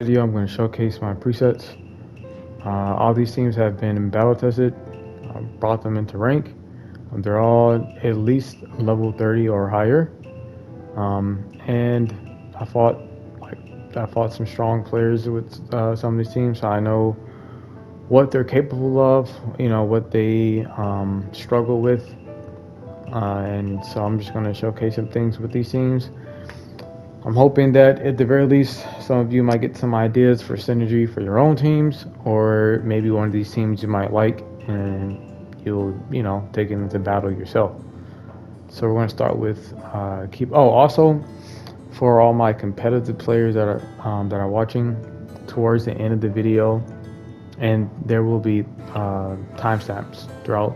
Video, I'm going to showcase my presets. All these teams have been battle tested, brought them into rank. They're all at least level 30 or higher. And I fought I fought some strong players with some of these teams, so I know what they're capable of. What they struggle with, and so I'm just going to showcase some things with these teams. I'm hoping that at the very least, some of you might get some ideas for synergy for your own teams, or maybe one of these teams you might like, and you'll, take it into battle yourself. So we're going to start with keep. Oh, also for all my competitive players that are watching, towards the end of the video, and there will be timestamps throughout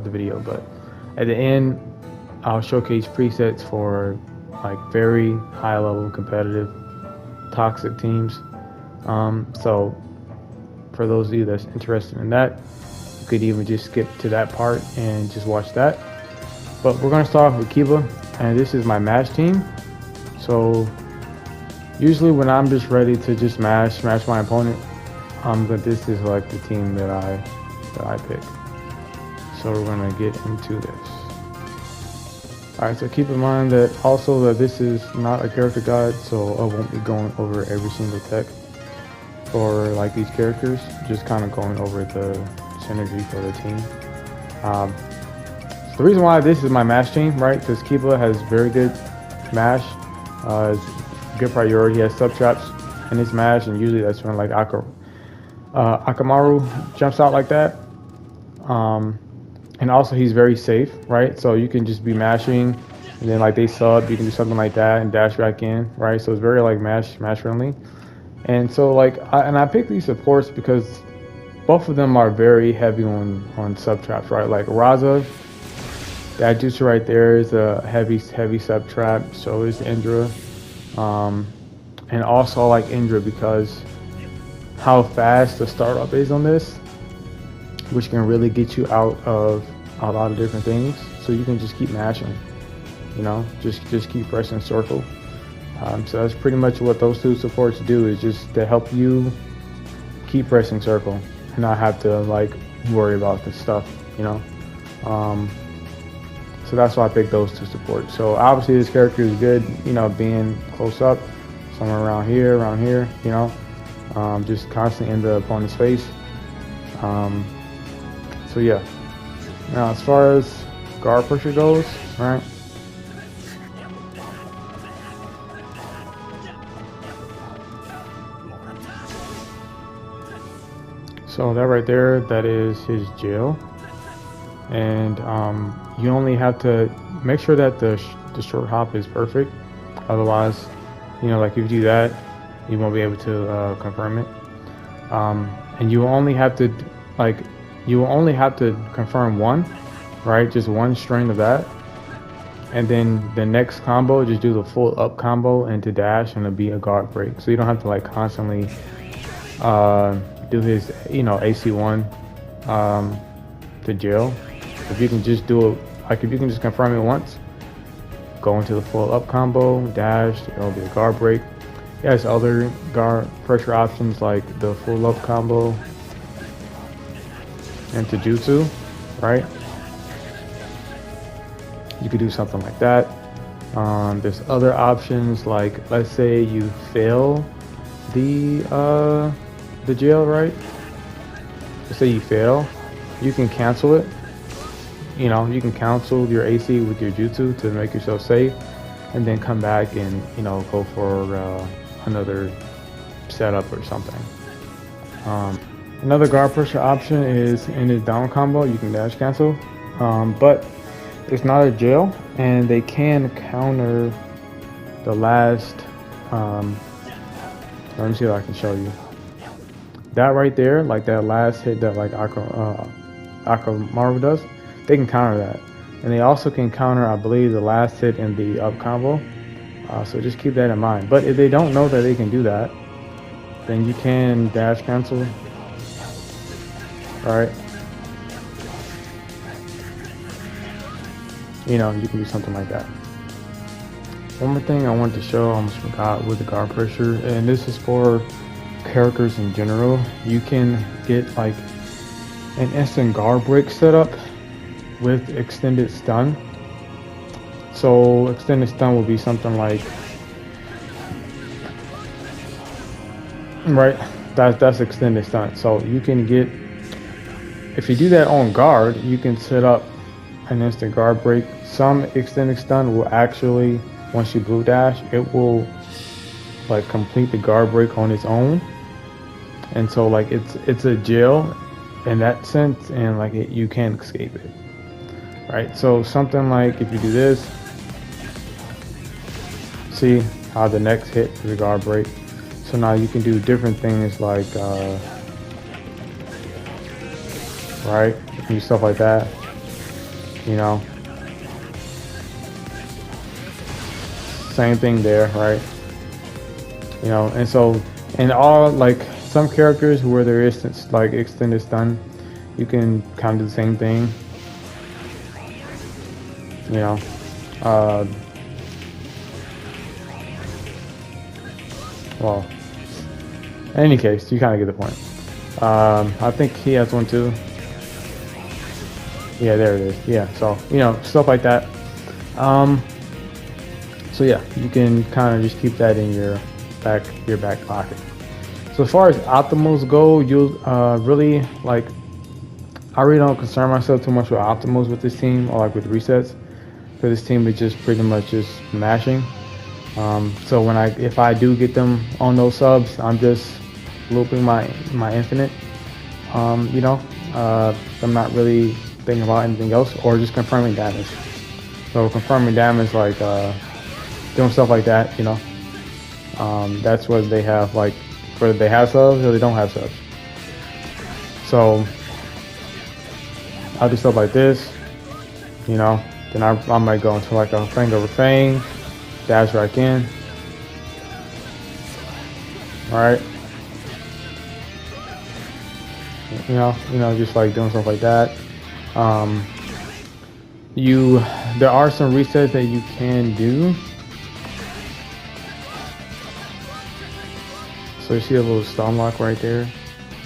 the video, but at the end, I'll showcase presets for like very high level competitive toxic teams. So for those of you that's interested in that, you could even just skip to that part and just watch that. But we're going to start off with Kiba, and this is my match team. So usually when I'm just ready to just smash my opponent, but this is like the team that I pick. So we're going to get into this. Alright, so keep in mind that also that this is not a character guide, so I won't be going over every single tech for like these characters, just kind of going over the synergy for the team. So the reason why this is my mash team, right, because Kiba has very good mash, good priority, he has sub traps in his mash, and usually that's when like Akamaru jumps out like that. And also he's very safe, right? So you can just be mashing, and then like they sub, you can do something like that and dash back in, right? So it's very like mash friendly. And so like I picked these supports because both of them are very heavy on sub traps, right? Like Raza, that jutsu right there is a heavy sub trap. So is Indra, and also I like Indra because how fast the startup is on this, which can really get you out of a lot of different things. So you can just keep mashing, just keep pressing circle. So that's pretty much what those two supports do, is just to help you keep pressing circle and not have to like worry about the stuff, So that's why I picked those two supports. So obviously this character is good, being close up, somewhere around here, just constantly in the opponent's face. So yeah. Now as far as guard pressure goes, right? So that right there, that is his jail. And you only have to make sure that the short hop is perfect. Otherwise, like if you do that, you won't be able to confirm it. And you only have to confirm one, right? Just one string of that. And then the next combo, just do the full up combo into dash, and it'll be a guard break. So you don't have to like constantly do his, AC1 to jail. If you can just do it, like if you can just confirm it once, go into the full up combo, dash, it'll be a guard break. He has other guard pressure options like the full up combo into jutsu, right? You could do something like that. There's other options, like let's say you fail the jail, right? Let's say you fail, you can cancel it. You can cancel your AC with your jutsu to make yourself safe, and then come back and go for another setup or something. Another guard pressure option is in his down combo, you can dash cancel, but it's not a jail, and they can counter the last, let me see if I can show you. That right there, like that last hit that like Akamaru does, they can counter that. And they also can counter, I believe, the last hit in the up combo. So just keep that in mind. But if they don't know that they can do that, then you can dash cancel. Alright. You can do something like that. One more thing I wanted to show, I almost forgot, with the guard pressure, and this is for characters in general, you can get like an instant guard break setup with extended stun. So extended stun will be something like, right, that's extended stun. So you can get, if you do that on guard, you can set up an instant guard break. Some extended stun will actually, once you blue dash, it will like complete the guard break on its own, and so like it's a jail in that sense, and like you can't escape it, right? So something like if you do this, see how the next hit is a guard break. So now you can do different things like right, do stuff like that, you know. Same thing there, right? You know, and so, and all like some characters where there is like extended stun, you can kind of do the same thing. You know, well, in any case, you kind of get the point. I think he has one too. Yeah, there it is. Yeah, so you know, stuff like that. So yeah, you can kind of just keep that in your back pocket. So as far as optimals go, you'll really like, I really don't concern myself too much with optimals with this team or like with resets, because this team is just pretty much just mashing. So when if I do get them on those subs, I'm just looping my infinite. You know, I'm not really thinking about anything else, or just confirming damage. So confirming damage, like doing stuff like that, you know. That's what they have, like whether they have subs or they don't have subs. So I'll do stuff like this, you know. Then I might go into like a fang over fang, dash right in. Alright. You know, just like doing stuff like that. There are some resets that you can do. So you see a little stun lock right there.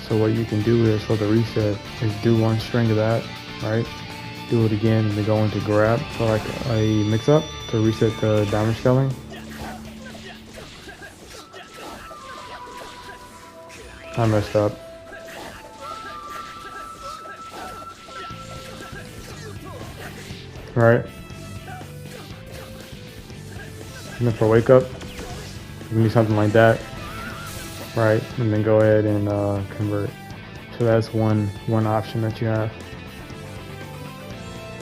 So what you can do is, for the reset, is do one string of that, right? Do it again and then go into grab for like a mix up to reset the damage scaling. I messed up. Right. And then for wake up, give me something like that. Right, and then go ahead and convert. So that's one option that you have.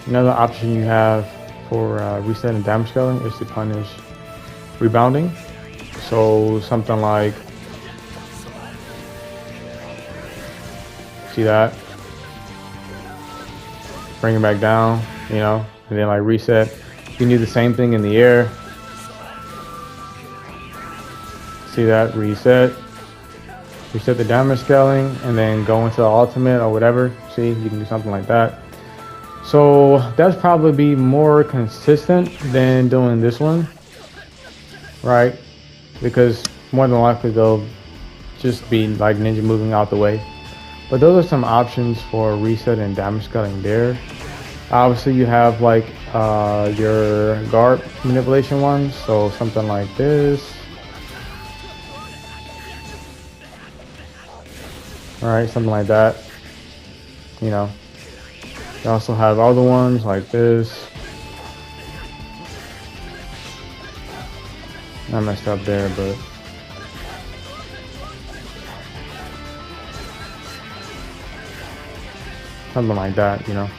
Another option you have for resetting damage scaling is to punish rebounding. So something like, see that? Bring it back down, you know, and then like reset. You can do the same thing in the air. See that? Reset the damage scaling, and then go into the ultimate or whatever. See, you can do something like that. So that's probably be more consistent than doing this one, right? Because more than likely they'll just be like ninja moving out the way. But those are some options for reset and damage scaling there. Obviously you have like your guard manipulation ones, so something like this. Alright, something like that, you know. You also have other ones like this. I messed up there, but something like that, you know.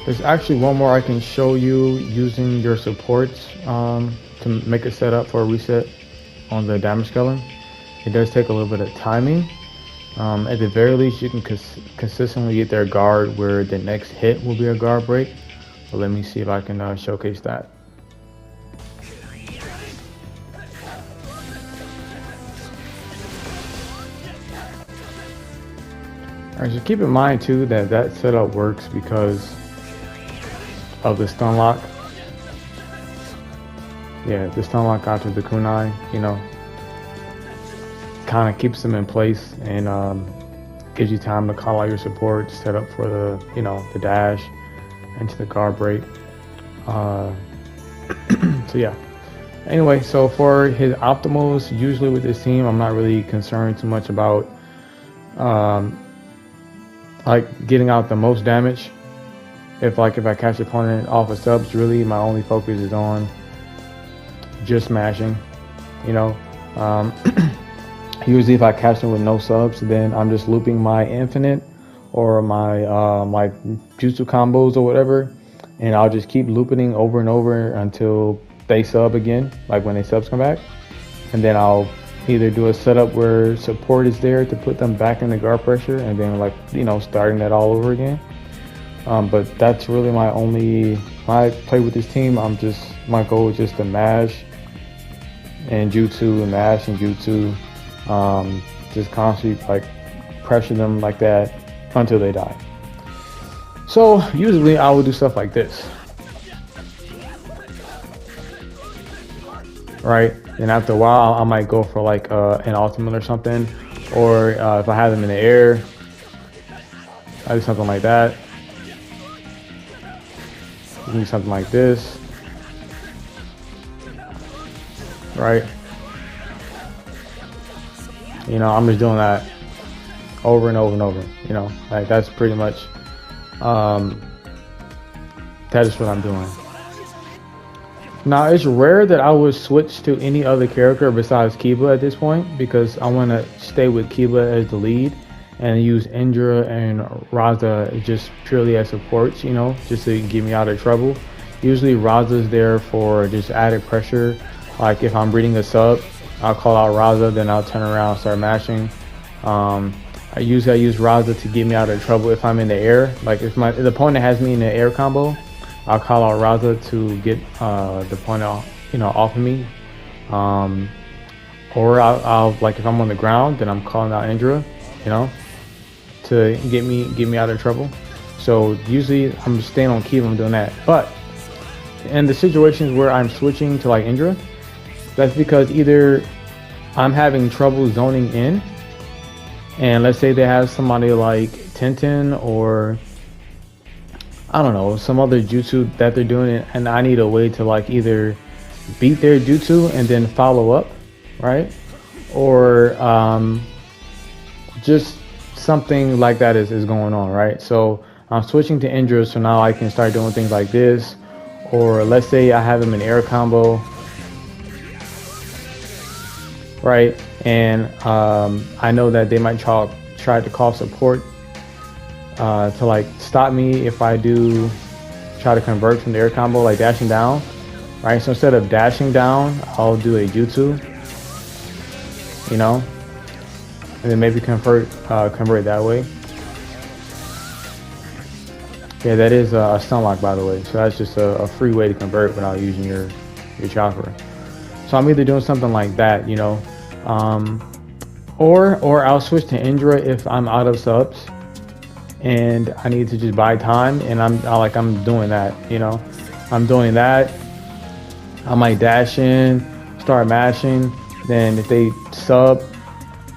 There's actually one more I can show you using your supports to make a setup for a reset on the damage scaling. It does take a little bit of timing. At the very least, you can consistently get their guard where the next hit will be a guard break. But let me see if I can showcase that. Alright, so keep in mind too that setup works because of the stun lock. Yeah, the stun lock after the kunai, you know. kind of keeps them in place and gives you time to call out your support, set up for the, you know, the dash into the guard break. So yeah. Anyway, so for his optimals, usually with this team, I'm not really concerned too much about like getting out the most damage. If I catch the opponent off of subs, really my only focus is on just smashing, you know. Usually if I catch them with no subs, then I'm just looping my infinite or my my jutsu combos or whatever, and I'll just keep looping over and over until they sub again, like when they subs come back. And then I'll either do a setup where support is there to put them back in the guard pressure, and then, like, you know, starting that all over again. But that's really my only, when I play with this team, my goal is just to mash and jutsu and mash and jutsu, just constantly like pressure them like that until they die. So usually I will do stuff like this, right? And after a while I might go for like an ultimate or something, or if I have them in the air, I do something like that. Do something like this, right? You know, I'm just doing that over and over and over, you know, like that's pretty much that is what I'm doing. Now it's rare that I would switch to any other character besides Kiba at this point, because I want to stay with Kiba as the lead and use Indra and Raza just purely as supports, you know, just to get me out of trouble. Usually Raza's there for just added pressure. Like if I'm reading a sub, I'll call out Raza, then I'll turn around and start mashing. I use Raza to get me out of trouble if I'm in the air. Like if the opponent has me in the air combo, I'll call out Raza to get the opponent, you know, off of me. Or I'll like if I'm on the ground, then I'm calling out Indra, you know, to get me out of trouble. So usually I'm just staying on Kiba, I'm doing that. But in the situations where I'm switching to like Indra, that's because either I'm having trouble zoning in, and let's say they have somebody like TenTen or I don't know, some other jutsu that they're doing, and I need a way to like either beat their jutsu and then follow up, right? Or just something like that is going on, right? So I'm switching to Indra, so now I can start doing things like this. Or let's say I have them in air combo, right? And I know that they might try to call support to like stop me if I do try to convert from the air combo, like dashing down, right? So instead of dashing down, I'll do a jutsu, you know, and then maybe convert that way. Yeah, that is a stun lock, by the way. So that's just a free way to convert without using your chakra. So I'm either doing something like that, you know, or I'll switch to Indra if I'm out of subs and I need to just buy time, and I'm doing that, you know. I'm doing that. I might dash in, start mashing. Then if they sub,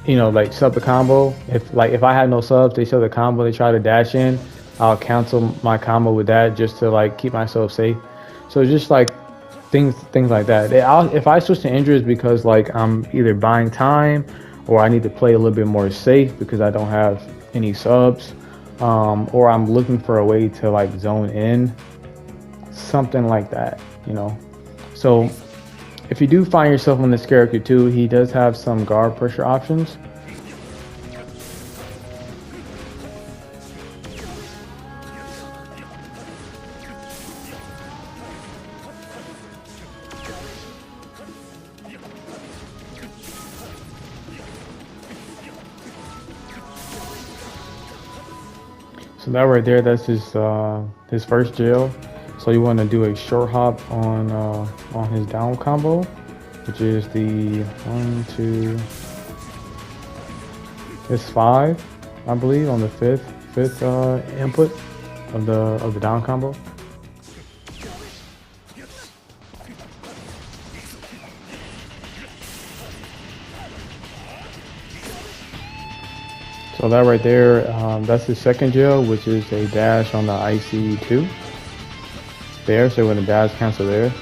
you know, like sub the combo. If I had no subs, they sub the combo, they try to dash in, I'll cancel my combo with that just to like keep myself safe. So just like things like that. If I switch to Indra, it's because like I'm either buying time or I need to play a little bit more safe because I don't have any subs, or I'm looking for a way to like zone in, something like that, you know. So if you do find yourself on this character too, he does have some guard pressure options. So that right there, that's his first jail. So you want to do a short hop on his down combo, which is the 1, 2, it's 5, I believe, on the fifth input of the down combo. So that right there, that's his second gel, which is a dash on the IC2 there, so when the dash cancel there.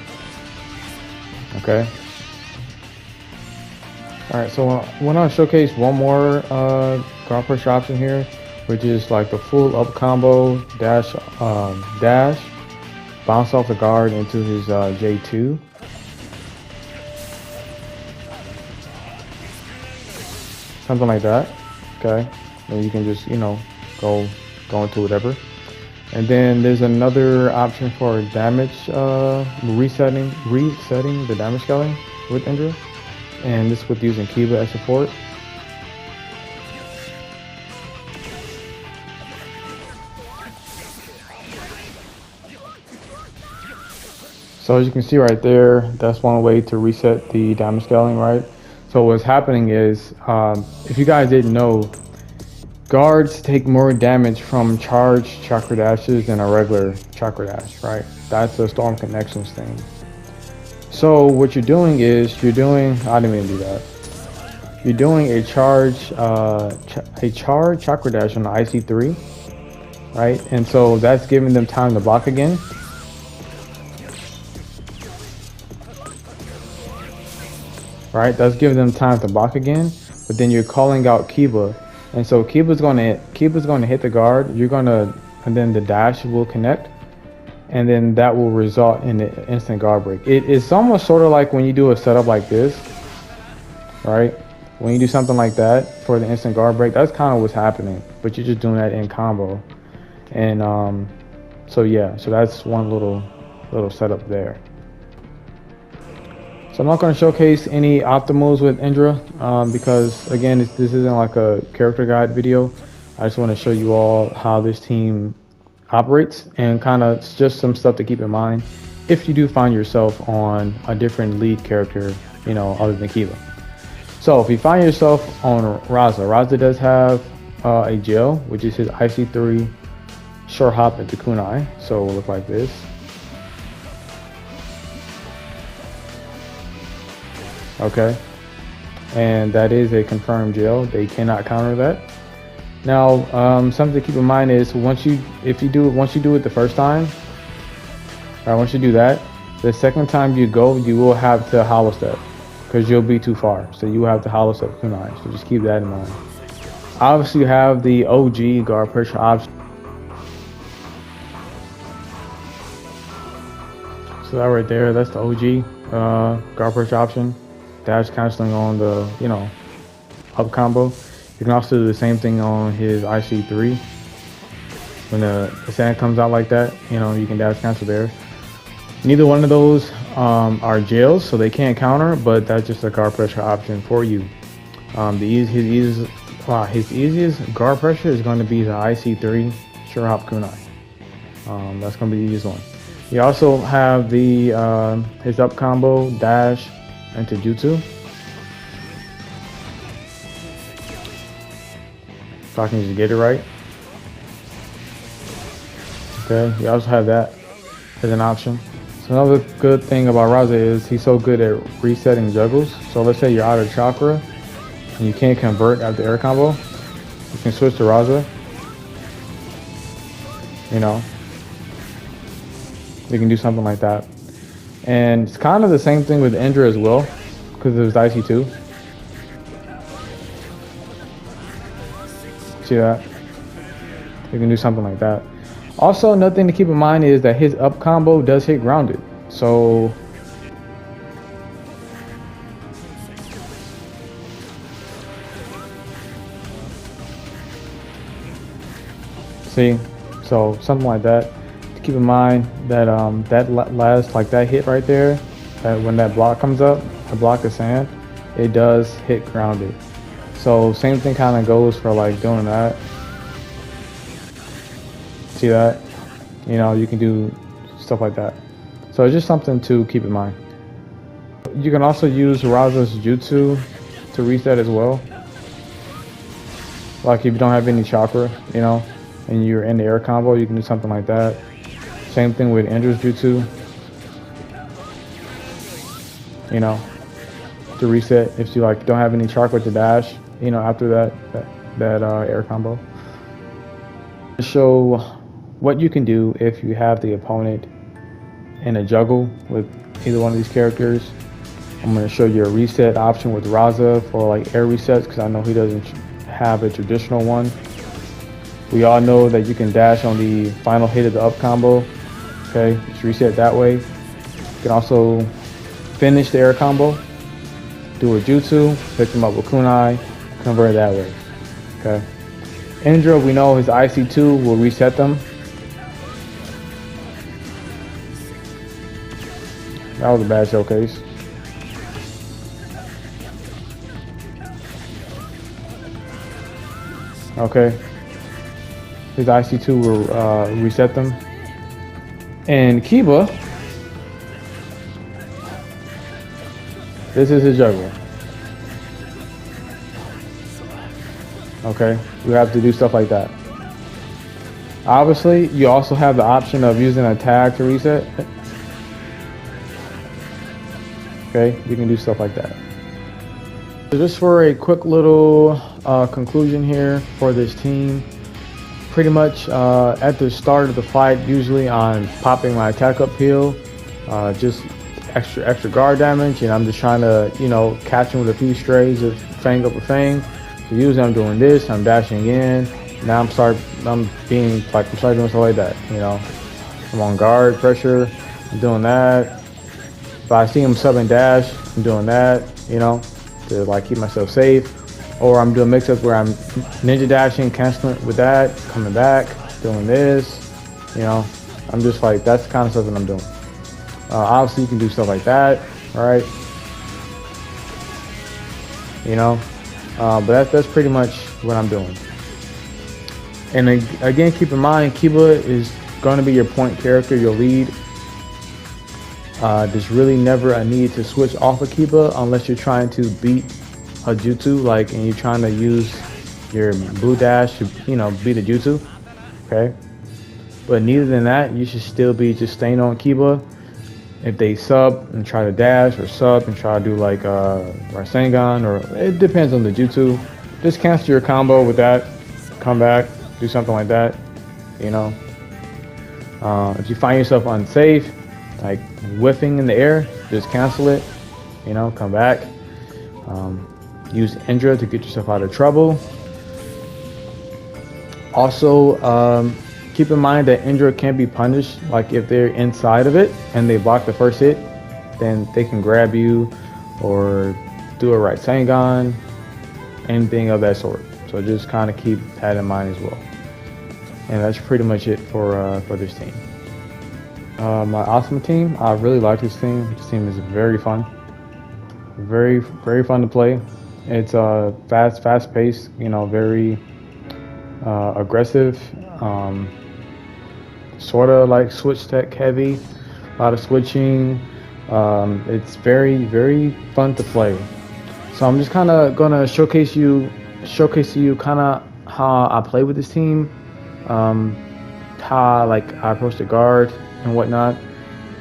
Okay. Alright, so I want to showcase one more guard pressure option here, which is like the full up combo dash, bounce off the guard into his J2. Something like that. Okay. And you can just, you know, go into whatever. And then there's another option for damage, resetting the damage scaling with Indra. And this with using Kiba as support. So as you can see right there, that's one way to reset the damage scaling, right? So what's happening is, if you guys didn't know, guards take more damage from charged chakra dashes than a regular chakra dash, right? That's the Storm Connections thing. So what you're doing is, I didn't even do that. You're doing a charge chakra dash on the IC3, right? And so that's giving them time to block again. Right, that's giving them time to block again, but then you're calling out Kiba, and so Kiba's going to hit the guard. And then the dash will connect, and then that will result in the instant guard break. It's almost sort of like when you do a setup like this, right? When you do something like that for the instant guard break, that's kind of what's happening, but you're just doing that in combo. And so yeah, so that's one little setup there. So I'm not going to showcase any optimals with Indra because again, this isn't like a character guide video. I just want to show you all how this team operates and kind of just some stuff to keep in mind if you do find yourself on a different lead character, you know, other than Kiba. So if you find yourself on Raza does have a gel, which is his IC3 short hop into kunai. So it will look like this. Okay, and that is a confirmed gel. They cannot counter that. Now, something to keep in mind is once you do it the first time, right? Once you do that, the second time you go, you will have to hollow step because you'll be too far. So you will have to hollow step kunai. So just keep that in mind. Obviously, you have the OG guard pressure option. So that right there, that's the OG guard pressure option. Dash canceling on the, you know, up combo. You can also do the same thing on his IC3. When the sand comes out like that, you know, you can dash cancel there. Neither one of those are jails, so they can't counter, but that's just a guard pressure option for you. His easiest guard pressure is going to be the IC3 short hop kunai. That's going to be the easiest one. You also have the his up combo dash into jutsu. If I can just get it right. Okay, you also have that as an option. So another good thing about Raza is he's so good at resetting juggles. So let's say you're out of chakra and you can't convert after air combo. You can switch to Raza. You know, you can do something like that. And it's kind of the same thing with Indra as well, because it was IC2. See that? You can do something like that. Also, another thing to keep in mind is that his up combo does hit grounded. So see, so something like that. Keep in mind that that last, like that hit right there, that when that block comes up, the block of sand, it does hit grounded. So same thing kind of goes for like doing that. See that? You know, you can do stuff like that. So it's just something to keep in mind. You can also use Raza's jutsu to reset as well. Like if you don't have any chakra, you know, and you're in the air combo, you can do something like that. Same thing with Indra's jutsu, you know, to reset if you like don't have any chakra to dash, you know, after that that air combo. To show what you can do if you have the opponent in a juggle with either one of these characters. I'm going to show you a reset option with Raza for like air resets, because I know he doesn't have a traditional one. We all know that you can dash on the final hit of the up combo. Okay, just reset that way. You can also finish the air combo, do a jutsu, pick them up with kunai, convert that way. Okay. Indra, we know his IC2 will reset them. That was a bad showcase. Okay. His IC2 will reset them. And Kiba, this is his juggler. Okay, we have to do stuff like that. Obviously, you also have the option of using a tag to reset. Okay, you can do stuff like that. So just for a quick little conclusion here for this team, pretty much at the start of the fight, usually I'm popping my attack up heal, just extra guard damage, and I'm just trying to, you know, catch him with a few strays of fang up a fang. So usually I'm doing this, I'm dashing in. Now I'm starting doing stuff like that, you know. I'm on guard pressure, I'm doing that. If I see him sub and dash, I'm doing that, you know, to like keep myself safe. Or I'm doing mix-ups where I'm ninja dashing, canceling with that, coming back, doing this, you know. I'm just like, that's the kind of stuff that I'm doing. Obviously you can do stuff like that, right? You know, but that's pretty much what I'm doing. And again, keep in mind, Kiba is going to be your point character, your lead. There's really never a need to switch off of Kiba unless you're trying to beat a jutsu, like, and you're trying to use your blue dash to, you know, beat a jutsu. Okay, but neither than that, you should still be just staying on Kiba. If they sub and try to dash, or sub and try to do like Rasengan, or it depends on the jutsu, just cancel your combo with that, come back, do something like that, you know. If you find yourself unsafe, like whiffing in the air, just cancel it, you know, come back. Use Indra to get yourself out of trouble. Also, keep in mind that Indra can be punished, like if they're inside of it and they block the first hit, then they can grab you or do a right Rasengan, anything of that sort. So just kind of keep that in mind as well. And that's pretty much it for this team. My Asuma team, I really like this team. This team is very fun. Very fun to play. It's fast paced, you know, very aggressive, sort of like switch tech heavy, a lot of switching. It's very fun to play. So I'm just kind of gonna showcase to you kind of how I play with this team, how like I approach the guard and whatnot.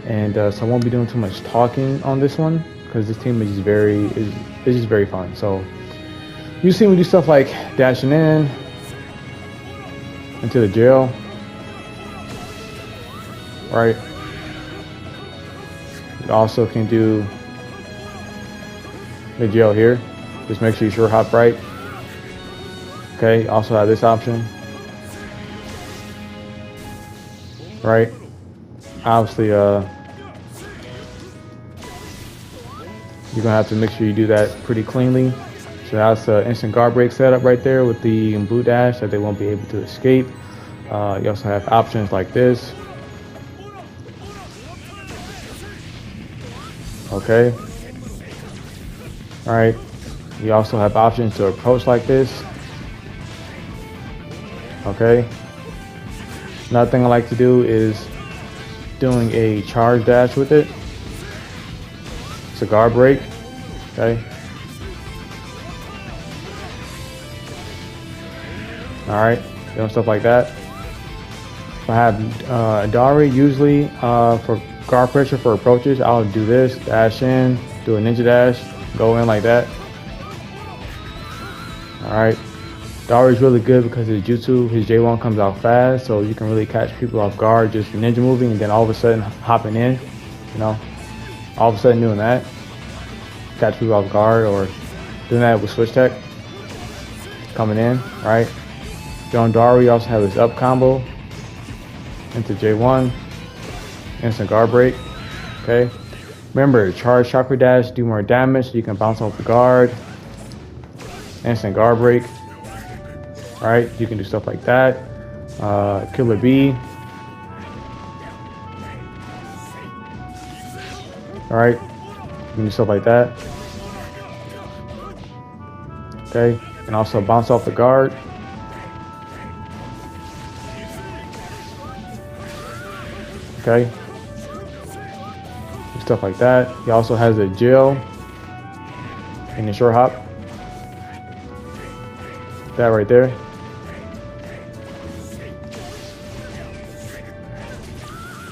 And so I won't be doing too much talking on this one, because this team is just very fun. So you see me do stuff like dashing in into the jail, right? You also can do the jail here. Just make sure you sure hop right. Okay, also have this option, right? Obviously, you're gonna have to make sure you do that pretty cleanly. So that's an instant guard break setup right there with the blue dash that they won't be able to escape. You also have options like this. Okay. All right. You also have options to approach like this. Okay. Another thing I like to do is doing a charge dash with it. It's a guard break. Okay. All right. Doing stuff like that. If I have Dari, usually for guard pressure for approaches, I'll do this, dash in, do a ninja dash, go in like that. All right. Dari is really good because his jutsu, his J1 comes out fast, so you can really catch people off guard just ninja moving and then all of a sudden hopping in, you know, all of a sudden doing that, catch people off guard, or doing that with switch tech, coming in, right? John Dari also have his up combo into J1, instant guard break, okay? Remember, charge chakra dash, do more damage, so you can bounce off the guard, instant guard break. Alright, you can do stuff like that. Killer B. Alright, you can do stuff like that. Okay, and also bounce off the guard. Okay, do stuff like that. He also has a Jill and a short hop. That right there.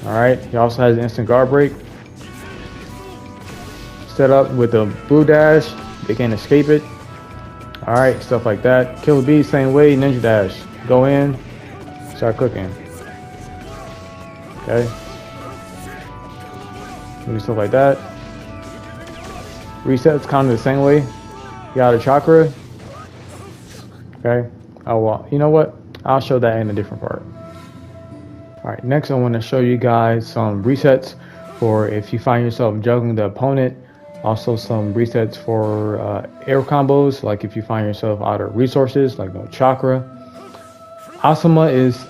Alright, he also has an instant guard break. Set up with a blue dash, they can't escape it. Alright, stuff like that. Killer B, same way, ninja dash. Go in, start cooking. Okay. Do stuff like that. Reset's kind of the same way. You got a chakra. Okay. Oh well, you know what? I'll show that in a different part. Alright, next I want to show you guys some resets for if you find yourself juggling the opponent. Also some resets for air combos, like if you find yourself out of resources, like no chakra. Asuma is,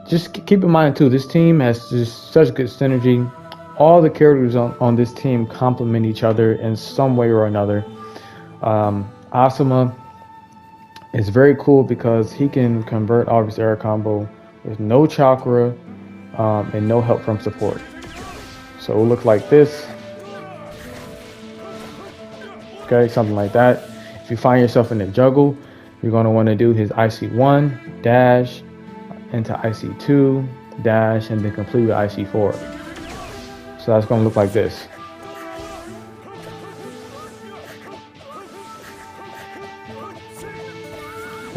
just keep in mind too, this team has just such good synergy. All the characters on this team complement each other in some way or another. Asuma is very cool because he can convert all of his air combo with no chakra and no help from support. So it will look like this. Okay, something like that. If you find yourself in a juggle, you're going to want to do his IC1 dash into IC2 dash and then complete with IC4. So that's going to look like this.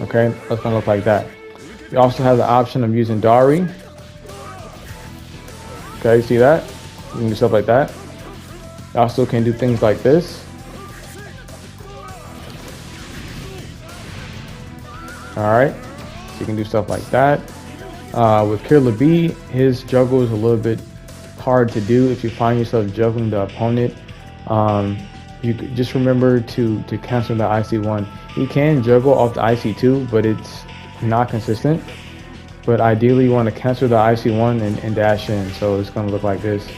Okay, that's going to look like that. You also have the option of using Dari. Okay, see that? You can do stuff like that. You also can do things like this. Alright, so you can do stuff like that. With Killer B, his juggle is a little bit hard to do if you find yourself juggling the opponent. You just remember to cancel the IC1. You can juggle off the IC2, but it's not consistent. But ideally you want to cancel the IC1 and dash in, so it's going to look like this.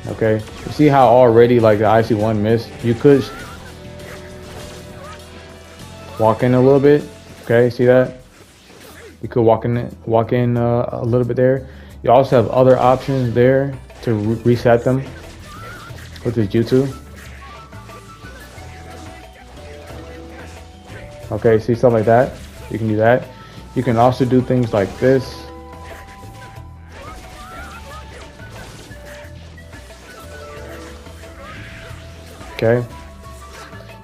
Okay, you see how already like the IC1 missed? You could walk in a little bit. Okay, see that? You could walk in a little bit there. You also have other options there to reset them with this jutsu. Okay, see stuff like that? You can do that. You can also do things like this. Okay.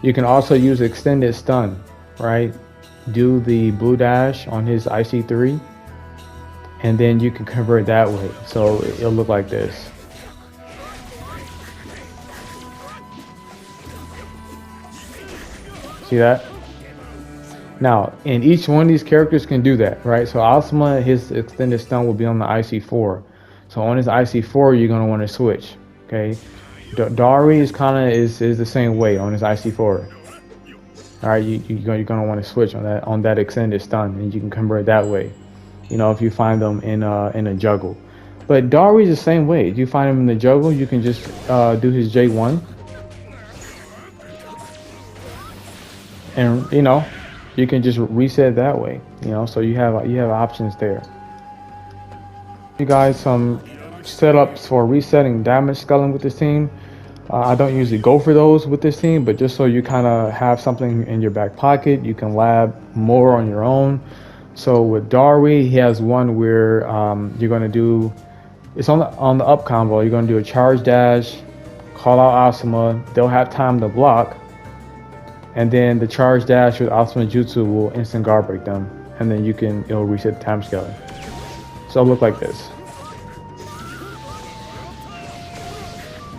You can also use extended stun, right? Do the blue dash on his IC3 and then you can convert that way. So it'll look like this. See that? Now, and each one of these characters can do that, right? So Asuma, his extended stun will be on the IC4. So on his IC4, you're gonna want to switch, okay? Dari is kind of is the same way on his IC4. All right, you're gonna want to switch on that extended stun, and you can convert that way. You know, if you find them in a juggle. But Dari is the same way. If you find him in the juggle, you can just do his J1, and you know, you can just reset that way. You know, so you have options there. You guys some setups for resetting damage scaling with this team. I don't usually go for those with this team, but just so you kind of have something in your back pocket, you can lab more on your own. So with Dari, he has one where you're going to do, it's on the up combo, you're going to do a charge dash call out Asuma, they'll have time to block, and then the charge dash with Asuma Jutsu will instant guard break them, and then it'll reset the time scaling. So it'll look like this.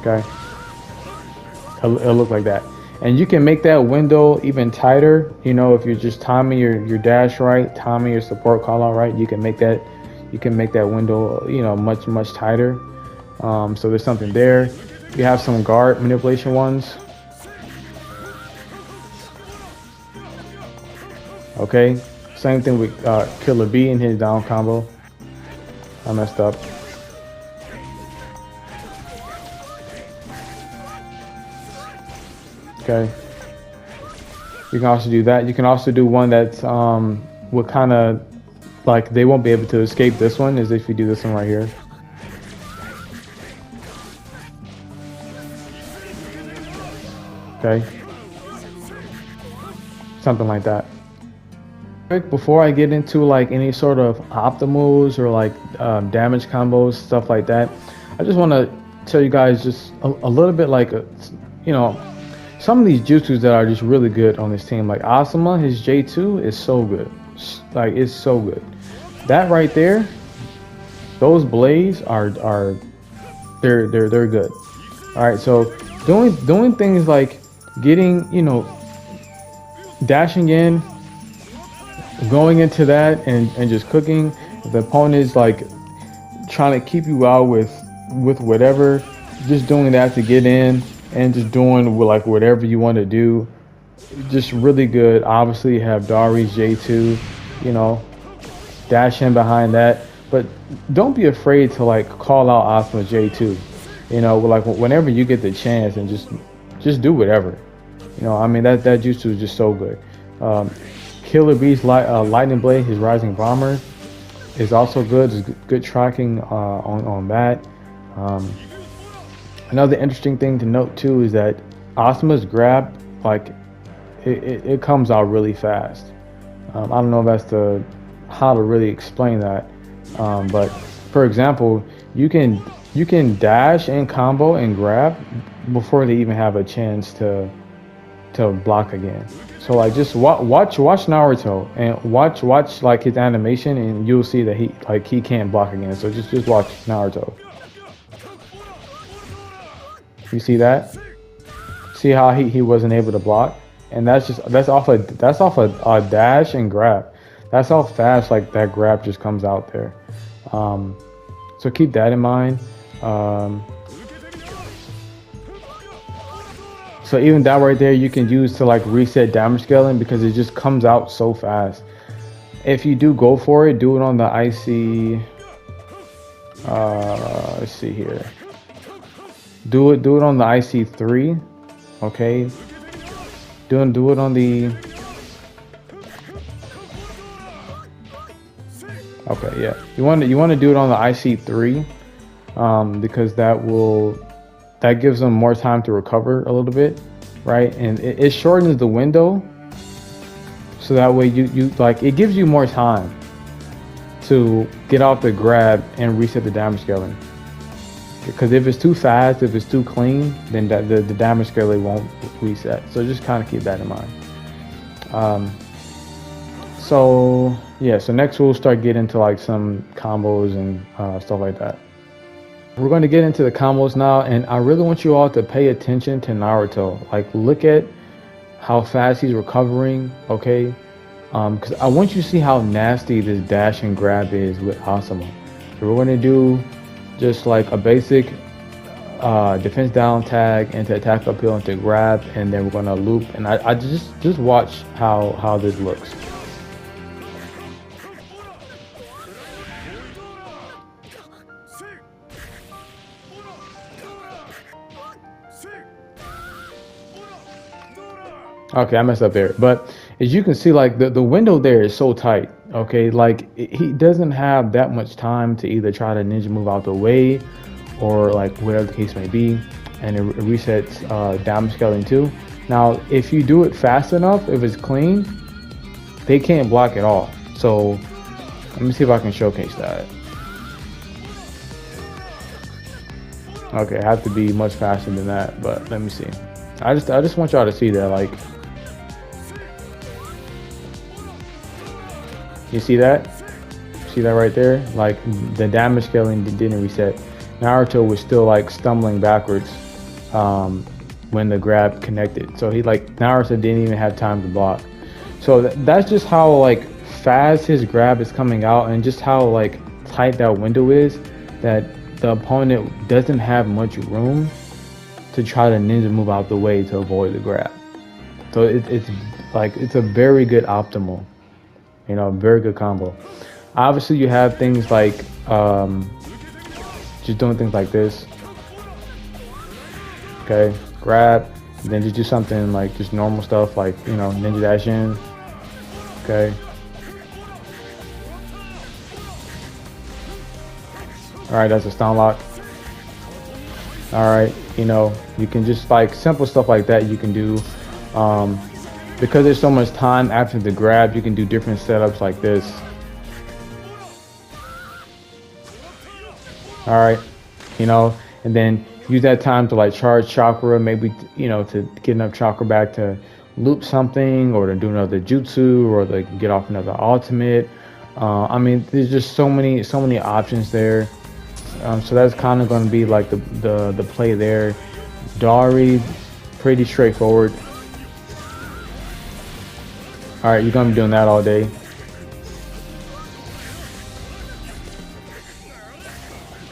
Okay, it'll look like that. And you can make that window even tighter, you know, if you're just timing your dash right, timing your support call out right, you can make that window, you know, much tighter. So there's something there. You have some guard manipulation ones. Okay, same thing with Killer B and his down combo. I messed up. Okay, you can also do that. You can also do one that's would kind of like they won't be able to escape this one, is if you do this one right here. Okay, something like that. Before I get into like any sort of optimals or like damage combos, stuff like that, I just want to tell you guys just a little bit like you know, some of these jutsus that are just really good on this team. Like Asuma, his J2 is so good. Like, it's so good. That right there, those blades are they're good. All right, so doing things like getting, you know, dashing in, going into that and just cooking. If the opponent is like trying to keep you out with whatever, just doing that to get in and just doing like whatever you want to do, just really good. Obviously you have Dari's J2, you know, dash in behind that, but don't be afraid to like call out Asuma J2, you know, like whenever you get the chance, and just do whatever, you know. I mean, that jutsu is just so good. Killer B's Lightning Blade, his Rising Bomber, is also good. There's good tracking on that. Another interesting thing to note too is that Asuma's grab, like it comes out really fast. I don't know if that's how to really explain that, but for example, you can dash and combo and grab before they even have a chance to block again. So like just watch Naruto and watch like his animation, and you'll see that he can't block again. So just watch Naruto. You see that? See how he wasn't able to block, and that's off a dash and grab. That's how fast like that grab just comes out there. So keep that in mind. So even that right there, you can use to like reset damage scaling, because it just comes out so fast. If you do go for it, do it on the IC. Let's see here. Do it on the IC3. Okay. Do it on the. Okay, yeah. You want to do it on the IC3, because that gives them more time to recover a little bit, right? And it shortens the window, so that way you like, it gives you more time to get off the grab and reset the damage scaling. Because if it's too fast, if it's too clean, then the damage scaling won't reset. So just kind of keep that in mind. So yeah, so next we'll start getting into like some combos and stuff like that. We're going to get into the combos now, and I really want you all to pay attention to Naruto. Like, look at how fast he's recovering, okay? Because I want you to see how nasty this dash and grab is with Asuma. So we're going to do just like a basic defense down tag into attack uphill into grab, and then we're going to loop. And I just watch how this looks. Okay, I messed up there, but as you can see, like the window there is so tight. Okay, like he doesn't have that much time to either try to ninja move out the way, or like whatever the case may be, and it resets damage scaling too. Now, if you do it fast enough, if it's clean, they can't block at all. So let me see if I can showcase that. Okay, I have to be much faster than that, but let me see. I just want y'all to see that, like, you see that? See that right there? Like, the damage scaling didn't reset. Naruto was still like stumbling backwards when the grab connected. So Naruto didn't even have time to block. So that's just how like fast his grab is coming out, and just how like tight that window is, that the opponent doesn't have much room to try to ninja move out the way to avoid the grab. So it's a very good optimal, very good combo. Obviously you have things like just doing things like this. Okay, grab, then just do something like just normal stuff like ninja dash in. Okay. Alright, that's a stun lock. Alright, you can just like simple stuff like that you can do. Because there's so much time after the grab, you can do different setups like this. Alright, and then use that time to like charge chakra, maybe to get enough chakra back to loop something, or to do another jutsu, or to get off another ultimate. I mean, there's just so many options there. So that's kind of going to be like the play there. Dari, pretty straightforward. Alright, you're going to be doing that all day.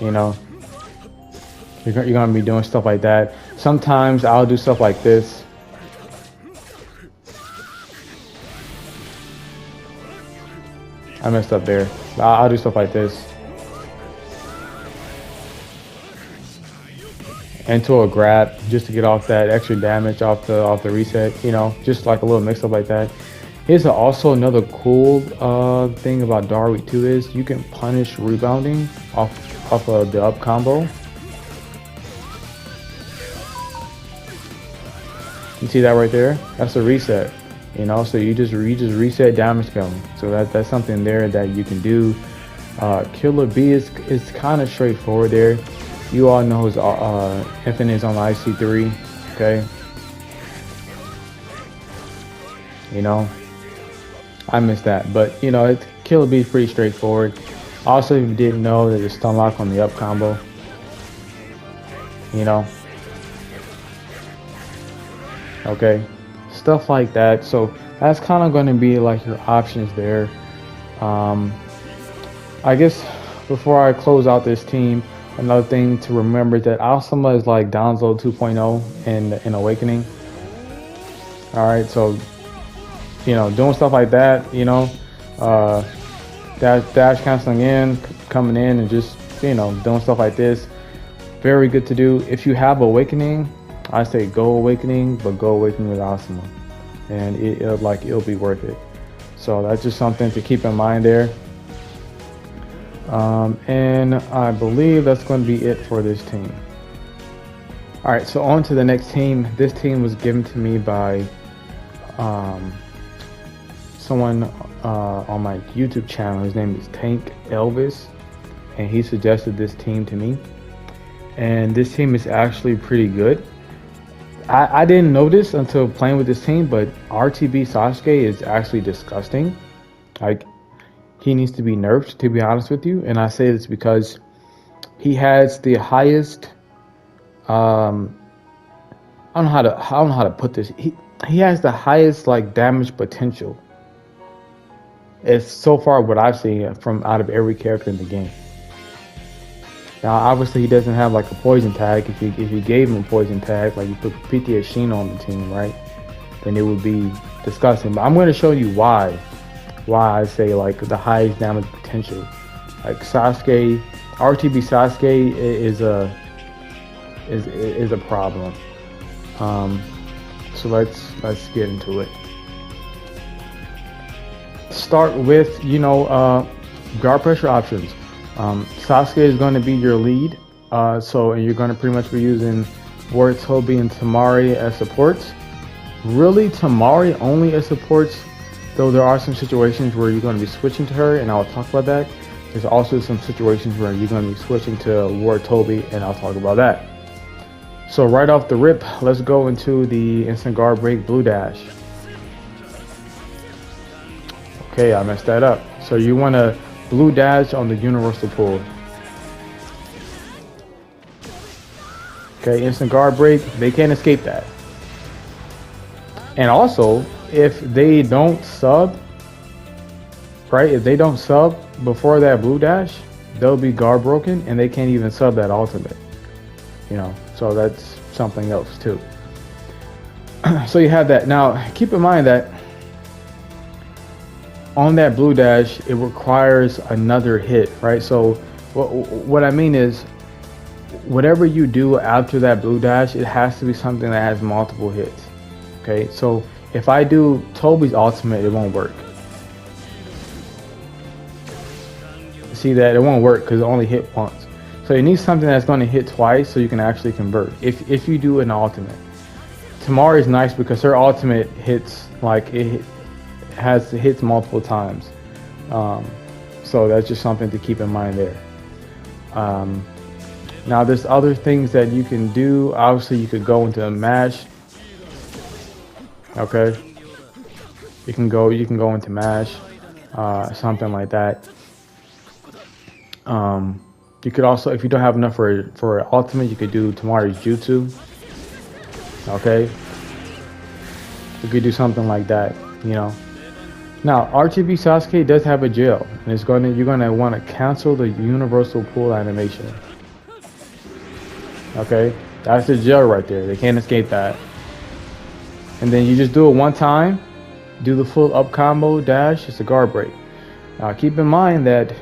You're going to be doing stuff like that. Sometimes I'll do stuff like this. I messed up there. I'll do stuff like this. Into a grab, just to get off that extra damage off the reset. Just like a little mix up like that. Here's also another cool thing about Dari too, is you can punish rebounding off of the up combo. You see that right there? That's a reset. So you just reset damage scaling. So that's something there that you can do. Killer B is kind of straightforward there. You all know his infinite is on the IC3. Okay. I missed that, but Killer B is pretty straightforward. Also, if you didn't know, there's a stun lock on the up combo. Okay, stuff like that. So that's kind of going to be like your options there. I guess before I close out this team, another thing to remember is that Asuma is like Danzo 2.0 in Awakening. All right, so doing stuff like that, dash canceling in, coming in, and just doing stuff like this, very good to do. If you have Awakening, I say go Awakening, but go Awakening with Asuma, and it'll be worth it. So that's just something to keep in mind there. And I believe that's going to be it for this team. All right, so on to the next team. This team was given to me by someone on my YouTube channel. His name is Tank Elvis, and he suggested this team to me. And this team is actually pretty good. I didn't notice until playing with this team, but RTB Sasuke is actually disgusting. Like, he needs to be nerfed, to be honest with you. And I say this because he has the highest I don't know how to put this. He has the highest like damage potential. It's so far what I've seen from out of every character in the game. Now, obviously, he doesn't have like a poison tag. If you gave him a poison tag, like you put PTS Shino on the team, right? Then it would be disgusting. But I'm going to show you why I say like the highest damage potential. Like Sasuke, RTB Sasuke is a problem. So let's get into it. Start with guard pressure options. Sasuke is going to be your lead, so you're going to pretty much be using Tobi and Tamari as supports. Really, Tamari only as supports, though there are some situations where you're going to be switching to her, and I'll talk about that. There's also some situations where you're going to be switching to Tobi, and I'll talk about that. So right off the rip, let's go into the instant guard break blue dash. Okay, I messed that up. So you want to blue dash on the universal pull. Okay, instant guard break, they can't escape that. And also, if they don't sub, right? If they don't sub before that blue dash, they'll be guard broken and they can't even sub that ultimate. You know, so that's something else too. So you have that. Now, keep in mind that on that blue dash, it requires another hit, right? So what I mean is, whatever you do after that blue dash, it has to be something that has multiple hits. Okay, so if I do Toby's ultimate, it won't work. See that? It won't work because it only hit once. So you need something that's going to hit twice so you can actually convert. If you do an ultimate. Tamari is nice because her ultimate hits, like it hits multiple times. So that's just something to keep in mind there. Now there's other things that you can do. Obviously you could go into a mash. Okay. You can go into mash, something like that. You could also, if you don't have enough for ultimate, you could do Tamari's jutsu. Okay. You could do something like that, you know. Now RTB Sasuke does have a jail, and you're gonna want to cancel the universal pull animation. Okay, that's the jail right there. They can't escape that. And then you just do it one time, do the full up combo dash. It's a guard break. Now keep in mind that,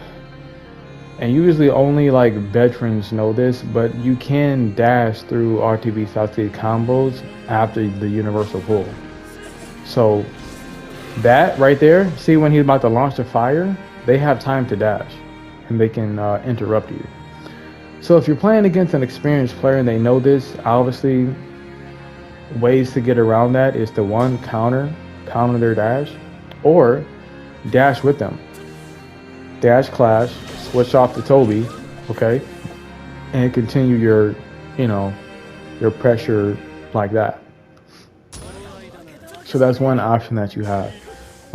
and usually only like veterans know this, but you can dash through RTB Sasuke combos after the universal pull. So that right there, see when he's about to launch the fire, they have time to dash and they can interrupt you. So if you're playing against an experienced player and they know this, obviously ways to get around that is to one, counter their dash, or dash with them. Dash clash, switch off to Toby, okay, and continue your, your pressure like that. So that's one option that you have.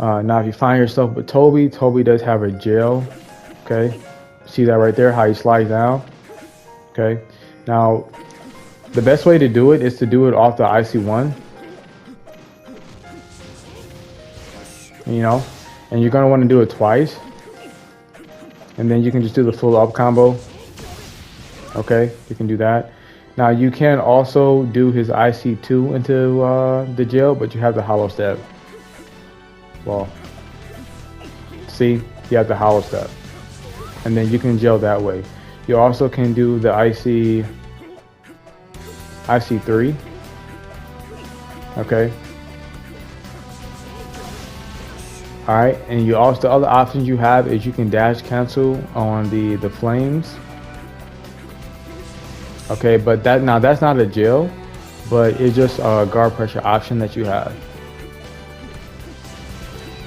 Now if you find yourself with Toby does have a jail, okay? See that right there, how he slides down? Okay, now the best way to do it is to do it off the IC1, and you're gonna want to do it twice, and then you can just do the full up combo. Okay, you can do that. Now you can also do his IC2 into the jail, but you have the hollow step. Well, see, you have the hollow step, and then you can jail that way. You also can do the IC3. Okay. All right, and you also, the other options you have is you can dash cancel on the flames. Okay, but that's not a jail, but it's just a guard pressure option that you have.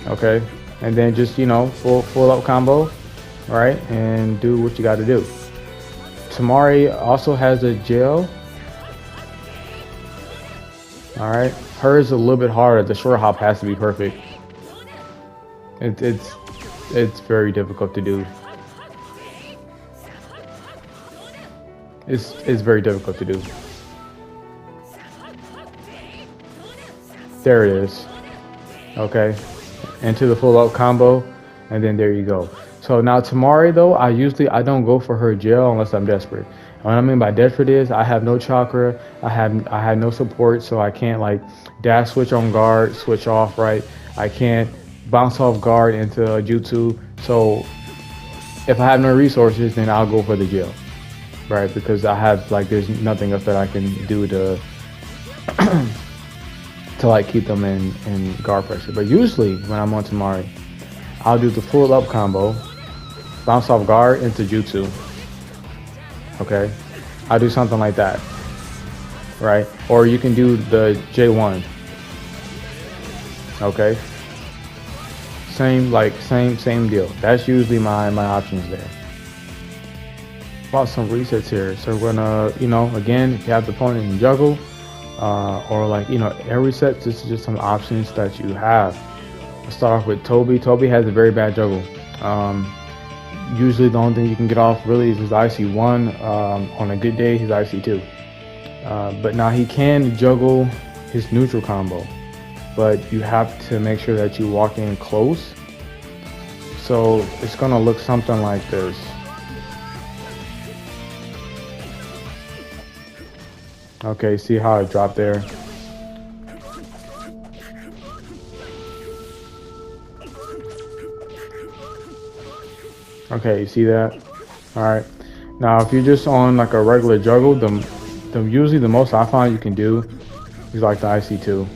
Okay, and then just full up combo, right, and do what you got to do. Tamari also has a jail. All right, hers is a little bit harder. The short hop has to be perfect. It's very difficult to do. It's very difficult to do. There it is. Okay, into the full up combo, and then there you go. So now Tamari though, I don't go for her jail unless I'm desperate. And what I mean by desperate is I have no chakra, I had no support, so I can't like dash switch on guard, switch off, right? I can't bounce off guard into a jutsu. So if I have no resources, then I'll go for the jail, right? Because I have there's nothing else that I can do to to keep them in guard pressure. But usually when I'm on Tamari, I'll do the full up combo, bounce off guard into jutsu. Okay, I'll do something like that, right? Or you can do the J1. Okay, same deal. That's usually my options there. about some resets here. So we're gonna, again, if you have the opponent in juggle, or like, air resets, this is just some options that you have. Let's start off with Toby. Toby has a very bad juggle. Usually the only thing you can get off really is his IC1. On a good day, his IC2. But now he can juggle his neutral combo, but you have to make sure that you walk in close. So it's gonna look something like this. Okay, see how it dropped there? Okay, you see that? Alright. Now if you're just on like a regular juggle, usually the most I find you can do is like the IC2.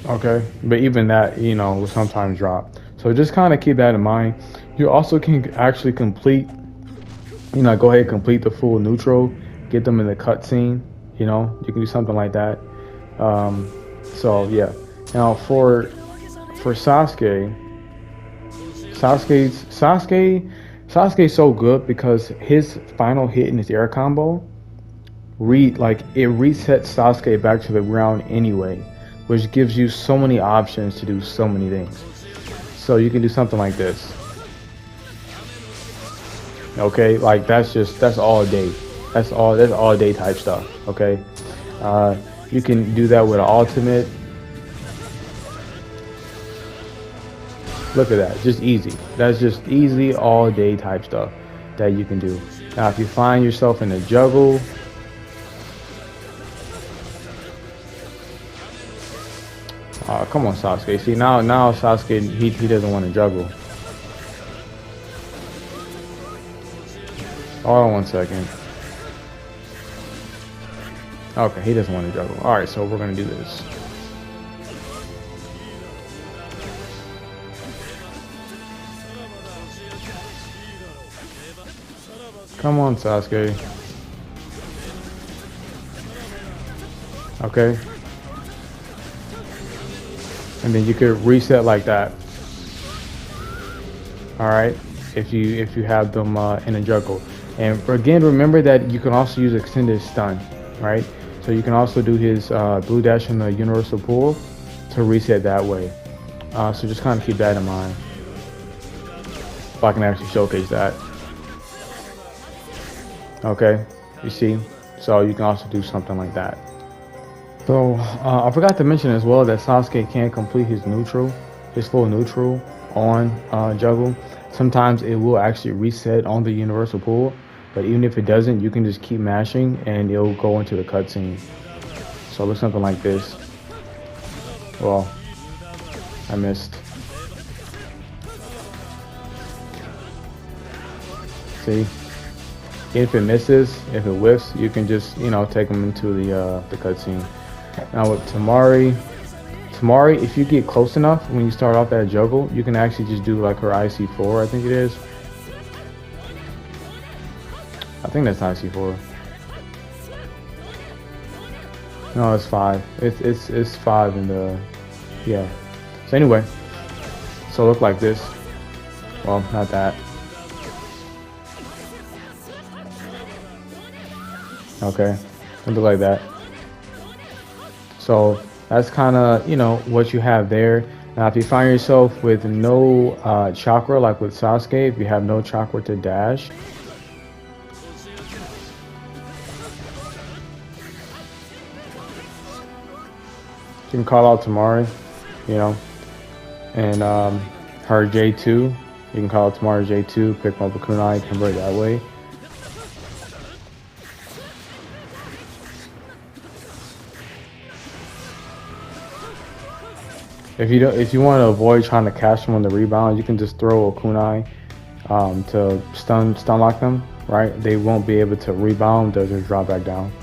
Okay, but even that, will sometimes drop. So just kind of keep that in mind. You also can actually complete, go ahead and complete the full neutral, get them in the cutscene. You can do something like that. So yeah. Now for Sasuke's so good because his final hit in his air combo, it resets Sasuke back to the ground anyway, which gives you so many options to do so many things. So you can do something like this. Okay, like that's all day. That's all day type stuff. Okay, you can do that with an ultimate. Look at that, just easy. That's just easy all day type stuff that you can do. Now if you find yourself in a juggle, come on Sasuke. See now Sasuke, he doesn't want to juggle. Hold on 1 second. Okay, he doesn't want to juggle. Alright, so we're gonna do this. Come on, Sasuke. Okay. And then you could reset like that. Alright. If you have them in a juggle. And again, remember that you can also use extended stun, right? So you can also do his blue dash in the universal pool to reset that way. So just kind of keep that in mind. If I can actually showcase that. Okay, you see? So you can also do something like that. So I forgot to mention as well that Sasuke can't complete his full neutral on juggle. Sometimes it will actually reset on the universal pool, but even if it doesn't, you can just keep mashing and it'll go into the cutscene. So it looks something like this. Well, I missed. See? If it misses, if it whiffs, you can just, take them into the cutscene. Now with Tamari, if you get close enough when you start off that juggle, you can actually just do like her IC4, I think it is. I think that's IC4. No, it's 5. It's 5 in the, yeah. So anyway, so look like this. Well, not that. Okay, look like that. So that's kind of, what you have there. Now, if you find yourself with no chakra, like with Sasuke, if you have no chakra to dash, you can call out Tamari, and her J2. You can call out Tamari J2, pick up a kunai, convert that way. If you want to avoid trying to catch them on the rebound, you can just throw a kunai to stun lock them, right? They won't be able to rebound, they'll just drop back down.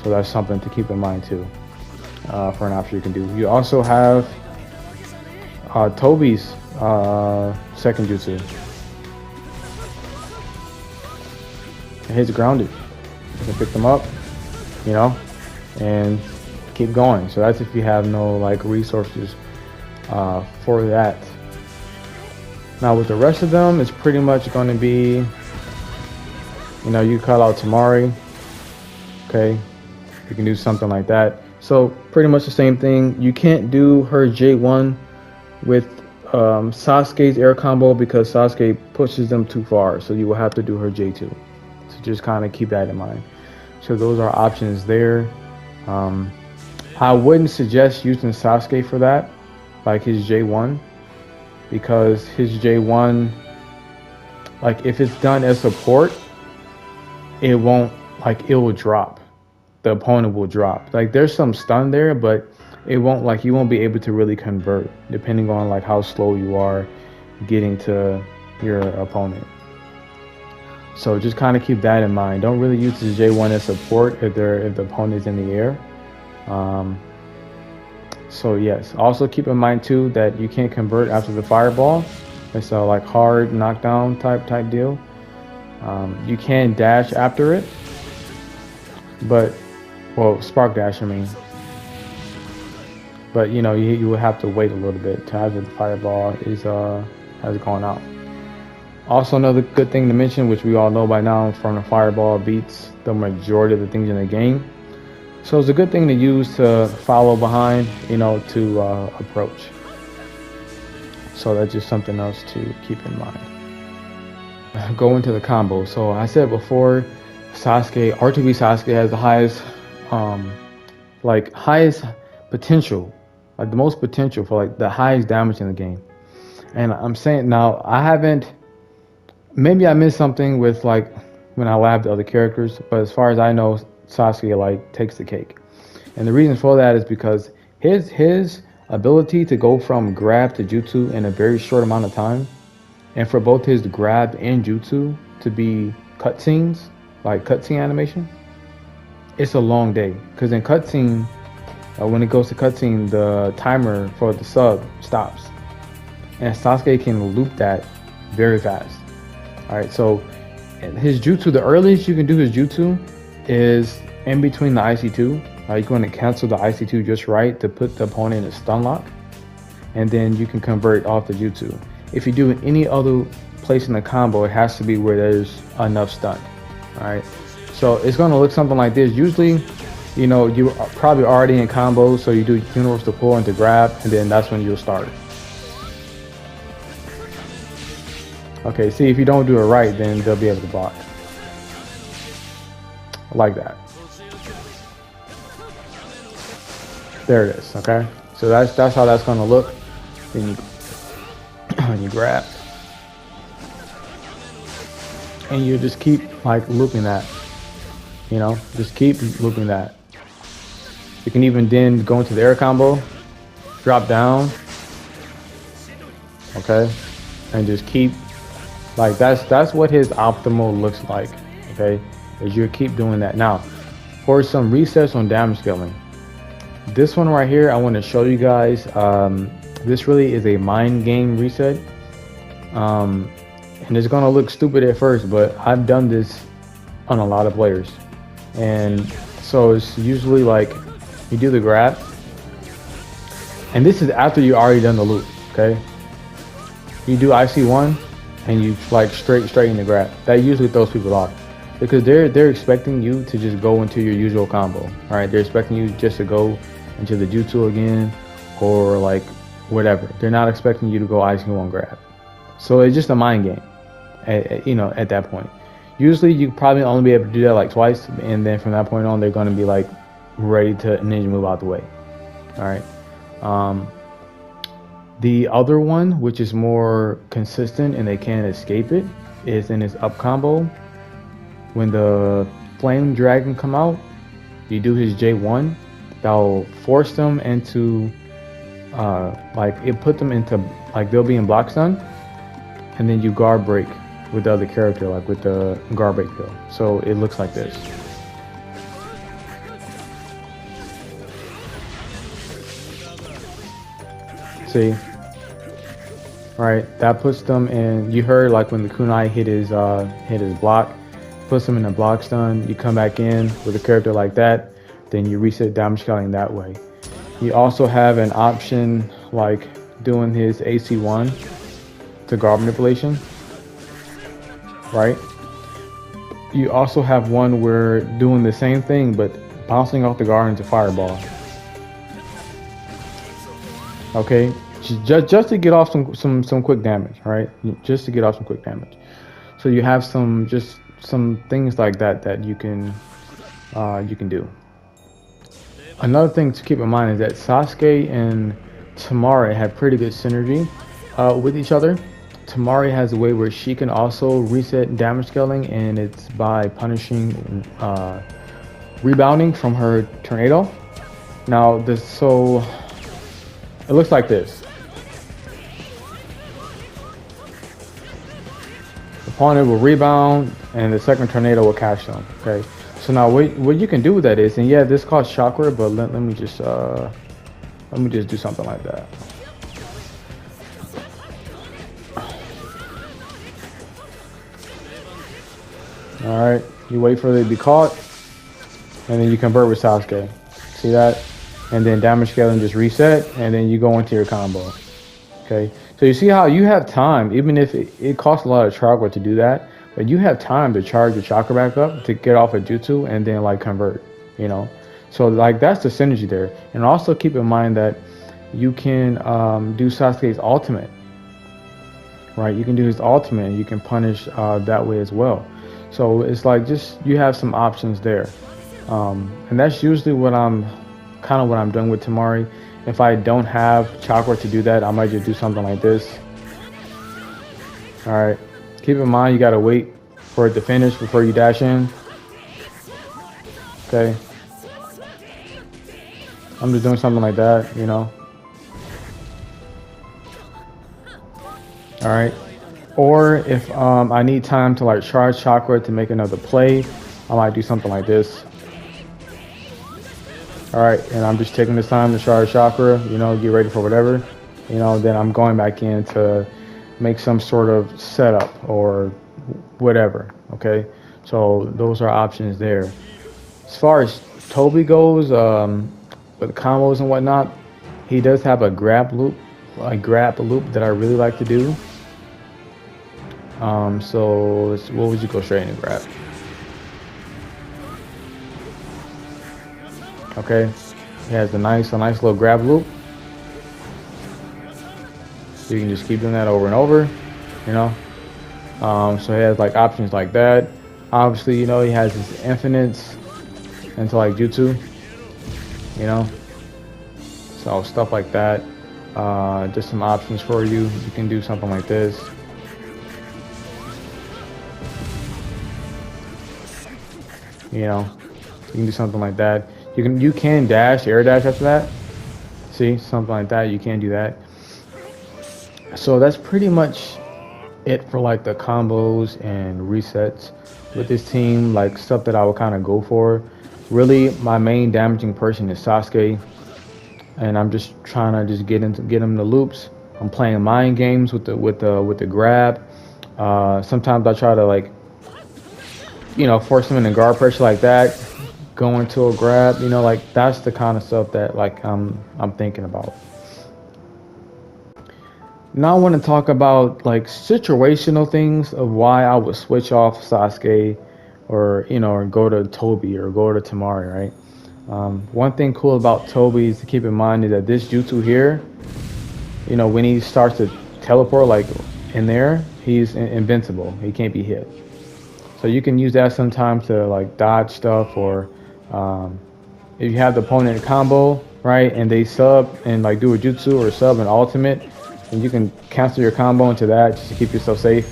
So that's something to keep in mind too, for an option you can do. You also have Toby's second jutsu. It hits grounded. You can pick them up, and keep going. So that's if you have no resources for that. Now with the rest of them, it's pretty much going to be, you know, you call out Tamari, okay, you can do something like that. So pretty much the same thing. You can't do her J1 with Sasuke's air combo because Sasuke pushes them too far, so you will have to do her J2. So just kind of keep that in mind. So those are options there. I wouldn't suggest using Sasuke for that, like his J1, because his J1, like if it's done as support, it won't, like it will drop. The opponent will drop. Like there's some stun there, but it won't, like you won't be able to really convert depending on like how slow you are getting to your opponent. So just kind of keep that in mind. Don't really use the J1 as support if the opponent is in the air. So yes, also keep in mind too that you can't convert after the fireball. It's a like hard knockdown type deal. You can dash after it, but well, spark dash I mean. But you know you will have to wait a little bit to have the fireball has gone out. Also another good thing to mention, which we all know by now, from the fireball beats the majority of the things in the game. So it's a good thing to use to follow behind, you know, to approach. So that's just something else to keep in mind. Go into the combo. So I said before, Sasuke, RTB Sasuke has the highest, highest potential, like the most potential for like the highest damage in the game. And I'm saying now, I haven't, maybe I missed something with like when I labbed the other characters, but as far as I know, Sasuke like takes the cake. And the reason for that is because his ability to go from grab to jutsu in a very short amount of time, and for both his grab and jutsu to be cutscenes, like cutscene animation, it's a long day. Because in cutscene, when it goes to cutscene, the timer for the sub stops, and Sasuke can loop that very fast. All right, so his jutsu, the earliest you can do his jutsu is in between the IC2. You're going to cancel the IC2 just right to put the opponent in a stun lock, and then you can convert off the jutsu. If you do it any other place in the combo, it has to be where there's enough stun. All right, so it's going to look something like this. Usually, you know, you're probably already in combos, so you do universal pull into grab, and then that's when you'll start. Okay, see, if you don't do it right, then they'll be able to block. Like that. There it is. Okay, so that's how that's going to look. Then you grab, and you just keep like looping that. You know, just keep looping that. You can even then go into the air combo, drop down. Okay, and just keep like that's what his optimal looks like. Okay, is you keep doing that. Now, for some resets on damage scaling, this one right here, I want to show you guys. This really is a mind game reset, and it's gonna look stupid at first, but I've done this on a lot of players. And so it's usually like you do the grab, and this is after you already done the loop. Okay, you do IC1 and you like straight in the grab. That usually throws people off, because they're expecting you to just go into your usual combo. All right, they're expecting you just to go into the jutsu again, or like whatever. They're not expecting you to go IC1 grab. So it's just a mind game, you know, at that point. Usually you probably only be able to do that like twice, and then from that point on, they're going to be like ready to ninja move out the way. All right. The other one, which is more consistent and they can't escape it, is in his up combo. When the flame dragon come out, you do his J1. That'll force them into like it put them into like they'll be in block stun, and then you guard break with the other character, like with the guard break kill. So it looks like this. See, right? That puts them in. You heard like when the kunai hit his block, puts them in a block stun. You come back in with a character like that, then you reset damage scaling that way. You also have an option like doing his AC1 to guard manipulation, right? You also have one where doing the same thing but bouncing off the guard into fireball. Okay, just to get off some quick damage, right? Just to get off some quick damage. So you have some things like that you can do. Another thing to keep in mind is that Sasuke and Temari have pretty good synergy with each other. Temari has a way where she can also reset damage scaling, and it's by punishing rebounding from her tornado. Now it looks like this. The opponent will rebound and the second tornado will catch them. Okay. So now what you can do with that is, and yeah, this costs chakra, but let me just do something like that. Alright, you wait for it to be caught, and then you convert with Sasuke. See that? And then damage scaling just reset, and then you go into your combo. Okay, so you see how you have time, even if it costs a lot of chakra to do that, but you have time to charge your chakra back up to get off a jutsu and then like convert, you know? So like that's the synergy there. And also keep in mind that you can do Sasuke's ultimate, right? You can do his ultimate and you can punish that way as well. So it's like just, you have some options there. And that's usually what I'm doing with Temari. If I don't have chakra to do that, I might just do something like this. All right, keep in mind you gotta wait for it to finish before you dash in. Okay, I'm just doing something like that, you know. All right, or if I need time to like charge chakra to make another play, I might do something like this. All right, and I'm just taking this time to charge chakra, you know, get ready for whatever, you know, then I'm going back in to make some sort of setup or whatever, okay? So those are options there. As far as Toby goes, with combos and whatnot, he does have a grab loop that I really like to do. So what would you go straight into grab? Okay, he has a nice little grab loop. So you can just keep doing that over and over, you know. So he has like options like that. Obviously, you know, he has his infinites into like jutsu, you know. So stuff like that. Just some options for you. You can do something like this. You know, you can do something like that. You can dash, air dash after that. See, something like that. You can do that. So that's pretty much it for like the combos and resets with this team. Like stuff that I would kind of go for. Really, my main damaging person is Sasuke, and I'm just trying to just get him the loops. I'm playing mind games with the grab. Sometimes I try to like, you know, force him into guard pressure like that. Go into a grab, you know, like that's the kind of stuff that like I'm thinking about. Now I want to talk about like situational things of why I would switch off Sasuke, or you know, or go to Toby or go to Temari, right? One thing cool about Toby is to keep in mind is that this jutsu here, you know, when he starts to teleport like in there, he's invincible. He can't be hit. So you can use that sometimes to like dodge stuff, or if you have the opponent combo, right, and they sub and like do a jutsu or sub an ultimate, and you can cancel your combo into that just to keep yourself safe,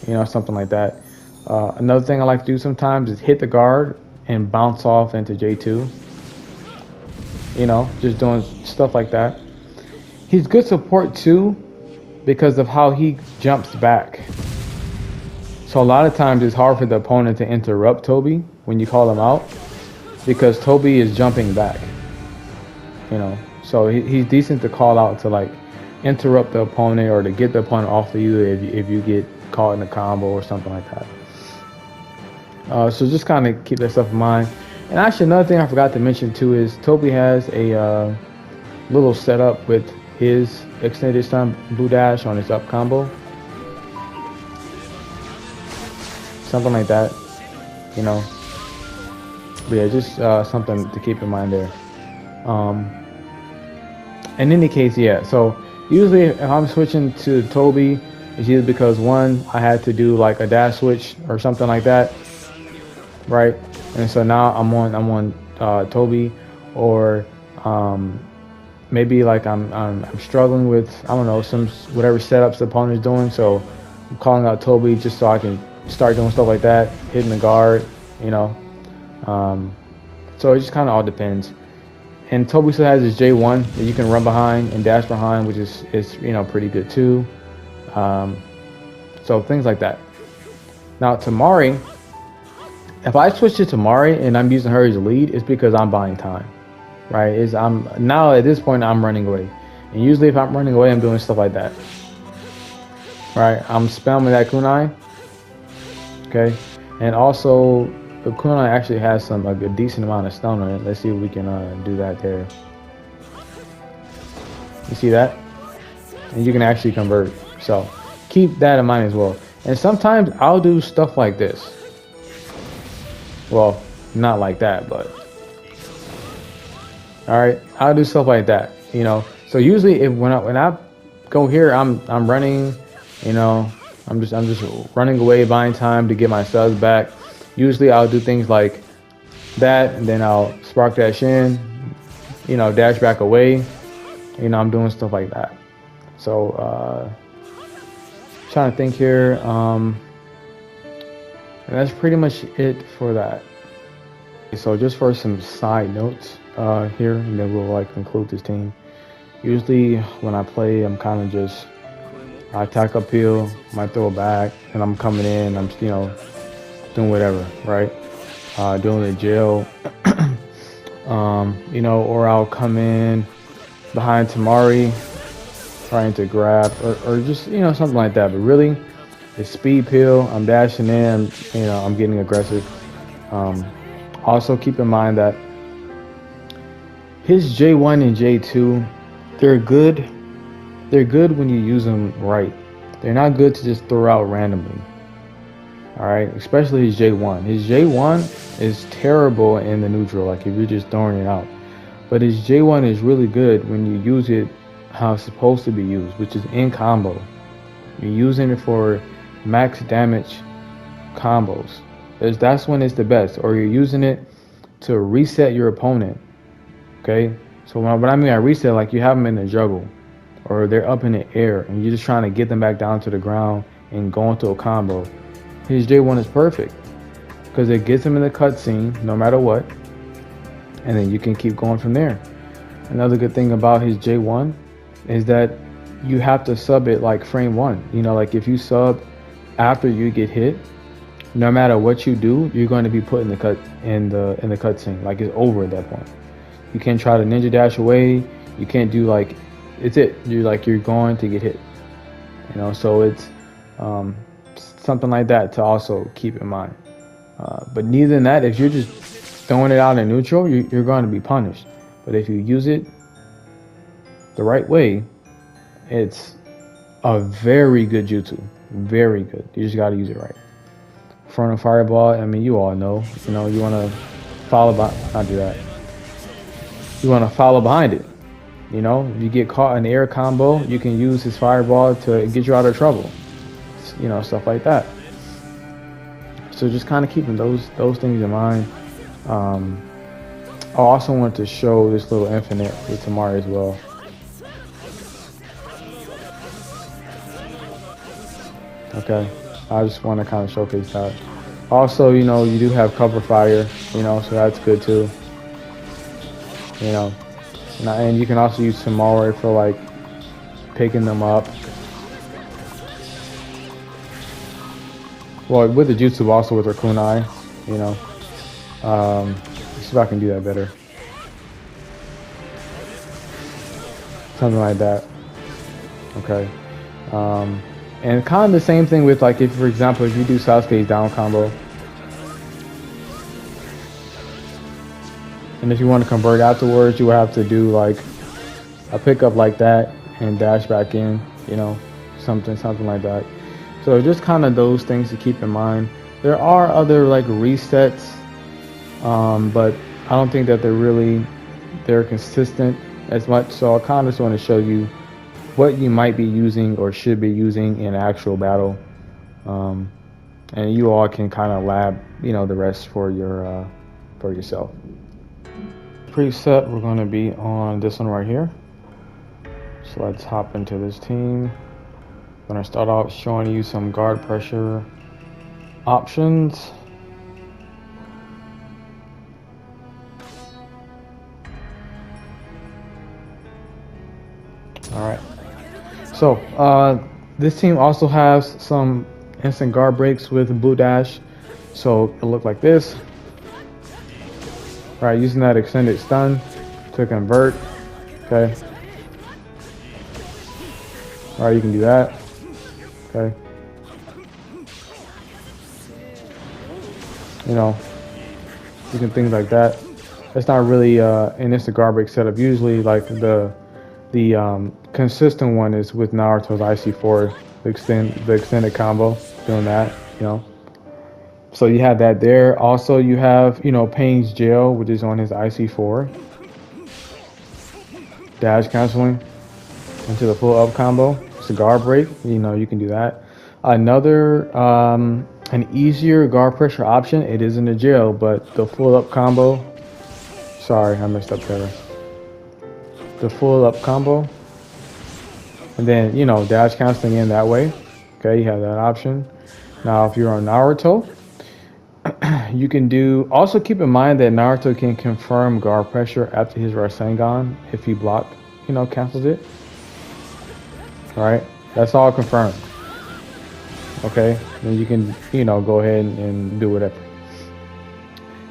you know, something like that. Another thing I like to do sometimes is hit the guard and bounce off into J2, you know, just doing stuff like that. He's good support too because of how he jumps back. So a lot of times it's hard for the opponent to interrupt Toby when you call him out, because Toby is jumping back, you know. So he's decent to call out to like interrupt the opponent or to get the opponent off of you if you get caught in a combo or something like that. So just kind of keep that stuff in mind. And actually another thing I forgot to mention too is Toby has a little setup with his extended stun blue dash on his up combo. Something like that, you know. But yeah, just something to keep in mind there. In any case, yeah, so usually if I'm switching to Toby, it's either because one, I had to do like a dash switch or something like that, right? And so now I'm on Toby, or maybe like I'm struggling with, I don't know, some whatever setups the opponent's doing, so I'm calling out Toby just so I can start doing stuff like that, hitting the guard, you know. So it just kind of all depends. And Toby still has his J1 that you can run behind and dash behind, which is you know, pretty good too. So things like that. Now Tamari, if I switch to Tamari and I'm using her as a lead, it's because I'm buying time, right? I'm now at this point I'm running away, and usually if I'm running away, I'm doing stuff like that, right? I'm spamming that kunai, okay, and also the kunai actually has a decent amount of stun on it. Let's see if we can do that there. You see that? And you can actually convert. So keep that in mind as well. And sometimes I'll do stuff like this. Well, not like that, but all right, I'll do stuff like that, you know. So usually when I go here, I'm running, you know, I'm just running away, buying time to get my subs back. Usually I'll do things like that, and then I'll spark dash in, you know, dash back away. You know, I'm doing stuff like that. So trying to think here. And that's pretty much it for that. So just for some side notes here, and then we'll like conclude this team. Usually when I play, I'm kind of just, I attack uphill, might throw it back, and I'm coming in, I'm, you know, doing whatever, right? Doing the jail, you know, or I'll come in behind Tamari, trying to grab, or just, you know, something like that. But really, it's speed pill. I'm dashing in, you know, I'm getting aggressive. Also keep in mind that his J1 and J2, they're good. They're good when you use them right. They're not good to just throw out randomly. All right, especially his J1. His J1 is terrible in the neutral, like if you're just throwing it out. But his J1 is really good when you use it how it's supposed to be used, which is in combo. You're using it for max damage combos. That's when it's the best. Or you're using it to reset your opponent. Okay, so when I mean I reset, like you have them in the juggle, or they're up in the air, and you're just trying to get them back down to the ground and go into a combo. His J1 is perfect because it gets him in the cutscene no matter what, and then you can keep going from there. Another good thing about his J1 is that you have to sub it like frame one. You know, like if you sub after you get hit, no matter what you do, you're going to be put in the cutscene. Like it's over at that point. You can't try to ninja dash away. You can't do like, it's it. You're going to get hit. You know, so it's something like that to also keep in mind. But neither than that, if you're just throwing it out in neutral, you're going to be punished. But if you use it the right way, it's a very good jutsu. Very good. You just got to use it right. Frontal fireball, I mean, you all know. You know, you want to follow behind, not do that. You want to follow behind it. You know, if you get caught in the air combo, you can use his fireball to get you out of trouble. You know, stuff like that. So just kind of keeping those things in mind. I also want to show this little infinite with Tamari as well. Okay, I just want to kind of showcase that. Also, you know, you do have cover fire, you know, so that's good too. You know, and you can also use Tamari for like picking them up. Well, with the jutsu, also with her kunai, you know. Let's see if I can do that better. Something like that. Okay. And kind of the same thing with like, if for example, if you do Sasuke's down combo, and if you want to convert afterwards, you will have to do like a pickup like that, and dash back in, you know, something like that. So just kind of those things to keep in mind. There are other like resets, but I don't think that they're consistent as much. So I kind of just want to show you what you might be using or should be using in actual battle, and you all can kind of lab, you know, the rest for yourself. Preset, we're going to be on this one right here. So let's hop into this team. I'm going to start off showing you some guard pressure options. Alright, so this team also has some instant guard breaks with blue dash, so it'll look like this. Right, using that extended stun to convert. Okay. Alright, you can do that. Okay. You know, you can things like that. It's not really an instant guard break setup. Usually, like the consistent one is with Naruto's IC4, the extended combo, doing that, you know. So you have that there. Also, you have, you know, Pain's jail, which is on his IC4. Dash canceling into the full up combo. It's a guard break, you know, you can do that. Another, an easier guard pressure option, it is in the jail, but the full up combo, sorry, I messed up there. The full up combo, and then, you know, dash canceling in that way. Okay, you have that option. Now, if you're on Naruto, you can do, also keep in mind that Naruto can confirm guard pressure after his Rasengan if he block, you know, cancels it. Alright, that's all confirmed. Okay, then you can, you know, go ahead and do whatever.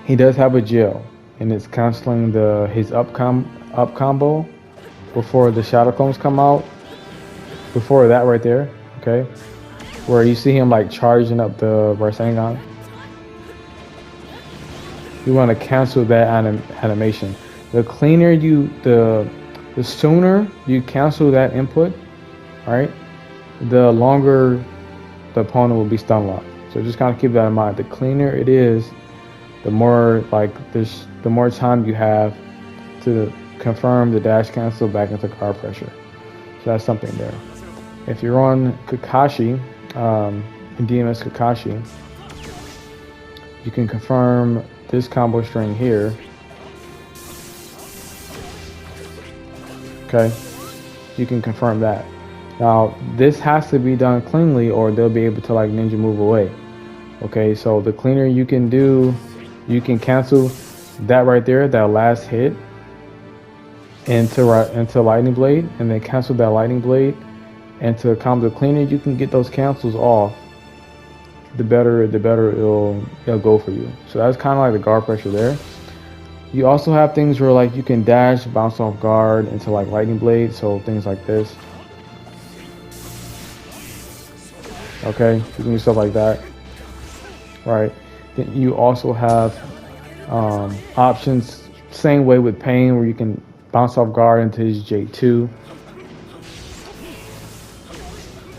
He does have a jail, and it's canceling his up combo before the shadow clones come out. Before that right there, okay, where you see him like charging up the Rasengan. You want to cancel that animation. The cleaner you, the sooner you cancel that input, all right, the longer the opponent will be stun locked. So just kind of keep that in mind. The cleaner it is, the more like the more time you have to confirm the dash cancel back into guard pressure. So that's something there. If you're on Kakashi, in DMS Kakashi, you can confirm this combo string here. Okay, you can confirm that. Now this has to be done cleanly, or they'll be able to like ninja move away. Okay, so the cleaner you can do, you can cancel that right there, that last hit into lightning blade, and then cancel that lightning blade into combo. The cleaner you can get those cancels off, the better it'll go for you. So that's kind of like the guard pressure there. You also have things where like you can dash, bounce off guard into like lightning blade, so things like this. Okay, you can do stuff like that. Right. Then you also have options, same way with Pain, where you can bounce off guard into his J2.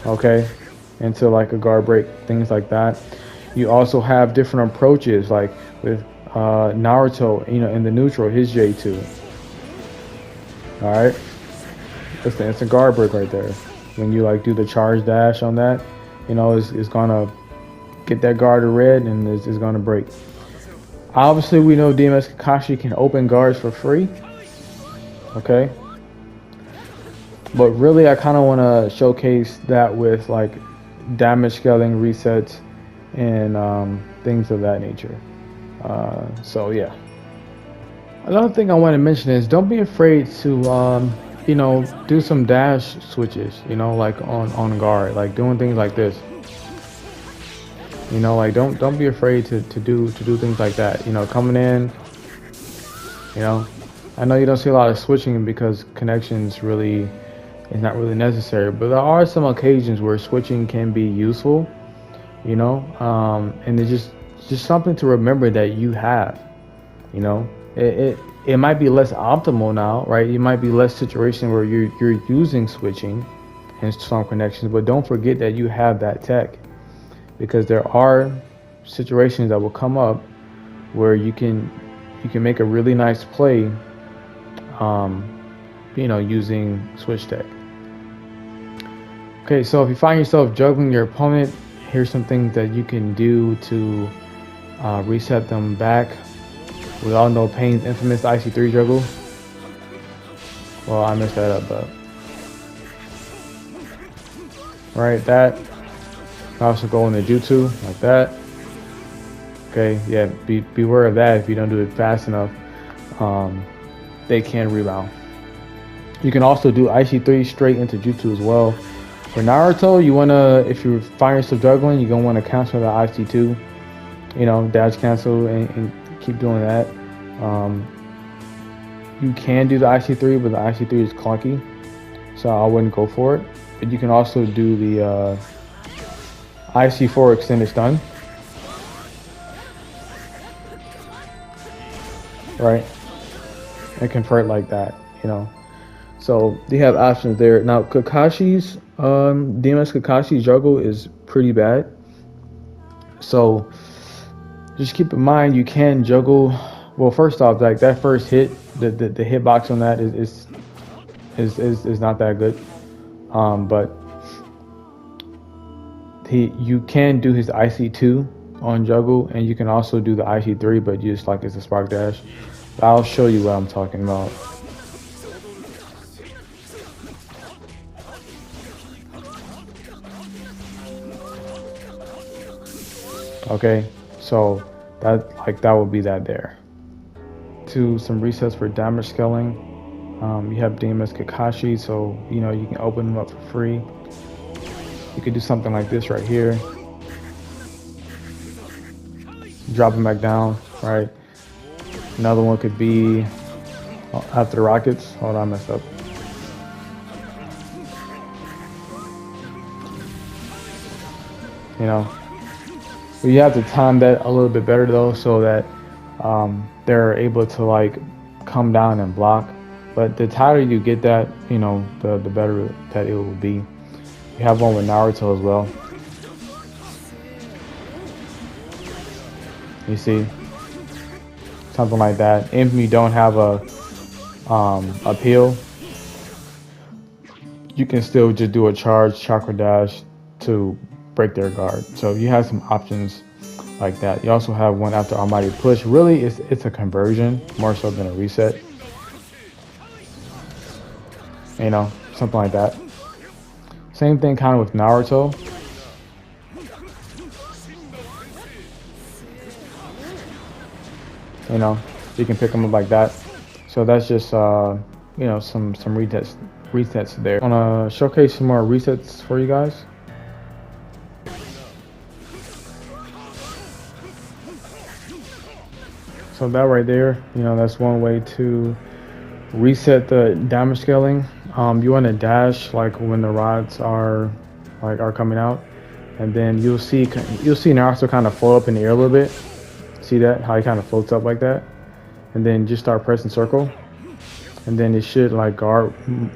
Okay, into like a guard break, things like that. You also have different approaches, like with Naruto, you know, in the neutral, his J2. All right, that's the instant guard break right there. When you like do the charge dash on that, you know, it's gonna get that guard to red and it's gonna break. Obviously, we know DMS Kakashi can open guards for free. Okay, but really, I kind of want to showcase that with like damage scaling resets and things of that nature. So yeah. Another thing I want to mention is don't be afraid to you know, do some dash switches. You know, like on guard, like doing things like this. You know, like don't be afraid to do things like that. You know, coming in. You know, I know you don't see a lot of switching because connections really is not really necessary, but there are some occasions where switching can be useful. You know, and it's just something to remember that you have. You know, it might be less optimal now, right? It might be less situation where you're using switching and storm connections, but don't forget that you have that tech, because there are situations that will come up where you can make a really nice play, using switch tech. Okay, so if you find yourself juggling your opponent, here's some things that you can do to reset them back. We all know Pain's infamous IC3 juggle. Well, I messed that up, but right, that. Also go into jutsu like that. Okay, yeah, beware of that. If you don't do it fast enough, they can rebound. You can also do IC3 straight into jutsu as well. For Naruto, you wanna, if you find yourself juggling, you're gonna want to cancel the IC2, dash cancel and keep doing that. You can do the IC3, but the IC3 is clunky, so I wouldn't go for it. But you can also do the IC4 extended stun, right, and convert like that, So they have options there. Now Kakashi's DMS Kakashi's juggle is pretty bad, so just keep in mind you can juggle. Well, first off, like that first hit, the hitbox on that is not that good, but you can do his IC2 on juggle, and you can also do the IC3, but just like it's a spark dash. But I'll show you what I'm talking about. Okay, so that would be that there. To some resets for damage scaling, you have DMS Kakashi, so you can open them up for free. You could do something like this right here. Drop them back down, right? Another one could be after the rockets. Hold on, I messed up. But you have to time that a little bit better though, so that they're able to like come down and block. But the tighter you get that, the better that it will be. You have one with Naruto as well. You see, something like that. If you don't have a peel, you can still just do a charge chakra dash to break their guard. So you have some options like that. You also have one after Almighty Push. Really, it's a conversion more so than a reset. Something like that. Same thing kind of with Naruto. You can pick them up like that. So that's just some resets there. I want to showcase some more resets for you guys. So that right there, that's one way to reset the damage scaling. You want to dash like when the rods are coming out, and then you'll see Naruto kind of float up in the air a little bit. See that, how he kind of floats up like that, and then just start pressing circle, and then it should like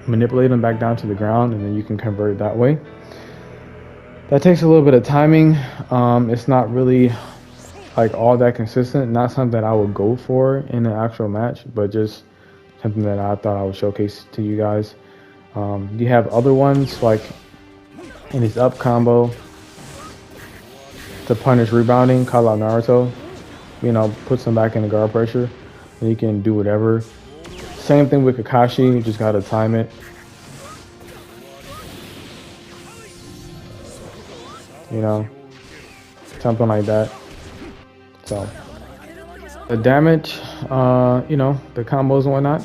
manipulate them back down to the ground, and then you can convert it that way. That takes a little bit of timing. It's not really like all that consistent. Not something that I would go for in an actual match, but just something that I thought I would showcase to you guys. You have other ones like in his up combo to punish rebounding, call out Naruto, puts him back in the guard pressure, and you can do whatever. Same thing with Kakashi, you just gotta time it. Something like that. So the damage, the combos and whatnot,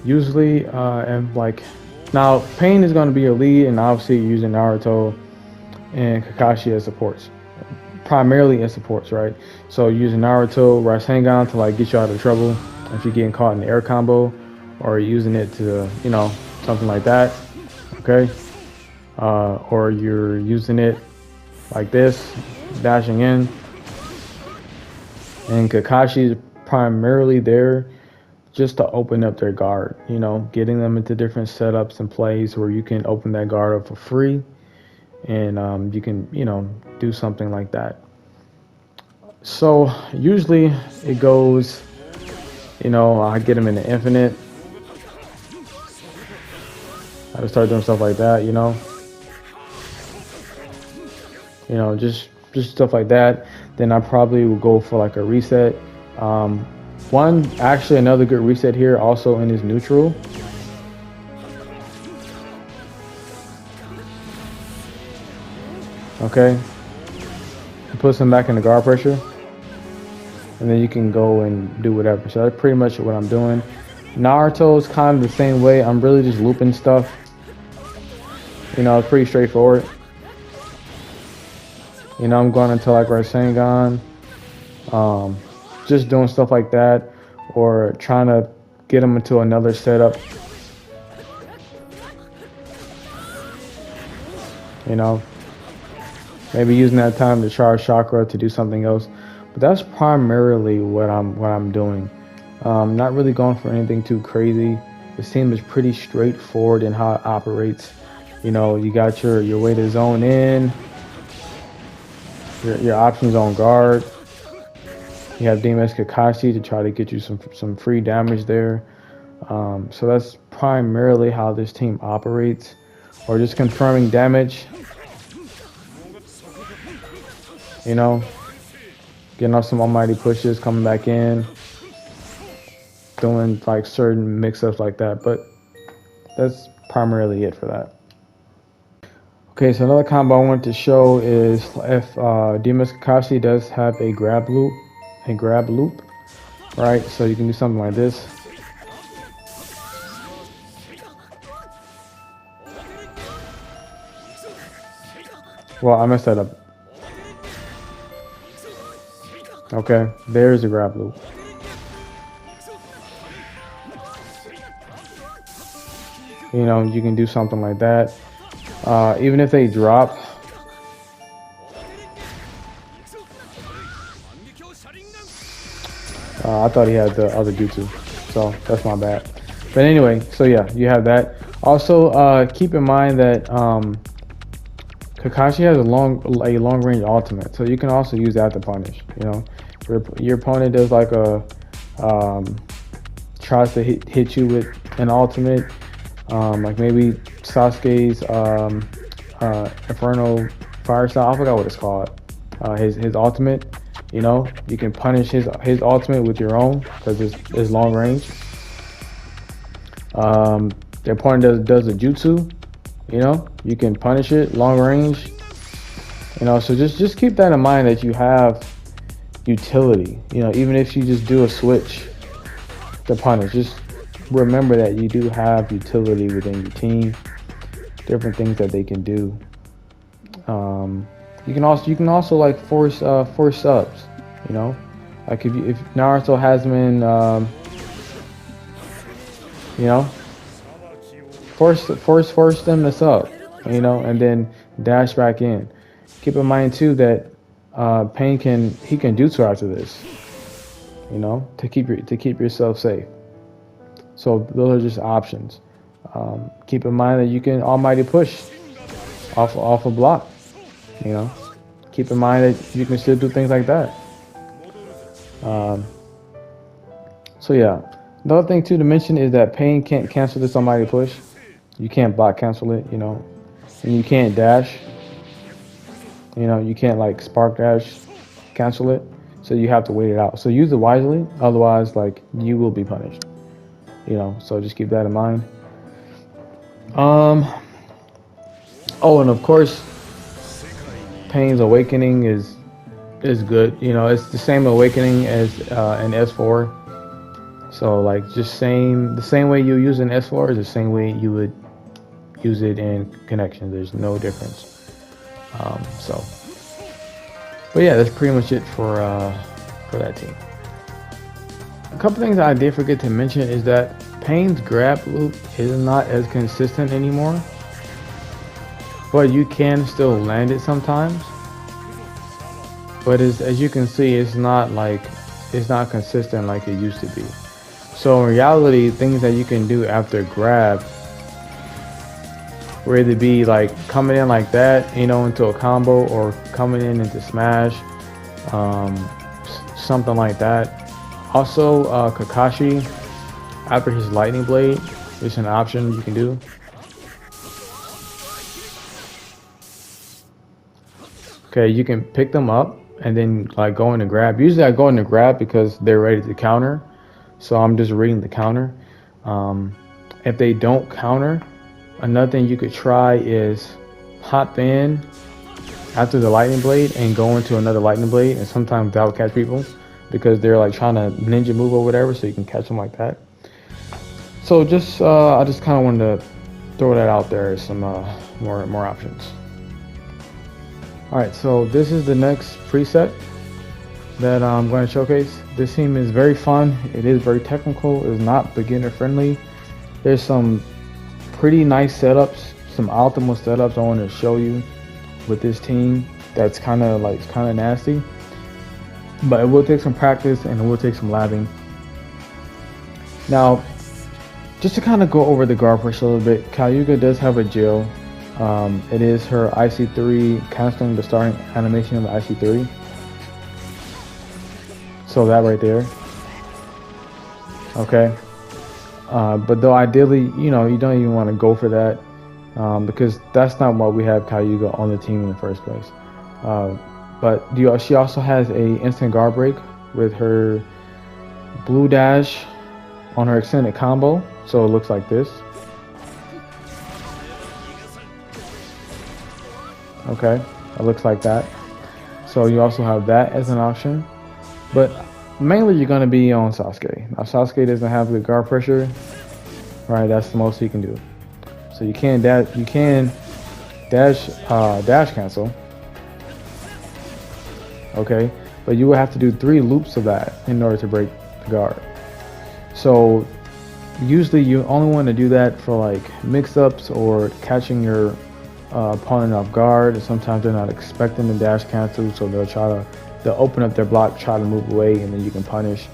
usually, and like, now Pain is going to be your lead, and obviously you're using Naruto and Kakashi as supports, primarily as supports, right? So using Naruto, Rasengan to like get you out of trouble if you're getting caught in the air combo, or using it to, something like that, okay? Or you're using it like this, dashing in. And Kakashi is primarily there just to open up their guard, you know, getting them into different setups and plays where you can open that guard up for free, and you can, you know, do something like that. So usually it goes, you know, I get them in the infinite. I just start doing stuff like that, you know, just stuff like that. Then I probably will go for like a reset. Another good reset here also in his neutral. Okay, it puts him back in the guard pressure, and then you can go and do whatever. So that's pretty much what I'm doing. Naruto's kind of the same way. I'm really just looping stuff. You know, it's pretty straightforward. You know, I'm going into like Rasengan, just doing stuff like that, or trying to get him into another setup. You know, maybe using that time to charge chakra to do something else. But that's primarily what I'm doing. Not really going for anything too crazy. This team is pretty straightforward in how it operates. You know, you got your way to zone in, your options on guard. You have DMS Kakashi to try to get you some free damage there. So that's primarily how this team operates, or just confirming damage. You know, getting off some almighty pushes, coming back in, doing like certain mix-ups like that. But that's primarily it for that. Okay, so another combo I wanted to show is if DMS Kakashi does have a grab loop, right? So you can do something like this. Well, I messed that up. Okay, there's the grab loop. You know, you can do something like that. Even if they drop, I thought he had the other jutsu, so that's my bad. But anyway, so yeah, you have that. Also, keep in mind that Kakashi has a long range ultimate, so you can also use that to punish. You know, your opponent does like a tries to hit you with an ultimate, like maybe Sasuke's Inferno Fire Style. I forgot what it's called. His ultimate. You know, you can punish his ultimate with your own because it's long range. The opponent does a jutsu. You know, you can punish it long range. You know, so just keep that in mind that you have utility. You know, even if you just do a switch to punish, just remember that you do have utility within your team. Different things that they can do. You can also like force subs. You know, like if Naruto has them in, you know, force them to sub. You know, and then dash back in. Keep in mind too that Pain can jutsu after this. You know, to keep yourself safe. So those are just options. Keep in mind that you can almighty push off a block. You know, keep in mind that you can still do things like that. So yeah, another thing too to mention is that Pain can't cancel this almighty push. You can't block cancel it. You know, and you can't dash. You know, you can't like spark dash cancel it. So you have to wait it out. So use it wisely, otherwise like you will be punished. You know, so just keep that in mind. Oh, and of course, Pain's awakening is good. You know, it's the same awakening as an S4. So like the same way you use an S4 is the same way you would use it in Connections. There's no difference. But yeah, that's pretty much it for that team. A couple things I did forget to mention is that Pain's grab loop is not as consistent anymore, but you can still land it sometimes. But as you can see, it's not consistent like it used to be. So in reality, things that you can do after grab will either be like coming in like that, you know, into a combo, or coming in into smash, something like that. Also, Kakashi after his lightning blade is an option you can do. Okay, you can pick them up and then like go in to grab. Usually I go in to grab because they're ready to counter, so I'm just reading the counter. If they don't counter, another thing you could try is hop in after the lightning blade and go into another lightning blade, and sometimes that'll catch people because they're like trying to ninja move or whatever, so you can catch them like that. So just I just kind of wanted to throw that out there as some more options. Alright, so this is the next preset that I'm going to showcase. This team is very fun. It is very technical. It's not beginner friendly. There's some pretty nice setups, some optimal setups I want to show you with this team that's kind of nasty. But it will take some practice and it will take some labbing. Now, just to kind of go over the guard pressure a little bit, Cayuga does have a jail. It is her IC3, canceling the starting animation of the IC3. So that right there. Okay. But though ideally, you know, you don't even want to go for that because that's not why we have Cayuga on the team in the first place. But she also has a instant guard break with her blue dash on her extended combo. So it looks like this. Okay, it looks like that. So you also have that as an option, but mainly you're going to be on Sasuke. Now Sasuke doesn't have good guard pressure, right? That's the most he can do. So you can dash cancel. Okay, but you will have to do 3 loops of that in order to break the guard. So usually you only want to do that for like mix-ups or catching your opponent off guard. Sometimes they're not expecting the dash cancel, so they'll open up their block, try to move away, and then you can punish.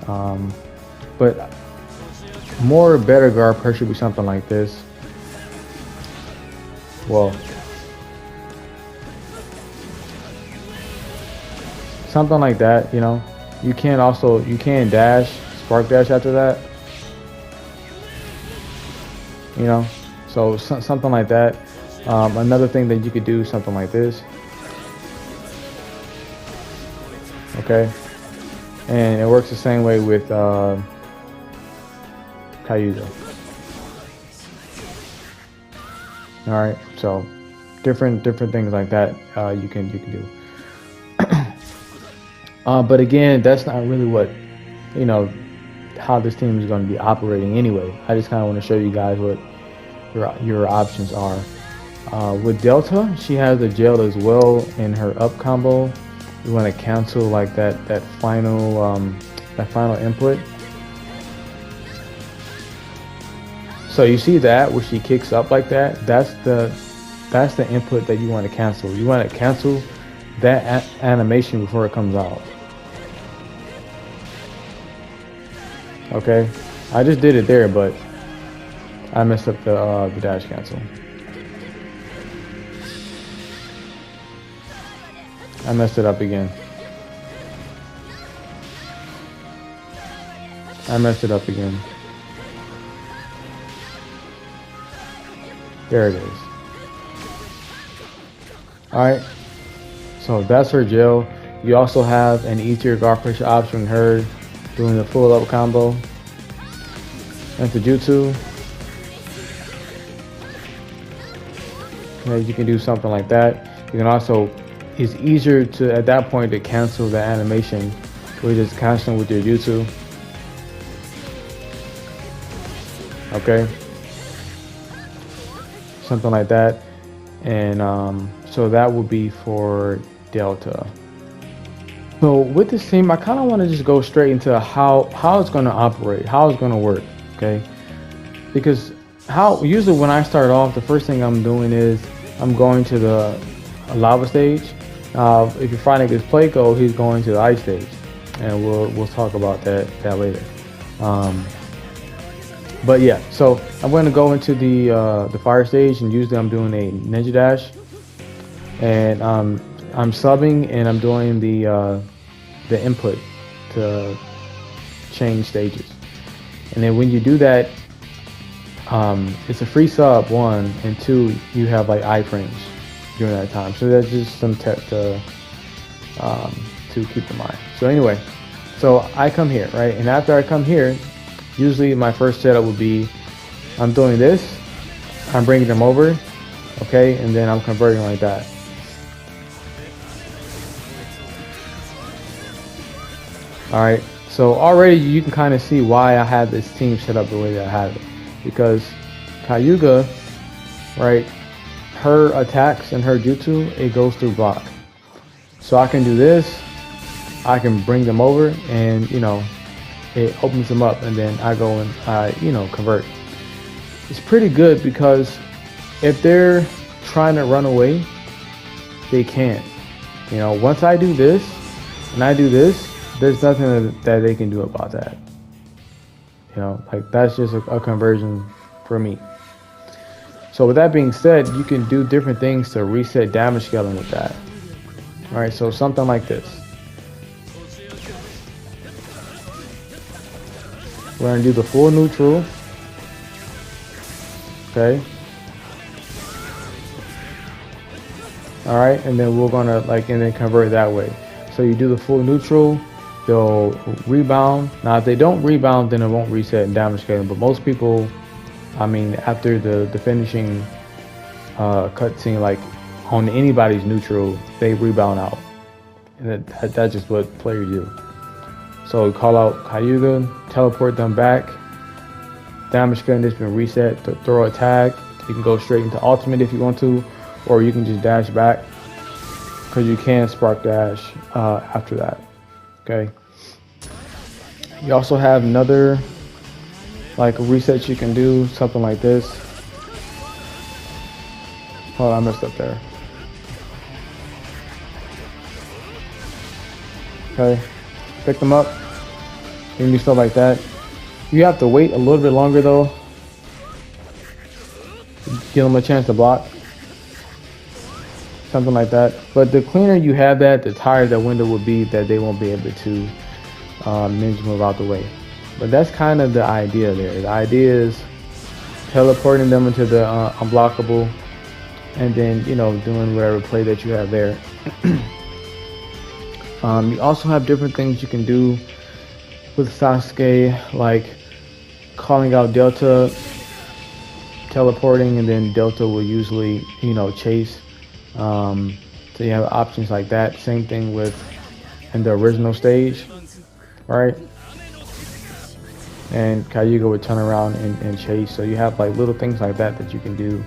But better guard pressure would be something like this. Well, something like that, you know. You can dash, spark dash after that, you know. So something like that. Another thing that you could do, something like this. Okay, and it works the same way with Cayuga. All right, so different things like that you can do. But again, that's not really what, you know, how this team is going to be operating anyway. I just kind of want to show you guys what your options are. With Delta, she has a gel as well in her up combo. You want to cancel like that final input. So you see that where she kicks up like that. That's the input that you want to cancel. You want to cancel that animation before it comes out. Okay, I just did it there, but I messed up the dash cancel. I messed it up again. There it is. Alright, so that's her gel. You also have an easier guard pressure option in her doing the full up combo. And the jutsu. Okay, you can do something like that. You can also, it's easier to, at that point, to cancel the animation where you just cancel with your jutsu. Okay, something like that. And so that would be for Delta. So with this team, I kind of want to just go straight into how it's going to operate, how it's going to work. Okay, because usually when I start off, the first thing I'm doing is I'm going to the lava stage. If you're fighting against Playco, he's going to the ice stage, and we'll talk about that later. But yeah, so I'm going to go into the fire stage, and usually I'm doing a ninja dash, and I'm subbing and I'm doing the input to change stages. And then when you do that, it's a free sub, one, and two, you have like iframes during that time. So that's just some tech to keep in mind. So anyway, so I come here, right? And after I come here, usually my first setup would be, I'm doing this, I'm bringing them over, okay? And then I'm converting like that. All right, so already you can kind of see why I had this team set up the way that I have it. Because Kayuga, right, her attacks and her jutsu, it goes through block. So I can do this, I can bring them over, and you know, it opens them up, and then I go and I, you know, convert. It's pretty good because if they're trying to run away, they can't. You know, once I do this and I do this, there's nothing that they can do about that. You know, like that's just a conversion for me. So with that being said, you can do different things to reset damage scaling with that. All right, so something like this. We're gonna do the full neutral. Okay. All right, and then we're gonna and then convert that way. So you do the full neutral, they'll rebound. Now if they don't rebound, then it won't reset in damage scaling. But most people, I mean, after the finishing cutscene, like on anybody's neutral, they rebound out, and that's just what players do. So call out Kayuga, teleport them back. Damage scaling has been reset. Throw a tag. You can go straight into ultimate if you want to, or you can just dash back, because you can spark dash after that. Okay. You also have another like reset you can do, something like this. Hold on, I messed up there. Okay, pick them up. You can do stuff like that. You have to wait a little bit longer though. Give them a chance to block. Something like that. But the cleaner you have that, the tighter the window will be that they won't be able to ninja move out the way. But that's kind of the idea there. The idea is teleporting them into the unblockable, and then, you know, doing whatever play that you have there. You also have different things you can do with Sasuke, like calling out Delta, teleporting, and then Delta will usually, you know, chase. So you have options like that. Same thing with in the original stage, right? And Kayuga would turn around and chase. So you have like little things like that that you can do.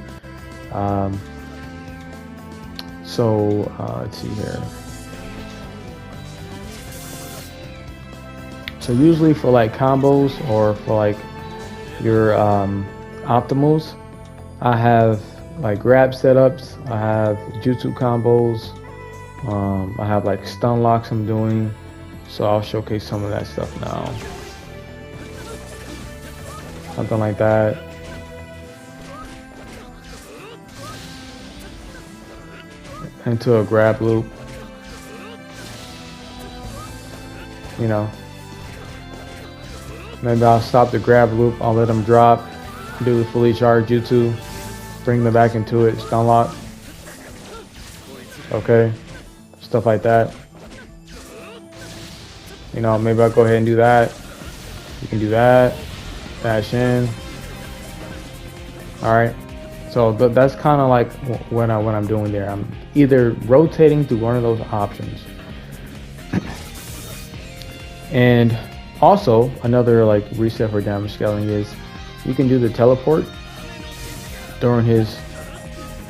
Let's see here. So usually for like combos or for like your optimals, I have like grab setups, I have jutsu combos, I have like stun locks I'm doing. So I'll showcase some of that stuff now. Something like that. Into a grab loop. You know. Maybe I'll stop the grab loop, I'll let them drop, do the fully charged jutsu, bring them back into it, stun lock. Okay. Stuff like that. You know, maybe I'll go ahead and do that. You can do that. Dash in. Alright. So that's kind of like what I'm doing there. I'm either rotating through one of those options. And also, another like reset for damage scaling is you can do the teleport during his,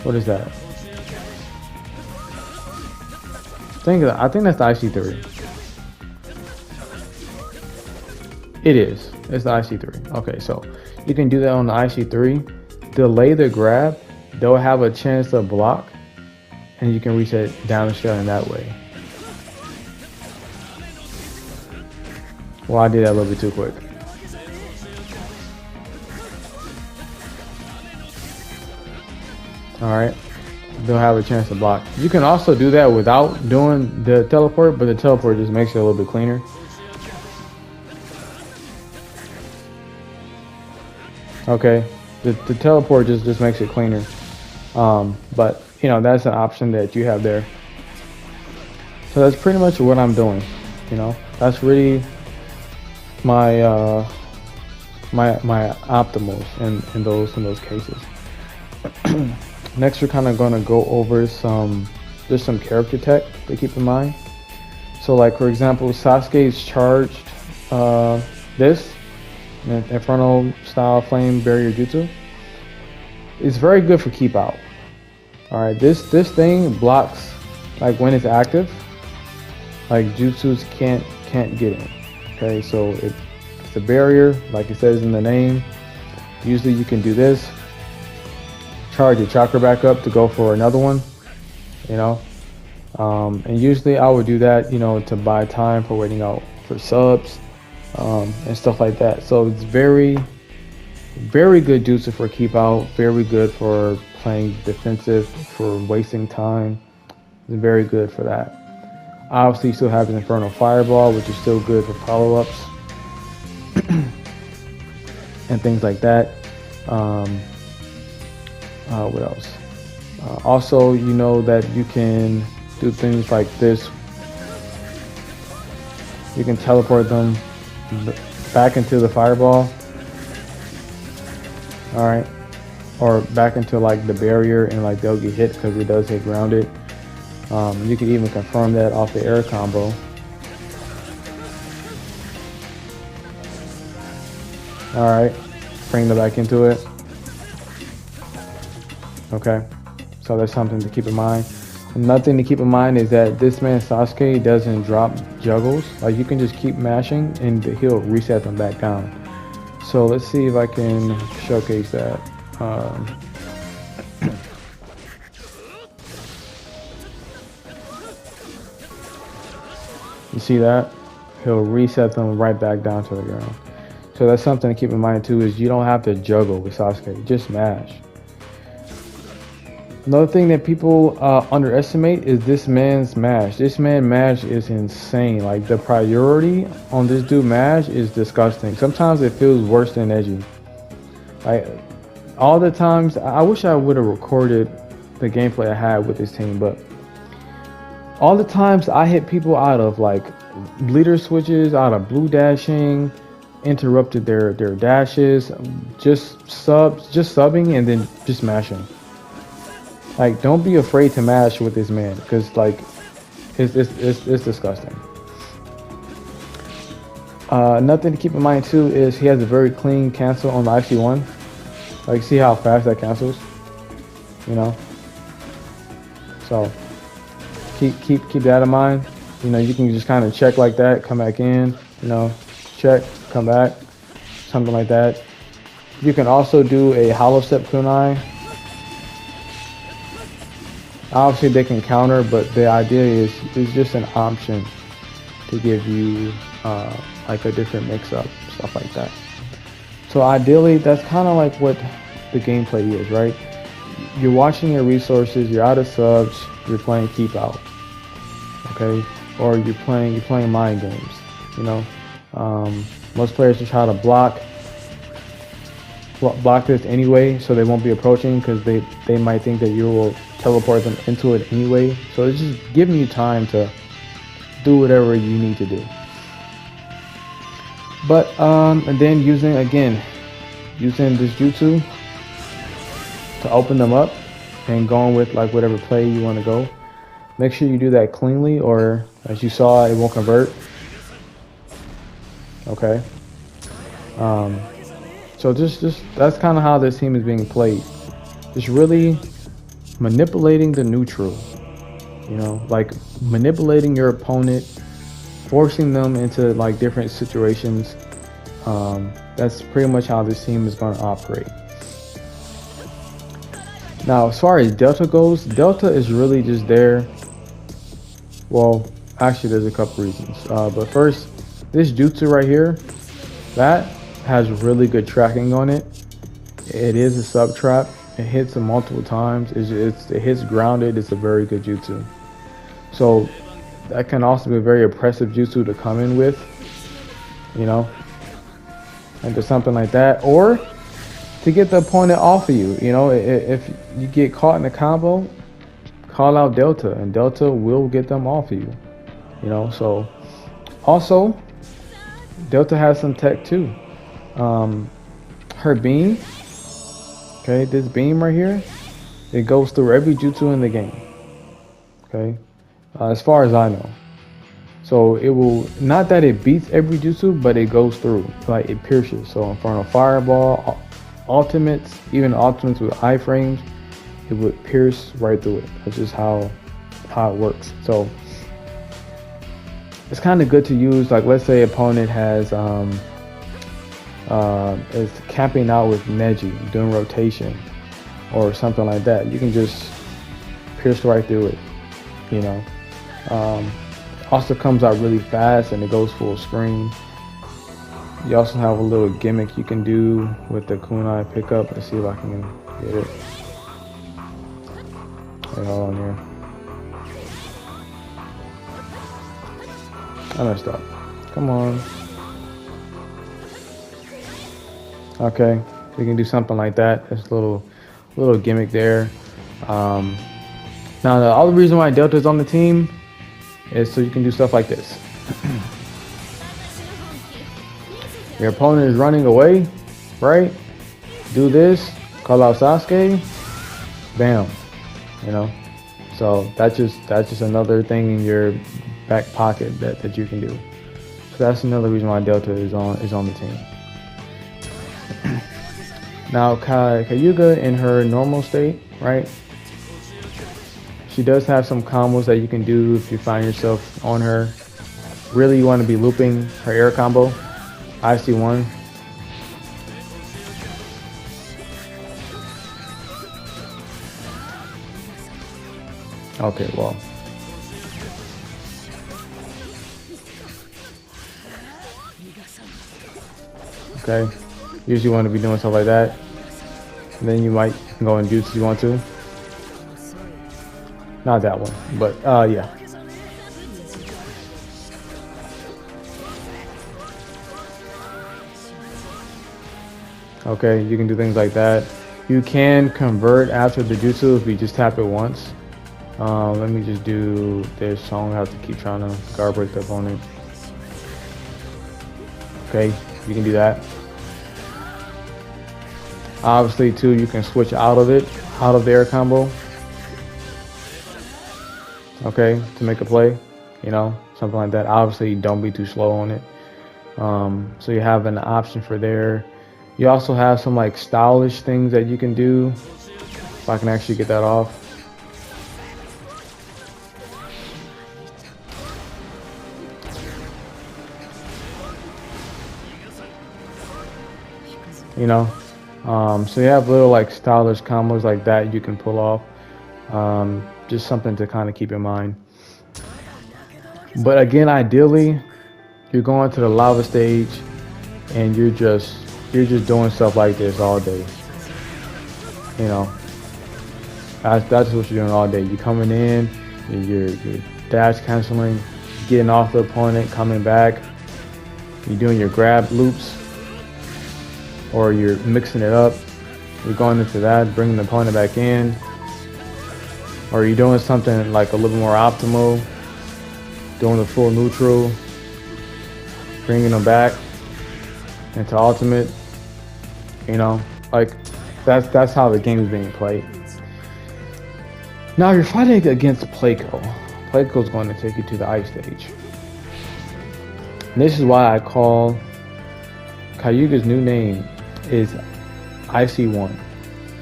what is that? I think that's the IC3. It is. It's the IC3. Okay, so you can do that on the IC3. Delay the grab. They'll have a chance to block, and you can reset damage scaling that way. Well, I did that a little bit too quick. All right, they'll have a chance to block. You can also do that without doing the teleport, but the teleport just makes it a little bit cleaner. Okay, the teleport just makes it cleaner. But you know, that's an option that you have there. So that's pretty much what I'm doing. You know, that's really my my optimals in those cases. Next, we're kind of going to go over some character tech to keep in mind. So, like for example, Sasuke's charged this Inferno style flame barrier jutsu. It's very good for keep out. All right, this thing blocks like when it's active. Like jutsus can't get in. Okay, so it's a barrier, like it says in the name. Usually you can do this, charge your chakra back up to go for another one, you know. And usually I would do that, you know, to buy time for waiting out for subs and stuff like that. So it's very good jutsu for keep out, very good for playing defensive, for wasting time. It's very good for that. Obviously, you still have an Inferno Fireball, which is still good for follow-ups and things like that. What else? Also, you know that you can do things like this. You can teleport them back into the Fireball. All right, or back into like the barrier, and like they'll get hit because it does hit grounded. You can even confirm that off the air combo. Alright, bring them back into it. Okay, so that's something to keep in mind. Another thing to keep in mind is that this man Sasuke doesn't drop juggles. Like you can just keep mashing and he'll reset them back down. So let's see if I can showcase that. You see that? He'll reset them right back down to the ground. So that's something to keep in mind too, is you don't have to juggle with Sasuke, just mash. Another thing that people underestimate is this man's mash. This man mash is insane. Like the priority on this dude mash is disgusting. Sometimes it feels worse than edgy. Like all the times, I wish I would have recorded the gameplay I had with this team, but all the times I hit people out of like bleeder switches, out of blue dashing, interrupted their dashes, just subbing and then just mashing. Like don't be afraid to mash with this man, because like it's disgusting. Nothing to keep in mind too is he has a very clean cancel on the IC1. Like see how fast that cancels, you know. So keep that in mind. You know, you can just kind of check like that, come back in, you know, check, come back, something like that. You can also do a hollow step kunai. Obviously they can counter, but the idea is it's just an option to give you like a different mix-up, stuff like that. So ideally, that's kind of like what the gameplay is, right? You're watching your resources, you're out of subs, you're playing keep out, okay? Or you're playing mind games, you know? Most players just try to block this anyway, so they won't be approaching, because they might think that you will teleport them into it anyway. So it's just giving you time to do whatever you need to do. But and then using this jutsu to open them up and going with like whatever play you want to go. Make sure you do that cleanly, or as you saw, it won't convert. Okay. So just that's kind of how this team is being played. Just really manipulating the neutral, you know, like manipulating your opponent, forcing them into like different situations. That's pretty much how this team is going to operate. Now, as far as Delta goes, Delta is really just there. Well, actually, there's a couple reasons. But first, this jutsu right here, that has really good tracking on it. It is a sub trap, It hits him multiple times. It hits grounded. It's a very good jutsu. So that can also be a very oppressive jutsu to come in with, you know, into something like that, or to get the opponent off of you. You know, if you get caught in a combo, call out Delta, and Delta will get them off of you. You know, so also Delta has some tech too. Her beam, okay, this beam right here, it goes through every jutsu in the game. Okay, as far as I know. So it will, not that it beats every jutsu, but it goes through, like it pierces. So Infernal Fireball, ultimates, even ultimates with iframes, it would pierce right through it. That's just how it works. So it's kind of good to use, like let's say opponent has is camping out with Neji doing rotation or something like that. You can just pierce right through it, you know. Also comes out really fast and it goes full screen. You also have a little gimmick you can do with the kunai pickup. Let's see if I can get it. Wait, hold on here. I messed up. Come on. Okay, we can do something like that. There's a little gimmick there. Now the other reason why Delta is on the team is so you can do stuff like this. Your opponent is running away, right? Do this, call out Sasuke, bam, you know. So that's just another thing in your back pocket that you can do. So that's another reason why Delta is on the team. Now Cayuga in her normal state, right? She does have some combos that you can do if you find yourself on her. Really, you want to be looping her air combo. IC1. Okay, well. Okay. Usually you want to be doing stuff like that. And then you might go and jutsu if you want to. Not that one, but yeah. Okay, you can do things like that. You can convert after the jutsu if you just tap it once. Let me just do this so I don't have to keep trying to guard break the opponent. Okay, you can do that. Obviously too, you can switch out of the air combo. Okay, to make a play, you know, something like that. Obviously don't be too slow on it. So you have an option for there. You also have some like stylish things that you can do. If I can actually get that off. You know, so you have little like stylish combos like that you can pull off. Just something to kind of keep in mind. But again, ideally, you're going to the lava stage and you're just doing stuff like this all day. You know, that's what you're doing all day. You're coming in, you're dash canceling, getting off the opponent, coming back. You're doing your grab loops, or you're mixing it up. You're going into that, bringing the opponent back in, or you're doing something like a little more optimal, doing the full neutral, bringing them back into ultimate. You know, like that's how the game is being played. Now, if you're fighting against Playco, Playco is going to take you to the ice stage. And this is why I call Cayuga's new name is IC1.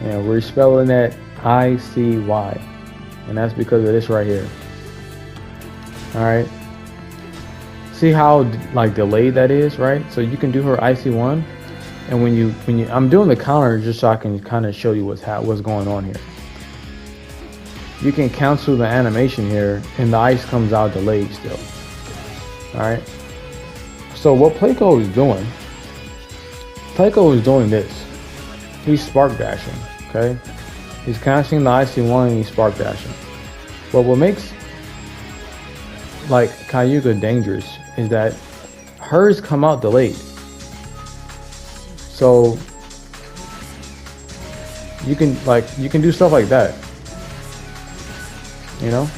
And we're spelling that ICY. And that's because of this right here. Alright. See how like delayed that is, right? So you can do her IC1. And when you I'm doing the counter just so I can kind of show you what's going on here. You can cancel the animation here and the ice comes out delayed still. Alright. So what Playco is doing this. He's spark dashing, okay? He's casting the IC1 and he's spark dashing. But what makes like Kayuga dangerous is that hers come out delayed. So you can do stuff like that. You know?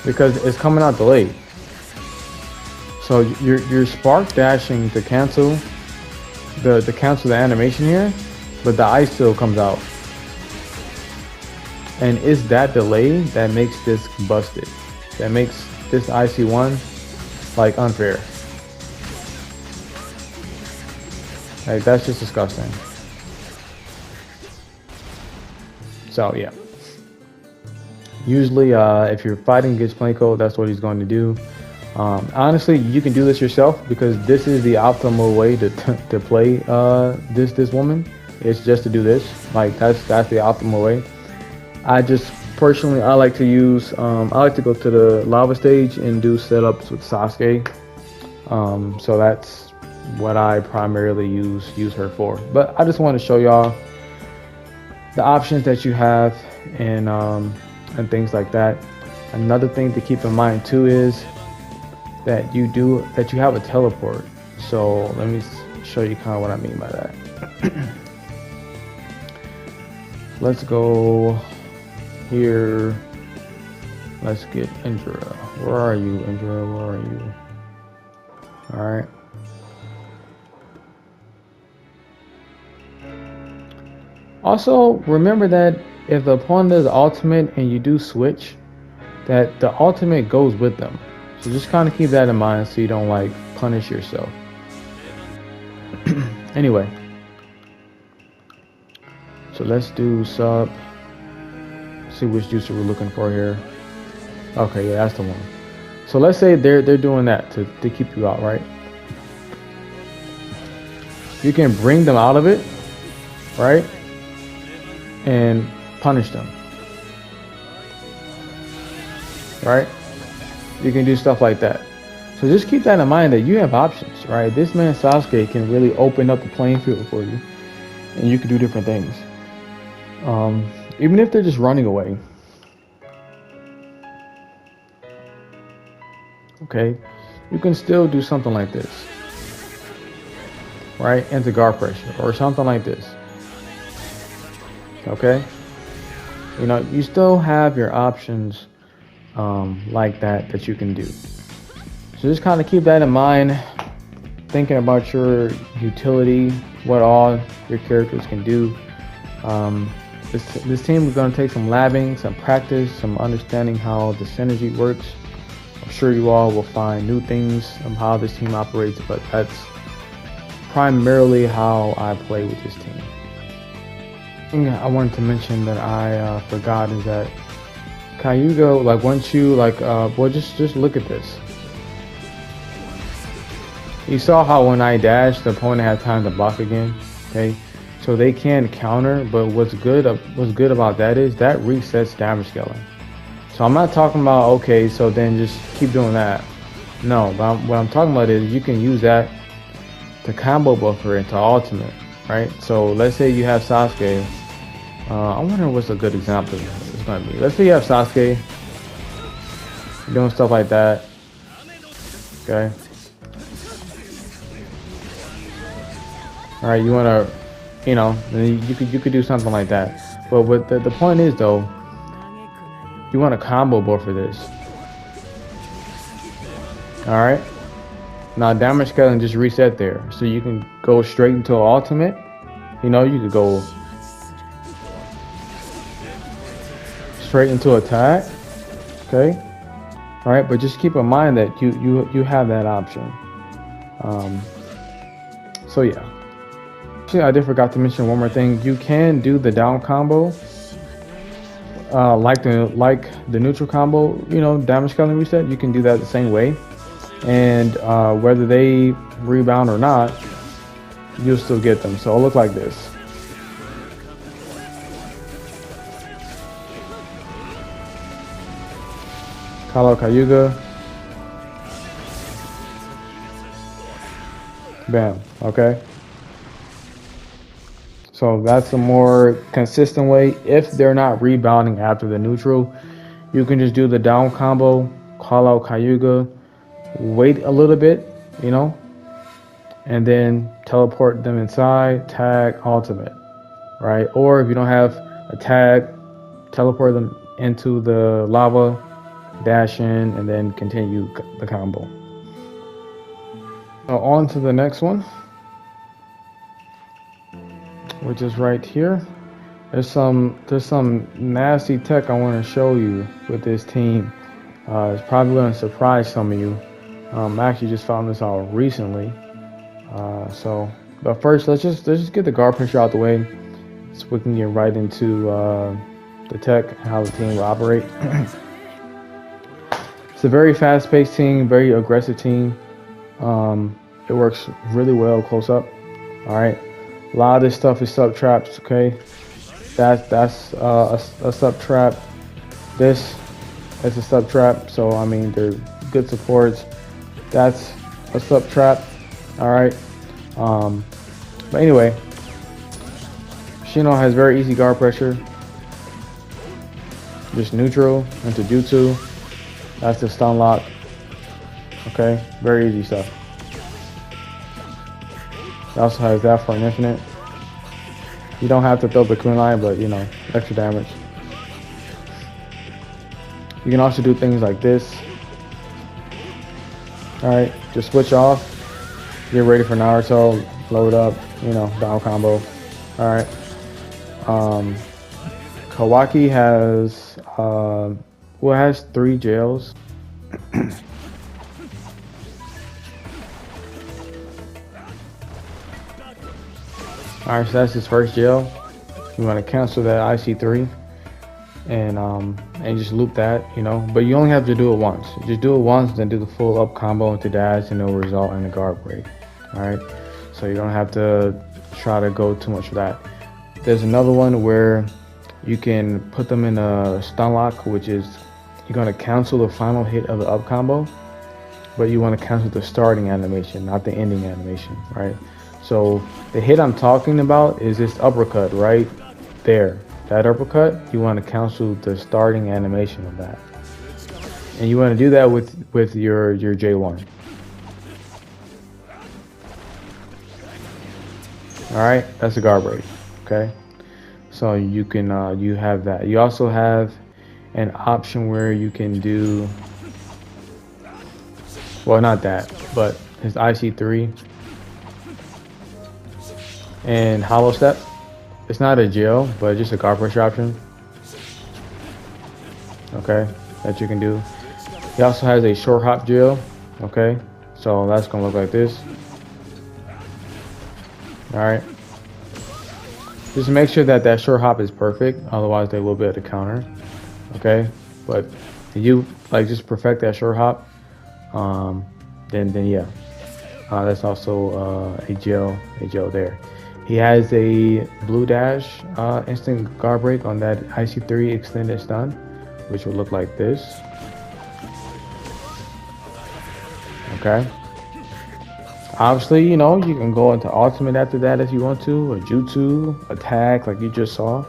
Because it's coming out delayed. So you're spark dashing to cancel the animation here, but the ice still comes out. And it's that delay that makes this busted. That makes this IC1 like unfair. Like, that's just disgusting. So yeah. Usually if you're fighting against Planko, that's what he's going to do. Honestly, you can do this yourself because this is the optimal way to play this woman. It's just to do this. Like, that's the optimal way. I just personally, I like to use I like to go to the lava stage and do setups with Sasuke. So that's what I primarily use her for. But I just want to show y'all the options that you have and things like that. Another thing to keep in mind too is that you have a teleport. So let me show you kind of what I mean by that. Let's go here. Let's get Indra. Where are you, Indra? Where are you? All right. Also, remember that if the opponent does ultimate and you do switch, that the ultimate goes with them. So just kind of keep that in mind so you don't like punish yourself. Anyway, so let's do sub. See which jutsu we're looking for here. Okay, yeah, that's the one. So let's say they're doing that to keep you out, right? You can bring them out of it, right? And punish them, right? You can do stuff like that. So just keep that in mind that you have options, right? This man Sasuke can really open up the playing field for you, and you can do different things. Even if they're just running away. Okay, you can still do something like this, right? Into guard pressure or something like this. Okay, you know, you still have your options like that you can do. So just kind of keep that in mind, thinking about your utility, what all your characters can do. This team is going to take some labbing, some practice, some understanding how the synergy works. I'm sure you all will find new things on how this team operates, but that's primarily how I play with this team. Thing I wanted to mention that I forgot is that Kayuga, like once you well, just look at this. You saw how when I dashed, the opponent had time to block again. Okay, so they can counter, but what's good about that is that resets damage scaling. So I'm not talking about okay, so then just keep doing that. No, but what I'm talking about is you can use that to combo buffer into ultimate, right? So let's say you have Sasuke. I wonder what's a good example it's going to be. Let's say you have Sasuke doing stuff like that. Okay. All right, you want to, you know, you could do something like that. But what the point is though, you want a combo buffer this. All right. Now damage scaling just reset there, so you can go straight into an ultimate. You know, you could go straight into attack. Okay. All right, but just keep in mind that you have that option. So yeah. Actually, I did forgot to mention one more thing. You can do the down combo, like the neutral combo. You know, damage scaling reset. You can do that the same way, and whether they rebound or not, you'll still get them. So it'll look like this. Call out Kayuga. Bam. Okay. So that's a more consistent way. If they're not rebounding after the neutral, you can just do the down combo, call out Kyuga, wait a little bit, you know, and then teleport them inside, tag, ultimate, right? Or if you don't have a tag, teleport them into the lava, dash in, and then continue the combo. So on to the next one, which is right here. There's some nasty tech I want to show you with this team. It's probably going to surprise some of you. I actually just found this out recently. But first, let's just get the guard pressure out the way, so we can get right into the tech and how the team will operate. It's a very fast-paced team, very aggressive team. It works really well close up. All right, a lot of this stuff is sub traps. Okay, that's a sub trap. This is a sub trap. So I mean, they're good supports. That's a sub trap. All right. But anyway, Shino has very easy guard pressure. Just neutral into jutsu. That's the stun lock. Okay, very easy stuff. It also has that for an infinite. You don't have to throw the kunai, but you know, extra damage. You can also do things like this. Alright, just switch off. Get ready for Naruto. Load up, you know, down combo. Alright. Kawaki has has 3 jails. Alright, so that's his first jail. You want to cancel that IC3 and just loop that, you know. But you only have to do it once. Just do it once, then do the full up combo into dash, and it'll result in a guard break. Alright, so you don't have to try to go too much for that. There's another one where you can put them in a stun lock, which is you're going to cancel the final hit of the up combo, but you want to cancel the starting animation, not the ending animation, right? So the hit I'm talking about is this uppercut right there. That uppercut, you want to cancel the starting animation of that. And you want to do that with your J1. Alright, that's a guard break. Okay. So you can you have that. You also have an option where you can do, well, not that, but his IC3 and hollow step. It's not a jail, but just a guard pressure option. Okay, that you can do. He also has a short hop jail. Okay, so that's gonna look like this. All right. Just make sure that that short hop is perfect, otherwise they will be able to counter. Okay, but if you like just perfect that short hop, then yeah, that's also a jail there. He has a blue dash instant guard break on that IC3 extended stun, which will look like this. Okay. Obviously, you know, you can go into ultimate after that if you want to, or jutsu, attack like you just saw.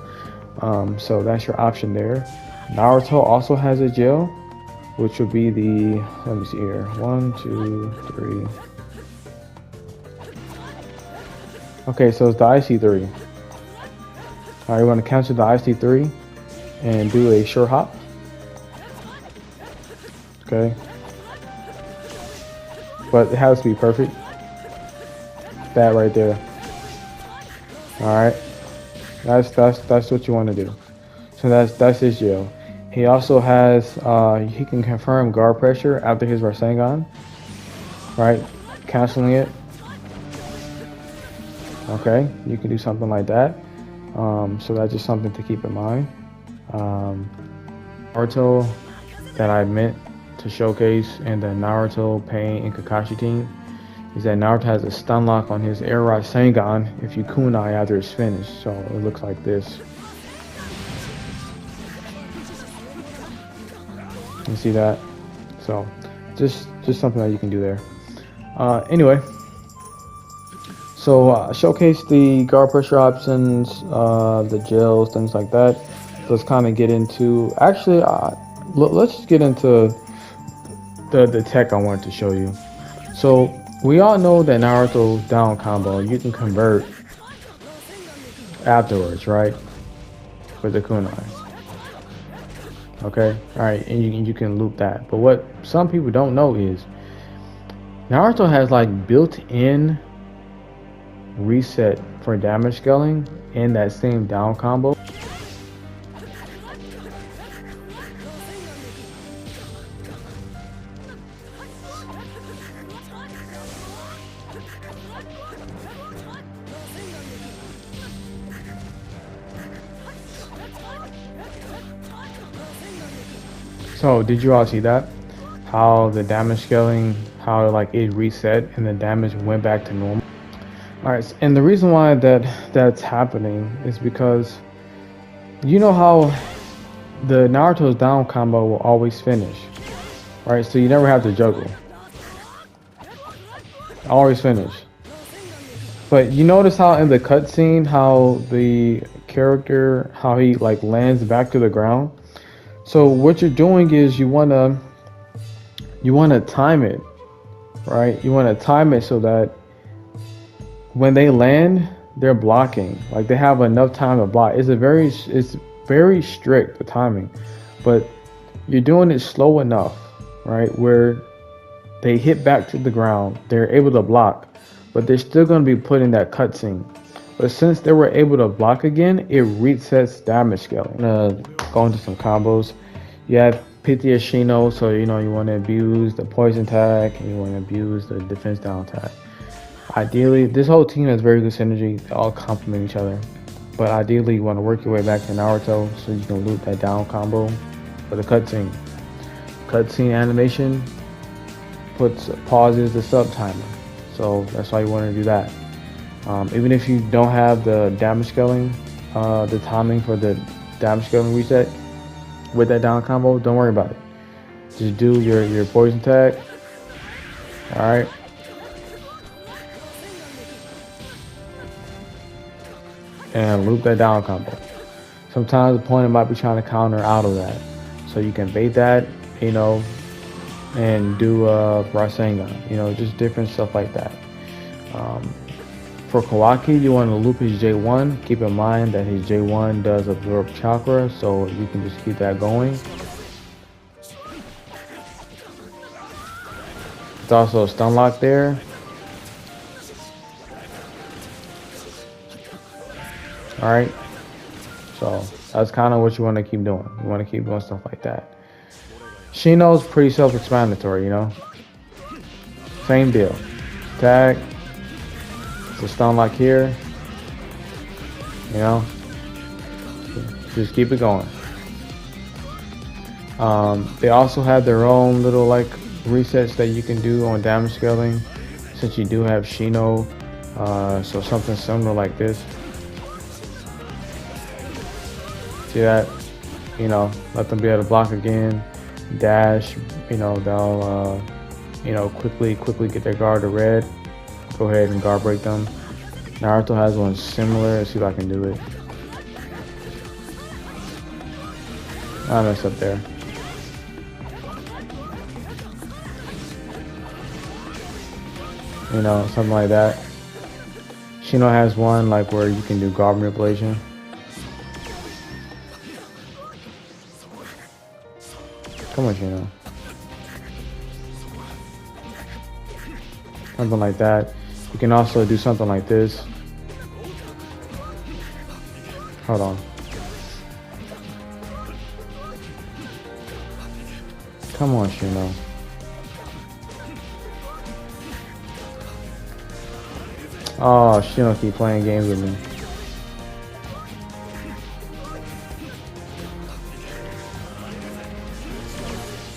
So that's your option there. Naruto also has a jail, which will be the, let me see here, 1, 2, 3. Okay, so it's the IC3. Alright, you want to cancel the IC3 and do a short hop. Okay. But it has to be perfect. That right there. Alright. That's what you want to do. So that's his jail. He also has he can confirm guard pressure after his Rasengan. Right? Canceling it. Okay, you can do something like that. So that's just something to keep in mind. Naruto that I meant to showcase in the Naruto Pain and Kakashi team is that Naruto has a stun lock on his Air Rasengan if you kunai after it's finished. So it looks like this. You see that? So just something that you can do there. Anyway. So showcase the guard pressure options, the gels, things like that. Let's kind of get into, actually, let's just get into the tech I wanted to show you. So we all know that Naruto's down combo, you can convert afterwards, right? With the kunai. Okay, all right, and you can loop that. But what some people don't know is Naruto has like built-in reset for damage scaling in that same down combo. So did you all see that? How the damage scaling, how like it reset and the damage went back to normal. All right, and the reason why that's happening is because you know how the Naruto's down combo will always finish, right? So you never have to juggle. Always finish. But you notice how in the cutscene, how the character, how he like lands back to the ground. So what you're doing is you wanna time it, right? You wanna time it so that when they land, they're blocking. Like they have enough time to block. It's very strict, the timing, but you're doing it slow enough, right? Where they hit back to the ground, they're able to block, but they're still going to be put in that cutscene. But since they were able to block again, it resets damage scaling. Go into some combos. You have PTS Shino, so you know you want to abuse the poison tag and you want to abuse the defense down tag. Ideally, this whole team has very good synergy. They all complement each other. But ideally, you want to work your way back to Naruto so you can loop that down combo for the cutscene. Cutscene animation pauses the sub timer, so that's why you want to do that. Even if you don't have the damage scaling, the timing for the damage scaling reset with that down combo, don't worry about it. Just do your poison tag. All right. And loop that down combo. Sometimes the opponent might be trying to counter out of that, so you can bait that, you know, and do Rasengan, you know, just different stuff like that. For Kawaki, you want to loop his J1. Keep in mind that his J1 does absorb chakra, so you can just keep that going. It's also a stun lock there. All right, so that's kind of what you want to keep doing. You want to keep doing stuff like that. Shino's pretty self-explanatory, you know. Same deal. Tag. It's a stun lock here. You know. Just keep it going. They also have their own little like resets that you can do on damage scaling, since you do have Shino. So something similar like this. See that? You know, let them be able to block again, dash. You know, they'll you know, quickly get their guard to red. Go ahead and guard break them. Naruto has one similar. Let's see if I can do it. I messed up there. You know, something like that. Shino has one like where you can do guard manipulation. Come on, Shino. Something like that. You can also do something like this. Hold on. Come on, Shino. Oh, Shino keep playing games with me.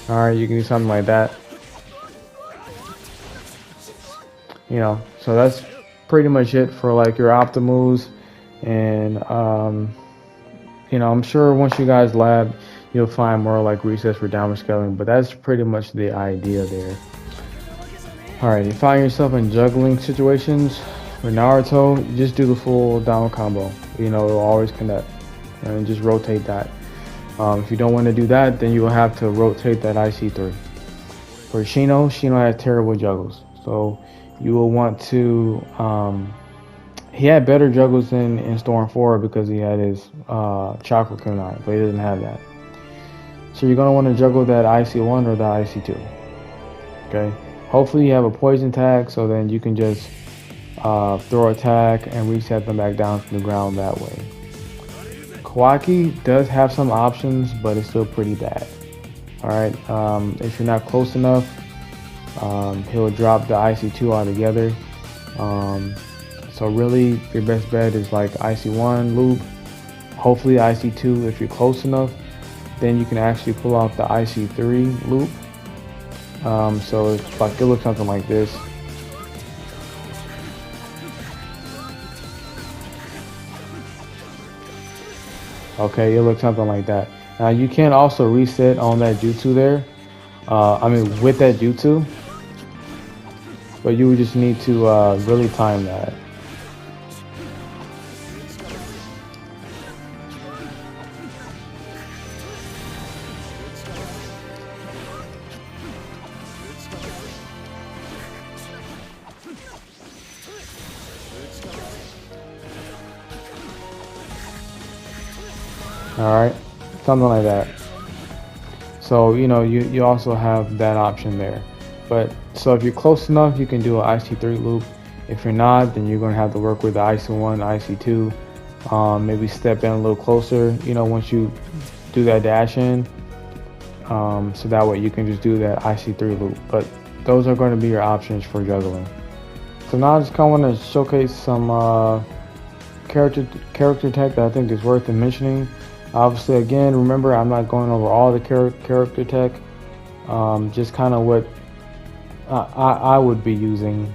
Alright, you can do something like that. You know, so that's pretty much it for like your optimals. And you know, I'm sure once you guys lab, you'll find more like resets for damage scaling, but that's pretty much the idea there. Alright, you find yourself in juggling situations, With Naruto, you just do the full down combo. You know, it'll always connect. And just rotate that. If you don't want to do that, then you will have to rotate that IC3. For Shino, Shino had terrible juggles. So you will want to... he had better juggles in Storm 4 because he had his Chakra Kunai, but he doesn't have that. So you're going to want to juggle that IC1 or the IC2. Okay? Hopefully you have a poison tag, so then you can just throw a tag and reset them back down to the ground that way. Kawaki does have some options, but it's still pretty bad. Alright, if you're not close enough, he'll drop the IC2 altogether. So really, your best bet is like IC1 loop, hopefully IC2 if you're close enough. Then you can actually pull off the IC3 loop. So it's like, it looks something like this. Okay, it looks something like that. Now you can also reset on that jutsu there. With that jutsu. But you would just need to really time that. Alright, something like that. So, you know, you also have that option there. But, so if you're close enough, you can do an IC3 loop. If you're not, then you're going to have to work with the IC1, IC2. Maybe step in a little closer, you know, once you do that dash in. So that way you can just do that IC3 loop. But those are going to be your options for juggling. So now I just kind of want to showcase some character tech that I think is worth mentioning. Obviously, again, remember, I'm not going over all the character tech. Just kind of what I would be using,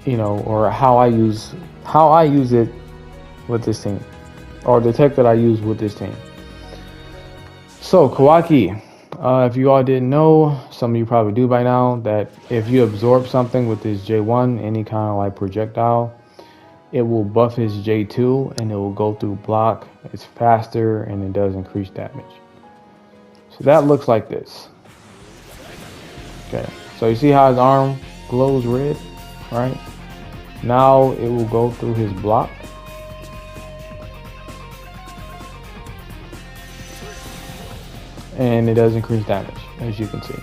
you know, or how I use it with this team, or the tech that I use with this team. So Kawaki, if you all didn't know, some of you probably do by now, that if you absorb something with this J1, any kind of like projectile, it will buff his J2 and it will go through block. It's faster and it does increase damage. So that looks like this. Okay, so you see how his arm glows red, right? Now it will go through his block. And it does increase damage, as you can see.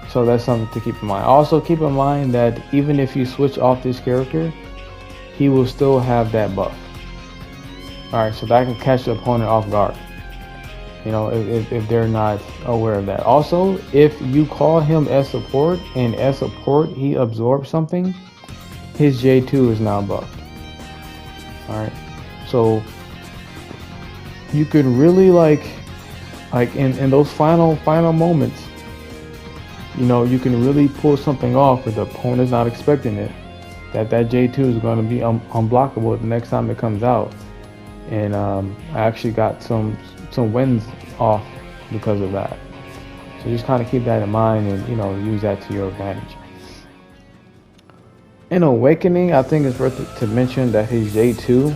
So that's something to keep in mind. Also keep in mind that even if you switch off this character, he will still have that buff. Alright, so that can catch the opponent off guard, you know, if they're not aware of that. Also, if you call him as support, and as support he absorbs something, his J2 is now buffed. Alright, so you could really like in those final moments, you know, you can really pull something off where the opponent's not expecting it. That J2 is going to be unblockable the next time it comes out. And I actually got some wins off because of that. So just kind of keep that in mind and, you know, use that to your advantage. In Awakening, I think it's worth it to mention that his J2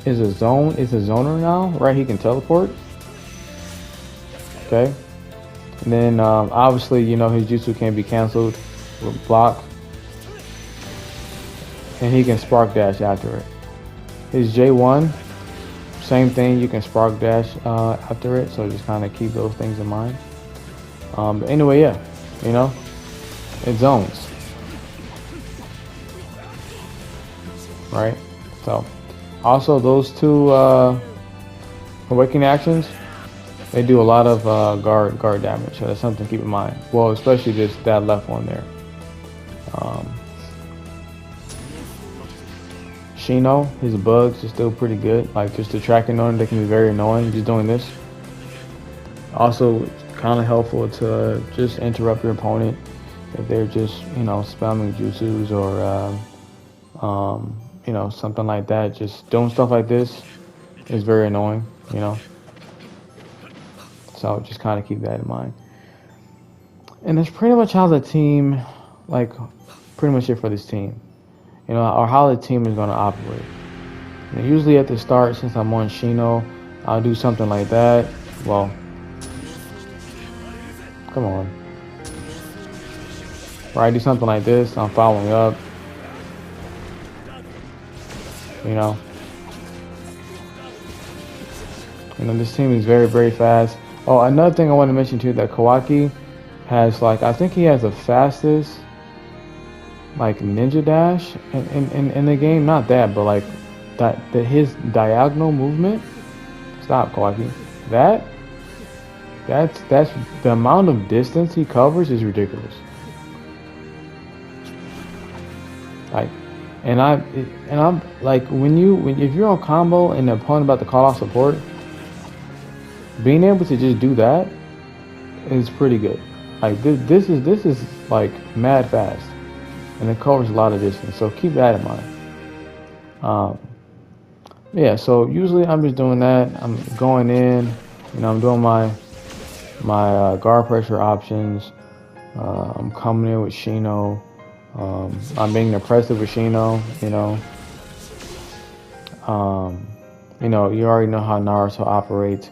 is a zoner now, right? He can teleport. Okay. And then obviously, you know, his jutsu can be canceled with block. And he can spark dash after it. His J1, same thing, you can spark dash after it, so just kind of keep those things in mind. But anyway, yeah, you know, it zones. Right? So, also those two awakening actions, they do a lot of guard damage, so that's something to keep in mind. Well, especially that left one there. Shino, his bugs are still pretty good. Like just the tracking on it, they can be very annoying just doing this. Also, kind of helpful to just interrupt your opponent if they're just, you know, spamming jutsus or you know, something like that. Just doing stuff like this is very annoying, you know. So just kind of keep that in mind. And that's pretty much how the team, like, pretty much it for this team. you know, or how the team is going to operate. And usually at the start, since I'm on Shino, I'll do something like that. Well, come on. Or I do something like this, I'm following up. You know, this team is very, very fast. Oh, another thing I want to mention too, that Kawaki has, like, I think he has the fastest, like, ninja dash in the game. Not that, but like that his diagonal movement. Stop, Kawaki. That's the amount of distance he covers is ridiculous. Like, and I'm like, if you're on combo and the opponent about to call off support, being able to just do that is pretty good. Like this is like mad fast, and it covers a lot of distance. So keep that in mind. Yeah. So usually I'm just doing that. I'm going in. You know, I'm doing my guard pressure options. I'm coming in with Shino. I'm being aggressive with Shino. You know, you already know how Naruto operates.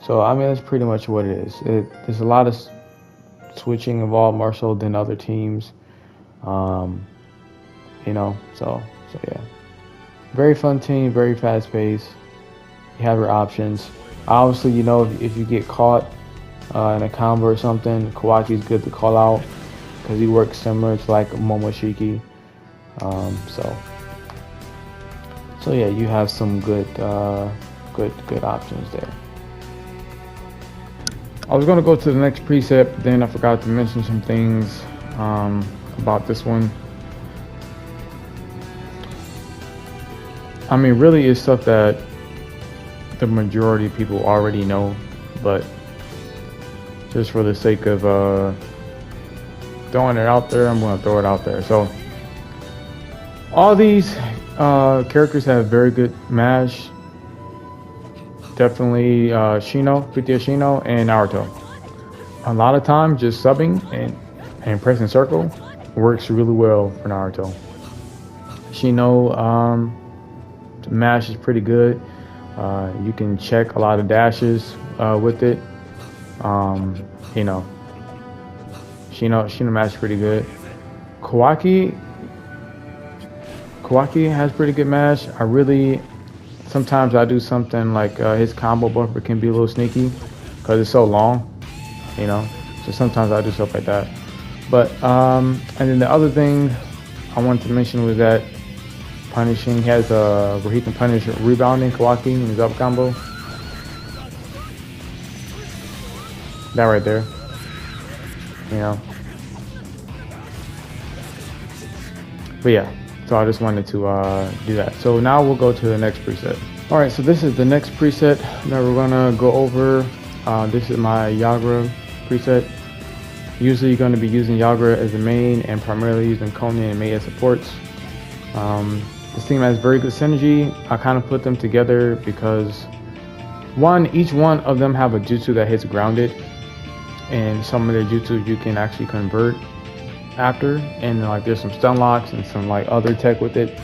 So I mean, that's pretty much what it is. There's a lot of switching involved more so than other teams. You know, so yeah. Very fun team, very fast paced. You have your options. Obviously, you know, if you get caught in a combo or something, Kawaki's good to call out because he works similar to like Momoshiki. So yeah, you have some good options there. I was gonna go to the next preset, but then I forgot to mention some things about this one. I mean, really, it's stuff that the majority of people already know, but just for the sake of throwing it out there, I'm gonna throw it out there. So all these characters have very good mash. Definitely Shino, PTS Shino, and Naruto. A lot of times, just subbing and pressing circle works really well for Naruto. Shino, mash is pretty good. You can check a lot of dashes with it. You know, Shino mash is pretty good. Kawaki has pretty good mash. Sometimes I do something like his combo buffer can be a little sneaky because it's so long, you know. So sometimes I do stuff like that. But and then the other thing I wanted to mention was that punishing, he has where he can punish rebounding Kawaki in his up combo. That right there, you know. But yeah. So I just wanted to do that. So now we'll go to the next preset. All right, so this is the next preset that we're gonna go over. This is my Yagura preset. Usually you're gonna be using Yagura as the main and primarily using Konin and Mei as supports. This team has very good synergy. I kind of put them together because each one of them have a jutsu that hits grounded, and some of their jutsu you can actually convert after, and like there's some stun locks and some like other tech with it.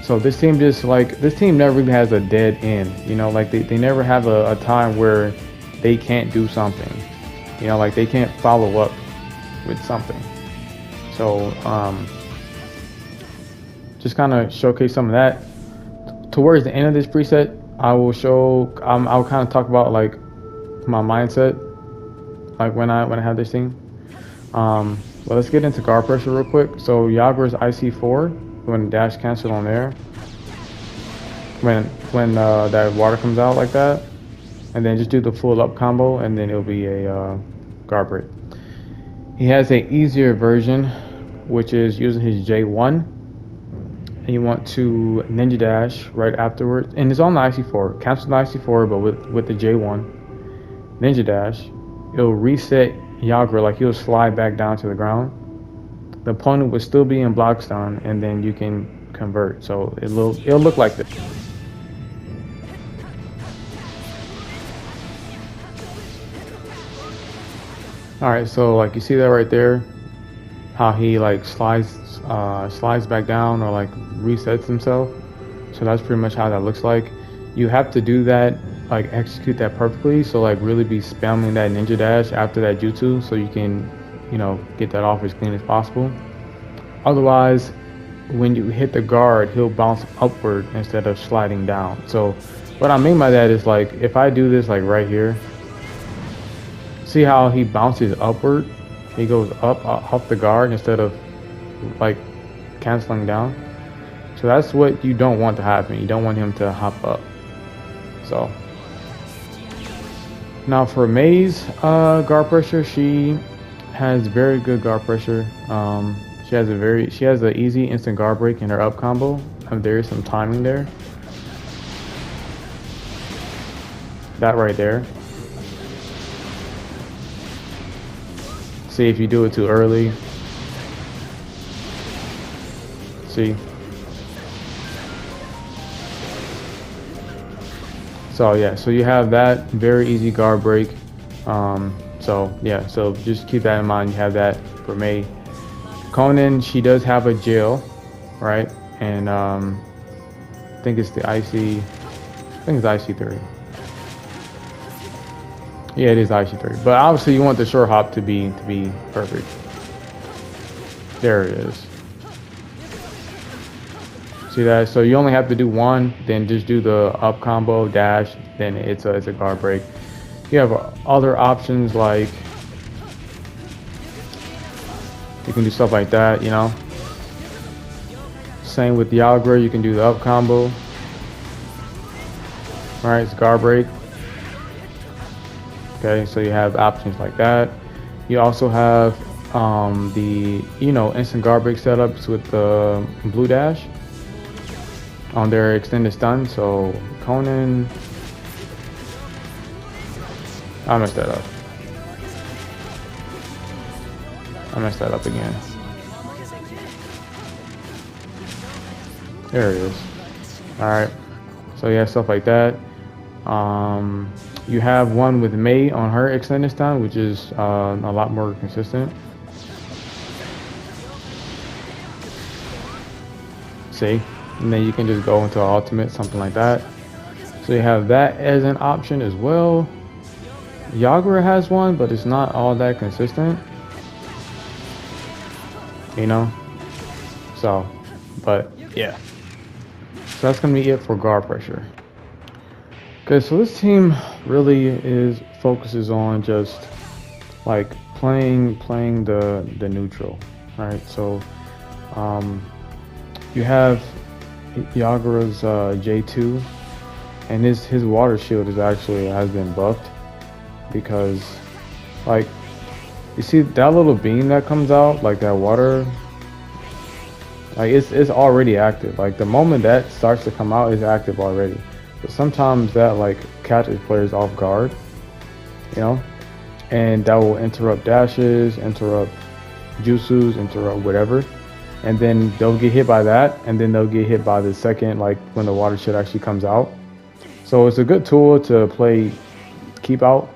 So this team never really has a dead end, you know, like they never have a time where they can't do something, you know, like they can't follow up with something. So just kind of showcase some of that. Towards the end of this preset, I'll kind of talk about like my mindset, like when I have this team. Well, let's get into guard pressure real quick. So Yagura's IC4, when dash cancel on there, when that water comes out like that, and then just do the full up combo, and then it'll be a guard break. He has a easier version, which is using his J1, and you want to ninja dash right afterwards, and it's on the IC4. Cancel the IC4, but with the J1 ninja dash, it'll reset Yagura, like he'll slide back down to the ground. The opponent will still be in block stun, and then you can convert. So it'll look like this. All right, so like you see that right there, how he like slides back down or like resets himself. So that's pretty much how that looks like. You have to do that, like execute that perfectly. So like really be spamming that ninja dash after that jutsu so you can, you know, get that off as clean as possible. Otherwise, when you hit the guard, he'll bounce upward instead of sliding down. So what I mean by that is like if I do this like right here, see how he bounces upward? He goes up off the guard instead of like canceling down. So that's what you don't want to happen. You don't want him to hop up. So now for May's guard pressure, she has very good guard pressure. She has an easy instant guard break in her up combo. There is some timing there. That right there. See if you do it too early. See. So yeah, so you have that very easy guard break. So yeah, so just keep that in mind. You have that for May. Conan, she does have a jail, right? And I think it's the IC. I think it's IC3. Yeah, it is IC3. But obviously, you want the short hop to be perfect. There it is. See that? So you only have to do one, then just do the up combo dash, then it's a guard break. You have other options like you can do stuff like that, you know. Same with Yagura, you can do the up combo. All right, it's guard break. Okay, so you have options like that. You also have the instant guard break setups with the blue dash on their extended stun. So Conan, I messed that up. I messed that up again. There it is. All right. So yeah, stuff like that. You have one with May on her extended stun, which is a lot more consistent. See? And then you can just go into ultimate, something like that. So you have that as an option as well. Yagura has one, but it's not all that consistent. You know? So, but yeah. So that's gonna be it for guard pressure. Okay, so this team really focuses on just like playing the neutral, right? So you have Yagura's J2, and his water shield has been buffed because like you see that little beam that comes out, like that water, like it's already active. Like the moment that starts to come out, it's active already. But sometimes that like catches players off guard, you know, and that will interrupt dashes, interrupt jutsus, interrupt whatever, and then they'll get hit by that, and then they'll get hit by the second, like when the water shit actually comes out. So it's a good tool to play keep out,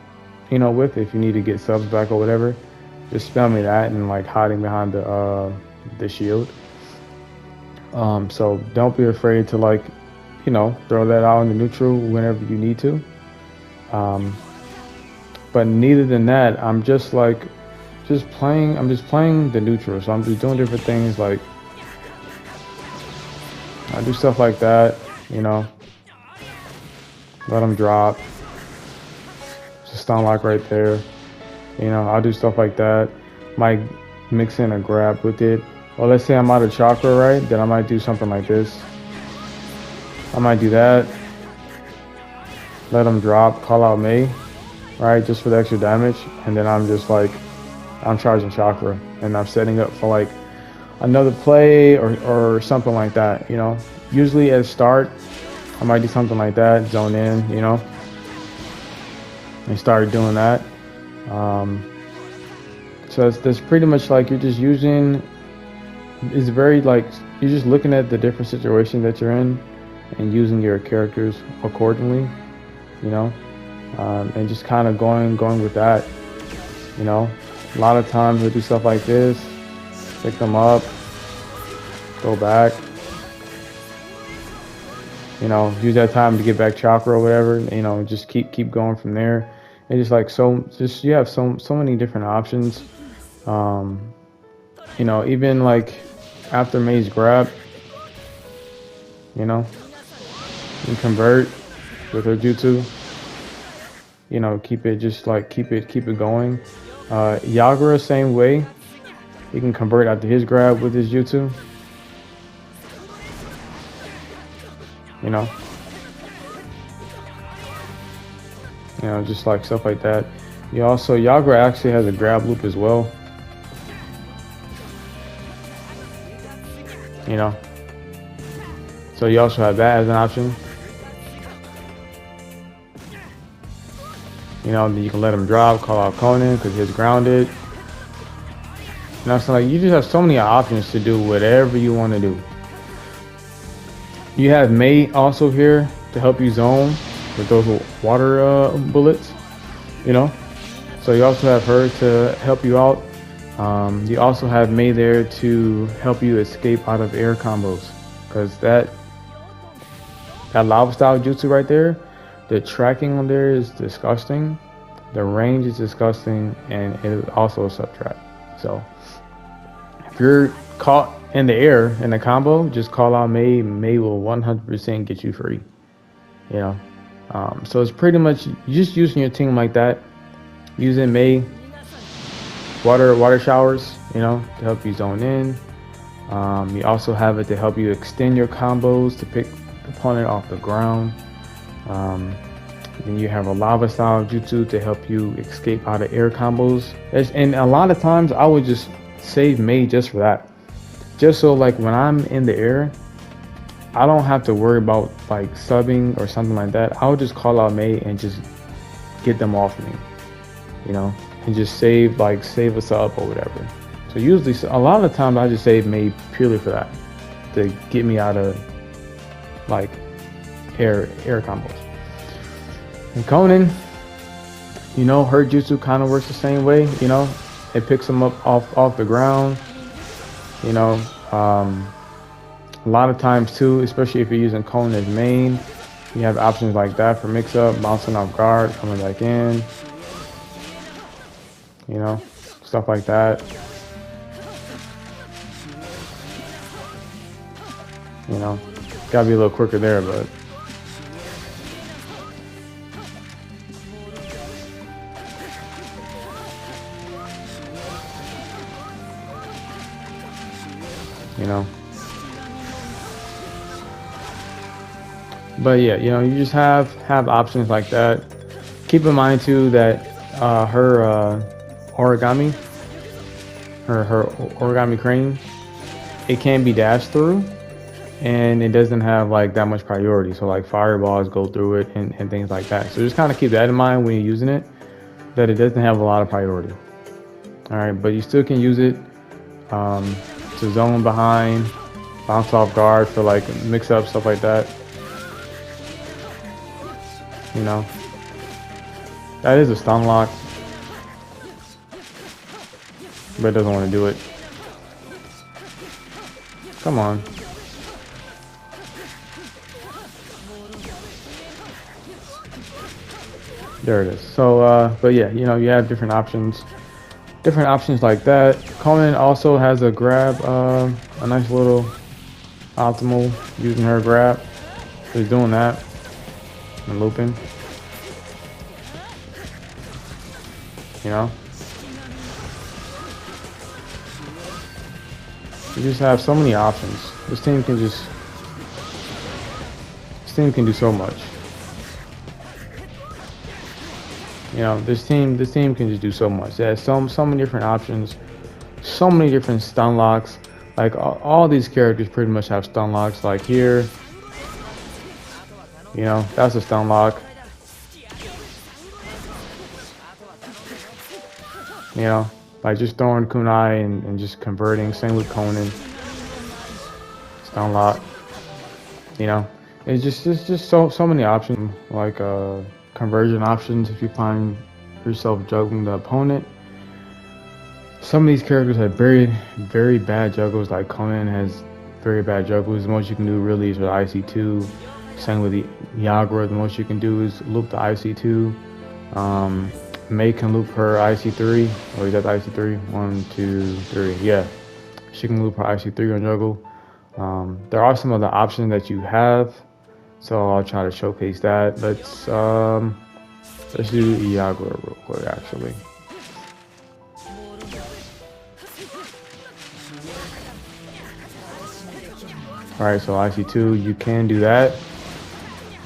you know, with if you need to get subs back or whatever. Just spamming that and like hiding behind the shield. So don't be afraid to like, you know, throw that out in the neutral whenever you need to. But neither than that, I'm just playing the neutral. So I'm just doing different things, like I do stuff like that, you know, let them drop, just stun lock right there, you know. I'll do stuff like that, might mix in a grab with it, or let's say I'm out of chakra, right, then I might do something like this. I might do that, let them drop, call out May, right, just for the extra damage, and then I'm just like, I'm charging chakra, and I'm setting up for like another play or something like that, you know. Usually at start, I might do something like that, zone in, you know, and start doing that. So that's pretty much like you're just using, it's very like, you're just looking at the different situations that you're in and using your characters accordingly, you know, and just kind of going with that, you know. A lot of times we do stuff like this, Pick them up, go back. You know, use that time to get back chakra or whatever. You know, just keep going from there. And just like you have so many different options. You know, even like after Mei's grab, you know, you can convert with her jutsu. You know, keep it going. Yagura same way. He can convert after his grab with his jutsu. You know, just like stuff like that. Yagura actually has a grab loop as well. You know, so you also have that as an option. You know, then you can let him drop, call out Conan because he's grounded. You know, so like you just have so many options to do whatever you want to do. You have Mei also here to help you zone with those water bullets. You know, so you also have her to help you out. You also have Mei there to help you escape out of air combos, because that lava style jutsu right there, the tracking on there is disgusting, the range is disgusting, and it is also a subtract. So if you're caught in the air in a combo, just call out Mei. Mei will 100% get you free. You know, so it's pretty much just using your team like that, using Mei, water showers, you know, to help you zone in. You also have it to help you extend your combos to pick the opponent off the ground. Then you have a lava style jutsu to help you escape out of air combos. And a lot of times I would just save Mei just for that, just so like when I'm in the air, I don't have to worry about like subbing or something like that. I'll just call out Mei and just get them off me, you know, and just save us up or whatever. So usually, a lot of the time I just save Mei purely for that, to get me out of like air combos. And Conan, you know, her jutsu kind of works the same way. You know, it picks them up off the ground. You know, a lot of times too, especially if you're using Conan as main, you have options like that for mix up, bouncing off guard, coming back in. You know, stuff like that. You know, gotta be a little quicker there, but you know. But yeah, you know, you just have options like that. Keep in mind too that her origami, her origami crane, it can be dashed through, and it doesn't have like that much priority. So like fireballs go through it and things like that. So just kind of keep that in mind when you're using it, that it doesn't have a lot of priority. All right, but you still can use it to zone behind, bounce off guard for like mix up, stuff like that. You know, that is a stun lock, but it doesn't want to do it. Come on. There it is. So, but yeah, you know, you have different options like that. Conan also has a grab, a nice little optimal using her grab. He's doing that and looping. You know, you just have so many options. This team can do so much. You know, this team can just do so much. It has so many different options, so many different stun locks. Like all these characters pretty much have stun locks. Like here, you know, that's a stun lock. You know, like just throwing kunai and just converting. Same with Conan. Stun lock. You know, it's just so many options. Like conversion options if you find yourself juggling the opponent. some of these characters have very bad juggles. Like Conan has very bad juggles. The most you can do really is with IC2. Same with the Yagura. The most you can do is loop the IC2. May can loop her IC3. Or is that the IC3? 1, 2, 3. Yeah, she can loop her IC3 on juggle. There are some other options that you have, so I'll try to showcase that. Let's do Yagura real quick, actually. Alright, so IC2, you can do that,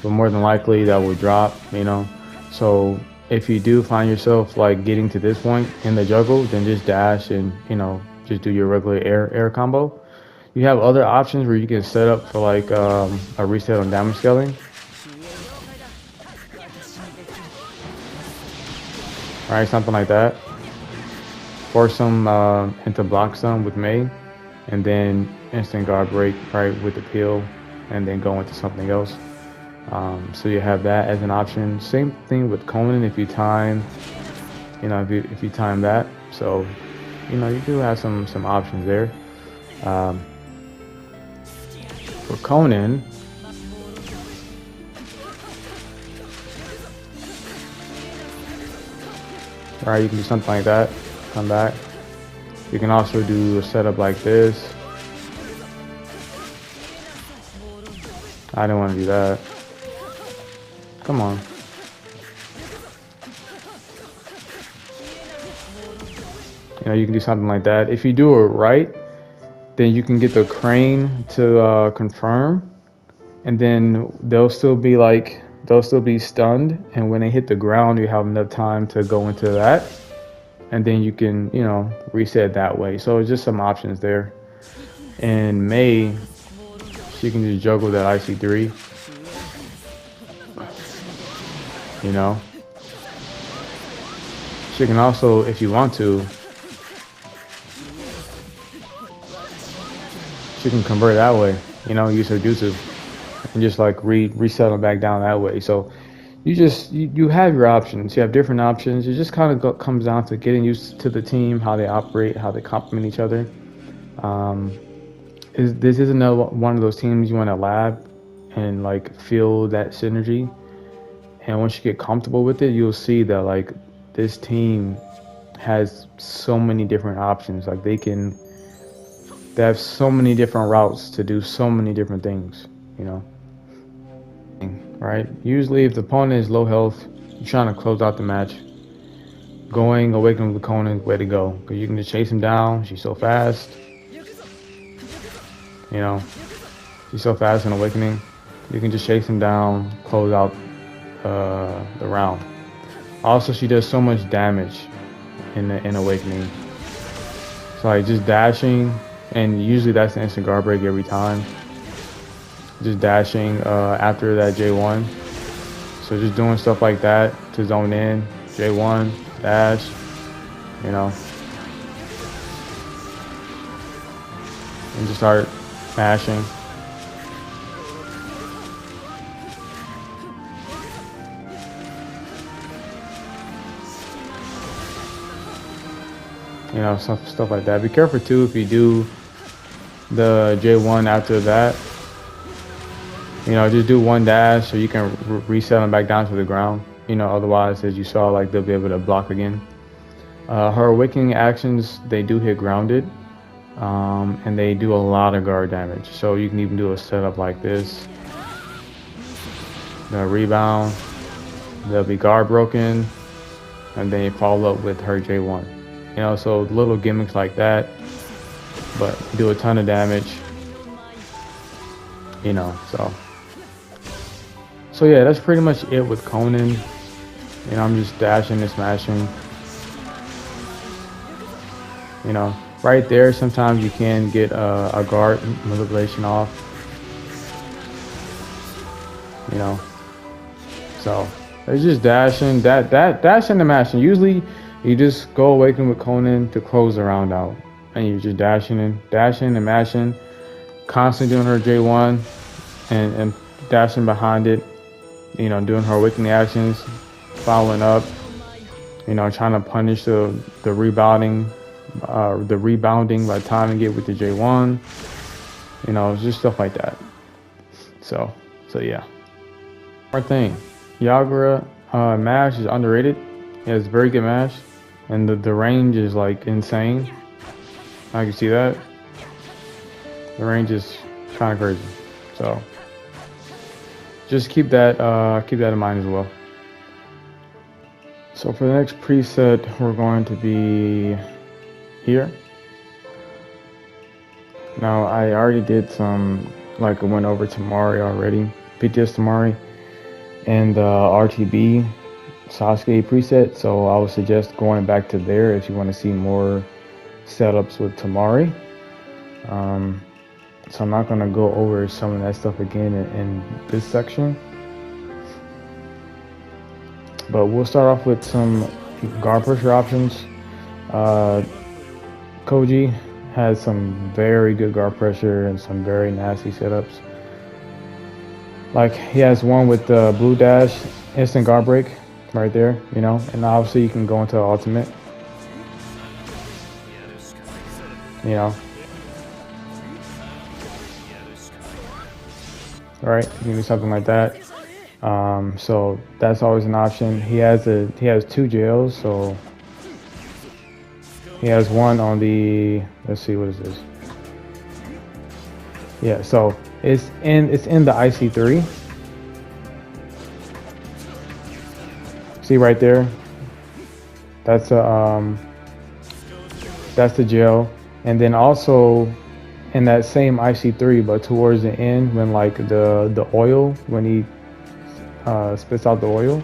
but more than likely that will drop, you know. So if you do find yourself like getting to this point in the juggle, then just dash and, you know, just do your regular air combo. You have other options where you can set up for like a reset on damage scaling. Alright, something like that. Force them into block some with May, and then instant guard break right with the peel, and then go into something else. So you have that as an option. Same thing with Conan if you time, you know, if you time that. So, you know, you do have some options there. For Conan, right, you can do something like that. Come back. You can also do a setup like this. I didn't want to do that. Come on. You know, you can do something like that. If you do it right, then you can get the crane to confirm, and then they'll still be stunned, and when they hit the ground, you have enough time to go into that, and then you can, you know, reset that way. So it's just some options there. And May, she can just juggle that IC3, you know. She can also, if you want to, she can convert that way, you know, use her jutsu and just like reset them back down that way. So you have your options. You have different options. It just kind of comes down to getting used to the team, how they operate, how they complement each other. This is another one of those teams you want to lab and like feel that synergy. And once you get comfortable with it, you'll see that like this team has so many different options. Like they have so many different routes to do so many different things, you know. Right? Usually if the opponent is low health, you're trying to close out the match. Going Awakening with Conan, way to go. Because you can just chase him down. She's so fast. You know, she's so fast in Awakening. You can just chase him down, close out the round. Also, she does so much damage in Awakening. So like just dashing, and usually that's the instant guard break every time. Just dashing after that J1. So just doing stuff like that to zone in, J1, dash, you know. And just start mashing. You know, stuff like that. Be careful too if you do the J1 after that. You know, just do one dash so you can reset them back down to the ground. You know, otherwise, as you saw, like they'll be able to block again. Her Awakening actions, they do hit grounded. And they do a lot of guard damage. So you can even do a setup like this. The rebound, they'll be guard broken, and then you follow up with her J1. You know, so little gimmicks like that, but do a ton of damage. You know, so yeah, that's pretty much it with Conan. You know, I'm just dashing and smashing. You know, right there, sometimes you can get a guard manipulation off. You know, so it's just dashing, dashing and mashing. Usually, you just go Awaken with Conan to close the round out, and you're just dashing and mashing, constantly doing her J1 and dashing behind it. You know, doing her Awakening actions, following up. You know, trying to punish the rebounding the rebounding by timing it with the J1, you know, just stuff like that. So yeah. One thing, Yagura mash is underrated. He has very good mash, and the range is like insane. I can see that. The range is kind of crazy. So just keep that in mind as well. So for the next preset, we're going to be here. Now I already did some, like I went over Tamari already, PTS Tamari, and RTB Sasuke Preset. So I would suggest going back to there if you want to see more setups with Tamari. So I'm not gonna go over some of that stuff again in this section. But we'll start off with some guard pressure options. Koji has some very good guard pressure and some very nasty setups. Like he has one with the blue dash, instant guard break right there, you know, and obviously you can go into ultimate, you know. Right, you can do something like that. So that's always an option. He has two jails, so he has one on the, let's see, what is this? Yeah, so it's in the IC3. See right there? That's the jail. And then also in that same IC3, but towards the end, when like the oil, when he spits out the oil.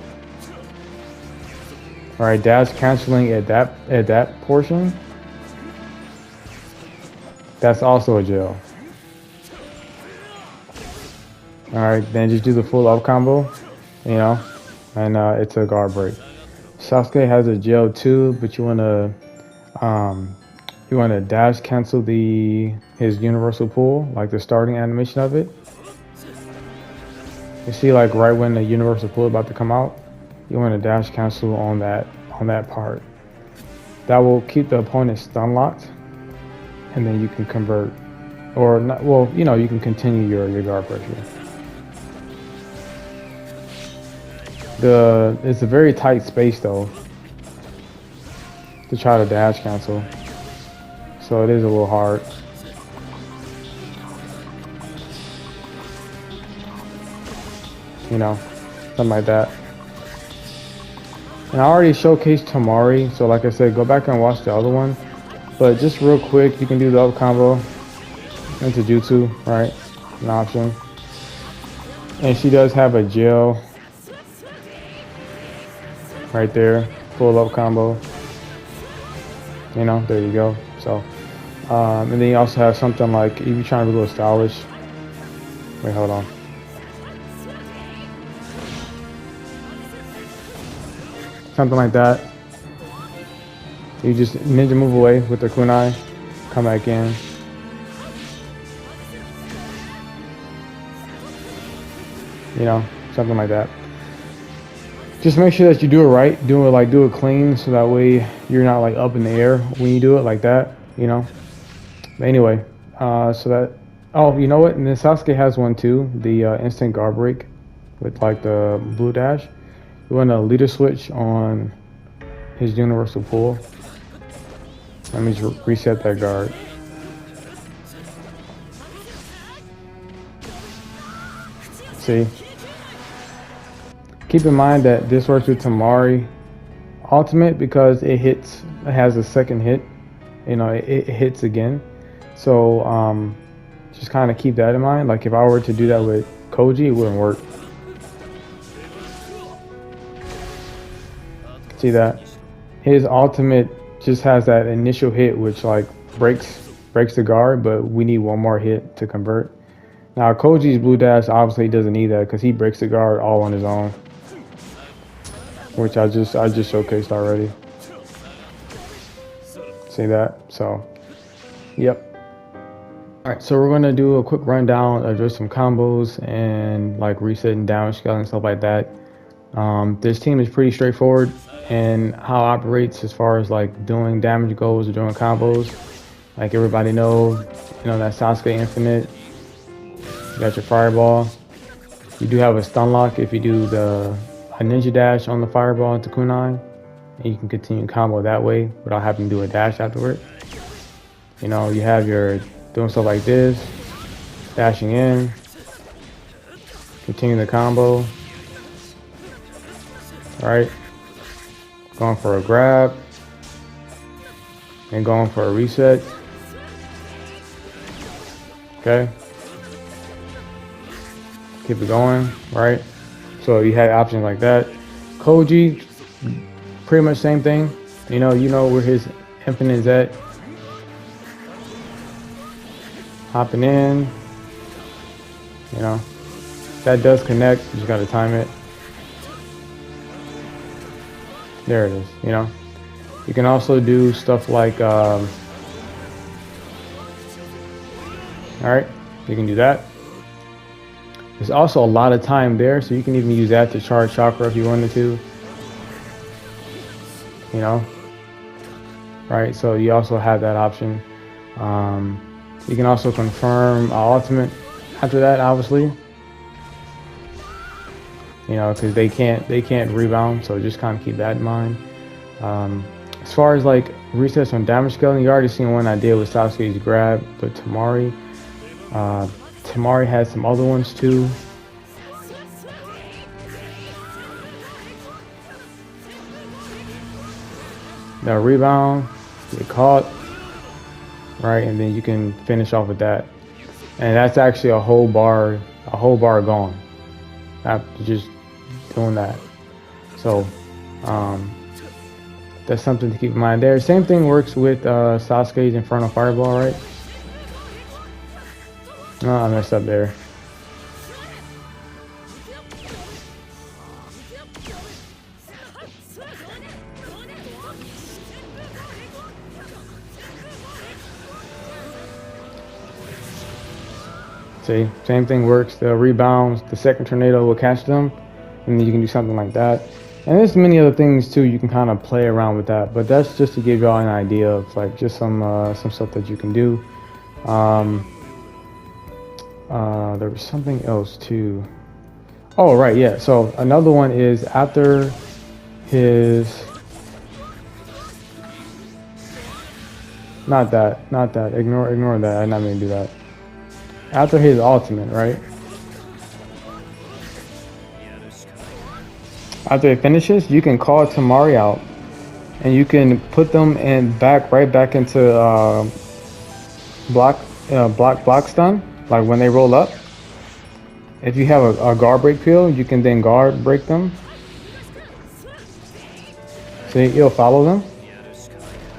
All right, dash canceling at that portion. That's also a jail. All right, then just do the full up combo, you know, and it's a guard break. Sasuke has a jail too, but you wanna dash cancel his universal pull, like the starting animation of it. You see, like right when the universal pull is about to come out, you want to dash cancel on that part. That will keep the opponent stun locked, and then you can convert, or not. Well, you know, you can continue your guard pressure. It's a very tight space though to try to dash cancel, so it is a little hard. You know, something like that. And I already showcased Tamari, so like I said, go back and watch the other one. But just real quick, you can do the up combo into jutsu, right? An option. And she does have a jail right there, full up combo. You know, there you go. So, and then you also have something like, if you're trying to be a little stylish. Wait, hold on. Something like that. You just ninja move away with the kunai, come back in. You know, something like that. Just make sure that you do it right. Do it clean, so that way you're not like up in the air when you do it like that. You know. But anyway, so that. Oh, you know what? And then Sasuke has one too. The instant guard break with like the blue dash. You want to leader switch on his universal pull. Let me just reset that guard. See? Keep in mind that this works with Tamari ultimate because it has a second hit. You know, it hits again. So just kind of keep that in mind. Like if I were to do that with Koji, it wouldn't work. See that? His ultimate just has that initial hit, which like breaks the guard, but we need one more hit to convert. Now Koji's blue dash obviously doesn't need that because he breaks the guard all on his own, which I just showcased already. See that? So, yep. All right, so we're gonna do a quick rundown of just some combos and like resetting damage scale and stuff like that. This team is pretty straightforward and how it operates as far as like doing damage goes or doing combos. Like everybody knows, that Sasuke Infinite. You got your Fireball. You do have a stun lock if you do a Ninja Dash on the Fireball into Kunai. And you can continue combo that way without having to do a dash afterward. You have your doing stuff like this, dashing in, continue the combo. Alright, going for a grab, and going for a reset. Okay, keep it going, right? So you had options like that. Koji, pretty much same thing. You know where his infinite is at. Hopping in, that does connect. You just gotta time it. There it is. You can also do stuff like, all right, you can do that. There's also a lot of time there, so you can even use that to charge chakra if you wanted to. Right? So you also have that option. You can also confirm ultimate after that, obviously. Because they can't rebound, so just kind of keep that in mind. As far as like resets on damage scaling, you already seen one I did with Sasuke's grab, but Tamari has some other ones too. Now rebound, get caught, right, and then you can finish off with that, and that's actually a whole bar gone after just doing that. So that's something to keep in mind there. Same thing works with Sasuke's Infernal Fireball, right? Oh, I messed up there. See, same thing works. The rebounds, the second tornado will catch them, and then you can do something like that. And there's many other things too. You can kind of play around with that, but that's just to give y'all an idea of like just some stuff that you can do. There was something else too. Oh right, yeah. So another one is after his. Not that. Ignore that. I'm not gonna do that. After his ultimate, right? After it finishes, you can call Tamari out, and you can put them right back into block stun, like when they roll up. If you have a guard break peel, you can then guard break them. So you'll follow them.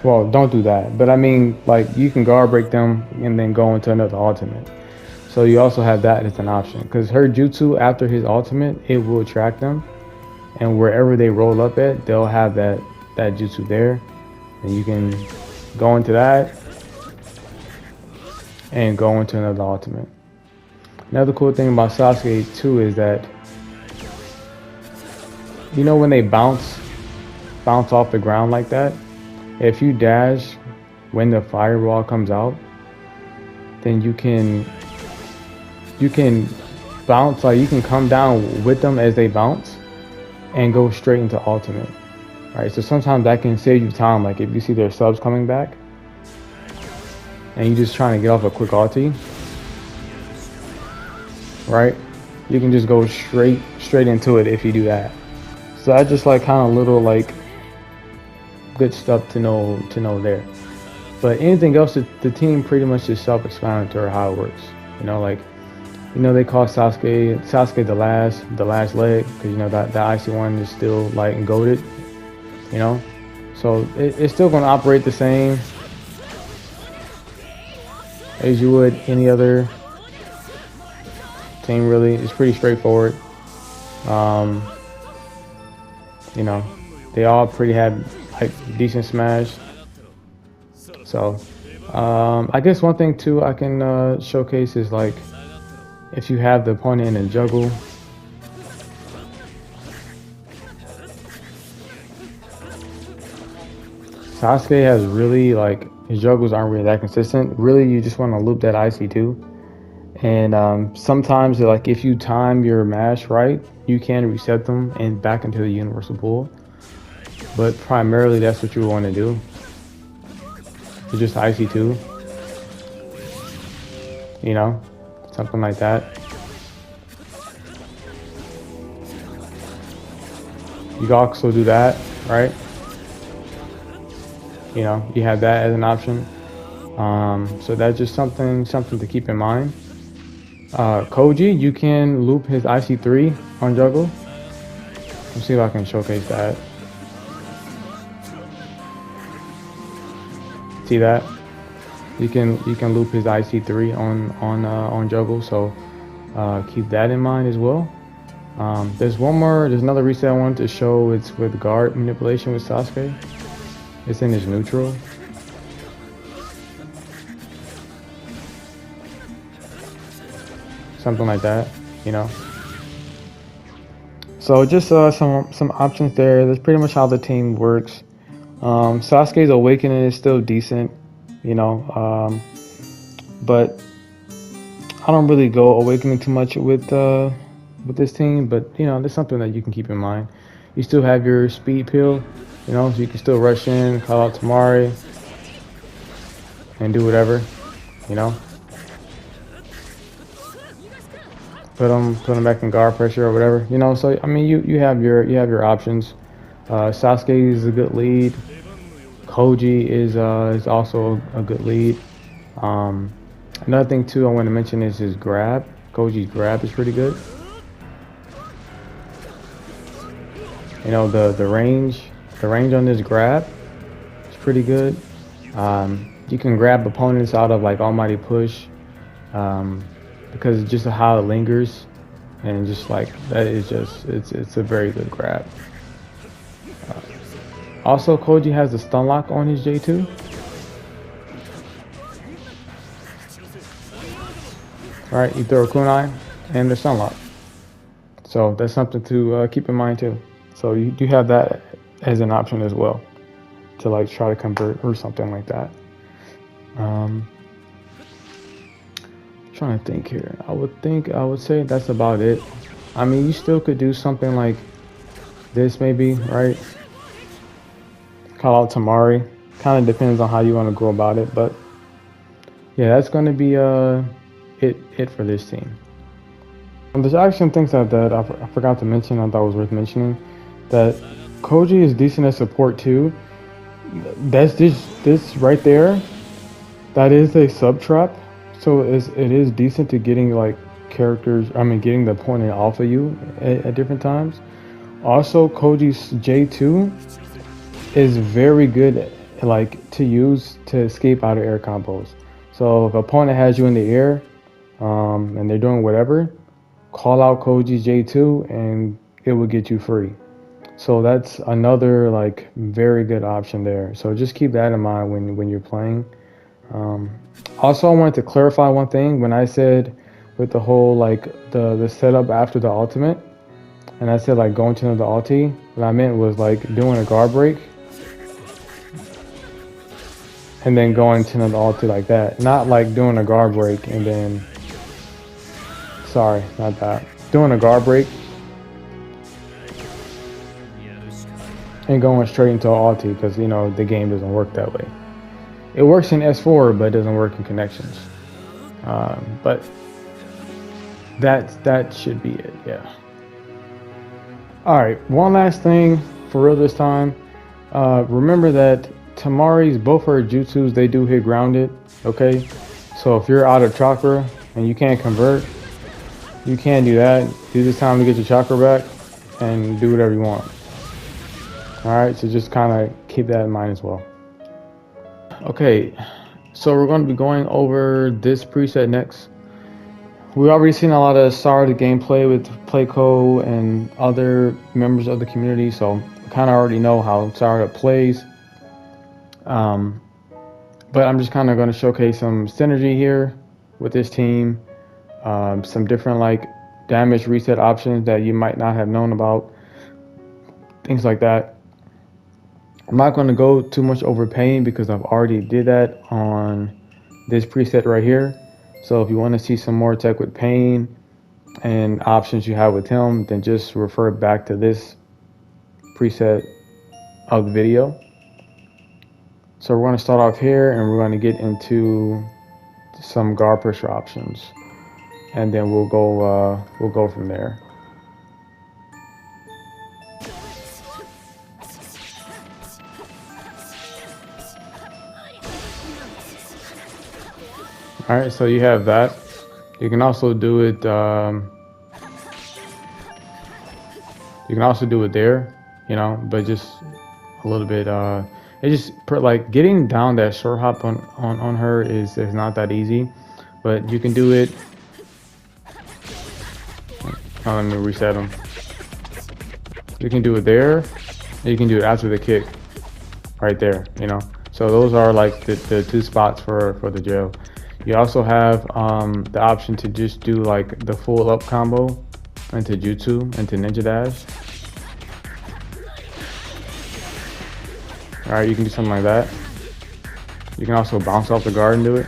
Well, don't do that, but I mean, like you can guard break them and then go into another ultimate. So you also have that as an option, because her jutsu after his ultimate, it will track them, and wherever they roll up at, they'll have that jutsu there, and you can go into that and go into another ultimate. Another cool thing about Sasuke too is that when they bounce off the ground like that, if you dash when the fireball comes out, then you can bounce, like you can come down with them as they bounce and go straight into ultimate. Right, so sometimes that can save you time, like if you see their subs coming back and you're just trying to get off a quick ulti, right, you can just go straight into it if you do that. So that's just like kind of little like good stuff to know there. But anything else, the team pretty much is self-explanatory how it works. They call Sasuke the last leg, because that the icy one is still like goated. So it's still going to operate the same as you would any other team. Really, it's pretty straightforward. They all pretty had like decent smash. So I guess one thing too I can showcase is like, if you have the opponent in a juggle, Sasuke has really, like, his juggles aren't really that consistent. Really, you just want to loop that IC2. And sometimes, like, if you time your mash right, you can reset them and back into the universal pool. But primarily, that's what you want to do. So just IC2, you know, something like that. You can also do that, right? You know, you have that as an option. So that's just something to keep in mind. Koji, you can loop his IC3 on juggle. Let's see if I can showcase that. See that? You can loop his IC3 on juggle. So keep that in mind as well. There's another reset I wanted to show. It's with guard manipulation with Sasuke. It's in his neutral. Something like that, you know. So just some options there. That's pretty much how the team works. Sasuke's awakening is still decent, you know, but I don't really go awakening too much with this team. But you know, there's something that you can keep in mind. You still have your speed pill, you know, so you can still rush in, call out Tamari, and do whatever, you know. Put them back in guard pressure or whatever, you know. So I mean, you have your options. Sasuke is a good lead. Koji is also a good lead. Another thing too I want to mention is his grab. Koji's grab is pretty good. You know, the range on this grab is pretty good. You can grab opponents out of like Almighty Push. Because just how it lingers, and just like that is just it's a very good grab. Also, Koji has a stun lock on his J2. Right, you throw a kunai and the stun lock. So that's something to keep in mind too. So you do have that as an option as well, to like try to convert or something like that. Trying to think here. I would say that's about it. I mean, you still could do something like this maybe, right? Call out Tamari. Kind of depends on how you want to go about it, but yeah, that's going to be it for this team. There's actually some things that I forgot to mention. I thought was worth mentioning. That Koji is decent at support too. That's this right there. That is a sub trap. So it is decent to getting like characters, getting the opponent off of you at different times. Also, Koji's J2 is very good like to use to escape out of air combos. So if an opponent has you in the air and they're doing whatever, call out Koji's J2 and it will get you free. So that's another like very good option there. So just keep that in mind when you're playing. Also, I wanted to clarify one thing when I said with the whole like the setup after the ultimate, and I said like going to another ulti. What I meant was like doing a guard break and then going to another ulti like that, not like doing a guard break and then. Sorry, not that. Doing a guard break and going straight into an ulti, because you know the game doesn't work that way. It works in S4, but it doesn't work in Connections. But that should be it, yeah. All right, one last thing for real this time. Remember that Tamari's, both her jutsus, they do hit grounded, okay? So if you're out of chakra and you can't convert, you can do that. Use this time to get your chakra back and do whatever you want. All right, so just kind of keep that in mind as well. Okay, so we're going to be going over this preset next. We've already seen a lot of Sarada gameplay with Playco and other members of the community, so we kind of already know how Sarada plays. But I'm just kind of going to showcase some synergy here with this team, some different like damage reset options that you might not have known about, things like that. I'm not going to go too much over pain because I've already did that on this preset right here. So if you want to see some more tech with pain and options you have with him, then just refer back to this preset of the video. So we're going to start off here and we're going to get into some guard pressure options, and then we'll go from there. All right, so you have that. You can also do it. You can also do it there, you know, but just a little bit. It just like getting down that short hop on her is not that easy, but you can do it. Oh, let me reset them. You can do it there. And you can do it after the kick, right there. You know, so those are like the two spots for the jail. You also have the option to just do like the full up combo into jutsu, into ninja dash. All right, you can do something like that. You can also bounce off the guard and do it.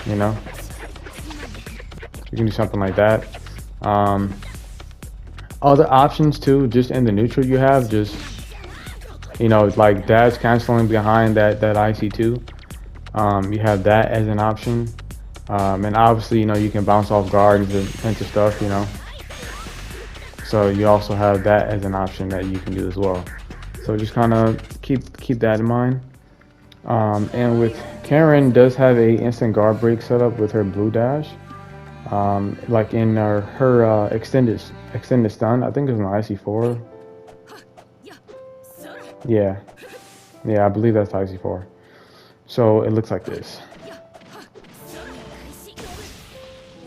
You know, you can do something like that. Other options too, just in the neutral you have, just, you know, like dash canceling behind that IC2. You have that as an option. And obviously, you know, you can bounce off guard into stuff, you know. So you also have that as an option that you can do as well. So just kind of keep that in mind. And with Kirin does have a instant guard break set up with her blue dash. Like in her extended stun, I think it's an IC4. Yeah, I believe that's IC4. So it looks like this.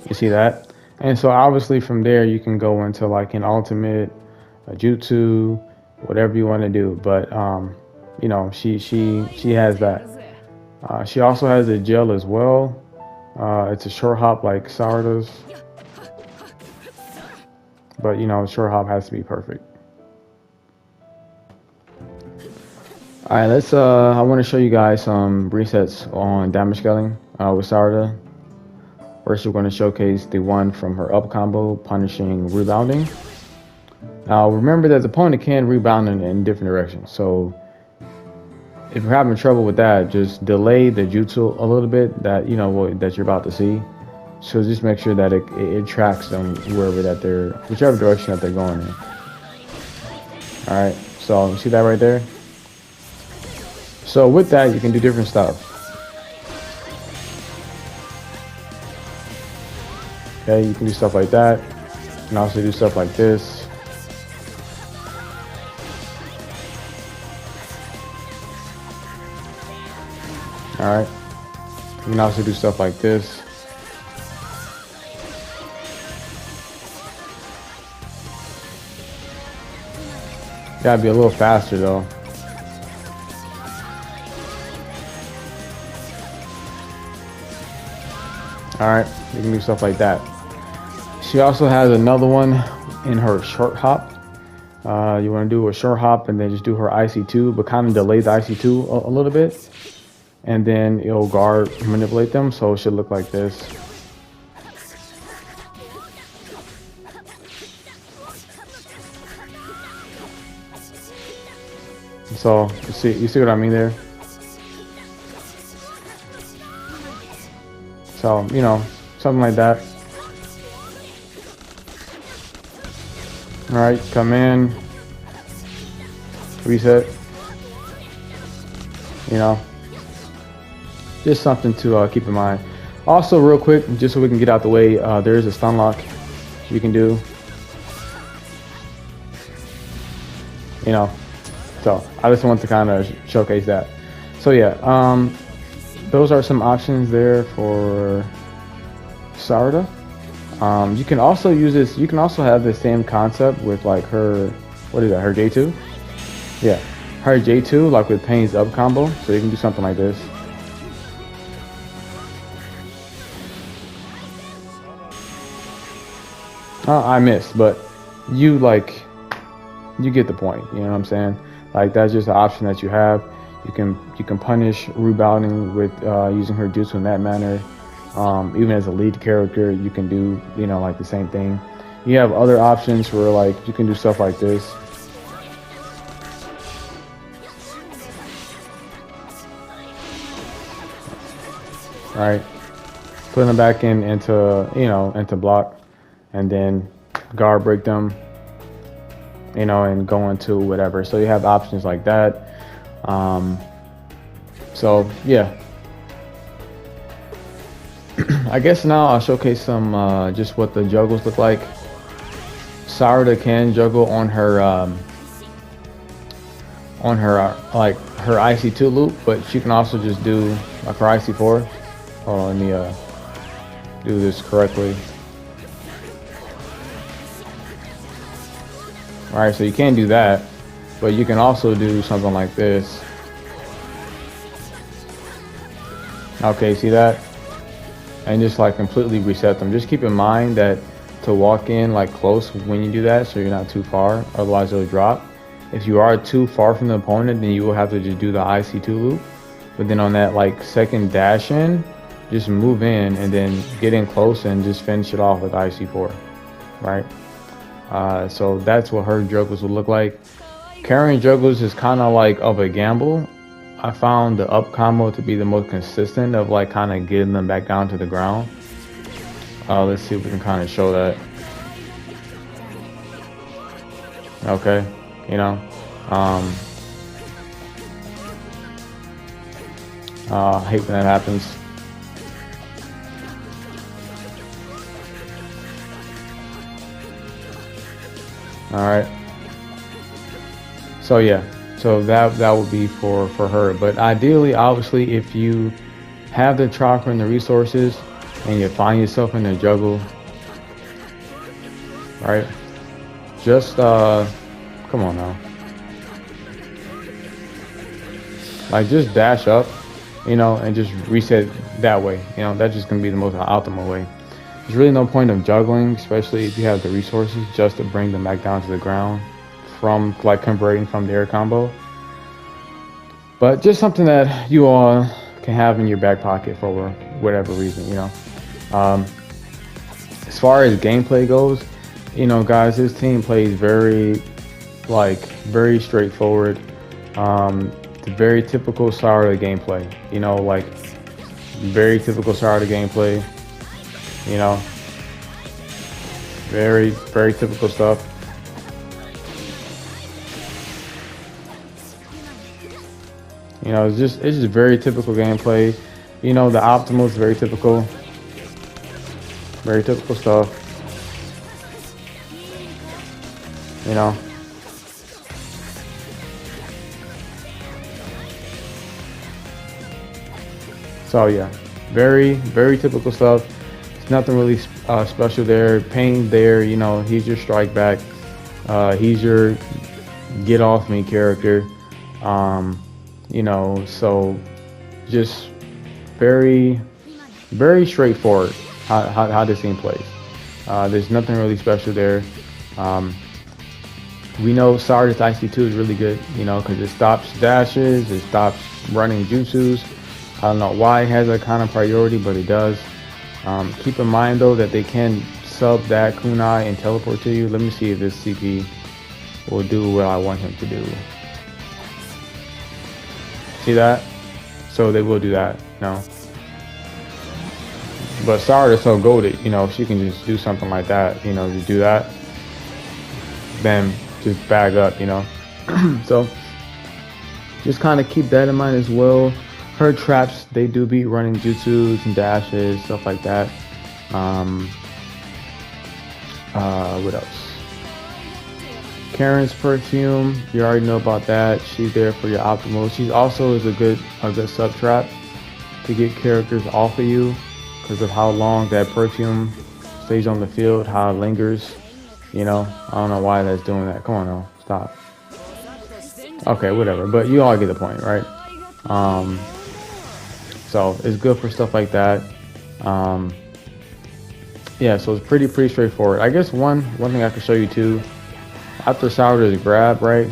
You see that? And so obviously from there you can go into like an ultimate, a jutsu, whatever you want to do. But you know, she has that. She also has a gel as well. It's a short hop like Sarada's. But you know, short hop has to be perfect. All right, let's I want to show you guys some resets on damage scaling with Sarada. First, we're going to showcase the one from her up combo, punishing rebounding. Now, remember that the opponent can rebound in different directions. So, if you're having trouble with that, just delay the jutsu a little bit that that you're about to see. So just make sure that it tracks them whichever direction that they're going in. All right, so you see that right there. So with that, you can do different stuff. Okay, you can do stuff like that. You can also do stuff like this. All right, you can also do stuff like this. Gotta be a little faster though. All right, you can do stuff like that. She also has another one in her short hop. You want to do a short hop and then just do her IC2, but kind of delay the IC2 a little bit, and then it'll guard manipulate them, so it should look like this. So you see what I mean there? So, you know, something like that. All right, come in, reset, you know, just something to keep in mind. Also, real quick, just so we can get out the way, there is a stun lock you can do, you know, so I just want to kind of showcase that. So yeah, those are some options there for Sarada. You can also use this. You can also have the same concept with like her, what is that? Her J2. Yeah, her J2 like with Pain's up combo. So you can do something like this. I missed, but you like you get the point. You know what I'm saying? Like that's just an option that you have. You can punish rebounding with using her jutsu in that manner. Even as a lead character, you can do like the same thing. You have other options where like you can do stuff like this. Right, putting them back into block, and then guard break them, and go into whatever. So you have options like that. So yeah, I guess now I'll showcase some just what the juggles look like. Sarada can juggle on her like her IC2 loop, but she can also just do like her IC4. Hold on, let me do this correctly. All right, so you can do that, but you can also do something like this. Okay, see that? And just like completely reset them. Just keep in mind that to walk in like close when you do that, so you're not too far, otherwise it'll drop. If you are too far from the opponent, then you will have to just do the IC2 loop. But then on that like second dash in, just move in and then get in close and just finish it off with IC4, right? So that's what her juggles will look like. Carrying juggles is kind of like of a gamble. I found the up combo to be the most consistent of like kind of getting them back down to the ground. Let's see if we can kind of show that. Okay, I hate when that happens. All right. So yeah, so that would be for her. But ideally, obviously, if you have the chakra and the resources, and you find yourself in a juggle, right? Just come on now, like just dash up, and just reset that way. That's just gonna be the most optimal way. There's really no point of juggling, especially if you have the resources, just to bring them back down to the ground from like converting from the air combo. But just something that you all can have in your back pocket for whatever reason, As far as gameplay goes, guys, this team plays very straightforward. It's very typical Sarada gameplay, like very typical Sarada gameplay. Very, very typical stuff. It's just very typical gameplay. The optimal is very typical stuff. So yeah, very, very typical stuff. Nothing really special there. Pain there, he's your strike back. He's your get off me character. So just very, very straightforward how this scene plays. There's nothing really special there. We know Sarada's IC2 is really good, because it stops dashes, it stops running jutsus. I don't know why it has that kind of priority, but it does. Keep in mind though that they can sub that kunai and teleport to you. Let me see if this CP will do what I want him to do. See that? So they will do that, But Sarada's so goated, if she can just do something like that, just do that, then just bag up, So just kind of keep that in mind as well. Her traps, they do be running jutsus and dashes, stuff like that. What else? Kirin's perfume, you already know about that. She's there for your optimal. She also is a good sub trap to get characters off of you because of how long that perfume stays on the field, how it lingers. I don't know why that's doing that. Come on now, stop. Okay, whatever. But you all get the point, right? So it's good for stuff like that. Yeah, so it's pretty straightforward. I guess one thing I can show you too After Sarada's grab, right,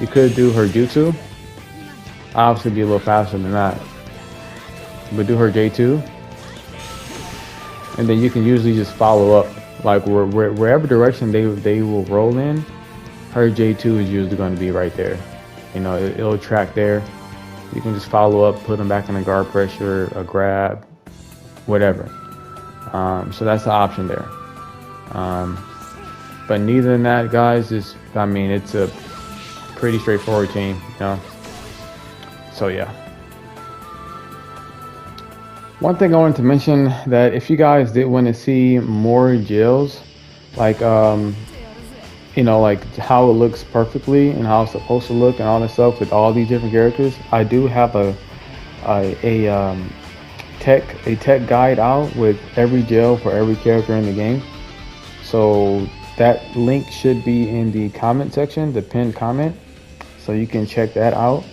you could do her jutsu. Obviously be a little faster than that. But do her J2. And then you can usually just follow up. Like wherever direction they will roll in, her J2 is usually going to be right there. You know, it'll track there. You can just follow up, put them back in a guard pressure, a grab, whatever. So that's the option there. But neither than that, guys, it's a pretty straightforward team, you know. So yeah. One thing I wanted to mention, that if you guys did want to see more jails, like you know, like how it looks perfectly and how it's supposed to look and all that stuff with all these different characters, I do have a tech guide out with every jail for every character in the game. So that link should be in the comment section, the pinned comment, so you can check that out.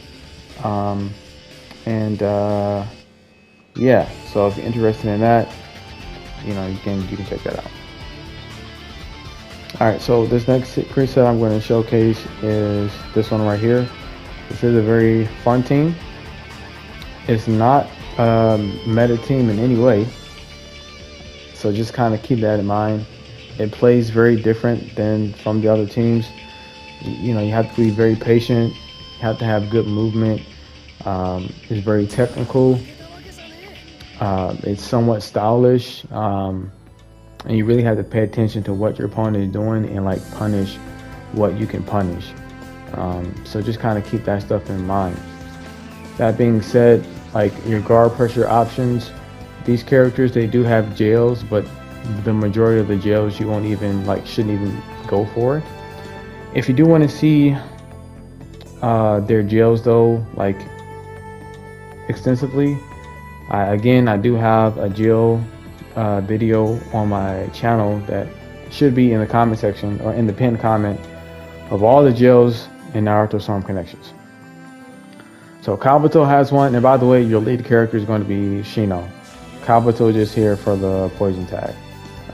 Yeah, so if you're interested in that, you know, you can check that out. All right, so this next preset I'm going to showcase is this one right here. This is a very fun team. It's not meta team in any way, so just kind of keep that in mind. It plays very different than from the other teams. You know, you have to be very patient. You have to have good movement. It's very technical. It's somewhat stylish, and you really have to pay attention to what your opponent is doing and like punish what you can punish. So just kind of keep that stuff in mind. That being said, like your guard pressure options, these characters, they do have jails, but the majority of the jails you won't even shouldn't even go for. If you do want to see their jails though, like extensively, I do have a jail video on my channel that should be in the comment section or in the pinned comment of all the jails in Naruto Storm Connections. So Kabuto has one, and by the way, your lead character is going to be Shino. Kabuto just here for the poison tag.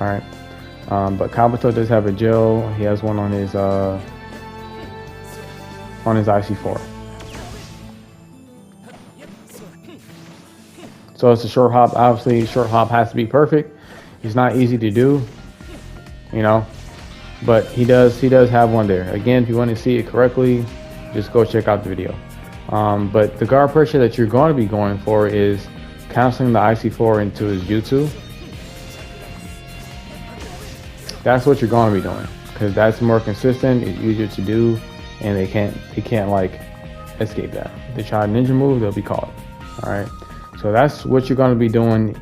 All right, but Kabuto does have a jail. He has one on his IC4. So it's a short hop. Obviously, short hop has to be perfect. It's not easy to do, you know, but he does have one there. Again, if you want to see it correctly, just go check out the video. But the guard pressure that you're going to be going for is canceling the IC4 into his jutsu. That's what you're going to be doing, because that's more consistent. It's easier to do, and they can't like escape that. If they try a ninja move, they'll be caught. All right. So that's what you're going to be doing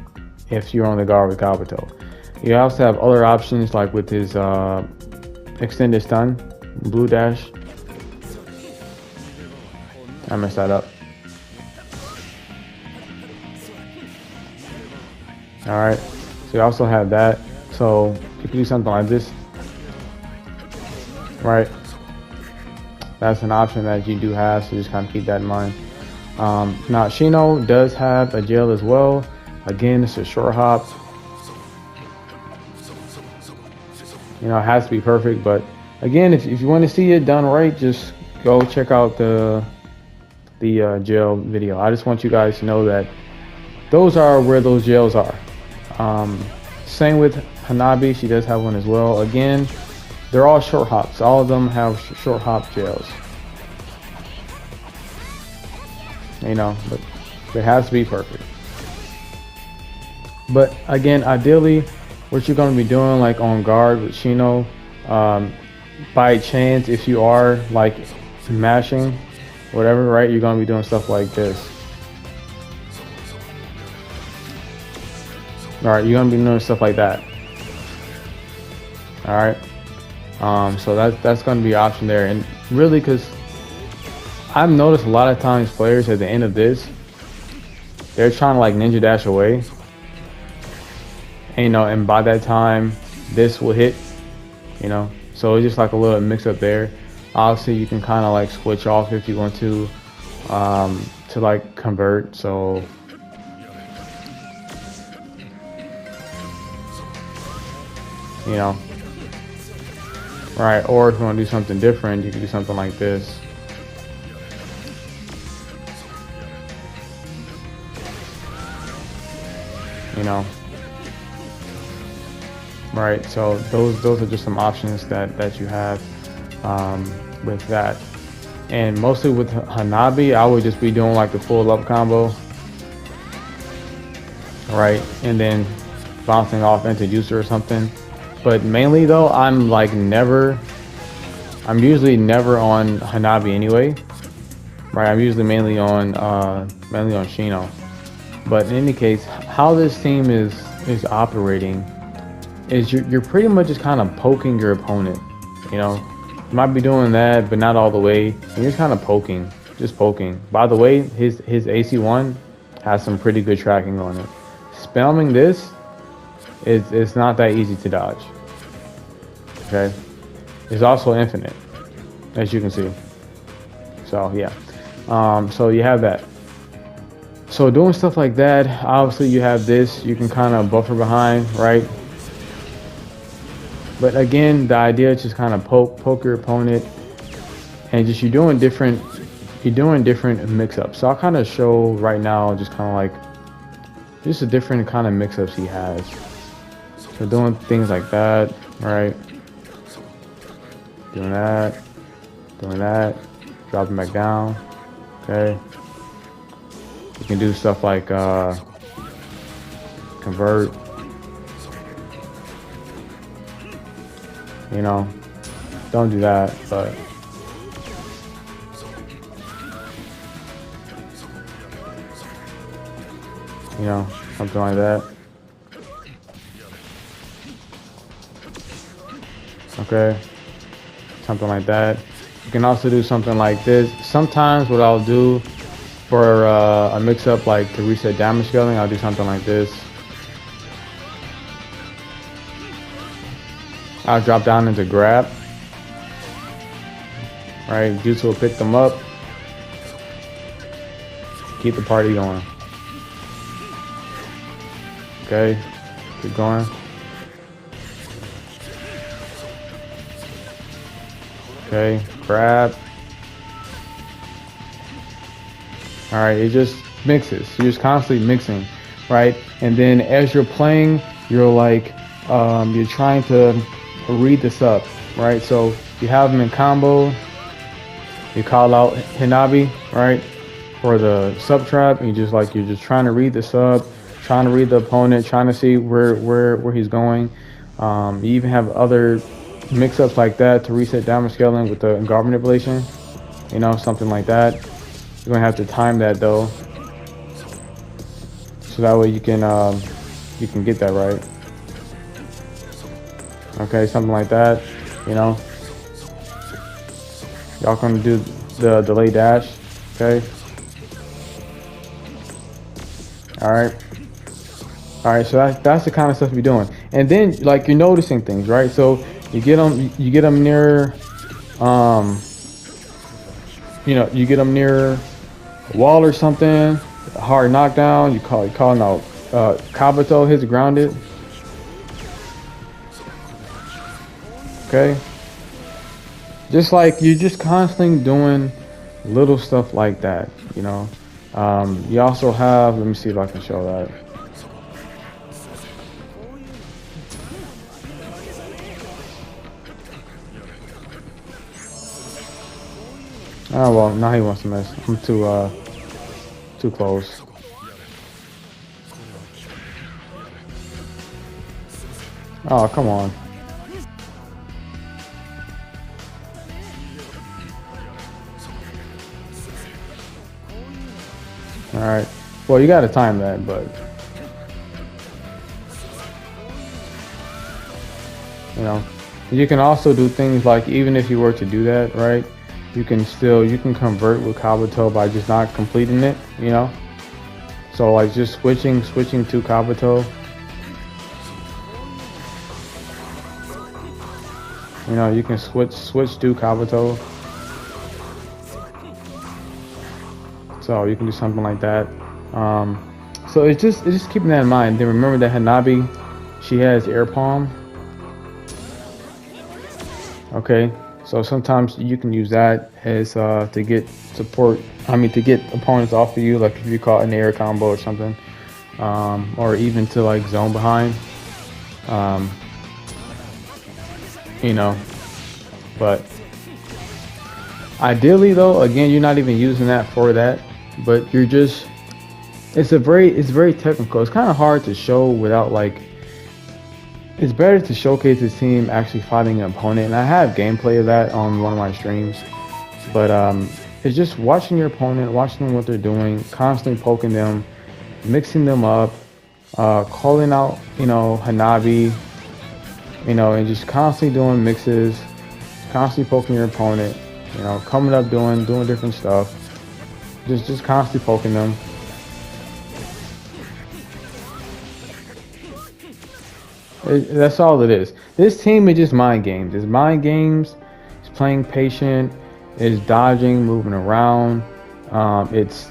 if you're on the guard with Kabuto. You also have other options, like with his extended stun, blue dash. I messed that up. All right. So you also have that. So you can do something like this, right? That's an option that you do have, so just kind of keep that in mind. Now Shino does have a jail as well. Again, it's a short hop. You know, it has to be perfect, but again, if you want to see it done right, just go check out the jail video. I just want you guys to know that those are where those jails are. Same with Hanabi, she does have one as well. Again, they're all short hops. All of them have short hop jails. You know, but it has to be perfect. But again, ideally, what you're going to be doing, like on guard with Shino, by chance, if you are like mashing, whatever, right, you're going to be doing stuff like this. All right, you're going to be doing stuff like that. All right. So that's going to be an option there, and really, because I've noticed a lot of times players at the end of this, they're trying to like ninja dash away, and, you know, and by that time this will hit, you know, so it's just like a little mix up there. Obviously you can kind of like switch off if you want to like convert. So you know, right? Or if you want to do something different, you can do something like this. You know, right? So those are just some options that you have with that. And mostly with Hanabi, I would just be doing like the full up combo, right? And then bouncing off into jutsu or something. But mainly though, I'm usually never on Hanabi anyway, right? I'm usually mainly on Shino. But in any case, how this team is operating is you're pretty much just kind of poking your opponent. You know, you might be doing that, but not all the way. You're just kind of poking, just poking. By the way, his AC1 has some pretty good tracking on it. Spamming this it's not that easy to dodge. Okay, it's also infinite, as you can see. So yeah, so you have that. So doing stuff like that, obviously you have this, you can kind of buffer behind, right? But again, the idea is just kind of poke your opponent, and just you're doing different mix-ups. So I'll kind of show right now, just kind of like just the different kind of mix-ups he has. So doing things like that, right? Doing that, dropping back down, okay? You can do stuff like convert, you know, don't do that, but you know, something like that. Okay, something like that. You can also do something like this. Sometimes what I'll do for a mix-up, like to reset damage scaling, I'll do something like this. I'll drop down into grab. Right, jutsu will pick them up. Keep the party going. Okay, keep going. Okay, grab. All right, it just mixes. You're just constantly mixing, right? And then as you're playing, you're like, you're trying to read this up, right? So you have them in combo. You call out Hanabi, right, for the sub trap. And you're just trying to read the sub, trying to read the opponent, trying to see where he's going. You even have other mix-ups like that to reset damage scaling with the guard manipulation, you know, something like that. You're gonna have to time that though, so that way you can get that right. Okay, something like that, you know. Y'all gonna do the delay dash, okay? All right. So that's the kind of stuff you're doing, and then like you're noticing things, right? So you get them near, you know, you get them near a wall or something, a hard knockdown. You calling out Kabuto, his grounded. Okay, just like you're just constantly doing little stuff like that, you know. You also have, let me see if I can show that. Oh well, now he wants to mess. I'm too close. Oh, come on. All right. Well, you got to time that, but you know, you can also do things like, even if you were to do that, right? You can convert with Kabuto by just not completing it, you know. So like just switching to Kabuto. You know, you can switch to Kabuto. So you can do something like that. So it's just keeping that in mind. Then remember that Hanabi, she has air palm. Okay, so sometimes you can use that as to get support. I mean, to get opponents off of you, like if you caught an air combo or something, or even to like zone behind. Um, you know, but ideally though, again, you're not even using that for that, but you're just it's very technical. It's kind of hard to show without like it's better to showcase this team actually fighting an opponent, and I have gameplay of that on one of my streams. But it's just watching your opponent, watching them what they're doing, constantly poking them, mixing them up, calling out, Hanabi, and just constantly doing mixes, constantly poking your opponent, coming up doing different stuff, just constantly poking them. That's all it is. This team is just mind games. It's mind games. It's playing patient. It's dodging, moving around. It's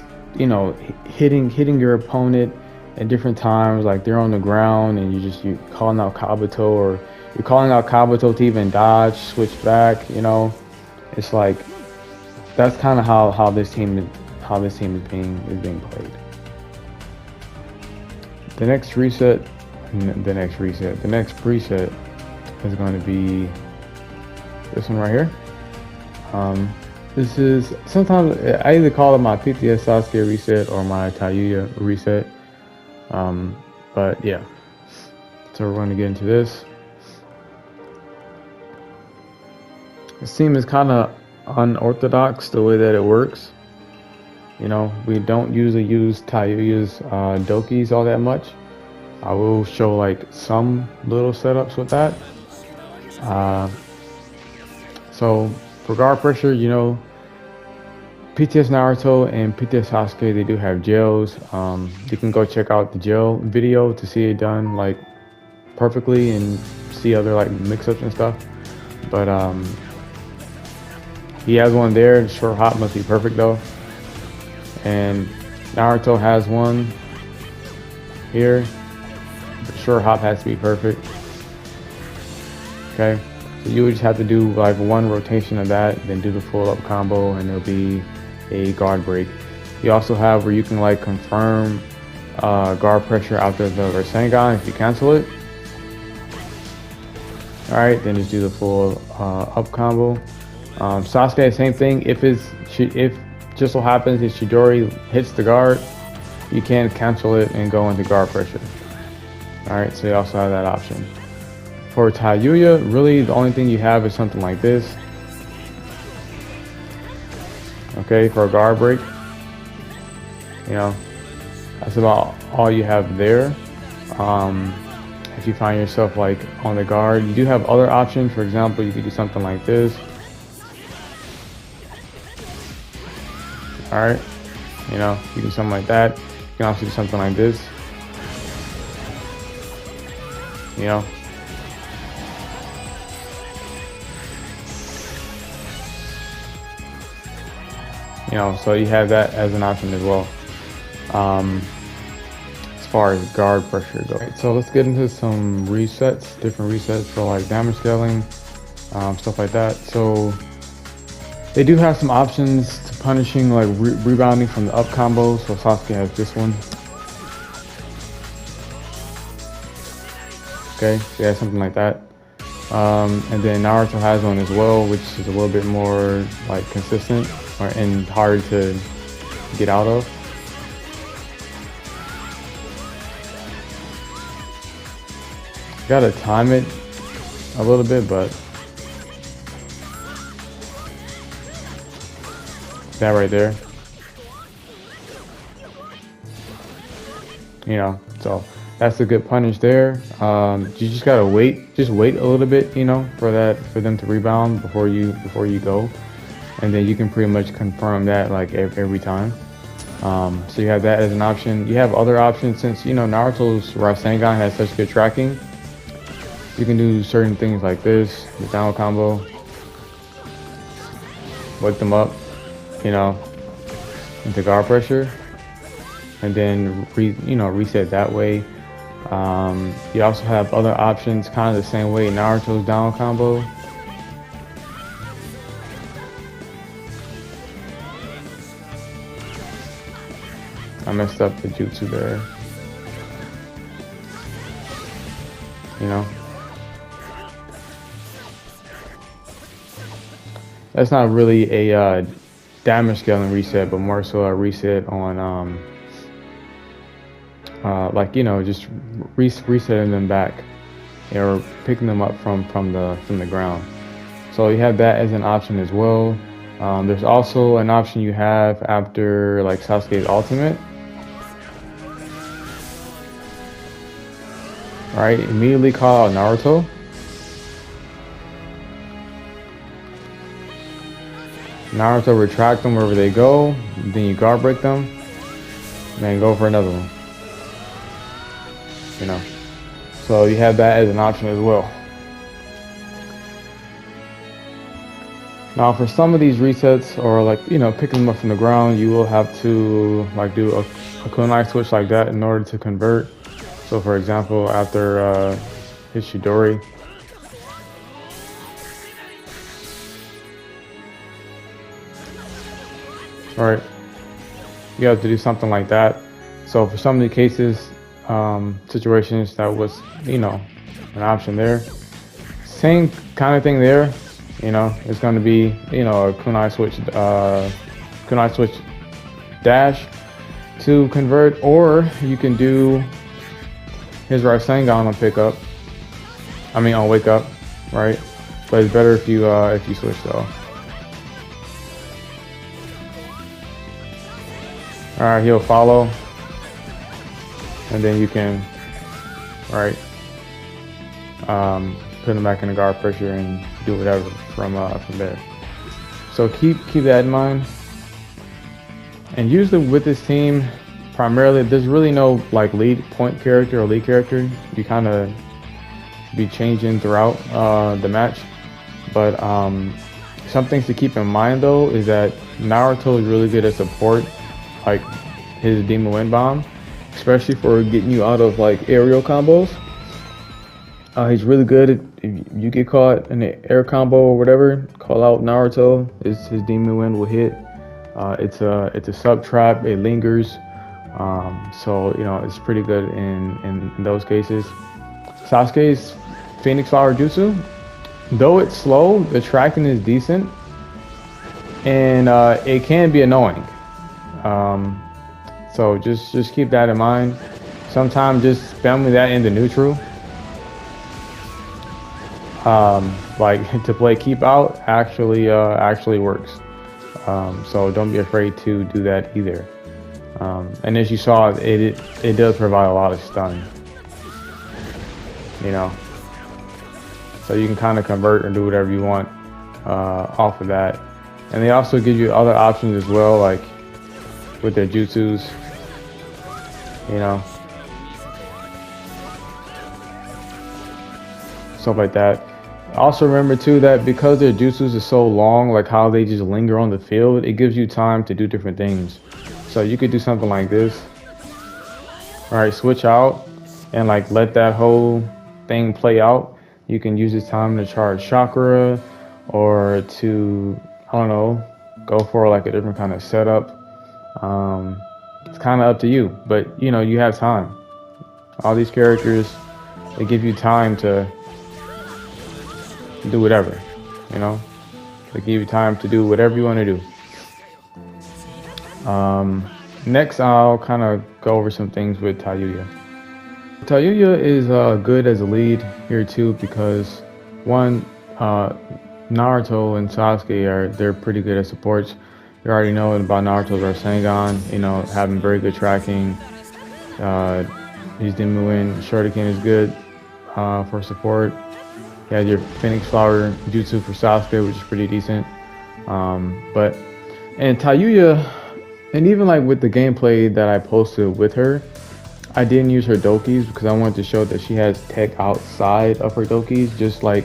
hitting your opponent at different times. Like they're on the ground and you calling out Kabuto, or you're calling out Kabuto to even dodge, switch back. It's like that's kind of how this team is being played. The next preset is going to be this one right here. This is sometimes I either call it my PTS Sasuke reset or my Tayuya reset. But yeah, so we're going to get into this. This team is kind of unorthodox the way that it works. We don't usually use Tayuya's dokis all that much. I will show like some little setups with that. So for guard pressure, PTS Naruto and PTS Sasuke, they do have gels. You can go check out the gel video to see it done like perfectly and see other like mix-ups and stuff. But he has one there. The short hop must be perfect though. And Naruto has one here. The short hop has to be perfect. Okay, so you would just have to do like one rotation of that, then do the full up combo, and it'll be a guard break. You also have where you can like confirm guard pressure after the Rasengan if you cancel it. All right, then just do the full up combo. Sasuke, same thing. If just so happens his chidori hits the guard, you can cancel it and go into guard pressure. Alright, so you also have that option. For Tayuya, really the only thing you have is something like this. Okay, for a guard break. That's about all you have there. If you find yourself like on the guard, you do have other options. For example, you could do something like this. Alright, you can do something like that. You can also do something like this. So you have that as an option as well. As far as guard pressure goes. Right, so let's get into some resets, different resets for like damage scaling, stuff like that. So they do have some options to punishing like rebounding from the up combo. So Sasuke has this one. Okay, so yeah, something like that. And then Naruto has one as well, which is a little bit more like consistent and hard to get out of. Gotta time it a little bit, but that right there, so that's a good punish there. You just gotta wait a little bit, for them to rebound before you go, and then you can pretty much confirm that like every time. So you have that as an option. You have other options since Naruto's Rasengan has such good tracking. You can do certain things like this, the down combo, wake them up, into guard pressure, and then reset that way. You also have other options kind of the same way Naruto's down combo. I messed up the jutsu there. You know, that's not really a damage scaling reset, but more so a reset on like, you know, just resetting them back or picking them up from the ground. So you have that as an option as well. There's also an option you have after like Sasuke's ultimate. Right, immediately call out Naruto. Naruto retract them wherever they go. Then you guard break them. And then go for another one. You know. So you have that as an option as well. Now for some of these resets, or like, you know, picking them up from the ground, you will have to like do a kunai switch like that in order to convert. So for example, after his chidori, right, you have to do something like that. So for some of the cases, situations, that was, you know, an option there. Same kind of thing there. You know, it's going to be, you know, a kunai switch dash to convert, or you can do his Rasengan on pickup. I mean on wake up, right? But it's better if you switch though. All right, he'll follow, and then you can, right, put him back in the guard pressure and do whatever from there. So keep that in mind. And usually with this team, primarily there's really no like lead point character or lead character. You kind of be changing throughout the match. But some things to keep in mind though is that Naruto is really good at support, like his Demon Wind Bomb, especially for getting you out of like aerial combos. He's really good at, if you get caught in an air combo or whatever, call out Naruto. His Demon Wind will hit. It's a sub trap. It lingers. So you know it's pretty good in those cases. Sasuke's Phoenix Flower Jutsu, though it's slow, the tracking is decent, and it can be annoying. So just keep that in mind. Sometimes just spam that into neutral. Like to play keep out actually works. So don't be afraid to do that either. And as you saw, it does provide a lot of stun. You know, so you can kind of convert and do whatever you want off of that. And they also give you other options as well, like with their jutsus. You know, stuff like that. Also remember too that because their jutsus is so long, like how they just linger on the field, it gives you time to do different things. So you could do something like this. All right, switch out and like let that whole thing play out. You can use this time to charge chakra, or to, I don't know, go for like a different kind of setup. It's kind of up to you, but you know, you have time. All these characters, they give you time to do whatever, you know, they give you time to do whatever you want to do. Next, I'll kind of go over some things with Tayuya. Tayuya is good as a lead here too, because one, Naruto and Sasuke they're pretty good at supports. You already know about Naruto's Rasengan, you know, having very good tracking. His Demon Wind Shuriken is good for support. You have your Phoenix Flower Jutsu for Sasuke, which is pretty decent. And Tayuya, and even like with the gameplay that I posted with her, I didn't use her dokis because I wanted to show that she has tech outside of her dokis. Just like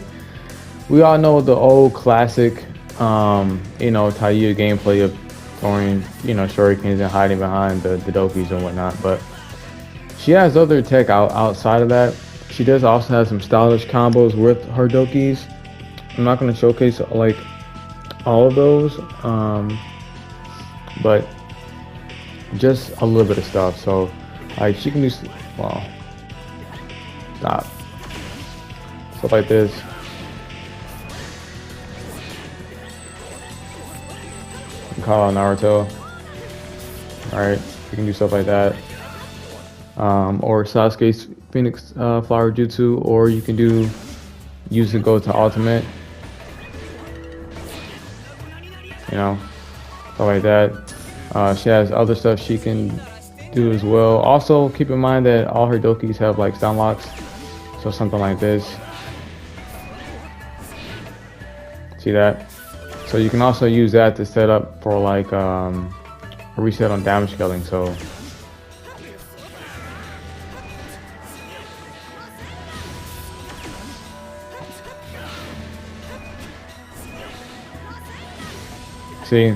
we all know the old classic, you know, Tayuya gameplay of throwing, you know, shurikens and hiding behind the dokis and whatnot. But she has other tech outside of that. She does also have some stylish combos with her dokis. I'm not going to showcase like all of those, but just a little bit of stuff. So like she can do, well, stop, stuff like this. You can call out Naruto. Alright, you can do stuff like that. Or Sasuke's Phoenix Flower Jutsu, or you can use it go to ultimate. You know, stuff like that. She has other stuff she can do as well. Also, keep in mind that all her dokis have like stun locks, so something like this. See that? So you can also use that to set up for like a reset on damage scaling. So see,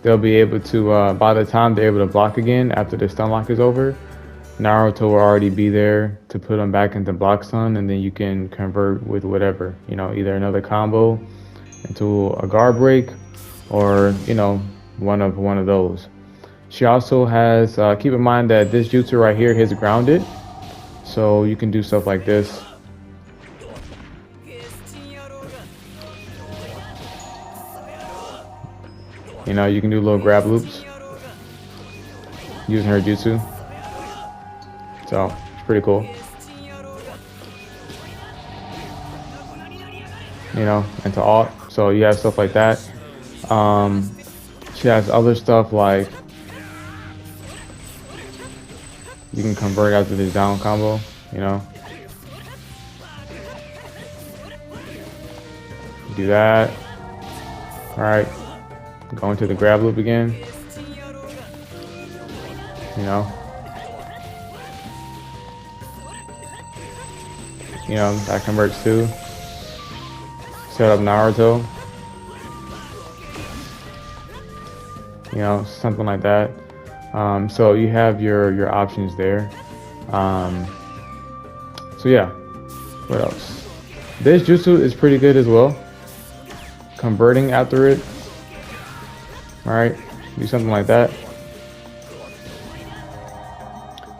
they'll be able to, by the time they're able to block again after the stun lock is over, Naruto will already be there to put them back into block stun, and then you can convert with whatever, you know, either another combo into a guard break, or you know, one of those. She also has, keep in mind that this jutsu right here is grounded, so you can do stuff like this. You know, you can do little grab loops using her jutsu. So it's pretty cool. You know, into alt. So you have stuff like that. She has other stuff like you can convert after this down combo, you know. Do that. Alright. Go into the grab loop again. You know. You know, that converts too. Set up Naruto. You know, something like that. So you have your options there. So yeah, what else? This jutsu is pretty good as well. Converting after it. Alright, do something like that.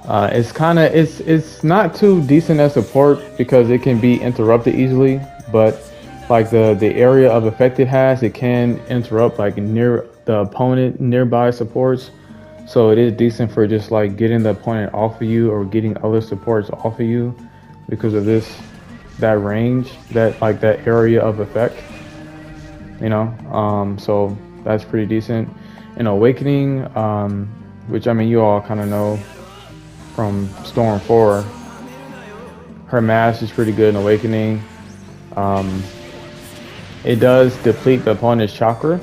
It's not too decent as support because it can be interrupted easily, but like the area of effect it has, it can interrupt like near the opponent nearby supports. So it is decent for just like getting the opponent off of you or getting other supports off of you because of that range, that area of effect, you know. So that's pretty decent. In Awakening, which I mean you all kind of know from Storm 4, her mask is pretty good in Awakening. It does deplete the opponent's chakra.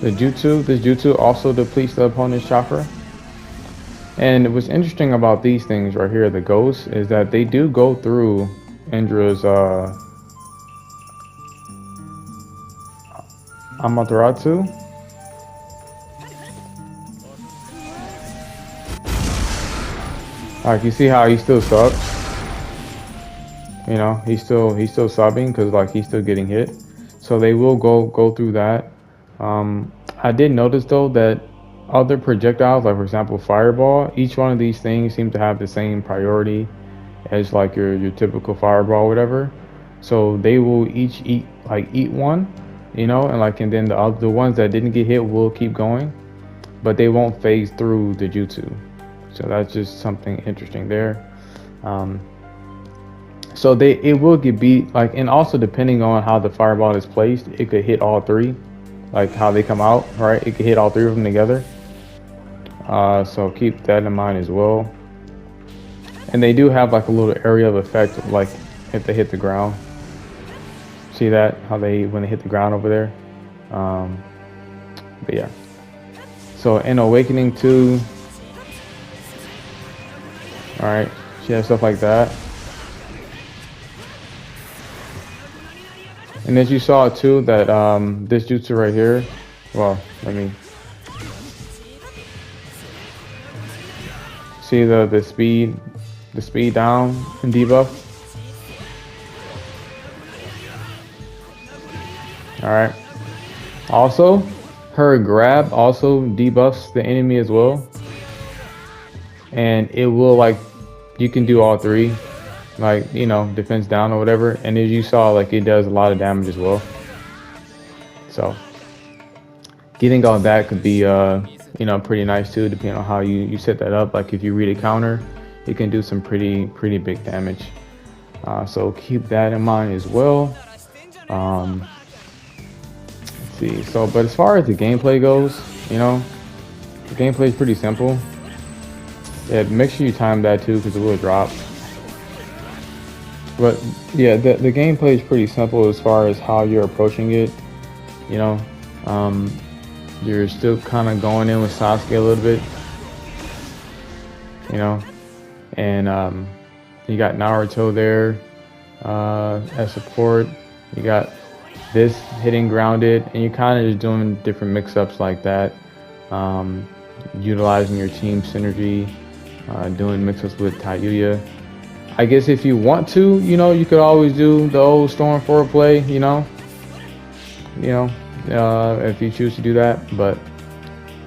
This jutsu also depletes the opponent's chakra. And what's interesting about these things right here, the ghosts, is that they do go through Indra's Amaterasu. Like you see how he still sucks. You know, he's still subbing because like he's still getting hit. So they will go through that. I did notice though that other projectiles, like for example fireball, each one of these things seem to have the same priority as like your typical fireball or whatever. So they will each eat one, you know, and then the ones that didn't get hit will keep going, but they won't phase through the jutsu. So that's just something interesting there. So it will get beat, like, and also depending on how the fireball is placed, it could hit all three, like how they come out, right? It could hit all three of them together. So keep that in mind as well. And they do have like a little area of effect, like if they hit the ground. See that? How when they hit the ground over there. But yeah. So in Awakening 2, all right, she has stuff like that. And as you saw too, that this jutsu right here, well, let me see the speed down and debuff. All right. Also, Her grab also debuffs the enemy as well, and it will, like, you can do all three, like, you know, defense down or whatever, and as you saw, like, it does a lot of damage as well. So getting all that could be you know, pretty nice too, depending on how you set that up. Like if you read a counter, it can do some pretty big damage. So keep that in mind as well. Let's see. So, but as far as the gameplay goes, you know, the gameplay is pretty simple. Yeah, make sure you time that too, because it will drop. But yeah, the gameplay is pretty simple as far as how you're approaching it. You know, you're still kind of going in with Sasuke a little bit. You know, and you got Naruto there as support. You got this hitting grounded, and you're kind of just doing different mix-ups like that, utilizing your team synergy, doing mix-ups with Tayuya. I guess if you want to, you know, you could always do the old Storm forward play, you know, if you choose to do that. But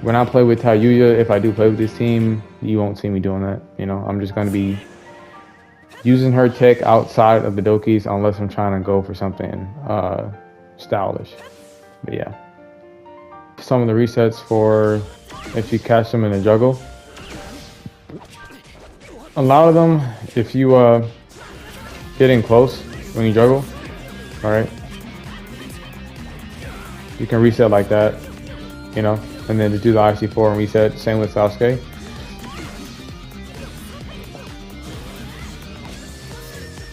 when I play with Tayuya, if I do play with this team, you won't see me doing that. You know, I'm just going to be using her tech outside of the Dokis unless I'm trying to go for something stylish. But yeah, some of the resets for if you catch them in a juggle. A lot of them, if you get in close when you juggle, all right, you can reset like that, you know, and then just do the IC4 and reset. Same with Sasuke.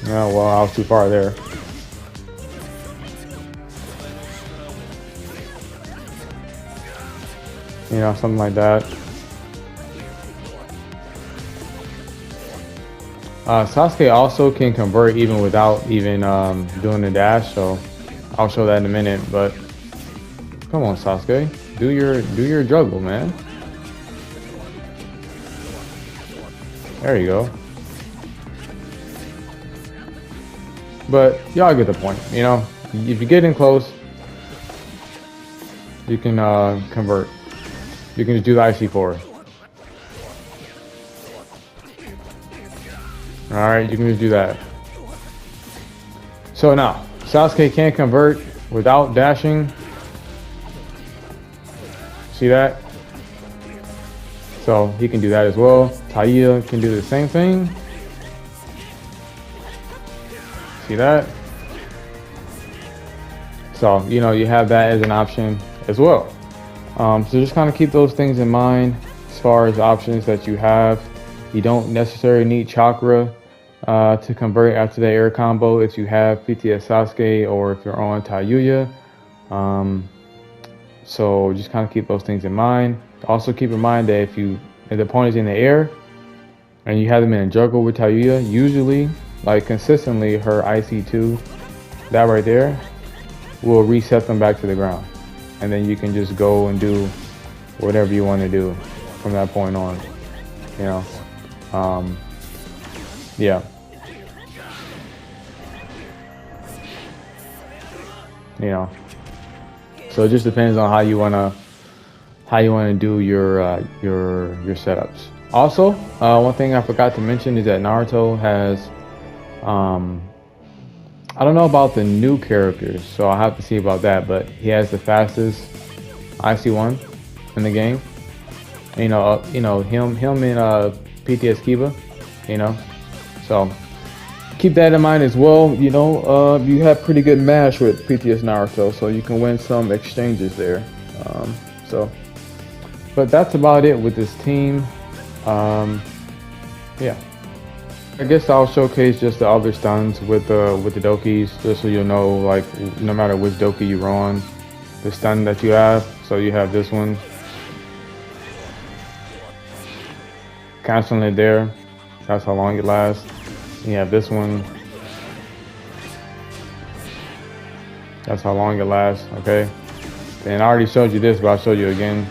Oh, well, I was too far there. You know, something like that. Sasuke also can convert even without even doing the dash, so I'll show that in a minute. But come on, Sasuke, do your juggle, man. There you go. But y'all get the point, you know. If you get in close, you can convert. You can just do the IC4. Alright, you can just do that. So now, Sasuke can't convert without dashing. See that? So he can do that as well. Tayuya can do the same thing. See that? So, you know, you have that as an option as well. So just kind of keep those things in mind as far as options that you have. You don't necessarily need chakra to convert after the air combo if you have PTS Sasuke or if you're on Tayuya. So just kind of keep those things in mind. Also keep in mind that if the opponent is in the air and you have them in a juggle with Tayuya, usually, like consistently, her IC2, that right there, will reset them back to the ground. And then you can just go and do whatever you want to do from that point on, you know. Yeah. You know. So it just depends on how you wanna do your setups. Also, one thing I forgot to mention is that Naruto has I don't know about the new characters, so I'll have to see about that, but he has the fastest IC1 in the game. You know, him and PTS Kiba, you know. So keep that in mind as well. You know, you have pretty good match with PTS Naruto, so you can win some exchanges there. But that's about it with this team. Yeah. I guess I'll showcase just the other stuns with the Dokis, just so you'll know, like, no matter which Doki you're on, the stun that you have. So you have this one, canceling it there. That's how long it lasts. You have this one. That's how long it lasts. Okay. And I already showed you this, but I'll show you again.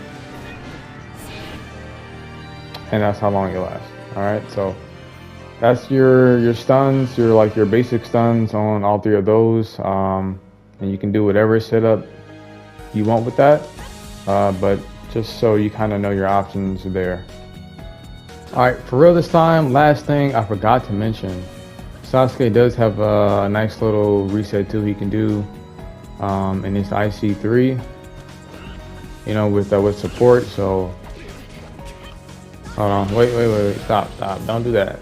And that's how long it lasts. All right. So that's your stuns, your basic stuns on all three of those, and you can do whatever setup you want with that. but just so you kind of know your options there. Alright, for real this time, last thing I forgot to mention, Sasuke does have a nice little reset too he can do in this IC3, you know, with support. So hold on, wait, stop, don't do that.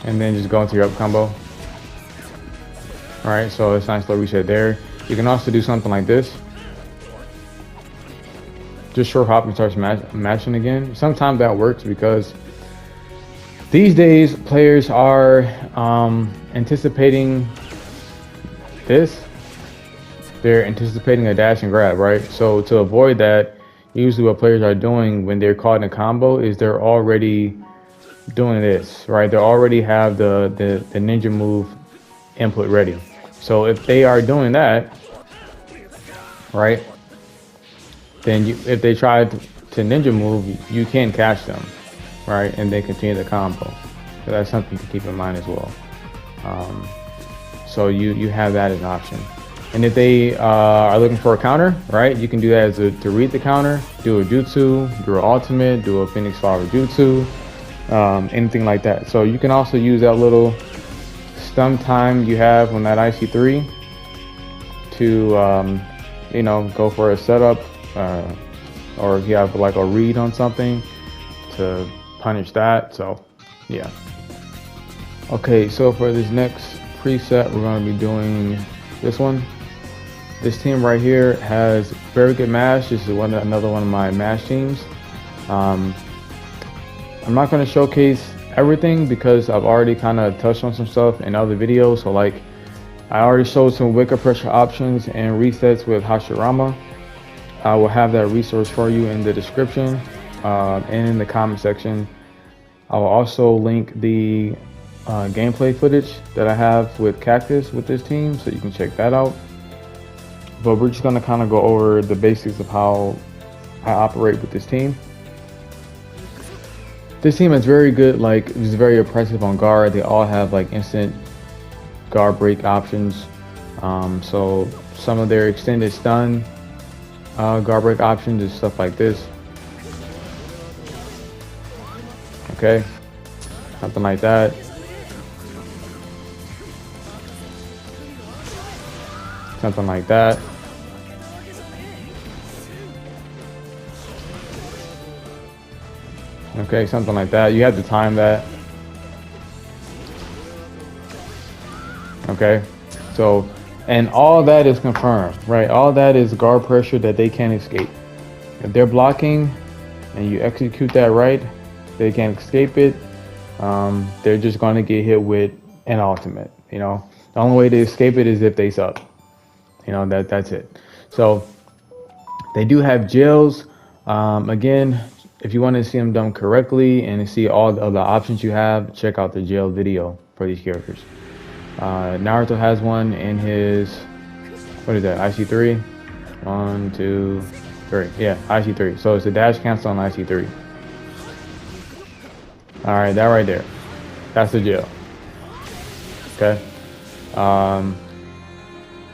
And then just go into your up combo. Alright, so it's a nice little reset there. You can also do something like this. Just short hop and start mashing again. Sometimes that works because these days players are anticipating this. They're anticipating a dash and grab, right? So to avoid that, usually what players are doing when they're caught in a combo is they're already doing this, right? They already have the ninja move input ready. So if they are doing that, right, then if they try to ninja move, you can catch them, right? And they continue the combo. So that's something to keep in mind as well. So you have that as an option. And if they are looking for a counter, right, you can do that to read the counter, do a jutsu, do an ultimate, do a Phoenix Flower jutsu, anything like that. So you can also use that little stun time you have on that IC3 to, you know, go for a setup, or if you have like a read on something to punish that. So yeah. Okay, so for this next preset, we're going to be doing this one. This team right here has very good mash. This is another one of my mash teams. I'm not going to showcase everything because I've already kind of touched on some stuff in other videos. So like I already showed some wicked pressure options and resets with Hashirama. I will have that resource for you in the description and in the comment section. I will also link the gameplay footage that I have with Cactus with this team, so you can check that out. But we're just going to kind of go over the basics of how I operate with this team. This team is very good, like it's very oppressive on guard. They all have like instant guard break options. So some of their extended stun guard break options is stuff like this. Okay, something like that. Something like that. Okay, something like that. You have to time that. Okay, so, and all that is confirmed, right? All that is guard pressure that they can't escape. If they're blocking and you execute that right, they can't escape it. They're just going to get hit with an ultimate. You know, the only way to escape it is if they suck. You know, that's it. So they do have jails. Again, if you want to see them done correctly and see all the other options you have, check out the jail video for these characters. Naruto has one in his, what is that, IC3? 1, 2, 3. Yeah, IC3. So it's a dash cancel on IC3. All right, that right there. That's the jail. Okay.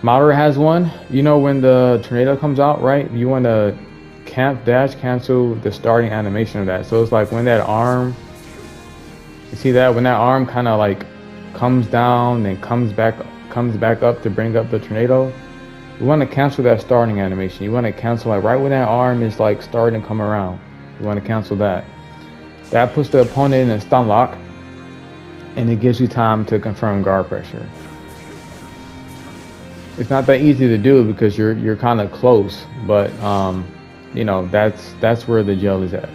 Madara has one. You know when the tornado comes out, right? You want to dash cancel the starting animation of that. So it's like when that arm, you see that when that arm kind of like comes down and comes back up to bring up the tornado. You want to cancel that starting animation. You want to cancel like right when that arm is like starting to come around. You want to cancel that. That puts the opponent in a stun lock, and it gives you time to confirm guard pressure. It's not that easy to do because you're kind of close, but you know, that's where the gel is at.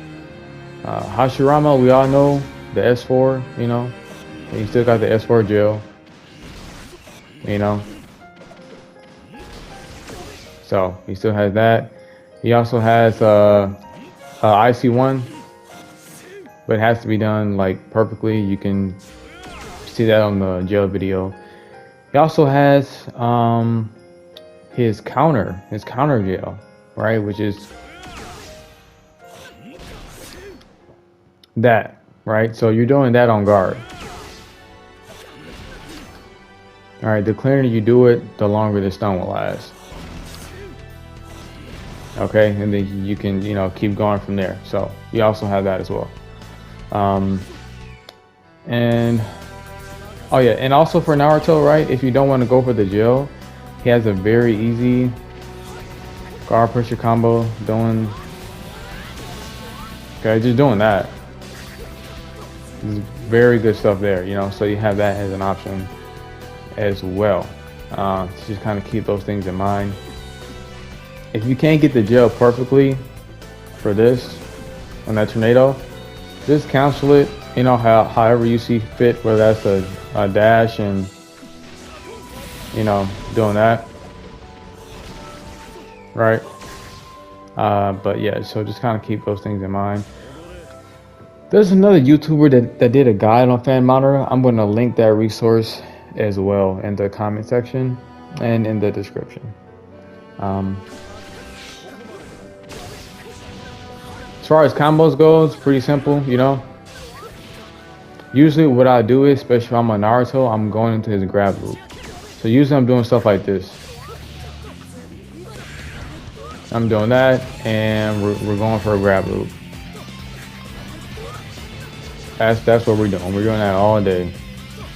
Hashirama, we all know the S4, you know, he still got the S4 gel, you know, so he still has that. He also has IC1, but it has to be done like perfectly. You can see that on the gel video. He also has his counter gel, right, which is that, right? So you're doing that on guard. All right, the clearer you do it, the longer the stun will last. Okay, and then you can, you know, keep going from there. So you also have that as well. And oh yeah, and also for Naruto, right? If you don't want to go for the gel, he has a very easy guard pressure combo doing. Okay, just doing that. Very good stuff there, you know. So you have that as an option as well. Just kind of keep those things in mind. If you can't get the gel perfectly for this on that tornado, just cancel it, you know, however you see fit, whether that's a dash and, you know, doing that, right? But yeah, so just kind of keep those things in mind. There's another YouTuber that did a guide on fan monitor. I'm going to link that resource as well in the comment section and in the description. As far as combos goes, pretty simple, you know. Usually what I do is, especially if I'm on Naruto, I'm going into his grab loop. So usually I'm doing stuff like this. I'm doing that, and we're going for a grab loop. That's what we're doing. We're doing that all day.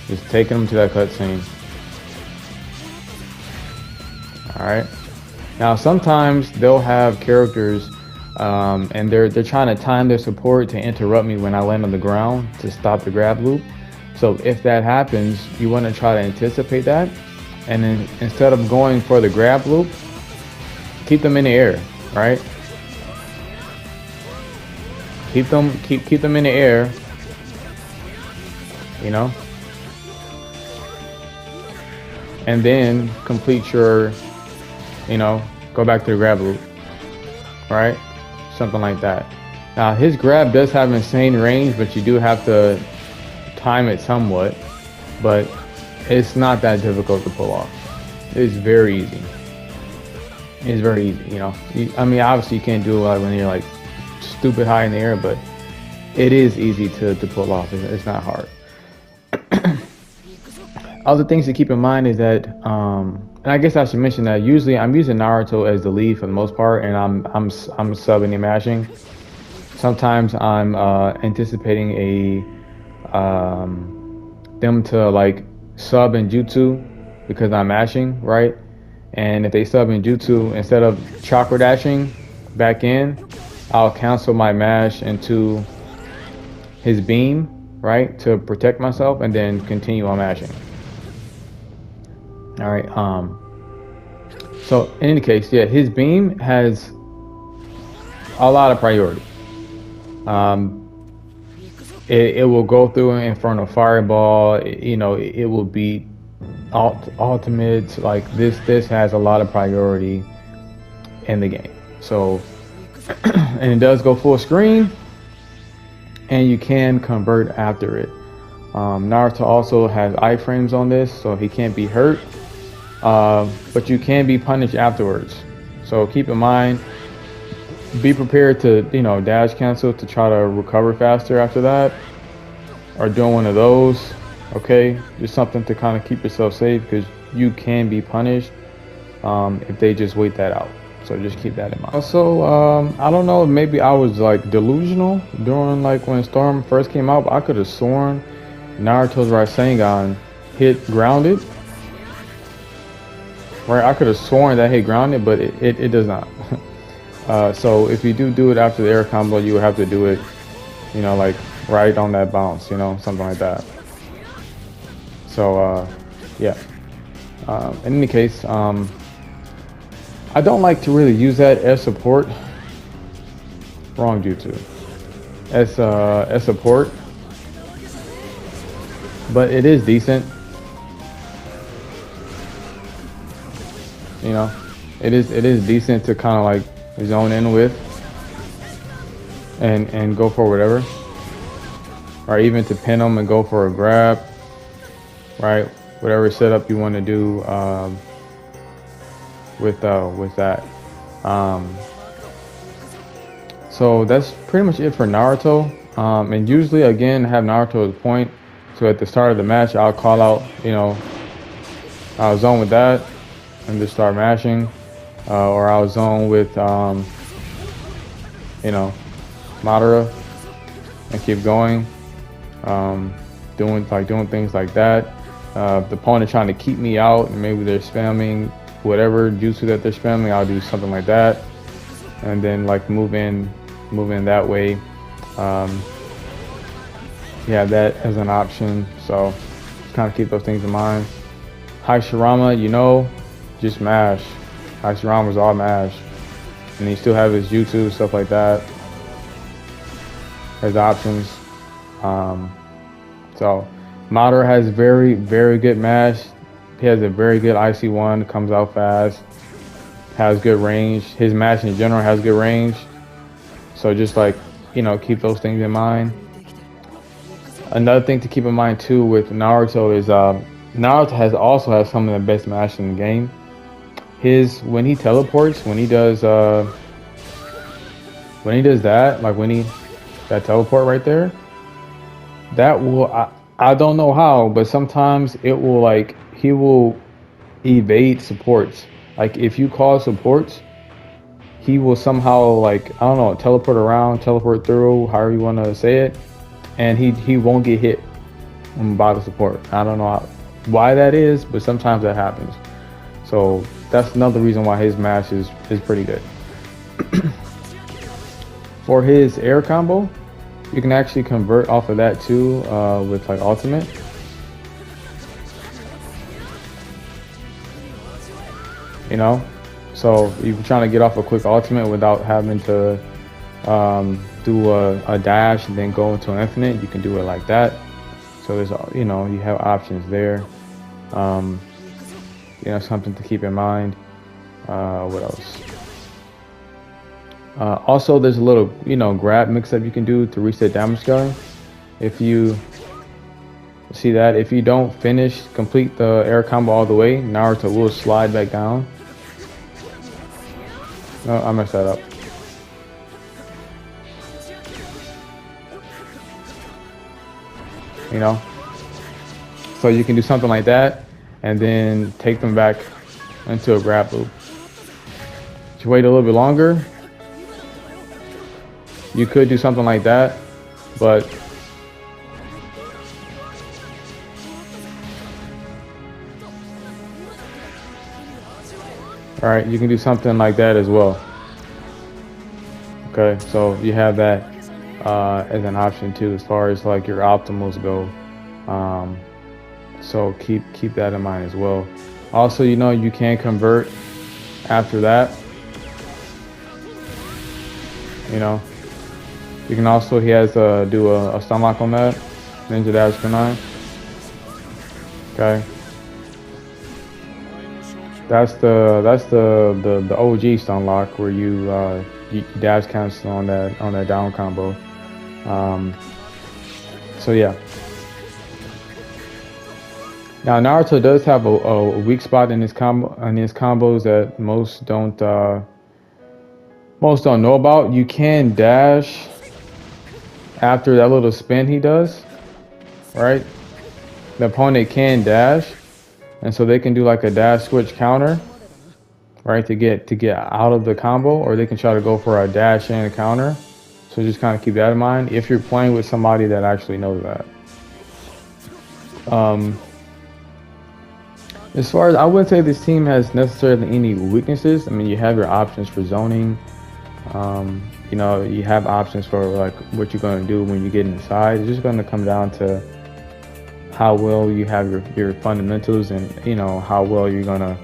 Just taking them to that cutscene. Alright. Now sometimes they'll have characters and they're trying to time their support to interrupt me when I land on the ground to stop the grab loop. So if that happens, you want to try to anticipate that, and then instead of going for the grab loop, keep them in the air, right? Keep them in the air, you know, and then complete your, you know, go back to the grab loop, right? Something like that. Now his grab does have insane range, but you do have to time it somewhat, but it's not that difficult to pull off. It's very easy. It's very easy, you know. I mean, obviously you can't do it when you're like stupid high in the air, but it is easy to pull off. It's not hard. Other things to keep in mind is that, and I guess I should mention that usually I'm using Naruto as the lead for the most part, and I'm subbing and mashing. Sometimes I'm anticipating them to like sub in jutsu because I'm mashing, right? And if they sub in jutsu, instead of chakra dashing back in, I'll cancel my mash into his beam, right, to protect myself, and then continue on mashing. All right. So in any case, yeah, his beam has a lot of priority. It will go through Inferno Fireball. You know, it will beat ultimates. Like this has a lot of priority in the game. So, and it does go full screen, and you can convert after it. Naruto also has iframes on this, so he can't be hurt. But you can be punished afterwards. So keep in mind, be prepared to, you know, dash cancel to try to recover faster after that, or doing one of those. Okay, just something to kind of keep yourself safe, because you can be punished if they just wait that out. So just keep that in mind. Also, I don't know, maybe I was like delusional during like when Storm first came out, but I could have sworn Naruto's Rasengan hit grounded. Right, I could have sworn that hit grounded, but it does not. So if you do it after the air combo, you would have to do it, you know, like right on that bounce, you know, something like that. So yeah. In any case, I don't like to really use that as support. Wrong jutsu. As support, but it is decent. You know, it is decent to kind of like zone in with and go for whatever, or even to pin them and go for a grab, right? Whatever setup you want to do with that. So that's pretty much it for Naruto. And usually, again, have Naruto as a point. So at the start of the match, I'll call out, you know, I'll zone with that and just start mashing, or I'll zone with you know, Madara and keep going, doing things like that. The opponent trying to keep me out, and maybe they're spamming whatever jutsu that they're spamming, I'll do something like that, and then like move in that way. Yeah, that as an option. So just kind of keep those things in mind. Hashirama, you know, just mash. Hashirama's all mash, and he still have his jutsu, stuff like that. His options. So Madara has very good mash. He has a very good IC1, comes out fast, has good range. His mash in general has good range. So just like, you know, keep those things in mind. Another thing to keep in mind too with Naruto is Naruto also has some of the best mash in the game. When he teleports, when he does that, like that teleport right there, that will, I don't know how, but sometimes it will, like, he will evade supports. Like if you call supports, he will somehow, like, I don't know, teleport around, teleport through, however you want to say it, and he won't get hit by the support. I don't know why that is, but sometimes that happens. So that's another reason why his mash is pretty good. For his air combo, you can actually convert off of that too, with like ultimate. You know, so if you're trying to get off a quick ultimate without having to do a dash and then go into an infinite, you can do it like that. So there's, you know, you have options there. You know, something to keep in mind. What else? Also, there's a little, you know, grab mix-up you can do to reset damage scaling. If you see that, if you don't complete the air combo all the way, Naruto will slide back down. No, I messed that up. You know, so you can do something like that and then take them back into a grab loop. If you wait a little bit longer, you could do something like that, but all right, you can do something like that as well. Okay, so you have that as an option too, as far as like your optimals go. So keep that in mind as well. Also, you know, you can convert after that. You know, you can also, he has to do a stun lock on that, Ninja Dash Kurenai. Okay, that's the OG stun lock where you dash cancel on that down combo. So yeah. Now Naruto does have a weak spot in his combos that most don't know about. You can dash after that little spin he does, right? The opponent can dash, and so they can do like a dash switch counter, right, to get out of the combo, or they can try to go for a dash and counter. So just kind of keep that in mind if you're playing with somebody that actually knows that. As far as, I wouldn't say this team has necessarily any weaknesses. I mean, you have your options for zoning. You know, you have options for like what you're going to do when you get inside. It's just going to come down to how well you have your fundamentals, and you know how well you're going to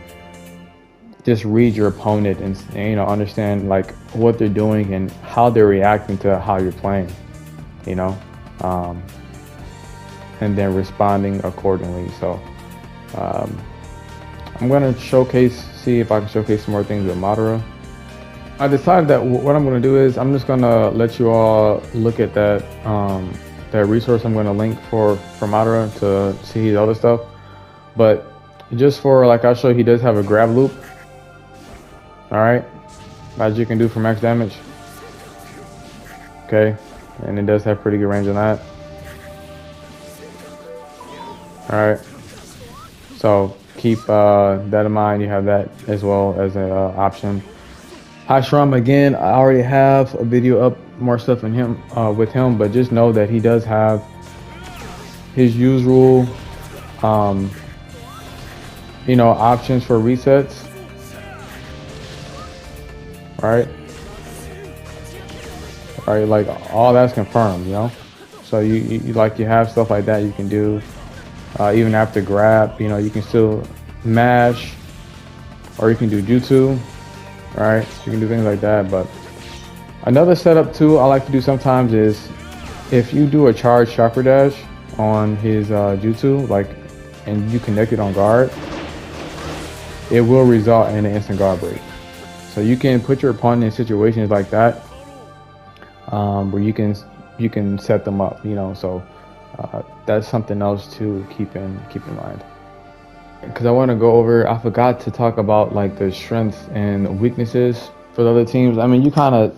just read your opponent and you know, understand like what they're doing and how they're reacting to how you're playing. You know, and then responding accordingly. So I'm going to see if I can showcase some more things with Madara. I decided that what I'm going to do is I'm just going to let you all look at that that resource I'm going to link for Madara to see his other stuff. But just for, like, I'll show you, he does have a grab loop. All right, as you can do for max damage. Okay, and it does have pretty good range on that. All right, so keep that in mind. You have that as well as an option. Hashram, again, I already have a video up, more stuff in him with him, but just know that he does have his usual options for resets, right? Like all that's confirmed, so you have stuff like that you can do. Even after grab, you can still mash, or you can do jutsu, right? You can do things like that. But another setup too I like to do sometimes is, if you do a charge chakra dash on his jutsu, and you connect it on guard, it will result in an instant guard break. So you can put your opponent in situations like that, where you can set them up, so that's something else to keep in mind. Because I want to go over, I forgot to talk about the strengths and weaknesses for the other teams. I mean, you kind of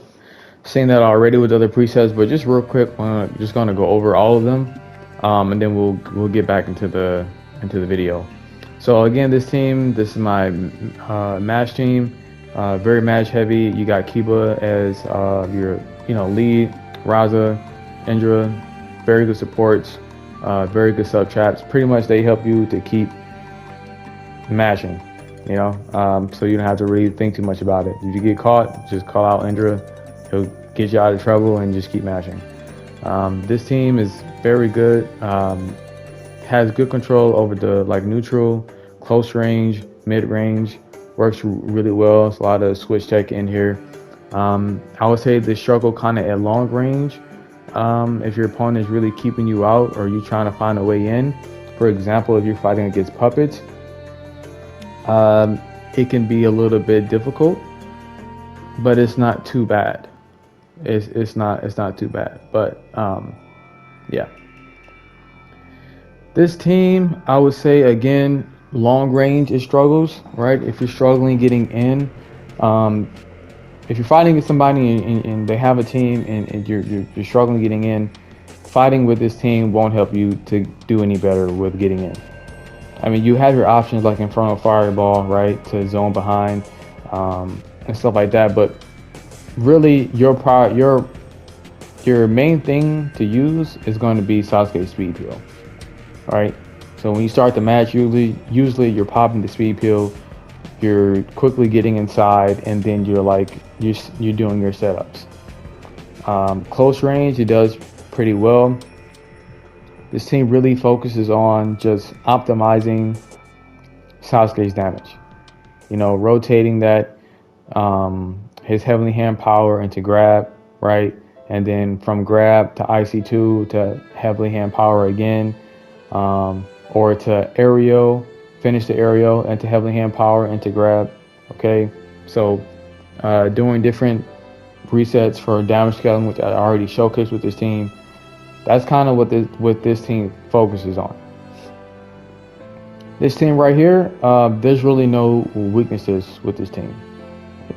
seen that already with other presets, but just real quick, I'm just gonna go over all of them, and then we'll get back into the video. So again, this is my match team, very match heavy. You got Kiba as your lead, Raza, Indra, very good supports, very good sub traps. Pretty much they help you to keep mashing, so you don't have to really think too much about it. If you get caught, just call out Indra. He'll get you out of trouble and just keep mashing. This team is very good, has good control over the neutral, close range, mid range, works really well. It's a lot of switch tech in here. I would say the struggle kind of at long range, if your opponent is really keeping you out or you trying to find a way in. For example, if you're fighting against puppets, it can be a little bit difficult, but it's not too bad. It's not too bad. But yeah, this team, I would say again, long range, it struggles, right? If you're struggling getting in, if you're fighting with somebody and they have a team and you're struggling getting in, fighting with this team won't help you to do any better with getting in. I mean, you have your options like Infernal Fireball, right, to zone behind, and stuff like that, but really your main thing to use is going to be Sasuke's speed peel. All right, so when you start the match, usually you're popping the speed peel, you're quickly getting inside, and then you're doing your setups. Close range, it does pretty well. This team really focuses on just optimizing Sasuke's damage, rotating that his heavenly hand power into grab, right, and then from grab to IC2 to heavenly hand power again, or to aerial, finish the aerial into heavenly hand power into grab. Okay, so doing different resets for damage scaling, which I already showcased with this team. That's kind of what this team focuses on. This team right here, there's really no weaknesses with this team.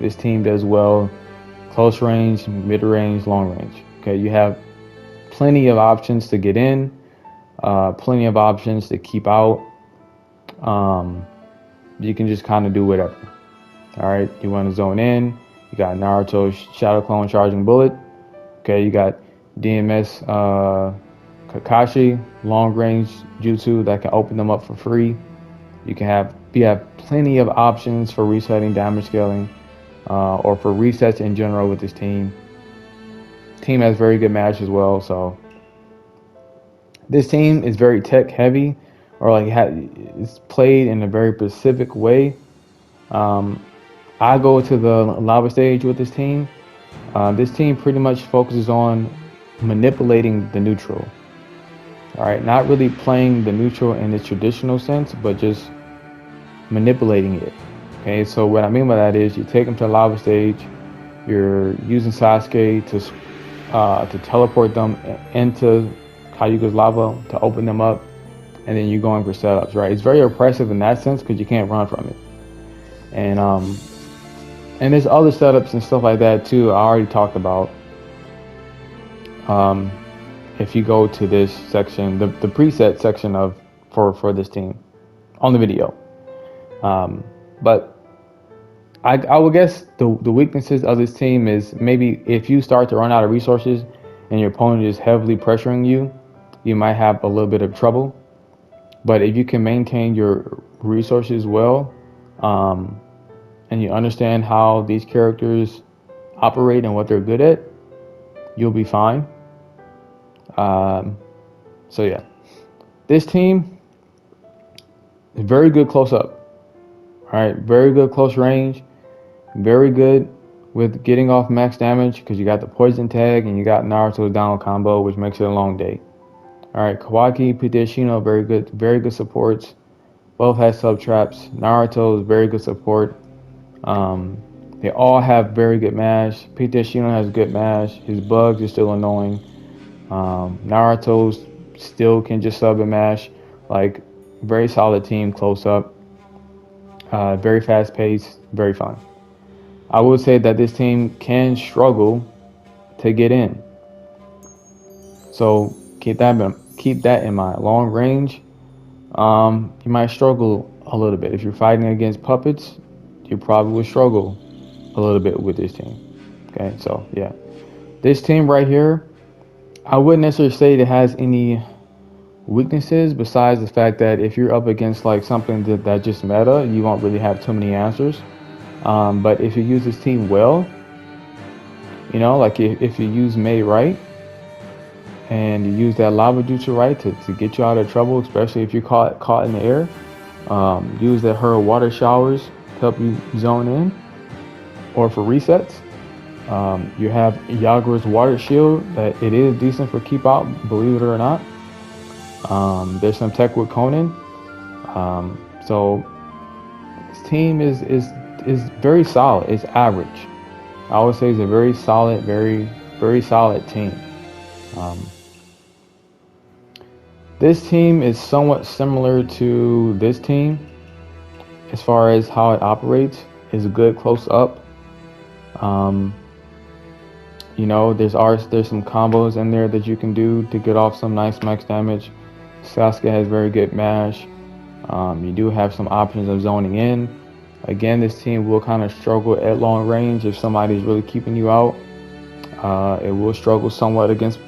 This team does well, close range, mid range, long range. Okay, you have plenty of options to get in, plenty of options to keep out. You can just kind of do whatever. All right, you want to zone in, you got Naruto Shadow Clone Charging Bullet. Okay, you got DMS Kakashi long range jutsu that can open them up for free. You have plenty of options for resetting damage scaling, or for resets in general with this team. Team has very good match as well. So this team is very tech heavy, or it's played in a very specific way. I go to the lava stage with this team. This team pretty much focuses on manipulating the neutral. All right, not really playing the neutral in its traditional sense, but just manipulating it. Okay, so what I mean by that is you take them to the lava stage, you're using Sasuke to teleport them into Kayuga's lava to open them up, and then you're going for setups, right? It's very oppressive in that sense because you can't run from it. And there's other setups and stuff like that too. I already talked about. If you go to this section, the preset section for this team on the video. But I would guess the weaknesses of this team is maybe if you start to run out of resources and your opponent is heavily pressuring you, you might have a little bit of trouble. But if you can maintain your resources well, and you understand how these characters operate and what they're good at, you'll be fine. So yeah, this team is very good close up. All right, very good close range, very good with getting off max damage because you got the poison tag and you got Naruto's down combo, which makes it a long day. All right, Kawaki, PTS Shino, very good supports. Both have sub traps. Naruto is very good support. They all have very good mash. PTS Shino has good mash. His bugs are still annoying. Naruto still can just sub and mash. Like, very solid team close up. Very fast paced, very fun. I would say that this team can struggle to get in. So keep that in mind. Long range, you might struggle a little bit. If you're fighting against puppets, you probably will struggle a little bit with this team. Okay, so yeah. This team right here, I wouldn't necessarily say it has any weaknesses besides the fact that if you're up against like something that just meta, you won't really have too many answers. But if you use this team well, you know, like if you use Mei right, and you use that lava jutsu right to get you out of trouble, especially if you're caught in the air. Use her water showers to help you zone in, or for resets. You have Yagura's water shield that it is decent for keep out, believe it or not. There's some tech with Conan. So this team is very solid. It's average. I would say it's a very solid, very solid team. This team is somewhat similar to this team as far as how it operates. It's good close up. You know, there's some combos in there that you can do to get off some nice max damage. Sasuke has very good mash. You do have some options of zoning in. Again, this team will kind of struggle at long range if somebody's really keeping you out. It will struggle somewhat against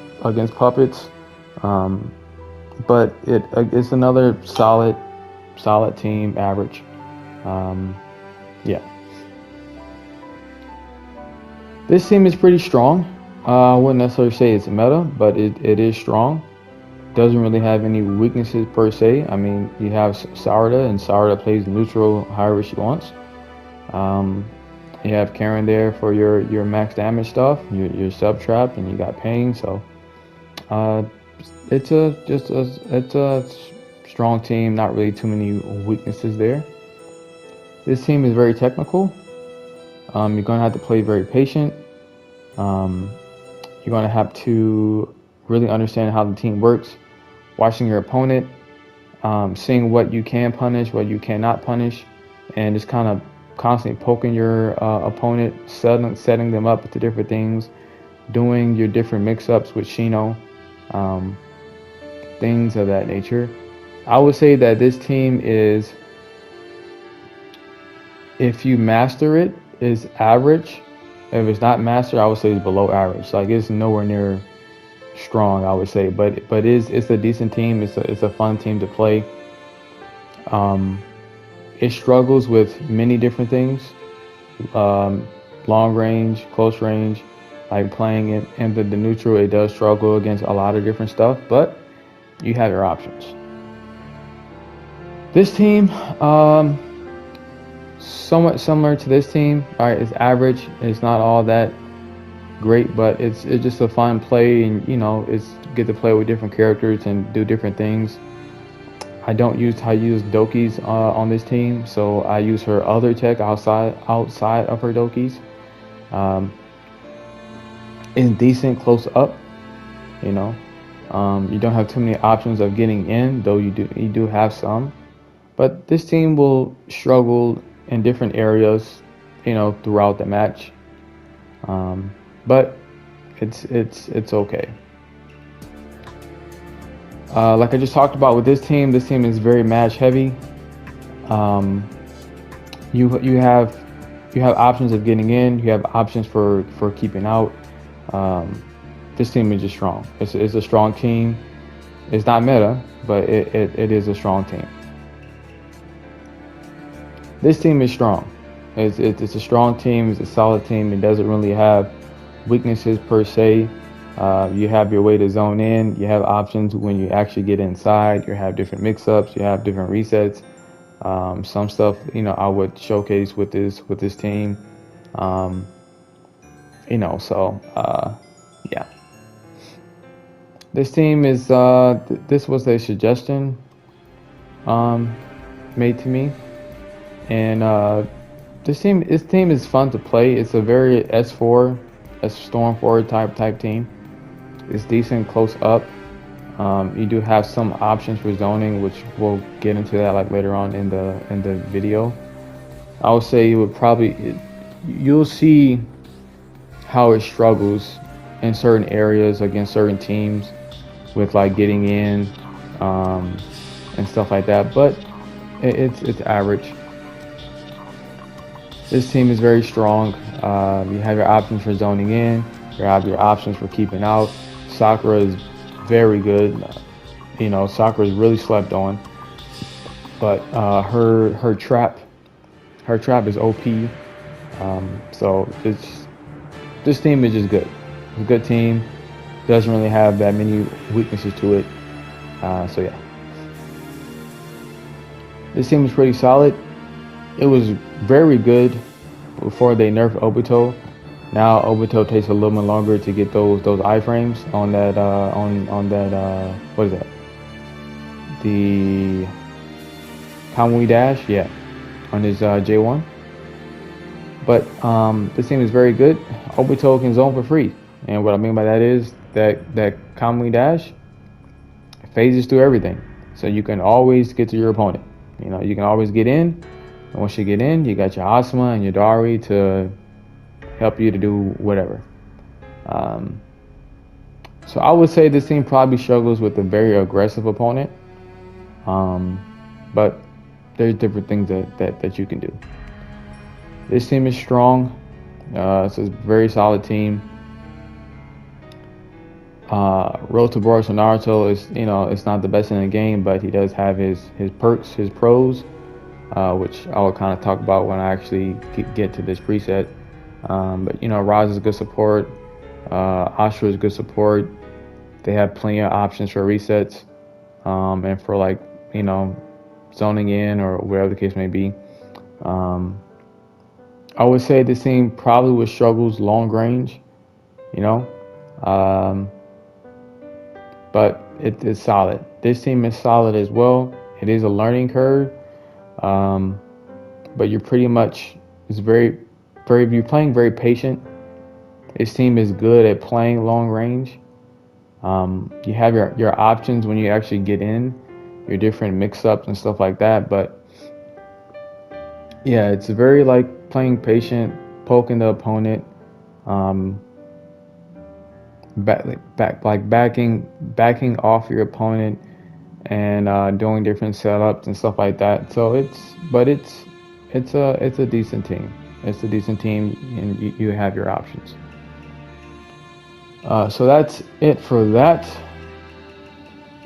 puppets. But it's another solid team, average. Yeah. This team is pretty strong. I wouldn't necessarily say it's meta, but it is strong. Doesn't really have any weaknesses per se. I mean, you have Sarada, and Sarada plays neutral however she wants. You have Kirin there for your max damage stuff, your sub trap, and you got pain. So it's a strong team. Not really too many weaknesses there. This team is very technical. You're gonna have to play very patient. You're gonna have to really understand how the team works, watching your opponent, seeing what you can punish, what you cannot punish, and just kind of constantly poking your opponent, setting them up to different things, doing your different mix-ups with Shino, things of that nature. I would say that this team is, if you master it, is average. If it's not mastered, I would say it's below average. Like, it's nowhere near strong, I would say, but it's a decent team. It's a fun team to play. It struggles with many different things, long range, close range. Like playing it in the neutral, it does struggle against a lot of different stuff, but you have your options. This team, somewhat similar to this team. All right, it's average. It's not all that great, but it's just a fun play, and you know, it's get to play with different characters and do different things. I use Doki's on this team, so I use her other tech outside of her Doki's. It's decent close up, you know. You don't have too many options of getting in, though you do have some. But this team will struggle in different areas, you know, throughout the match. But it's okay. Like I just talked about with this team is very match heavy. you have options of getting in. You have options for keeping out. Um, this team is just strong. It's a strong team. It's not meta, but it is a strong team. This team is strong. It's a strong team. It's a solid team. It doesn't really have weaknesses per se. You have your way to zone in. You have options when you actually get inside. You have different mix-ups. You have different resets. Some stuff, I would showcase with this team. So yeah. This team is this was a suggestion made to me, and this team is fun to play. It's a very S4, a Storm 4 type team. It's decent close up. You do have some options for zoning, which we'll get into that like later on in the video. I would say you'll see how it struggles in certain areas against certain teams with like getting in and stuff like that, but it's average. This team is very strong. You have your options for zoning in. You have your options for keeping out. Sakura is very good. Sakura is really slept on, but her trap is OP. So this team is just good. It's a good team. Doesn't really have that many weaknesses to it. So yeah, this team is pretty solid. It was very good before they nerfed Obito. Now Obito takes a little bit longer to get those iframes on that on that what is that? The Kamui dash, yeah, on his J1. But this team is very good. Obito can zone for free, and what I mean by that is that Kamui dash phases through everything, so you can always get to your opponent. You can always get in, and once you get in, you got your Asuma and your Dari to help you to do whatever. So I would say this team probably struggles with a very aggressive opponent, but there's different things that you can do. This team is strong. It's a very solid team. Road to Boruto Naruto is, it's not the best in the game, but he does have his perks, his pros, which I will kind of talk about when I actually get to this preset. But Raz is good support. Ashura is good support. They have plenty of options for resets, and for like zoning in or whatever the case may be. I would say this team probably would struggles long range, but it's solid. This team is solid as well. It is a learning curve, but you're pretty much you're playing very patient. This team is good at playing long range. You have your options when you actually get in, your different mix-ups and stuff like that. But yeah, it's very like playing patient, poking the opponent, backing off your opponent, and doing different setups and stuff like that. So it's a decent team. It's a decent team, and you have your options. So that's it for that,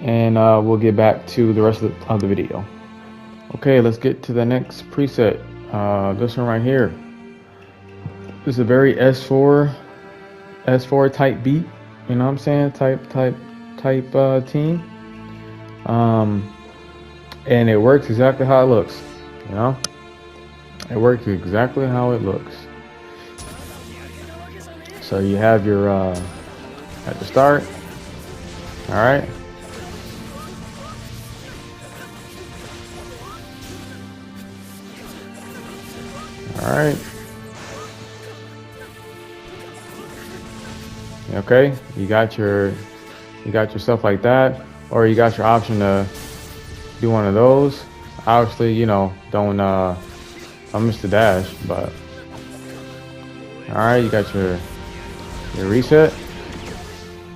and we'll get back to the rest of the video. Okay, let's get to the next preset. This one right here. This is a very S4 type beat. You know what I'm saying? Type team. And it works exactly how it looks. It works exactly how it looks. So you have your at the start. All right. All right. Okay. You got your stuff like that, or you got your option to do one of those. Obviously, don't I missed the dash, but all right. You got your reset.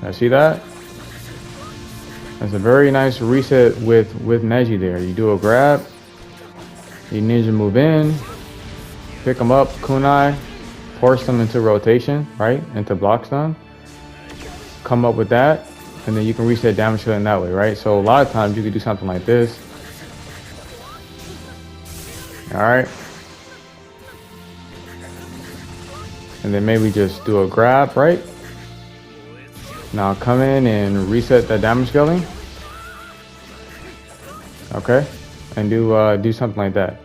I see that. That's a very nice reset with Neji there. You do a grab, you ninja move in, pick them up, kunai, force them into rotation, right? Into block stun. Come up with that, and then you can reset damage in that way, right? So a lot of times you could do something like this. Alright. And then maybe just do a grab, right? Now come in and reset the damage scaling. Okay. And do something like that.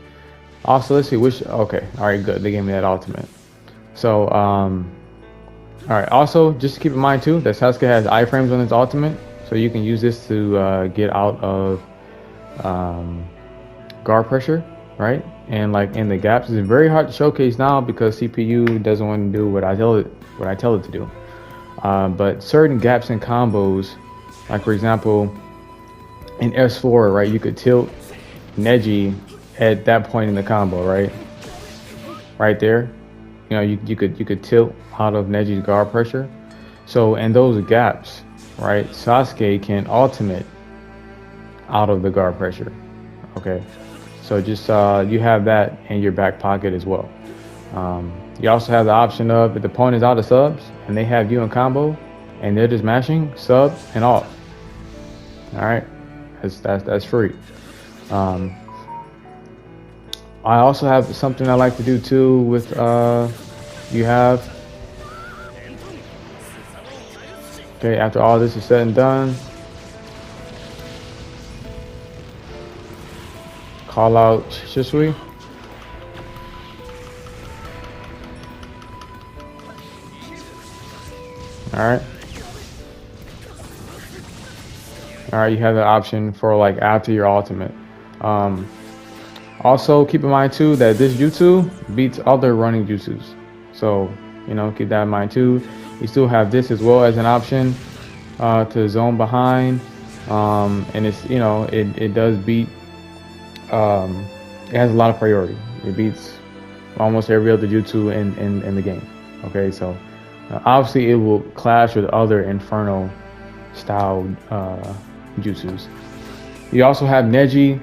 Also, let's see which, okay. Alright, good. They gave me that ultimate. So, alright, also just keep in mind too that Sasuke has iframes on his ultimate. So you can use this to get out of guard pressure, right? And like in the gaps, it's very hard to showcase now because CPU doesn't want to do what I tell it to do. But certain gaps and combos, like for example, in S4, right, you could tilt Neji at that point in the combo, right? Right there, you know, you could tilt out of Neji's guard pressure. So in those gaps, right, Sasuke can ultimate out of the guard pressure. Okay. So just you have that in your back pocket as well. You also have the option of if the opponent is out of subs and they have you in combo and they're just mashing sub and off. All right, that's free. I also have something I like to do too with you have. Okay, after all this is said and done, call out Shisui. Alright. Alright, you have the option for like after your ultimate. Also keep in mind too that this jutsu beats other running jutsus. So, you know, keep that in mind too. You still have this as well as an option to zone behind. And it's, you know, it does beat it has a lot of priority. It beats almost every other jutsu in the game. Okay, so obviously it will clash with other Inferno style jutsus. You also have Neji.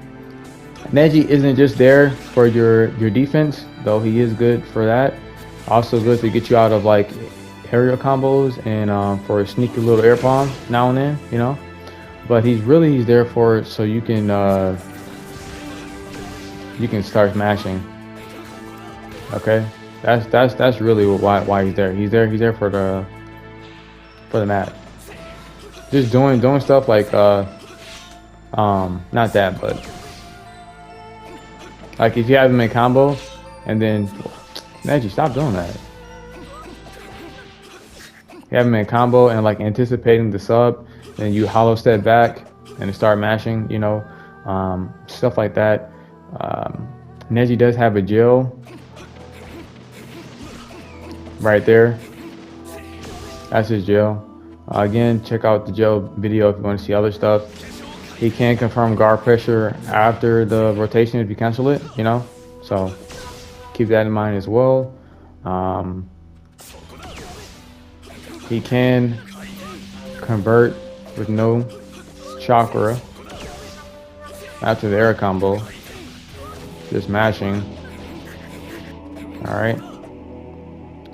Neji isn't just there for your defense, though he is good for that. Also good to get you out of like aerial combos and for a sneaky little air palm now and then, you know. But he's there for so you can start smashing. Okay, that's really why he's there. He's there for the mat. Just doing stuff like not that, but like if you have him in combo and then Neji, stop doing that. You have him in combo and like anticipating the sub, then you hollow step back and start mashing, you know, stuff like that. Neji does have a gel right there. That's his gel. Again, check out the gel video if you want to see other stuff. He can confirm guard pressure after the rotation if you cancel it, you know, so keep that in mind as well. He can convert with no chakra after the air combo, just mashing. All right,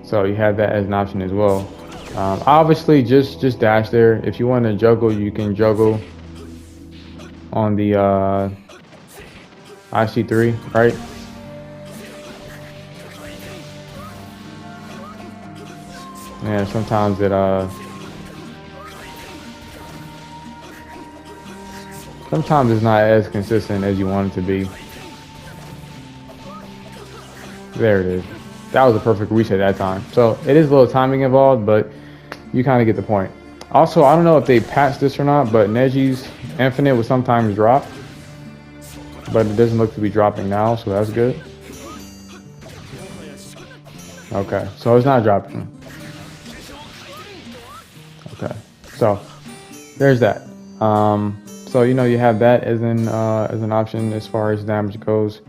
so you have that as an option as well. Obviously just dash there. If you want to juggle, you can juggle on the IC3, right? Yeah, sometimes it sometimes it's not as consistent as you want it to be. There it is. That was a perfect reset that time. So it is a little timing involved, but you kind of get the point. Also, I don't know if they patched this or not, but Neji's Infinite will sometimes drop, but it doesn't look to be dropping now, so that's good. Okay, so it's not dropping. Okay, so there's that. So you know you have that as an option as far as damage goes.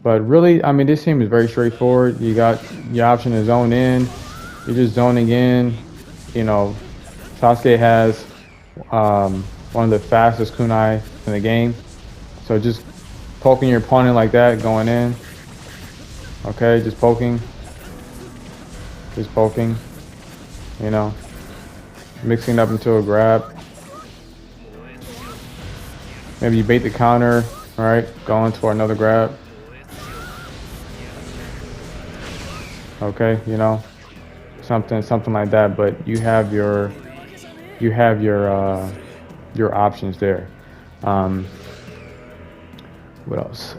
But really, I mean, this team is very straightforward. You got your option to zone in. You're just zoning in. You know, Sasuke has one of the fastest kunai in the game. So just poking your opponent like that, going in. Okay, just poking, you know, mixing up into a grab. Maybe you bait the counter, right? Go into another grab. Okay, you know, something like that. But you have your options there. What else?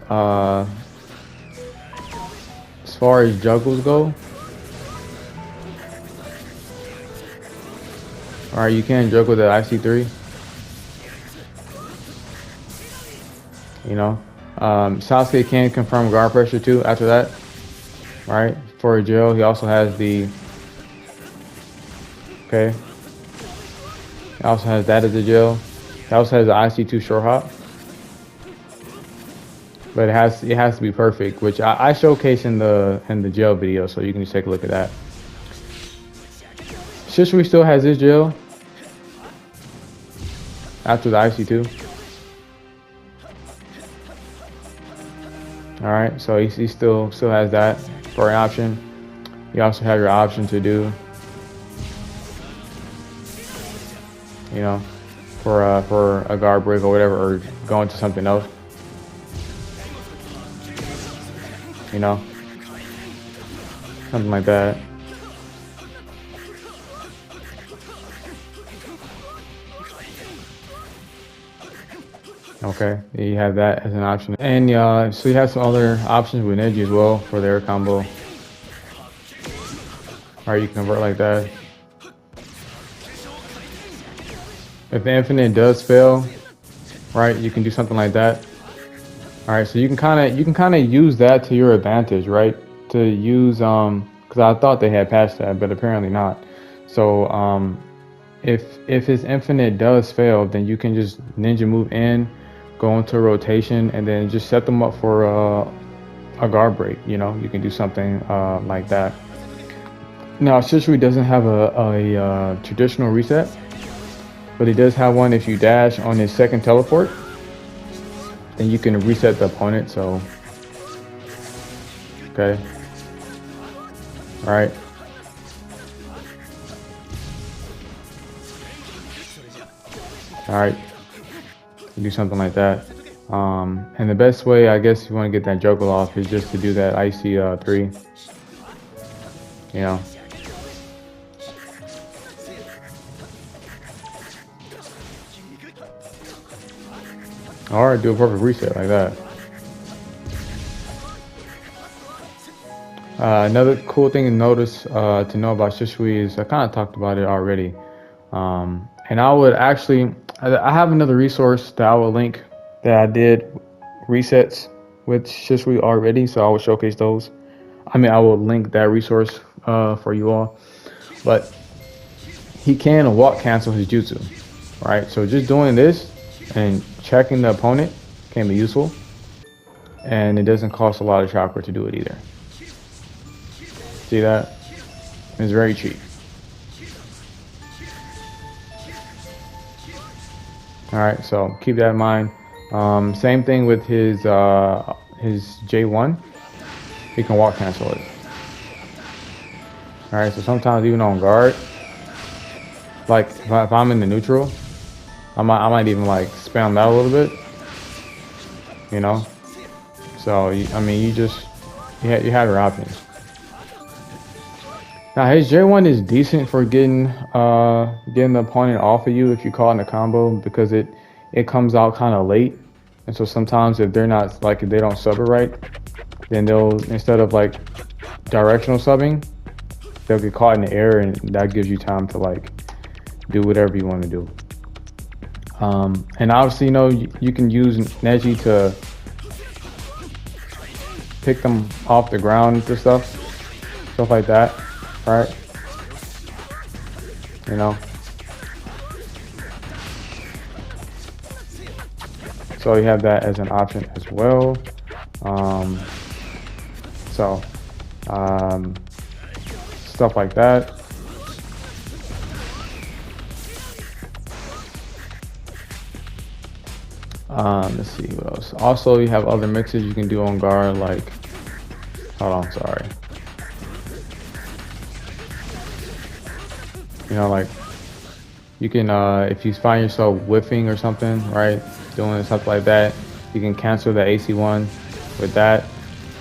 As far as juggles go, all right, you can juggle the IC3. You know, Sasuke can confirm guard pressure too after that. Right, for a jail, he also has the. Okay. He also has that as a jail. He also has the IC2 short hop. But it has to be perfect, which I showcase in the jail video, so you can just take a look at that. Shisui still has his jail after the IC2. All right, so he still has that for an option. You also have your option to do, you know, for a guard break or whatever, or go into something else. You know, something like that. Okay, you have that as an option, and so you have some other options with Neji as well for their combo. Alright, you can convert like that. If the infinite does fail, right, you can do something like that. Alright, so you can kind of use that to your advantage, right? To use because I thought they had patched that, but apparently not. So if his infinite does fail, then you can just ninja move in, go into rotation, and then just set them up for a guard break. You know, you can do something like that. Now, Shisui doesn't have a traditional reset, but he does have one. If you dash on his second teleport, then you can reset the opponent. So, okay, all right. All right, you do something like that. And the best way, I guess, if you want to get that juggle off, is just to do that IC3. You know. Or do a perfect reset like that. Another cool thing to notice, to know about Shisui is I kind of talked about it already. And I would actually, I have another resource that I will link that I did resets with Shisui already, so I will showcase those. I mean, I will link that resource for you all. But he can walk cancel his jutsu, right? So just doing this and checking the opponent can be useful, and it doesn't cost a lot of chakra to do it either. See that? It's very cheap. All right, so keep that in mind. Same thing with his J1. He can walk cancel it. All right, so sometimes even on guard, like if I'm in the neutral, I might even like spam that a little bit, you know. So I mean, you have your options. Now his J1 is decent for getting the opponent off of you if you caught in a combo, because it comes out kind of late, and so sometimes if they're not, like, if they don't sub it right, then they'll, instead of like directional subbing, they'll get caught in the air, and that gives you time to like do whatever you want to do. And obviously, you know, you can use Neji to pick them off the ground and stuff like that, right? You know. So you have that as an option as well. Stuff like that. Let's see what else. Also, you have other mixes you can do on guard, like Hold on, sorry. You know, like, you can, if you find yourself whiffing or something, right, doing stuff like that, you can cancel the AC1 with that,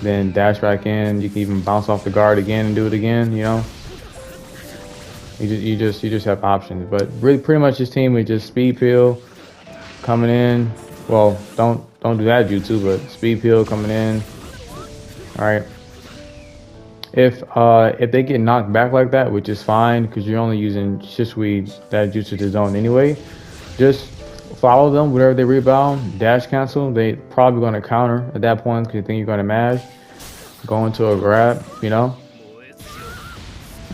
then dash back in. You can even bounce off the guard again and do it again, you know. You just have options, but really pretty much this team is just speed peel coming in. Well, don't do that jutsu, but speed peel coming in. All right. If they get knocked back like that, which is fine because you're only using Shisui that jutsu to zone anyway, just follow them wherever they rebound, dash cancel. They probably going to counter at that point because you think you're going to mash, go into a grab, you know,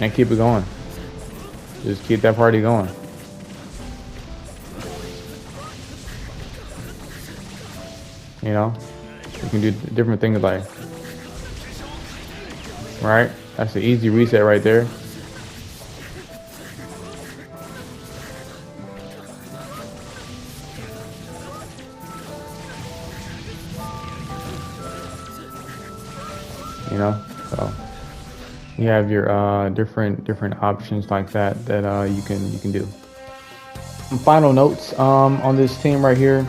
and keep it going. Just keep that party going. You know, you can do different things like, right? That's an easy reset right there. You know, so you have your different options like that you can do. Some final notes on this team right here.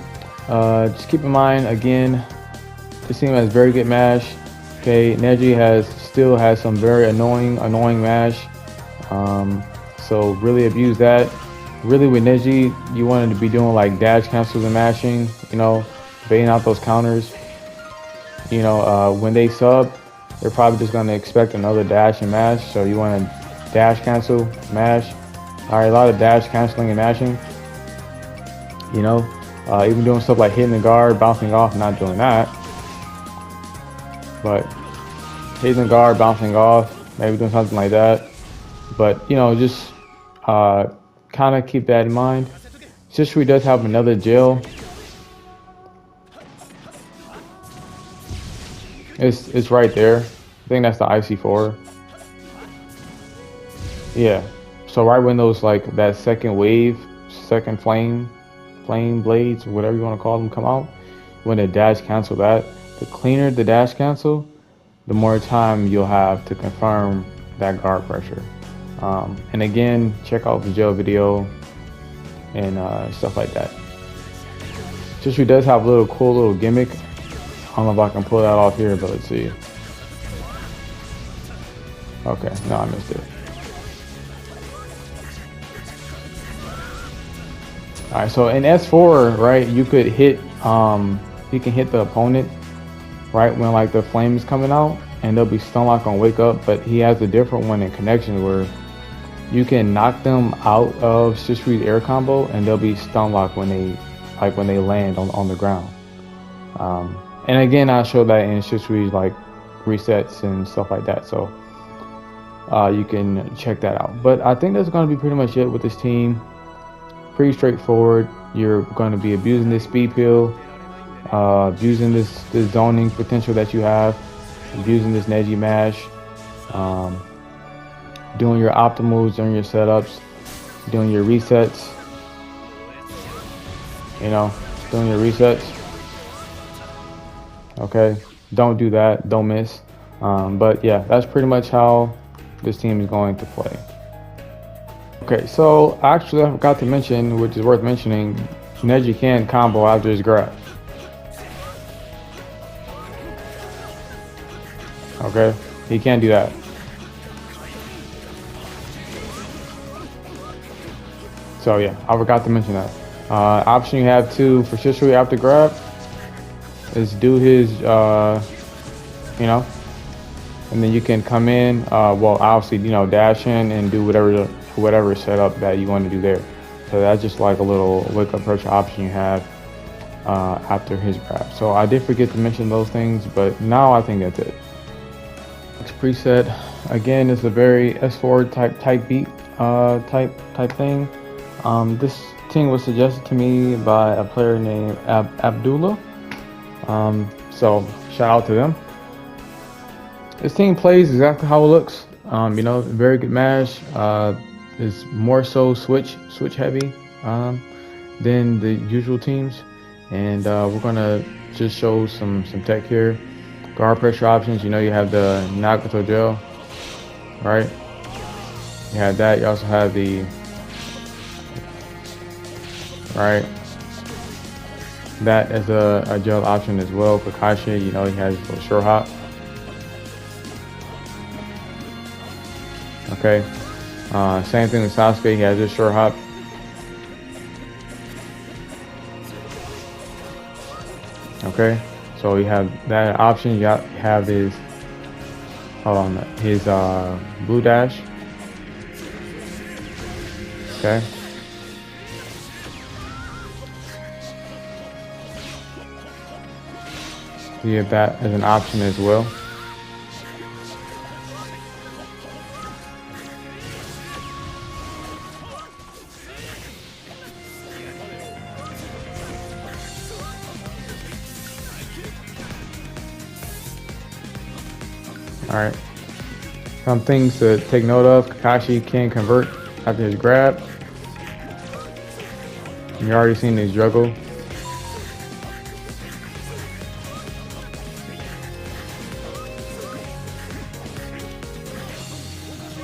Just keep in mind again, this team has very good mash. Okay, Neji still has some very annoying mash. So really abuse that. Really with Neji, you wanted to be doing like dash cancels and mashing. You know, baiting out those counters. You know, when they sub, they're probably just gonna expect another dash and mash. So you want to dash cancel, mash. All right, a lot of dash canceling and mashing. You know, even doing stuff like hitting the guard, bouncing off, not doing that. But hitting the guard, bouncing off, maybe doing something like that. But you know, just kind of keep that in mind. Shisui does have another jail. It's right there. I think that's the IC4. Yeah. So right when those like that second wave, second flame blades, whatever you want to call them, come out, when the dash cancel that, the cleaner the dash cancel, the more time you'll have to confirm that guard pressure. And again, check out the jail video and stuff like that. Shisui does have a little cool little gimmick. I don't know if I can pull that off here, but let's see. Okay, no, I missed it. All right, so in S4, right, you could hit, you can hit the opponent, right, when like the flame is coming out, and they'll be stun lock on wake up. But he has a different one in connections where you can knock them out of Shisui's air combo, and they'll be stun lock when they land on the ground. And again, I'll show that in Shisui's like resets and stuff like that. So you can check that out. But I think that's going to be pretty much it with this team. Pretty straightforward. You're going to be abusing this speed peel, abusing this zoning potential that you have, abusing this Neji mash, doing your optimals, doing your setups, doing your resets. You know, doing your resets. Okay, don't do that, don't miss. But yeah, that's pretty much how this team is going to play. Okay, so actually I forgot to mention, which is worth mentioning, Neji can combo after his grab. Okay, he can do that. So yeah, I forgot to mention that. Option you have too for Shisui after grab is do his, you know, and then you can come in, well, obviously, you know, dash in and do whatever setup that you want to do there. So that's just like a little wake up pressure option you have after his grab. So I did forget to mention those things, but now I think that's it. Next preset, again, is a very S4 type beat type thing. This thing was suggested to me by a player named Abdullah. So shout out to them. This team plays exactly how it looks. You know, very good mash. Is more so switch heavy than the usual teams, and we're gonna just show some tech here. Guard pressure options, you know, you have the Naruto gel, right? You have that. You also have the, right, that is a gel option as well. For Kashin, you know, he has a little short hop. Okay, same thing with Sasuke, he has this short hop. Okay, so you have that option. You have his, his blue dash. Okay. You have that as an option as well. Alright. Some things to take note of. Kakashi can convert after his grab. You already seen his juggle.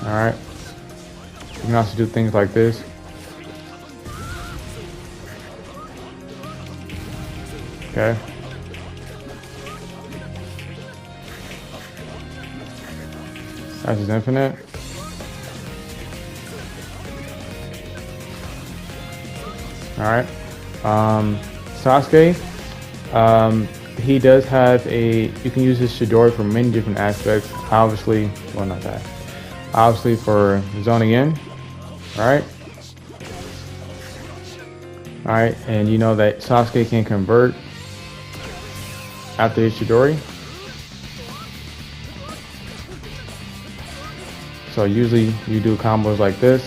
Alright. You can also do things like this. Okay. That's his infinite. Alright. Sasuke, he does have a, you can use his chidori for many different aspects. Obviously, well, not that. Obviously for zoning in, alright? Alright, and you know that Sasuke can convert after his chidori. So usually you do combos like this.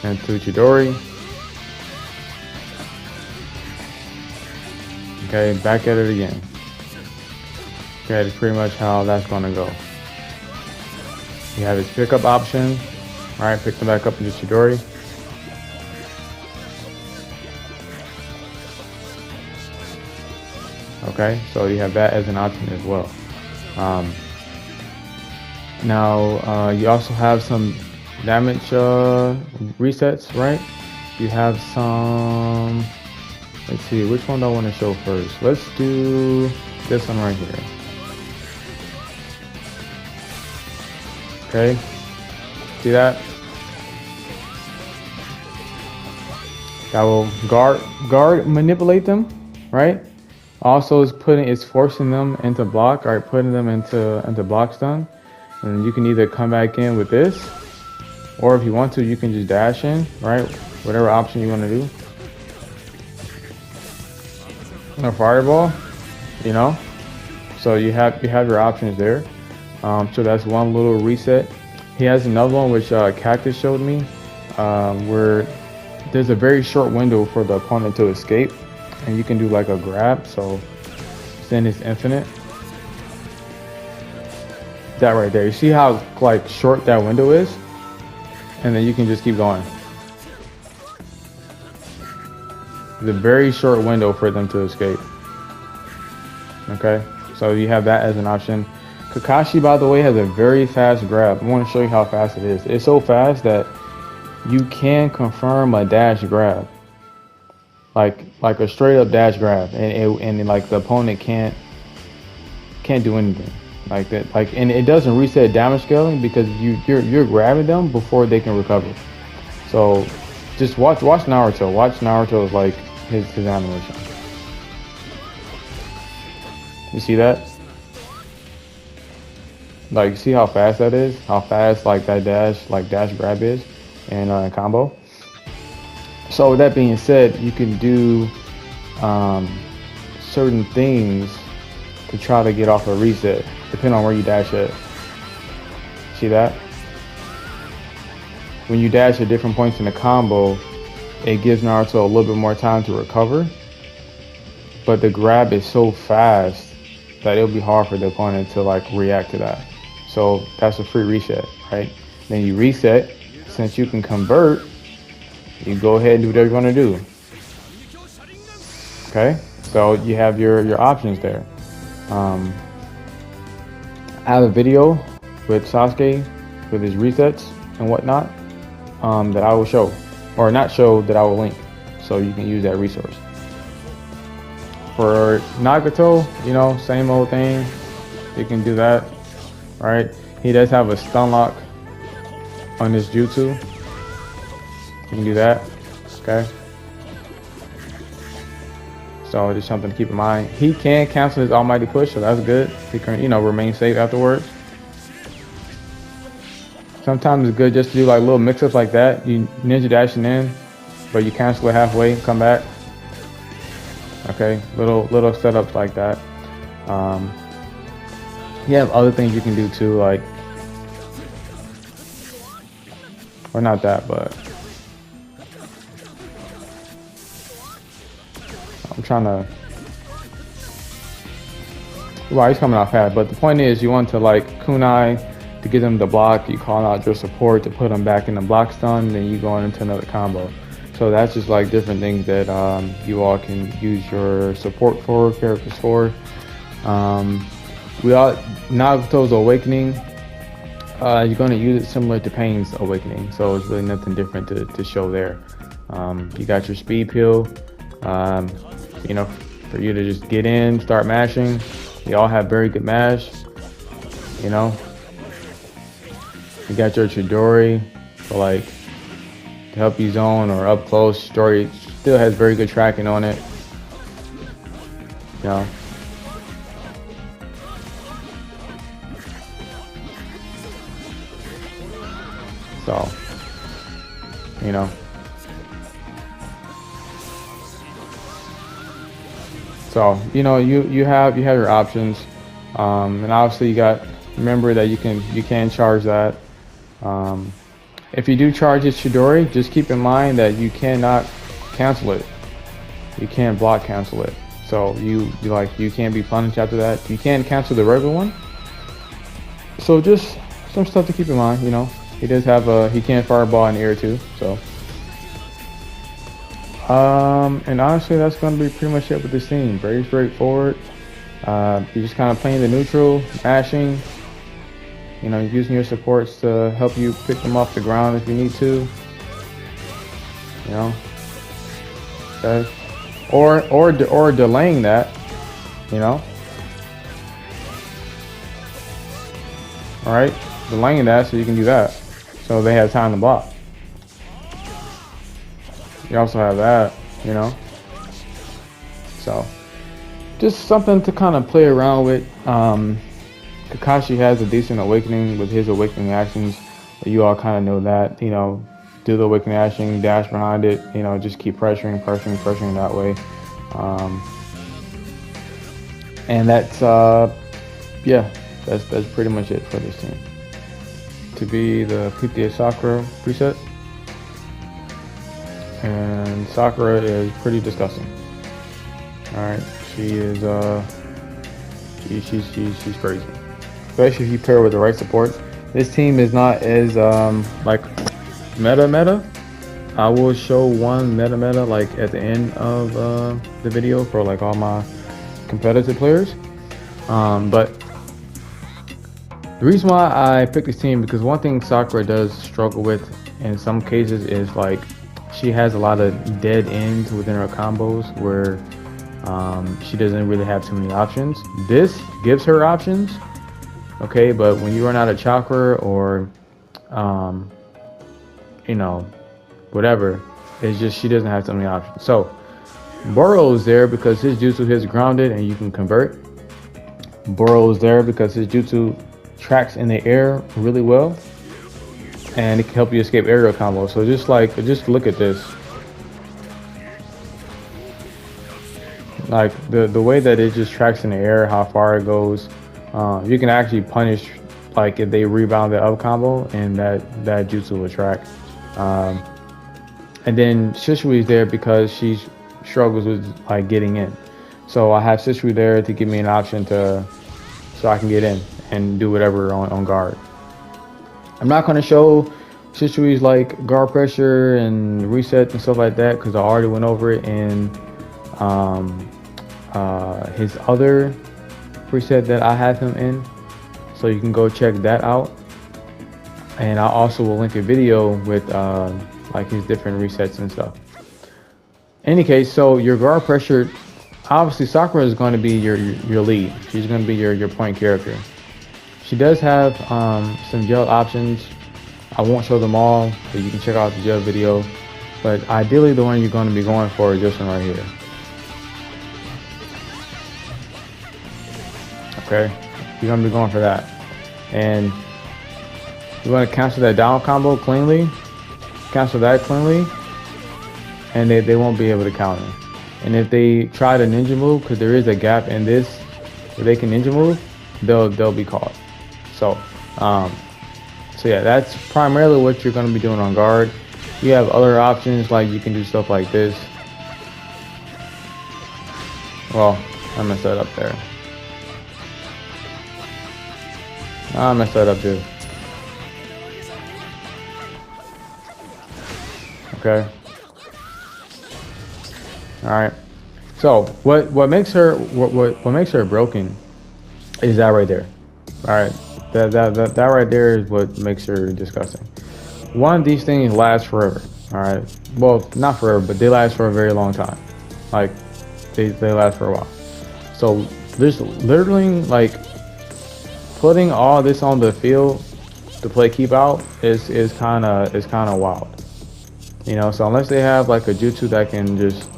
And to chidori. Okay, back at it again. Okay, that's pretty much how that's gonna go. You have his pickup option. Alright, pick them back up into chidori. Okay, so you have that as an option as well. Now you also have some damage resets, right? You have some, let's see, which one do I want to show first? Let's do this one right here. Okay, see that? That will guard manipulate them, right? Also is forcing them into block, or putting them into block stun. And you can either come back in with this, or if you want to, you can just dash in, right? Whatever option you want to do. And a fireball, you know. So you have your options there. So that's one little reset. He has another one which Cactus showed me, where there's a very short window for the opponent to escape, and you can do like a grab. So then it's infinite. That right there. You see how like short that window is, and then you can just keep going. It's a very short window for them to escape. Okay, so you have that as an option. Kakashi, by the way, has a very fast grab. I want to show you how fast it is. It's so fast that you can confirm a dash grab, like a straight up dash grab, and like the opponent can't do anything like that. Like, and it doesn't reset damage scaling because you're grabbing them before they can recover. So just watch Naruto. Watch Naruto's like his animation. You see that? Like, see how fast that is? How fast like that dash grab is in combo. So with that being said, you can do certain things to try to get off a reset, depending on where you dash at. See that? When you dash at different points in the combo, it gives Naruto a little bit more time to recover. But the grab is so fast that it'll be hard for the opponent to like react to that. So that's a free reset, right? Then you reset. Since you can convert, you go ahead and do whatever you want to do. Okay, So you have your options there. I have a video with Sasuke with his resets and whatnot that I will show, or not show, that I will link, so you can use that resource. For Nagato, you know, same old thing. You can do that, right? He does have a stun lock on his jutsu. You can do that, okay? So just something to keep in mind. He can cancel his almighty push, so that's good. He can, you know, remain safe afterwards. Sometimes it's good just to do like little mix-ups like that. You ninja dashing in, but you cancel it halfway, come back. Okay, little setups like that. You have other things you can do too, like, or not that, but I'm trying to. Wow, he's coming off fast. But the point is, you want to like kunai to get them to block. You call out your support to put them back in the block stun, then you go into another combo. So that's just like different things that you all can use your support for, characters for. Naruto's Awakening, you're going to use it similar to Pain's Awakening, so it's really nothing different to show there. You got your speed pill, you know, for you to just get in, start mashing. You all have very good mash, you know. You got your chidori for like to help you zone or up close. Chidori still has very good tracking on it, you know. So, you know. So, you know, you have your options. And obviously you got, remember that you can charge that. If you do charge his chidori, just keep in mind that you cannot cancel it. You can't block cancel it. So you can't be punished after that. You can't cancel the regular one. So just some stuff to keep in mind, you know. He does have he can fireball in the air too, so. And honestly, that's going to be pretty much it with this team. Very straightforward. You're just kind of playing the neutral, mashing. You know, using your supports to help you pick them off the ground if you need to. You know. Okay. Or delaying that. You know. All right, delaying that so you can do that. So they have time to block. You also have that, you know. So just something to kind of play around with. Kakashi has a decent awakening with his awakening actions. You all kind of know that, you know, do the awakening action, dash behind it, you know, just keep pressuring that way. And that's yeah, that's pretty much it for this team. To be the PTS Sakura Preset, and Sakura is pretty disgusting. All right, she is she's crazy, especially if you pair with the right support. This team is not as like meta. I will show one meta like at the end of the video for like all my competitive players, but the reason why I picked this team, because one thing Sakura does struggle with in some cases is like she has a lot of dead ends within her combos where she doesn't really have too many options. This gives her options, okay, but when you run out of chakra or you know, whatever, it's just she doesn't have so many options. So Boro's there because his jutsu is grounded and you can convert. Boro's there because his jutsu tracks in the air really well, and it can help you escape aerial combos. So just look at this, like the way that it just tracks in the air, how far it goes. You can actually punish, like if they rebound the up combo, and that jutsu will track. And then Shishui is there because she struggles with like getting in. So I have Shishui there to give me an option so I can get in and do whatever on guard. I'm not going to show Shishui's like guard pressure and reset and stuff like that because I already went over it in his other preset that I have him in, so you can go check that out. And I also will link a video with like his different resets and stuff. Any case, so your guard pressure, obviously Sakura is going to be your lead. She's going to be your point character. She does have some gel options. I won't show them all, but you can check out the gel video. But ideally, the one you're going to be going for is this one right here. Okay, you're going to be going for that, and you're going to cancel that down combo cleanly. Cancel that cleanly, and they won't be able to counter. And if they try to ninja move, because there is a gap in this where they can ninja move, they'll be caught. So yeah, that's primarily what you're going to be doing on guard. You have other options, like you can do stuff like this. Well, I messed that up there. I messed that up too. Okay. All right. So what makes her broken is that right there. All right. That right there is what makes her disgusting. One of these things lasts forever. All right. Well, not forever, but they last for a very long time. Like they last for a while. So there's literally like putting all this on the field to play keep out is kind of wild. You know, so unless they have like a jutsu that can just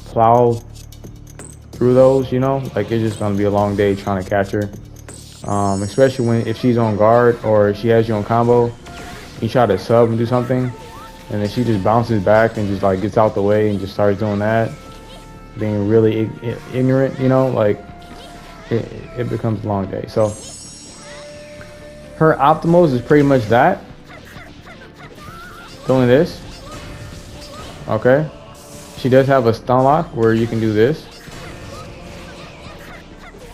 plow through those, you know, like it's just gonna be a long day trying to catch her. Especially if she's on guard or if she has you on combo, you try to sub and do something, and then she just bounces back and just like gets out the way and just starts doing that, being really ignorant, you know, like it becomes a long day. So her optimals is pretty much that, doing this. Okay, she does have a stun lock where you can do this.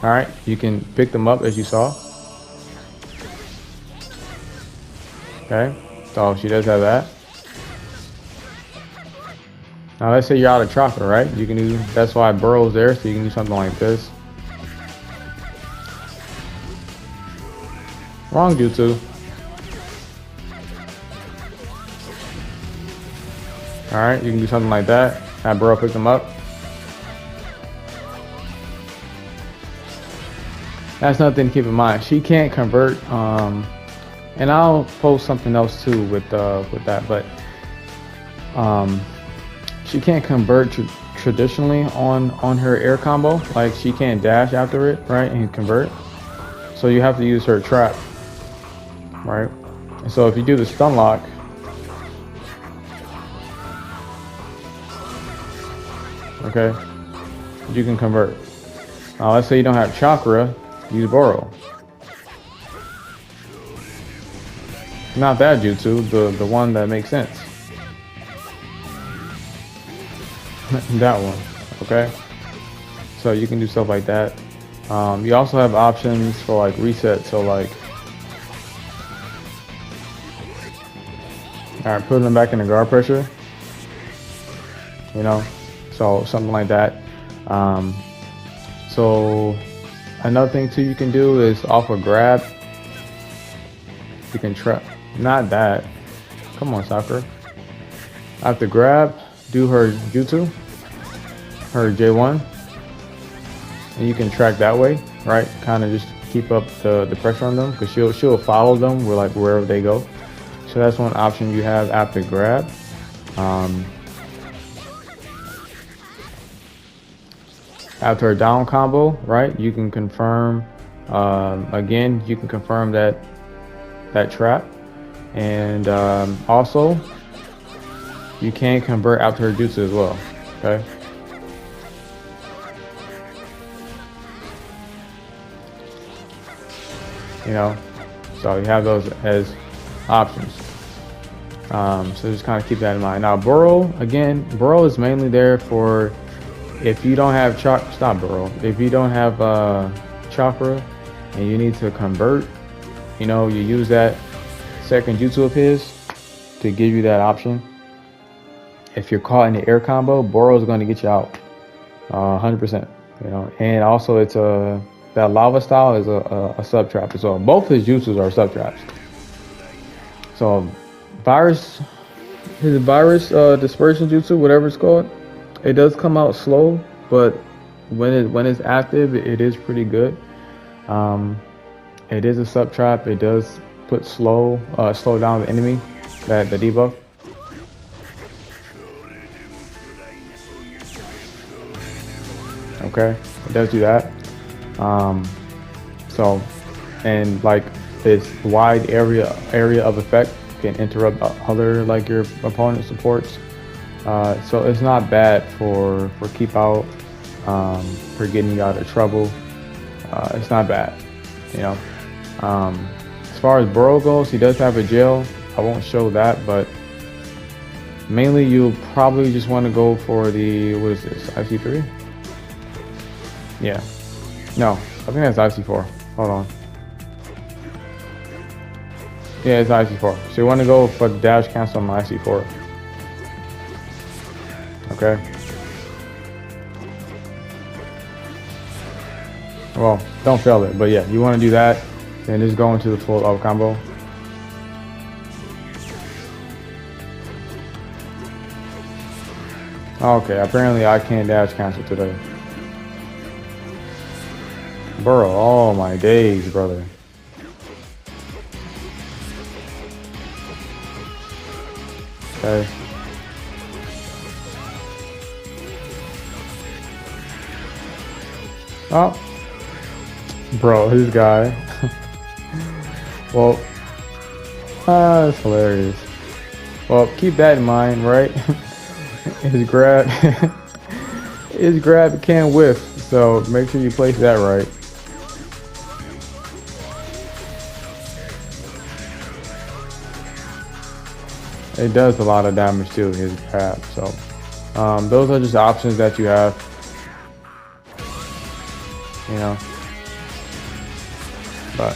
All right, you can pick them up as you saw. Okay, so she does have that. Now let's say you're out of chakra, right? You can do, that's why Burrow's there, so you can do something like this. Wrong jutsu. All right, you can do something like that. Have Burrow pick them up. That's nothing to keep in mind. She can't convert, and I'll post something else too with that. But she can't convert traditionally on her air combo. Like she can't dash after it, right, and convert. So you have to use her trap, right? And so if you do the stun lock, okay, you can convert. Now let's say you don't have chakra, use Boro. Not that jutsu, the one that makes sense. That one, okay? So you can do stuff like that. You also have options for like reset, so like, all right, putting them back in the guard pressure, you know, so something like that. So another thing too you can do is off a grab, you can trap, not that, come on Sakura. After grab, do her jutsu, her J1, and you can track that way, right? Kind of just keep up the pressure on them, because she'll follow them wherever they go. So that's one option you have after grab. After a down combo, right, you can confirm, again, you can confirm that trap. And also, you can convert after her jutsu as well, okay? You know, so you have those as options. So just kind of keep that in mind. Now, Burrow, again, Burrow is mainly there for if you don't have if you don't have chakra and you need to convert, you know, you use that second jutsu of his to give you that option. If you're caught in the air combo, Boro is going to get you out 100%. you know. And also, it's that lava style is a sub trap as well. Both his jutsus are sub traps. So, virus, his virus dispersion jutsu, whatever it's called, it does come out slow, but when it's active, it is pretty good. It is a sub trap. It does put slow down the enemy, the debuff. Okay, it does do that. So, and like this wide area of effect can interrupt other like your opponent supports. So it's not bad for keep out, for getting you out of trouble. It's not bad, you know. As far as Burrow goes, he does have a jail. I won't show that, but mainly you'll probably just want to go for the, what is this, IC3? Yeah. No, I think that's IC4. Hold on. Yeah, it's IC4. So you want to go for the dash cancel on my IC4. Okay. Well, don't fail it, but yeah, you want to do that. Then just go into the full up combo. Okay, apparently I can't dash cancel today. Burrow, oh my days, brother. Okay. Oh. Bro, this guy. Well, that's hilarious. Well, keep that in mind, right? His grab, his grab can't whiff, so make sure you place that right. It does a lot of damage to his grab, so those are just options that you have, you know. But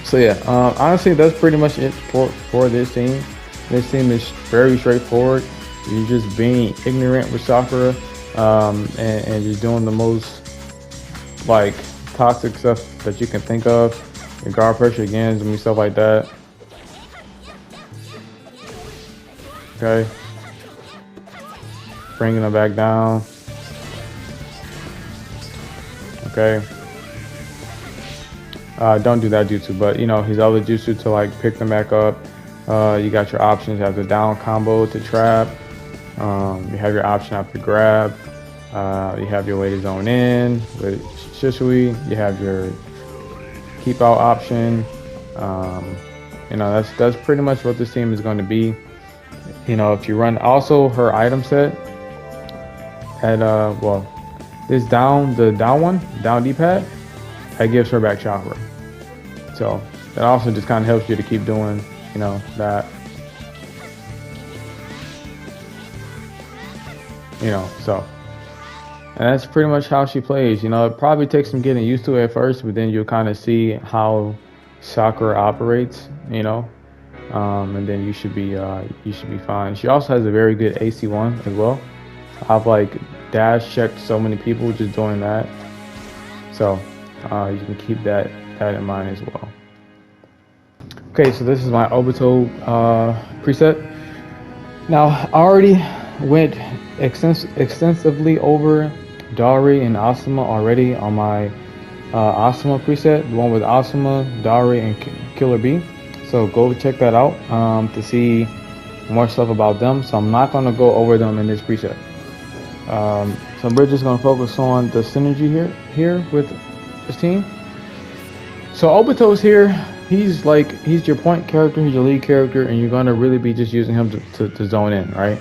so yeah, honestly, that's pretty much it for this team. This team is very straightforward. You're just being ignorant with Sakura, and just doing the most like toxic stuff that you can think of. Your guard pressure against and stuff like that. Okay, bringing them back down. Okay. Don't do that jutsu, but you know his other jutsu to like pick them back up. You got your options. You have the down combo to trap. You have your option after grab. You have your way to zone in with Shisui. You have your keep out option. You know that's pretty much what this team is going to be. You know, if you run also her item set at well, this the down D-pad, that gives her back chakra. So that also just kind of helps you to keep doing, you know, that. You know, so. And that's pretty much how she plays. You know, it probably takes some getting used to it at first, but then you'll kind of see how Sakura operates, you know. And then you should be fine. She also has a very good AC1 as well. I've like dash checked so many people just doing that. So you can keep that in mind as well. Okay, so this is my Obito preset. Now I already went extensively over Dari and Asuma already on my Asuma preset, the one with Asuma, Dari, and Killer B. So go check that out to see more stuff about them. So I'm not gonna go over them in this preset. So we're just gonna focus on the synergy here with this team. So Obito's here. He's your point character, he's your lead character, and you're gonna really be just using him to zone in, right?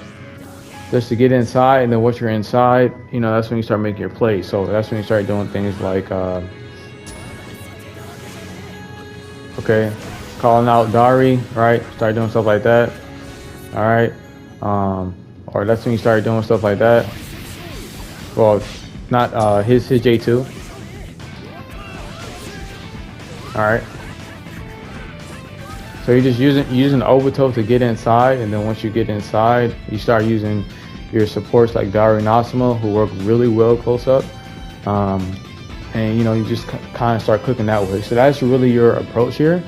Just to get inside, and then once you're inside, you know, that's when you start making your plays. So that's when you start doing things like, okay, calling out Dari, right? Start doing stuff like that, all right? Or that's when you start doing stuff like that. Well, not his J2. All right. So you're just using Obito to get inside, and then once you get inside, you start using your supports like Baryon and Asuma, who work really well close up. And you know, you just kind of start cooking that way. So that's really your approach here.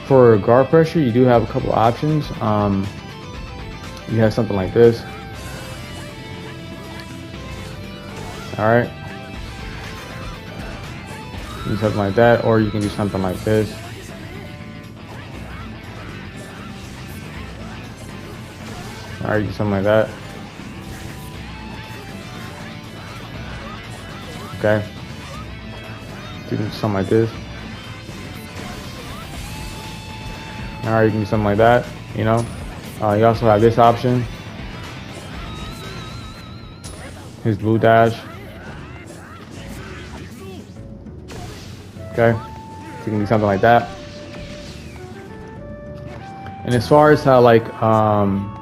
For guard pressure, you do have a couple options. You have something like this. All right. You can do something like that, or you can do something like this. All right, do something like that. Okay. You can do something like this. All right, you can do something like that. You know. You also have this option. His blue dash. Okay. So you can do something like that. And as far as how like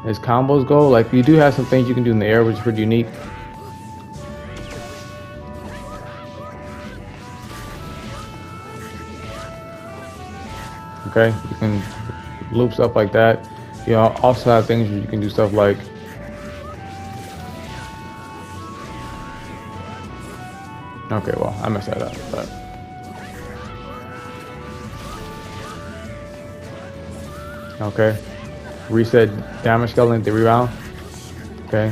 his combos go, like you do have some things you can do in the air, which is pretty unique. Okay, you can loop stuff like that. You know, also have things where you can do stuff like okay, well, I messed that up, but okay. Reset damage scale into rebound. Okay.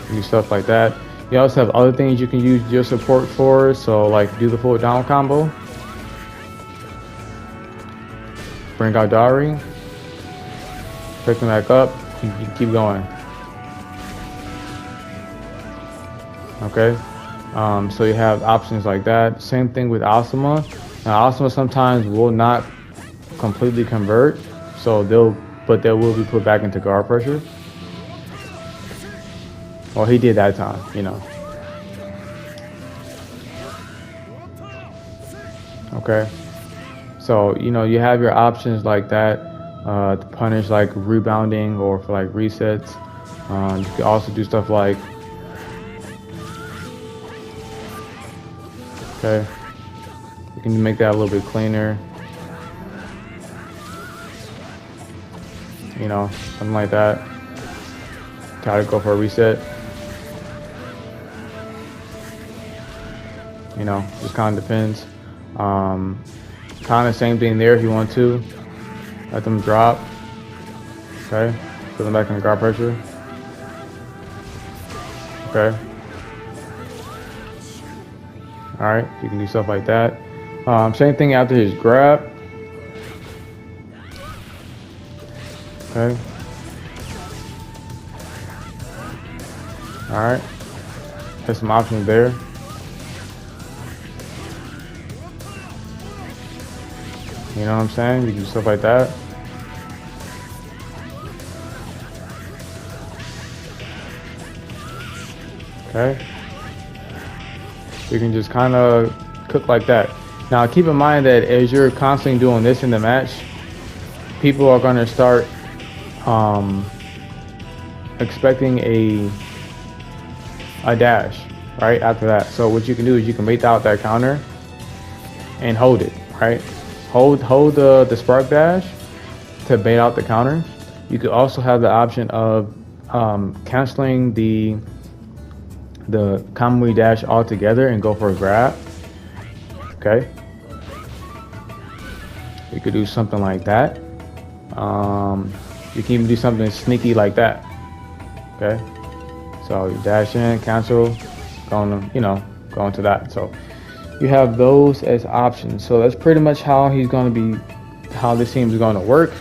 Do stuff like that. You also have other things you can use your support for, so like do the full down combo. Bring out Dari. Pick them back up. You keep going. Okay. So you have options like that. Same thing with Asuma. Now Asuma sometimes will not completely convert, so they will be put back into guard pressure. Well, he did that time, you know. Okay. So, you know, you have your options like that to punish like rebounding or for like resets. You can also do stuff like, okay, you can make that a little bit cleaner. You know, something like that. Try to go for a reset. You know, just kind of depends. Kind of same thing there if you want to. Let them drop. Okay. Put them back in guard pressure. Okay. Alright, you can do stuff like that. Same thing after his grab. Okay. Alright. There's some options there. You know what I'm saying? You can do stuff like that. Okay. You can just kind of cook like that. Now keep in mind that as you're constantly doing this in the match, people are going to start expecting a dash right after that. So what you can do is you can wait out that counter and hold it, right? Hold the spark dash to bait out the counter. You could also have the option of canceling the Kamui dash altogether and go for a grab. Okay. You could do something like that. You can even do something sneaky like that. Okay. So you dash in, cancel, going to that. So you have those as options. So that's pretty much how this team is going to work.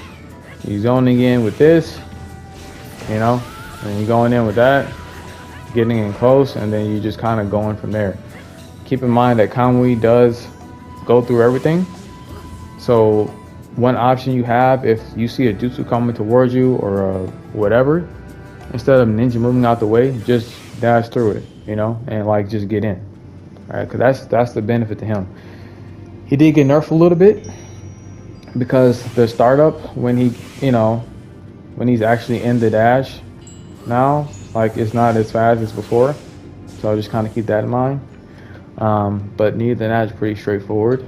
You're zoning in with this, you know, and you're going in with that, getting in close, and then you're just kind of going from there. Keep in mind that Kamui does go through everything. So one option you have, if you see a jutsu coming towards you or whatever, instead of ninja moving out the way, just dash through it, you know, and like just get in. All right, because that's the benefit to him. He did get nerfed a little bit because the startup when he's actually in the dash now, like it's not as fast as before. So just kind of keep that in mind. But neither than that, it's pretty straightforward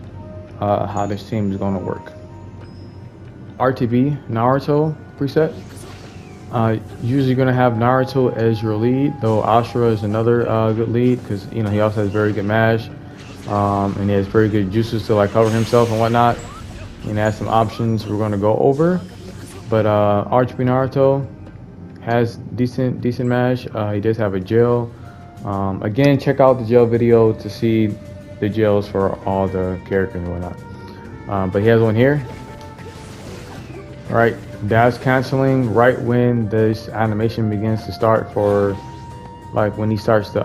how this team is going to work. RTB Naruto Preset. Usually gonna have Naruto as your lead, though Ashura is another good lead because he also has very good mash, and he has very good jutsus to like cover himself and whatnot. And has some options we're gonna go over. But RTB Naruto has decent mash. He does have a gel. Again, check out the gel video to see the gels for all the characters and whatnot. But he has one here. All right, dash canceling right when this animation begins to start for, like when he starts to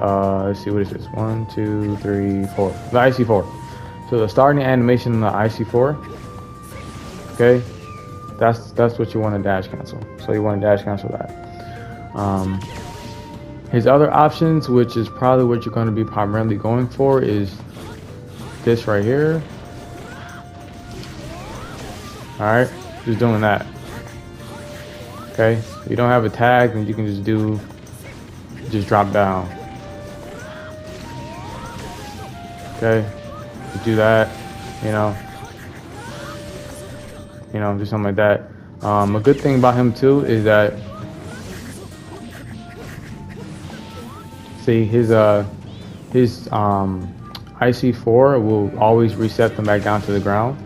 let's see, what is this? 1, 2, 3, 4. The IC4. So the starting animation in the IC4. Okay, that's what you want to dash cancel. So you want to dash cancel that. His other options, which is probably what you're going to be primarily going for, is this right here. All right, just doing that. Okay, if you don't have a tag, then you can just drop down. Okay, just do that. Do something like that. A good thing about him too is that, see, his IC4 will always reset them back down to the ground.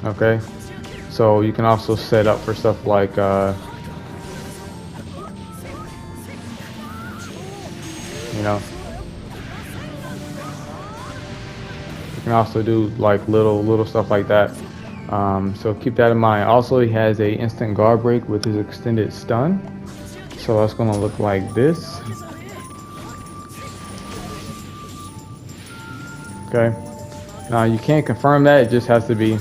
Okay, so you can also set up for stuff like you can also do like little stuff like that. So keep that in mind. Also, he has a instant guard break with his extended stun. So that's gonna look like this. Okay. Now you can't confirm that, it just has to be.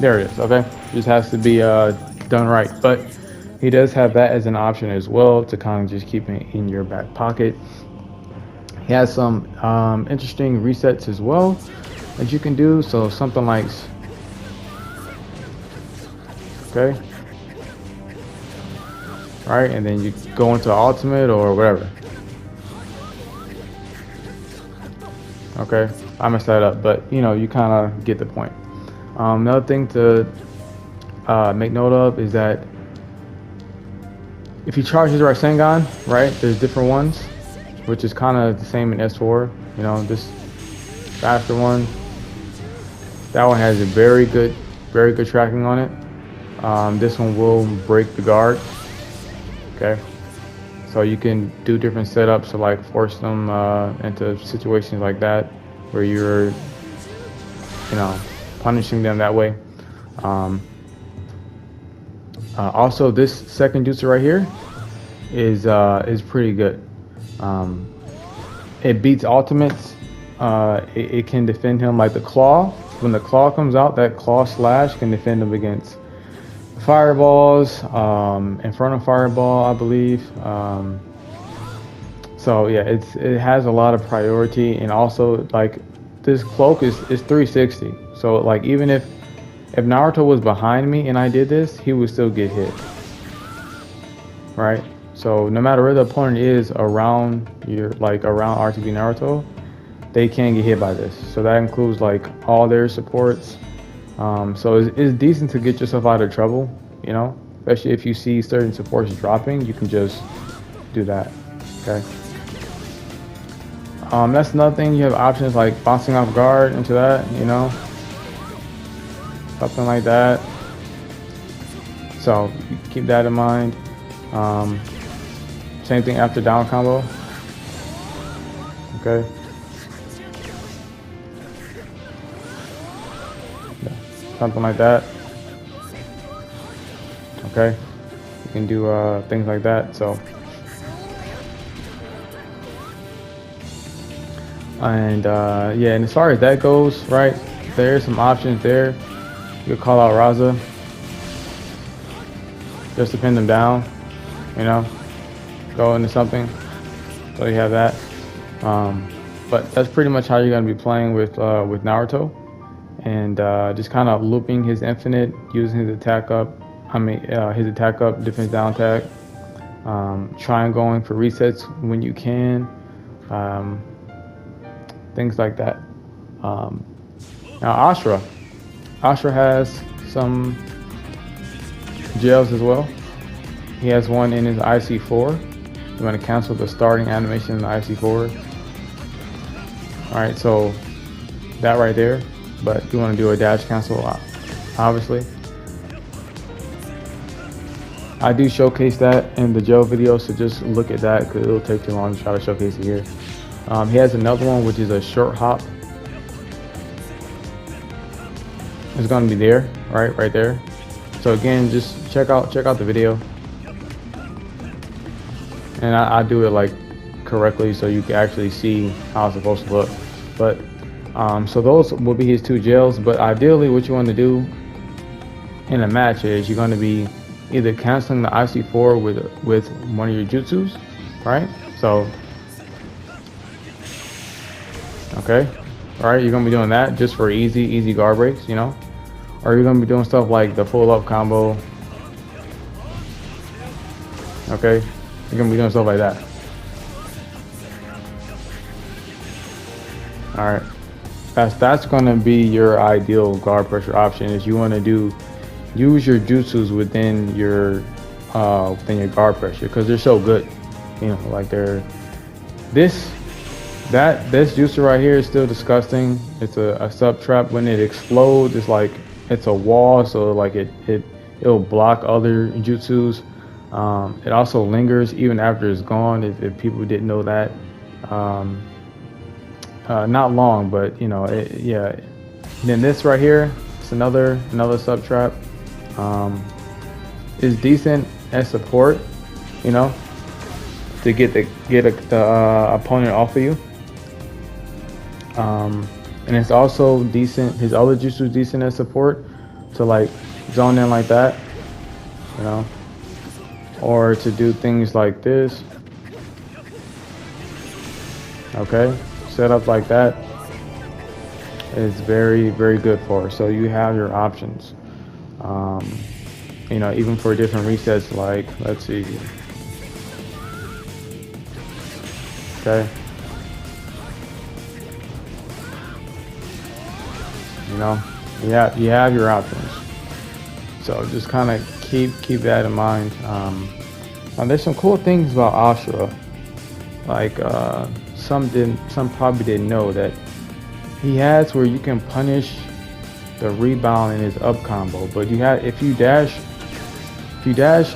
There it is, okay? Just has to be done right. But he does have that as an option as well to kind of just keep it in your back pocket. He has some interesting resets as well that you can do. So something like, okay, all right, and then you go into ultimate or whatever. Okay, I messed that up, but you kind of get the point. Another thing to make note of is that if you charge his Rasengan, right, there's different ones, which is kind of the same in S4. This faster one, that one has a very good tracking on it. This one will break the guard. Okay, so you can do different setups to like force them into situations like that where you're punishing them that way. Also, this second jutsu right here is pretty good. It beats ultimates. It can defend him like the claw. When the claw comes out, that claw slash can defend him against fireballs, inferno fireball, I believe. So yeah, it has a lot of priority, and also like this cloak is 360. So like even if Naruto was behind me and I did this, he would still get hit. Right? So no matter where the opponent is around around RTB Naruto, they can get hit by this. So that includes like all their supports. So it's decent to get yourself out of trouble, especially if you see certain supports dropping, you can just do that. Okay. That's another thing. You have options like bouncing off guard into that, something like that. So keep that in mind. Same thing after down combo. Okay. Yeah, something like that. Okay. You can do things like that. So. And yeah, and as far as that goes, right, there's some options there. You could call out Raza, just to pin them down, go into something. So you have that. But that's pretty much how you're gonna be playing with Naruto, and just kind of looping his infinite, using his attack up. His attack up, defense down tag. Try and going for resets when you can. things like that. Now Ashura has some gels as well. He has one in his IC4. I'm going to cancel the starting animation in the IC4. Alright, so that right there, but you want to do a dash cancel, obviously. I do showcase that in the gel video, so just look at that because it'll take too long to try to showcase it here. He has another one which is a short hop. It's going to be there, right there. So again, just check out the video, and I do it like correctly so you can actually see how it's supposed to look. But so those will be his 2 gels. But ideally, what you want to do in a match is you're going to be either canceling the IC4 with one of your jutsus, right? So okay, all right, you're gonna be doing that just for easy guard breaks, you know, or you're gonna be doing stuff like the full up combo. Okay, you're gonna be doing stuff like that. All right, that's gonna be your ideal guard pressure option. Is you want to use your jutsus within your guard pressure because they're so good, you know, like this jutsu right here is still disgusting. It's a sub trap. When it explodes, it's like it's a wall, so like it'll block other jutsus. It also lingers even after it's gone, if people didn't know that. Not long, but you know, yeah. Then this right here, it's another sub trap. Is decent as support, you know, to get the opponent off of you. And it's also decent. His other jutsu is decent as support to like zone in like that, you know, or to do things like this. Okay, set up like that is very good for it. So you have your options. You know, even for different resets, like let's see. Okay. You know, you have your options. So just kind of keep that in mind. Now there's some cool things about Ashura. Like some probably didn't know that he has where you can punish the rebound in his up combo, but you have if you dash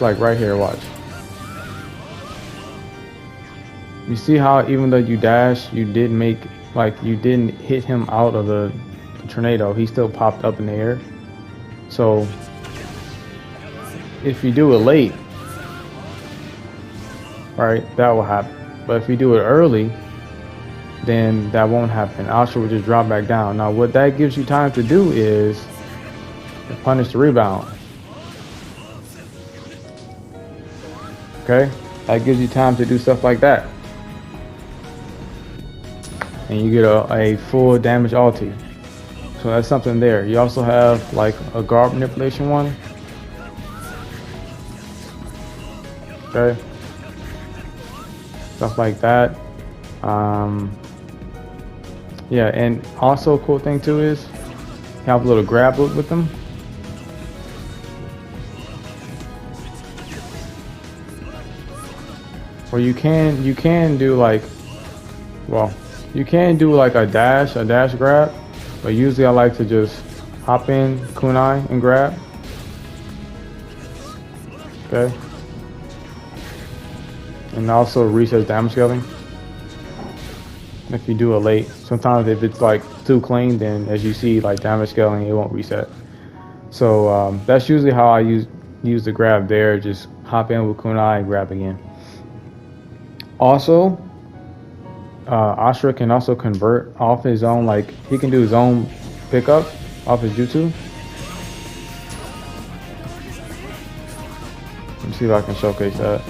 like right here, watch. You see how even though you dash, you didn't hit him out of the tornado, he still popped up in the air. So if you do it late, right, that will happen. But if you do it early, then that won't happen. Ashura will just drop back down. Now what that gives you time to do is to punish the rebound. Okay, that gives you time to do stuff like that, and you get a full damage ulti. So that's something there. You also have like a guard manipulation one. Okay, stuff like that. Yeah, and also a cool thing too is you have a little grab loop with them. Or you can do like, well, you can do like a dash grab, but usually I like to just hop in kunai and grab. Okay. And also resets damage scaling. If you do it late, sometimes if it's like too clean, then as you see, like damage scaling, it won't reset. So that's usually how I use the grab there. Just hop in with kunai and grab again. Also, Ashura can also convert off his own, like he can do his own pickup off his jutsu. Let me see if I can showcase that.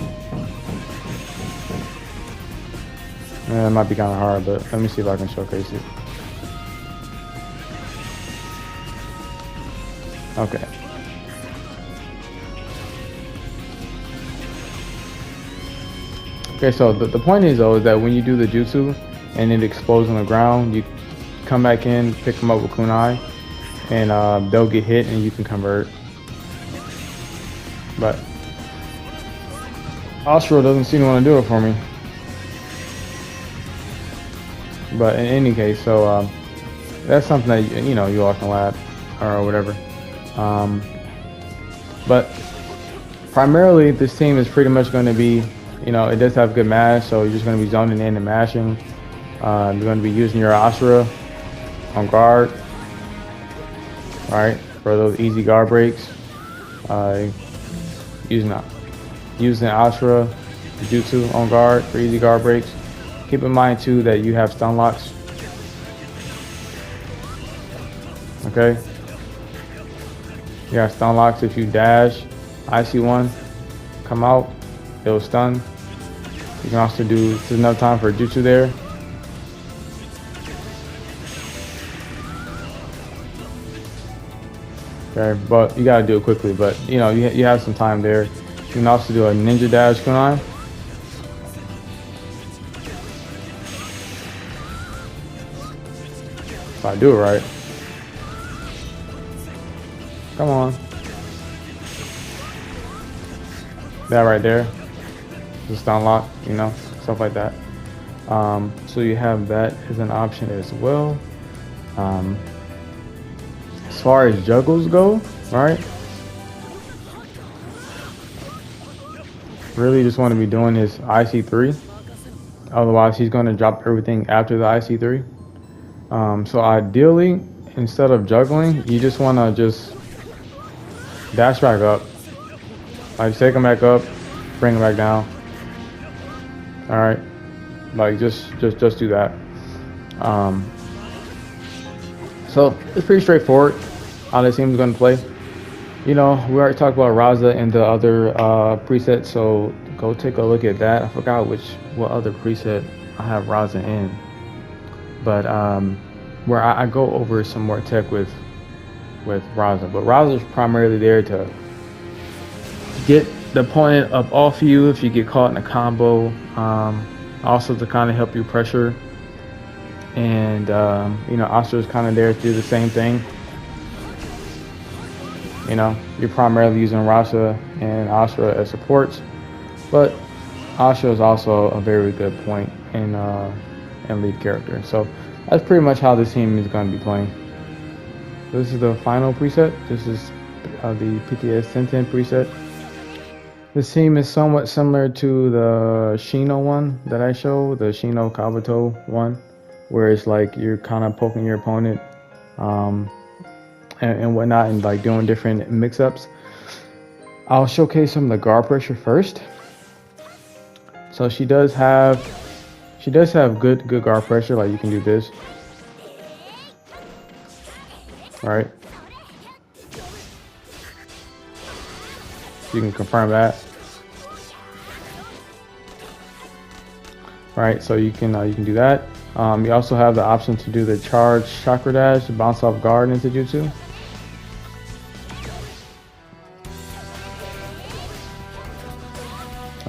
It might be kind of hard, but let me see if I can showcase it. Okay. Okay, so the point is though is that when you do the jutsu, and it explodes on the ground, you come back in, pick them up with kunai, and they'll get hit and you can convert. But Asura doesn't seem to want to do it for me. But in any case, so that's something that you know you all can lab or whatever. But primarily, this team is pretty much going to be, you know, it does have good mash, so you're just going to be zoning in and mashing. You're going to be using your Asura on guard, right, for those easy guard breaks. Using Asura jutsu on guard for easy guard breaks. Keep in mind too that you have stun locks. Okay. You have stun locks. If you dash, IC1, come out, it'll stun. You can also do, there's enough time for a jutsu there. Okay, but you gotta do it quickly. But you know, you have some time there. You can also do a ninja dash kunai. If I do it right. Come on. That right there. Just stun lock, you know, stuff like that. So you have that as an option as well. As far as juggles go, right? Really just want to be doing his IC3. Otherwise, he's going to drop everything after the IC3. So ideally, instead of juggling, you just want to just dash back up. Like, take him back up, bring him back down. All right, like just do that. So it's pretty straightforward how this team is going to play. You know, we already talked about Raza and the other preset, so go take a look at that. I forgot what other preset I have Raza in, but where I go over some more tech with Raza. But Raza is primarily there to get the opponent up off you if you get caught in a combo. Also to kind of help you pressure. And you know, Asura is kind of there to do the same thing. You know, you're primarily using Raza and Asura as supports, but Asura is also a very good point and lead character. So that's pretty much how this team is going to be playing. This is the final preset. This is the PTS TenTen Preset. This team is somewhat similar to the Shino one that I showed, the Shino Kabuto one, where it's like you're kind of poking your opponent and whatnot, and like doing different mix-ups. I'll showcase some of the guard pressure first. So she does have good guard pressure. Like, you can do this, right? You can confirm that, right? So you can do that. You also have the option to do the charge chakra dash, bounce off guard into jutsu.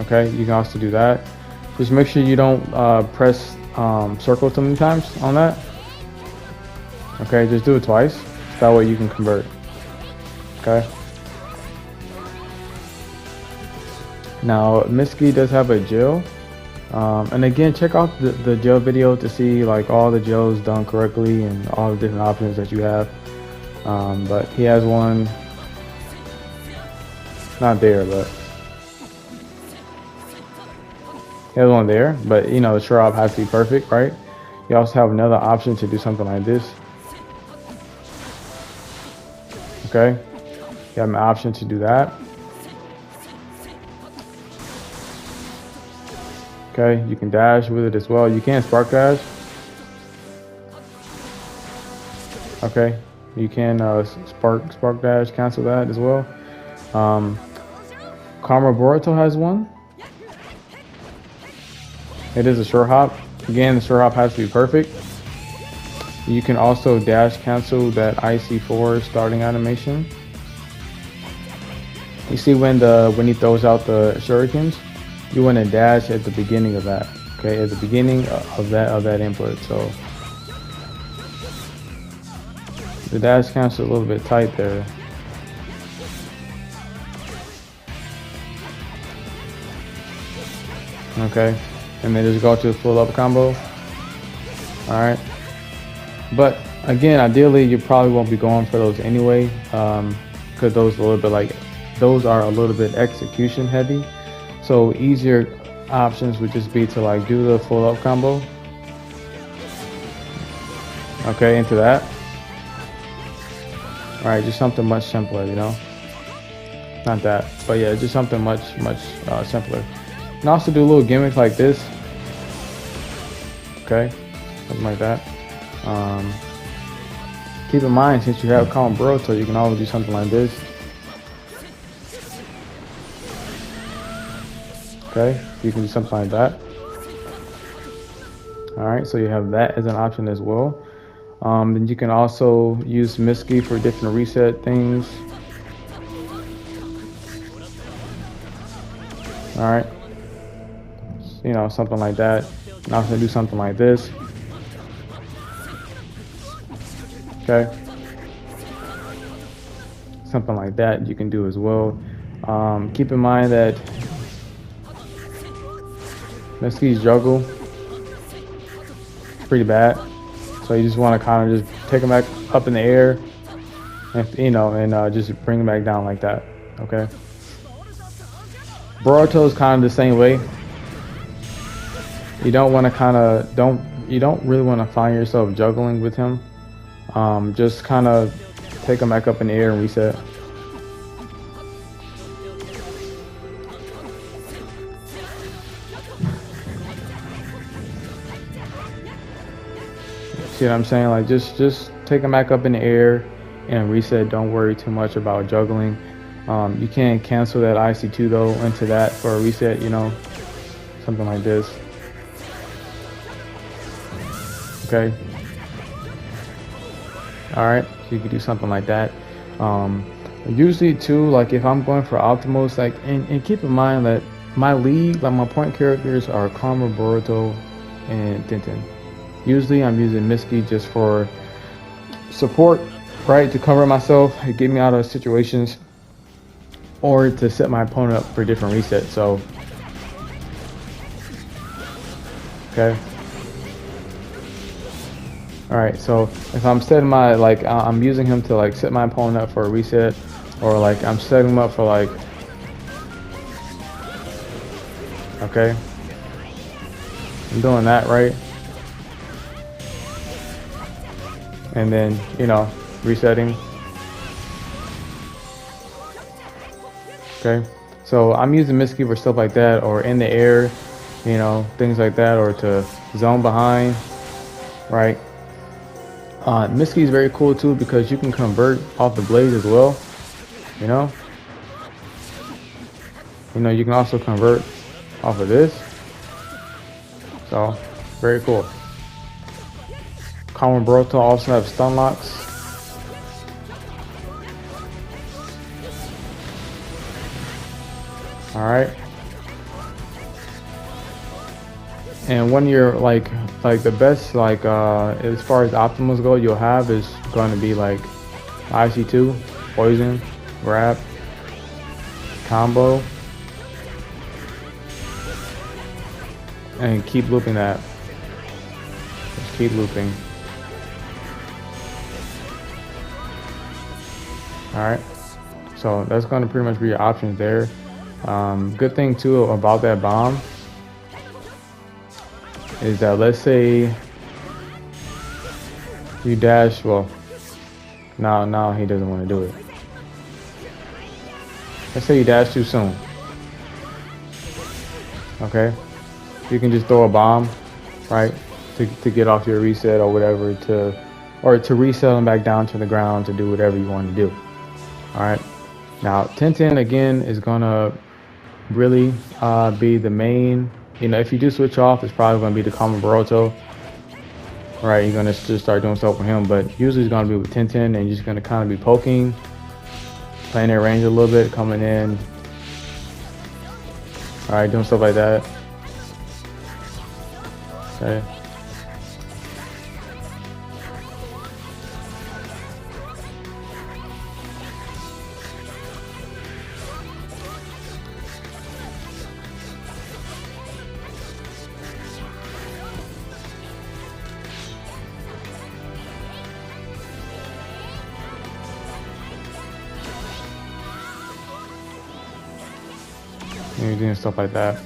Okay, you can also do that. Just make sure you don't press circle too many times on that. Okay, just do it twice. That way you can convert. Okay. Now, Mitsuki does have a gel. And again, check out the gel video to see like all the gels done correctly and all the different options that you have. But he has one, not there, but he has one there. But you know, the shrub has to be perfect, right? You also have another option to do something like this. Okay, you have an option to do that. Okay, you can dash with it as well. You can spark dash. Okay, you can spark dash, cancel that as well. Karma Boruto has one. It is a short hop. Again, the short hop has to be perfect. You can also dash cancel that IC4 starting animation. You see when he throws out the shurikens, you want to dash at the beginning of that. okay, at the beginning of that input. So the dash cancel a little bit tight there. Okay, and then just go to the full up combo. All right, but again, ideally you probably won't be going for those anyway, because those are a little bit execution heavy. So easier options would just be to like do the full up combo. Okay, into that. All right, just something much simpler, you know. Not that, but yeah, just something much simpler. You can also do a little gimmick like this. Okay, something like that. Keep in mind, since you have Kamen Boruto, you can always do something like this. Okay, you can do something like that. All right, so you have that as an option as well. Then you can also use Mitsuki for different reset things. All right, you know, something like that. You can also do something like this. Okay, something like that you can do as well. Keep in mind that Mitsuki's juggle is pretty bad, so you just want to kind of just take him back up in the air, and you know, and just bring him back down like that. Okay. Boruto is kind of the same way. You don't want to you don't really want to find yourself juggling with him. Just kind of take him back up in the air and reset. See what I'm saying? Like just take him back up in the air and reset. Don't worry too much about juggling. You can cancel that IC2 though into that for a reset, you know, something like this. Okay. All right, so you can do something like that. Usually too, like if I'm going for optimals, like and keep in mind that my lead, like my point characters are Kamen, Boruto, and TenTen. Usually I'm using Mitsuki just for support, right, to cover myself, get me out of situations, or to set my opponent up for different resets. So, okay. All right, so if I'm setting my, I'm using him to like set my opponent up for a reset, or like I'm setting him up for like, okay, I'm doing that, right? And then, you know, resetting. Okay, so I'm using Mitsuki for stuff like that, or in the air, you know, things like that, or to zone behind, right? Mitsuki is very cool too because you can convert off the blades as well, you know. You can also convert off of this, so very cool. Kamen Boruto also have stun locks. All right. And when you're like the best, as far as optimals go, you'll have is going to be like IC2, poison, grab, combo, and keep looping that. Just keep looping. All right. So that's going to pretty much be your options there. Good thing too about that bomb is that, let's say you dash, well, now he doesn't want to do it. Let's say you dash too soon. Okay, you can just throw a bomb, right, to get off your reset or whatever, to reset them back down to the ground to do whatever you want to do. All right, now TenTen again is gonna really be the main. If you do switch off, it's probably going to be the Kamen Boruto. Right, you're going to just start doing stuff with him, but usually it's going to be with TenTen, and you're just going to kind of be poking, playing their range a little bit, coming in. All right, doing stuff like that. Okay. And you're doing stuff like that.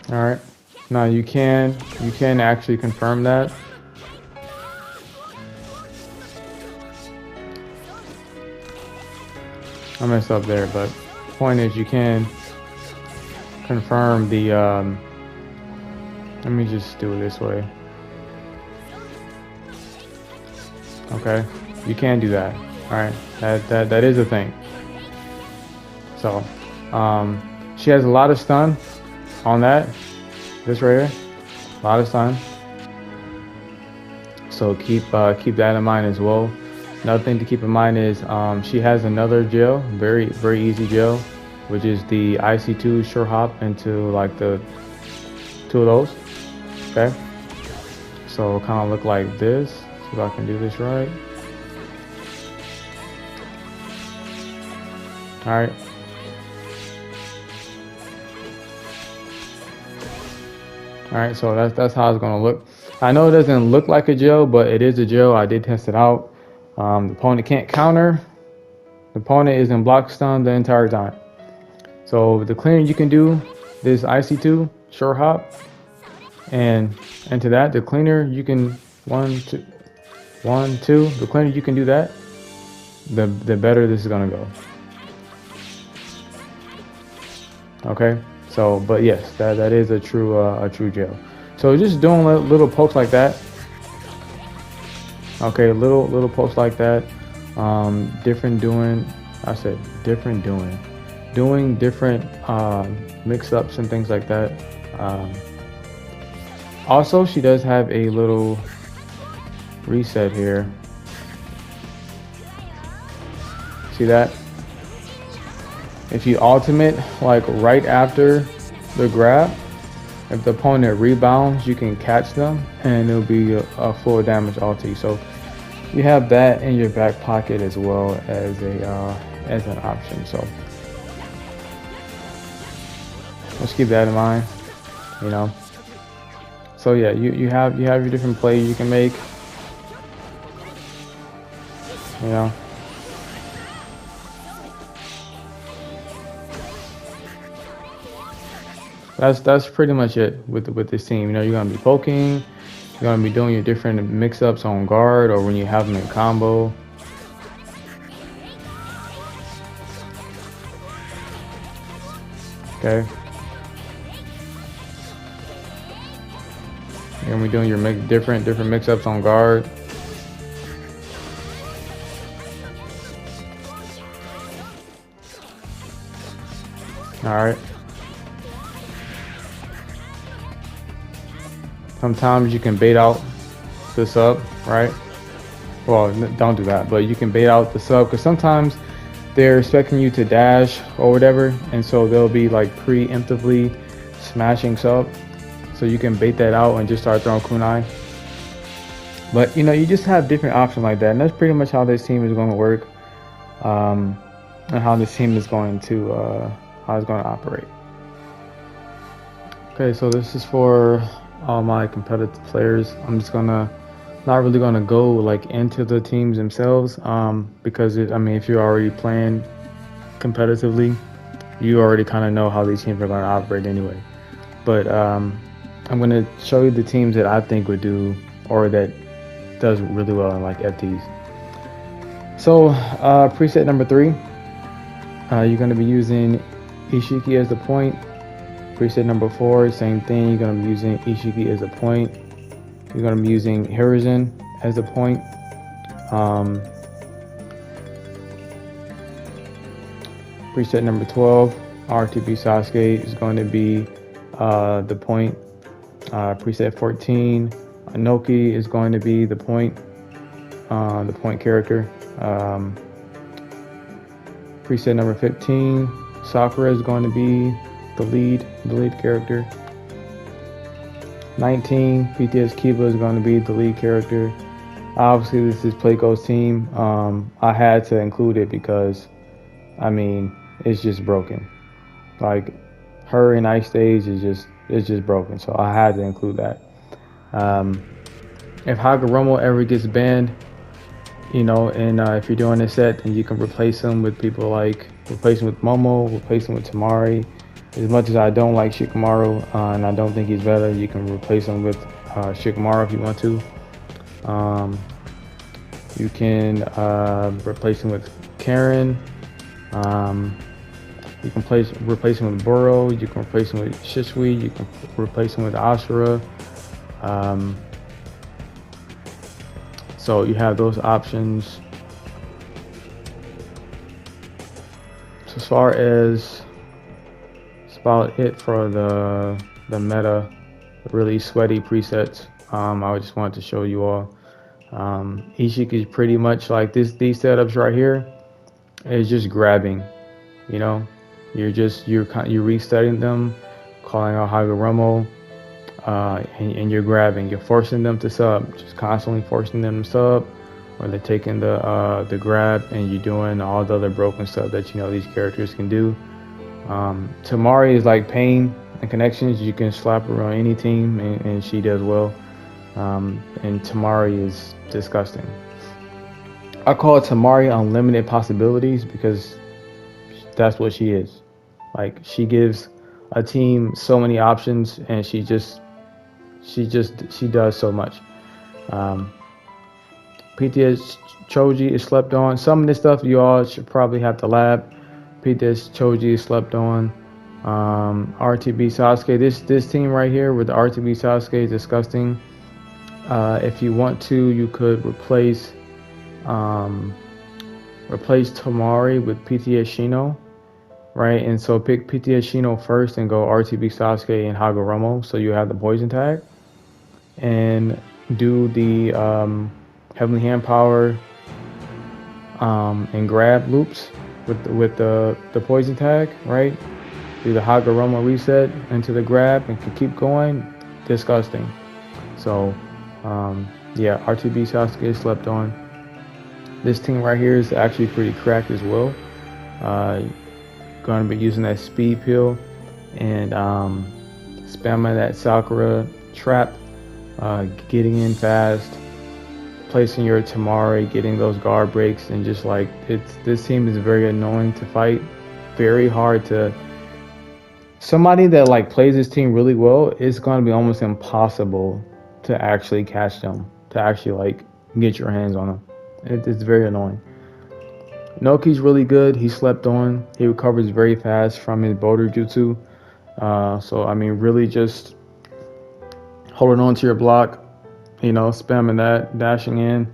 All right. Now you can actually confirm that. I messed up there, but the point is you can confirm the. Let me just do it this way. Okay, you can do that. All right, that is a thing. So, she has a lot of stun on that. This right here, a lot of stun. So keep that in mind as well. Another thing to keep in mind is she has another gel, very easy gel, which is the IC2 short hop into like the two of those. Okay, so kind of look like this. See if I can do this right. All right. All right, so that's how it's gonna look. I know it doesn't look like a gel, but it is a gel. I did test it out. The opponent can't counter. The opponent is in block stun the entire time. So the cleaner you can do this IC2 short hop, and into that the cleaner you can 1 2 the cleaner you can do that, the better this is gonna go. Okay. So, but yes, that is a true gel. So just doing little pokes like that. Okay, little pokes like that. Doing different mix-ups and things like that. Also, she does have a little reset here. See that? If you ultimate like right after the grab, if the opponent rebounds, you can catch them and it'll be a full damage ulti. So you have that in your back pocket as well as an option. So let's keep that in mind, you know. So yeah, you have your different plays you can make, you know. That's pretty much it with this team. You know, you're gonna be poking, you're gonna be doing your different mix-ups on guard or when you have them in combo. Okay. You're gonna be doing your different mix-ups on guard. All right. Sometimes you can bait out the sub, right? Well, don't do that, but you can bait out the sub because sometimes they're expecting you to dash or whatever, and so they'll be like preemptively smashing sub. So you can bait that out and just start throwing kunai. But you know, you just have different options like that, and that's pretty much how this team is going to work, and how this team is going to operate. Okay, so this is for all my competitive players. I'm just not really gonna go like into the teams themselves, because I mean, if you're already playing competitively, you already kind of know how these teams are going to operate anyway. But I'm gonna show you the teams that I think would do, or that does really well in like FTs. So preset number 3, you're gonna be using Ishiki as the point. Preset number 4, same thing, you're going to be using Ishiki as a point. You're going to be using Hiruzen as the point. Preset number 12, RTB Sasuke, is going to be the point. Preset 14, Inoki is going to be the point character. Preset number 15, Sakura is going to be the lead character. 19, PTS Kiba is going to be the lead character. Obviously, this is Playco's team. I had to include it because, I mean, it's just broken. Like, her in Ice Stage is just broken. So I had to include that. If Hagoromo ever gets banned, you know, and if you're doing a set, then you can replace him with people like, replace him with Momo, replace him with Tamari. As much as I don't like Shikamaru, and I don't think he's better, you can replace him with Shikamaru if you want to. You can replace him with Kirin. You can replace him with Buro. You can replace him with Shisui. You can replace him with Ashura. So you have those options. So as far as it's about it for the meta, really sweaty presets. I just wanted to show you all. Ishik is pretty much like this. These setups right here is just grabbing. You know, you're resetting them, calling out Hagoromo, and you're grabbing. You're forcing them to sub, just constantly forcing them to sub, or they're taking the grab, and you're doing all the other broken stuff that you know these characters can do. Tamari is like Pain and Connections. You can slap her on any team, and she does well. And Tamari is disgusting. I call it Tamari Unlimited Possibilities because that's what she is. Like, she gives a team so many options, and she does so much. PTS Choji is slept on. Some of this stuff you all should probably have to lab. PTS Choji is slept on. RTB Sasuke. This team right here with the RTB Sasuke is disgusting. If you want to, you could replace Tamari with PTS Shino, right? And so pick PTS Shino first and go RTB Sasuke and Hagoromo, so you have the poison tag, and do the Heavenly Hand Power and grab loops with the poison tag, right? Do the Hagoromo reset into the grab and can keep going. Disgusting. So yeah, RTB Sasuke is slept on. This team right here is actually pretty cracked as well. Going to be using that speed pill and spamming that Sakura trap, getting in fast, placing your Tamari, getting those guard breaks, and just like this team is very annoying to fight, very hard to. Somebody that like plays this team really well, it's going to be almost impossible to actually catch them, to actually like get your hands on them. It's very annoying. Noki's really good. He slept on. He recovers very fast from his boulder jutsu. So I mean, really just holding on to your block, you know, spamming that, dashing in.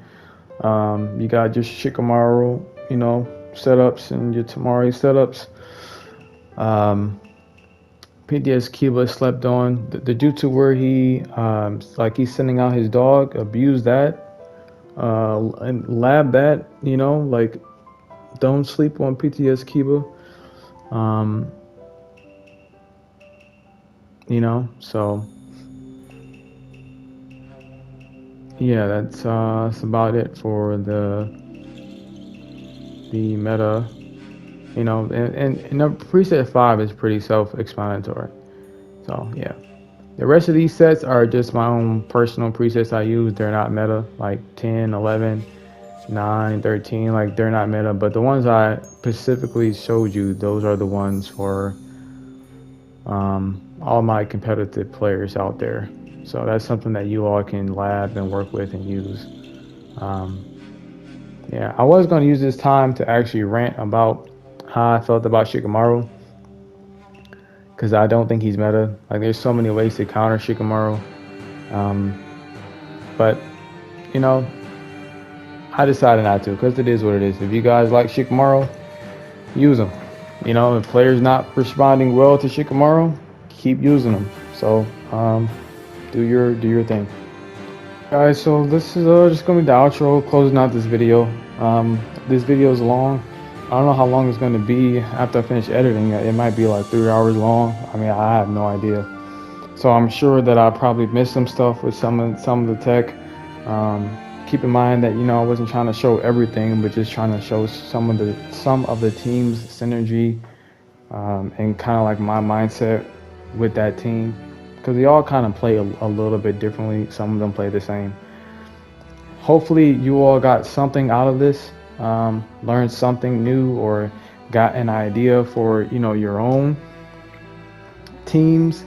You got your Shikamaru, you know, setups and your Tamari setups. PTS Kiba slept on. The jutsu where he like he's sending out his dog, abuse that. And lab that, you know, like don't sleep on PTS Kiba. You know, so yeah, that's about it for the meta. You know, and the preset 5 is pretty self-explanatory. So yeah, the rest of these sets are just my own personal presets I use. They're not meta, like 10, 11, 9, 13, like they're not meta. But the ones I specifically showed you, those are the ones for all my competitive players out there. So that's something that you all can lab and work with and use. Yeah, I was going to use this time to actually rant about how I felt about Shikamaru, because I don't think he's meta. Like, there's so many ways to counter Shikamaru. But you know, I decided not to because it is what it is. If you guys like Shikamaru, use them. You know, if players not responding well to Shikamaru, keep using them. So do your thing. Guys, so this is just gonna be the outro, closing out this video. This video is long. I don't know how long it's gonna be after I finish editing. It might be like 3 hours long. I mean, I have no idea. So I'm sure that I probably missed some stuff with some of the tech. Keep in mind that I wasn't trying to show everything, but just trying to show some of the team's synergy, and kind of like my mindset with that team, because they all kind of play a little bit differently. Some of them play the same. Hopefully you all got something out of this, learned something new, or got an idea for your own teams.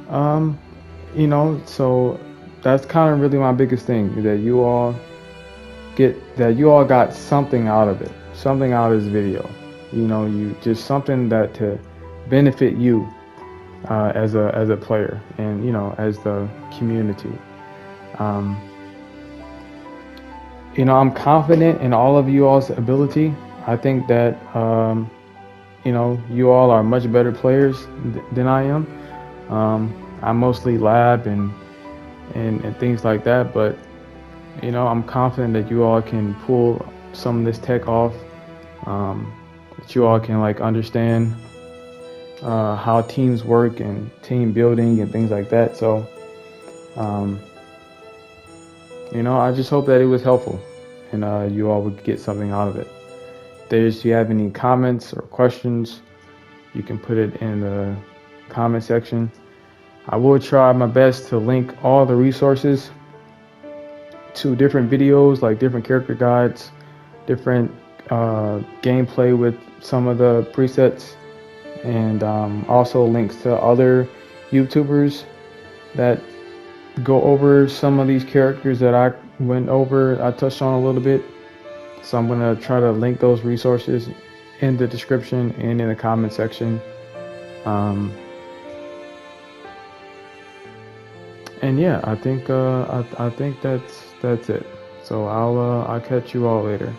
So that's kind of really my biggest thing, that you all got something out of it, something out of this video. You just something that to benefit you as a player, and as the community. I'm confident in all of you all's ability. I think that you all are much better players than I am. I mostly lab and things like that, but I'm confident that you all can pull some of this tech off, that you all can understand how teams work and team building and things like that. So I just hope that it was helpful, and you all would get something out of it. If you have any comments or questions, you can put it in the comment section. I will try my best to link all the resources to different videos, like different character guides, different gameplay with some of the presets, and also links to other YouTubers that go over some of these characters that I touched on a little bit. So I'm gonna try to link those resources in the description and in the comment section. And yeah, I think that's it. So I'll catch you all later.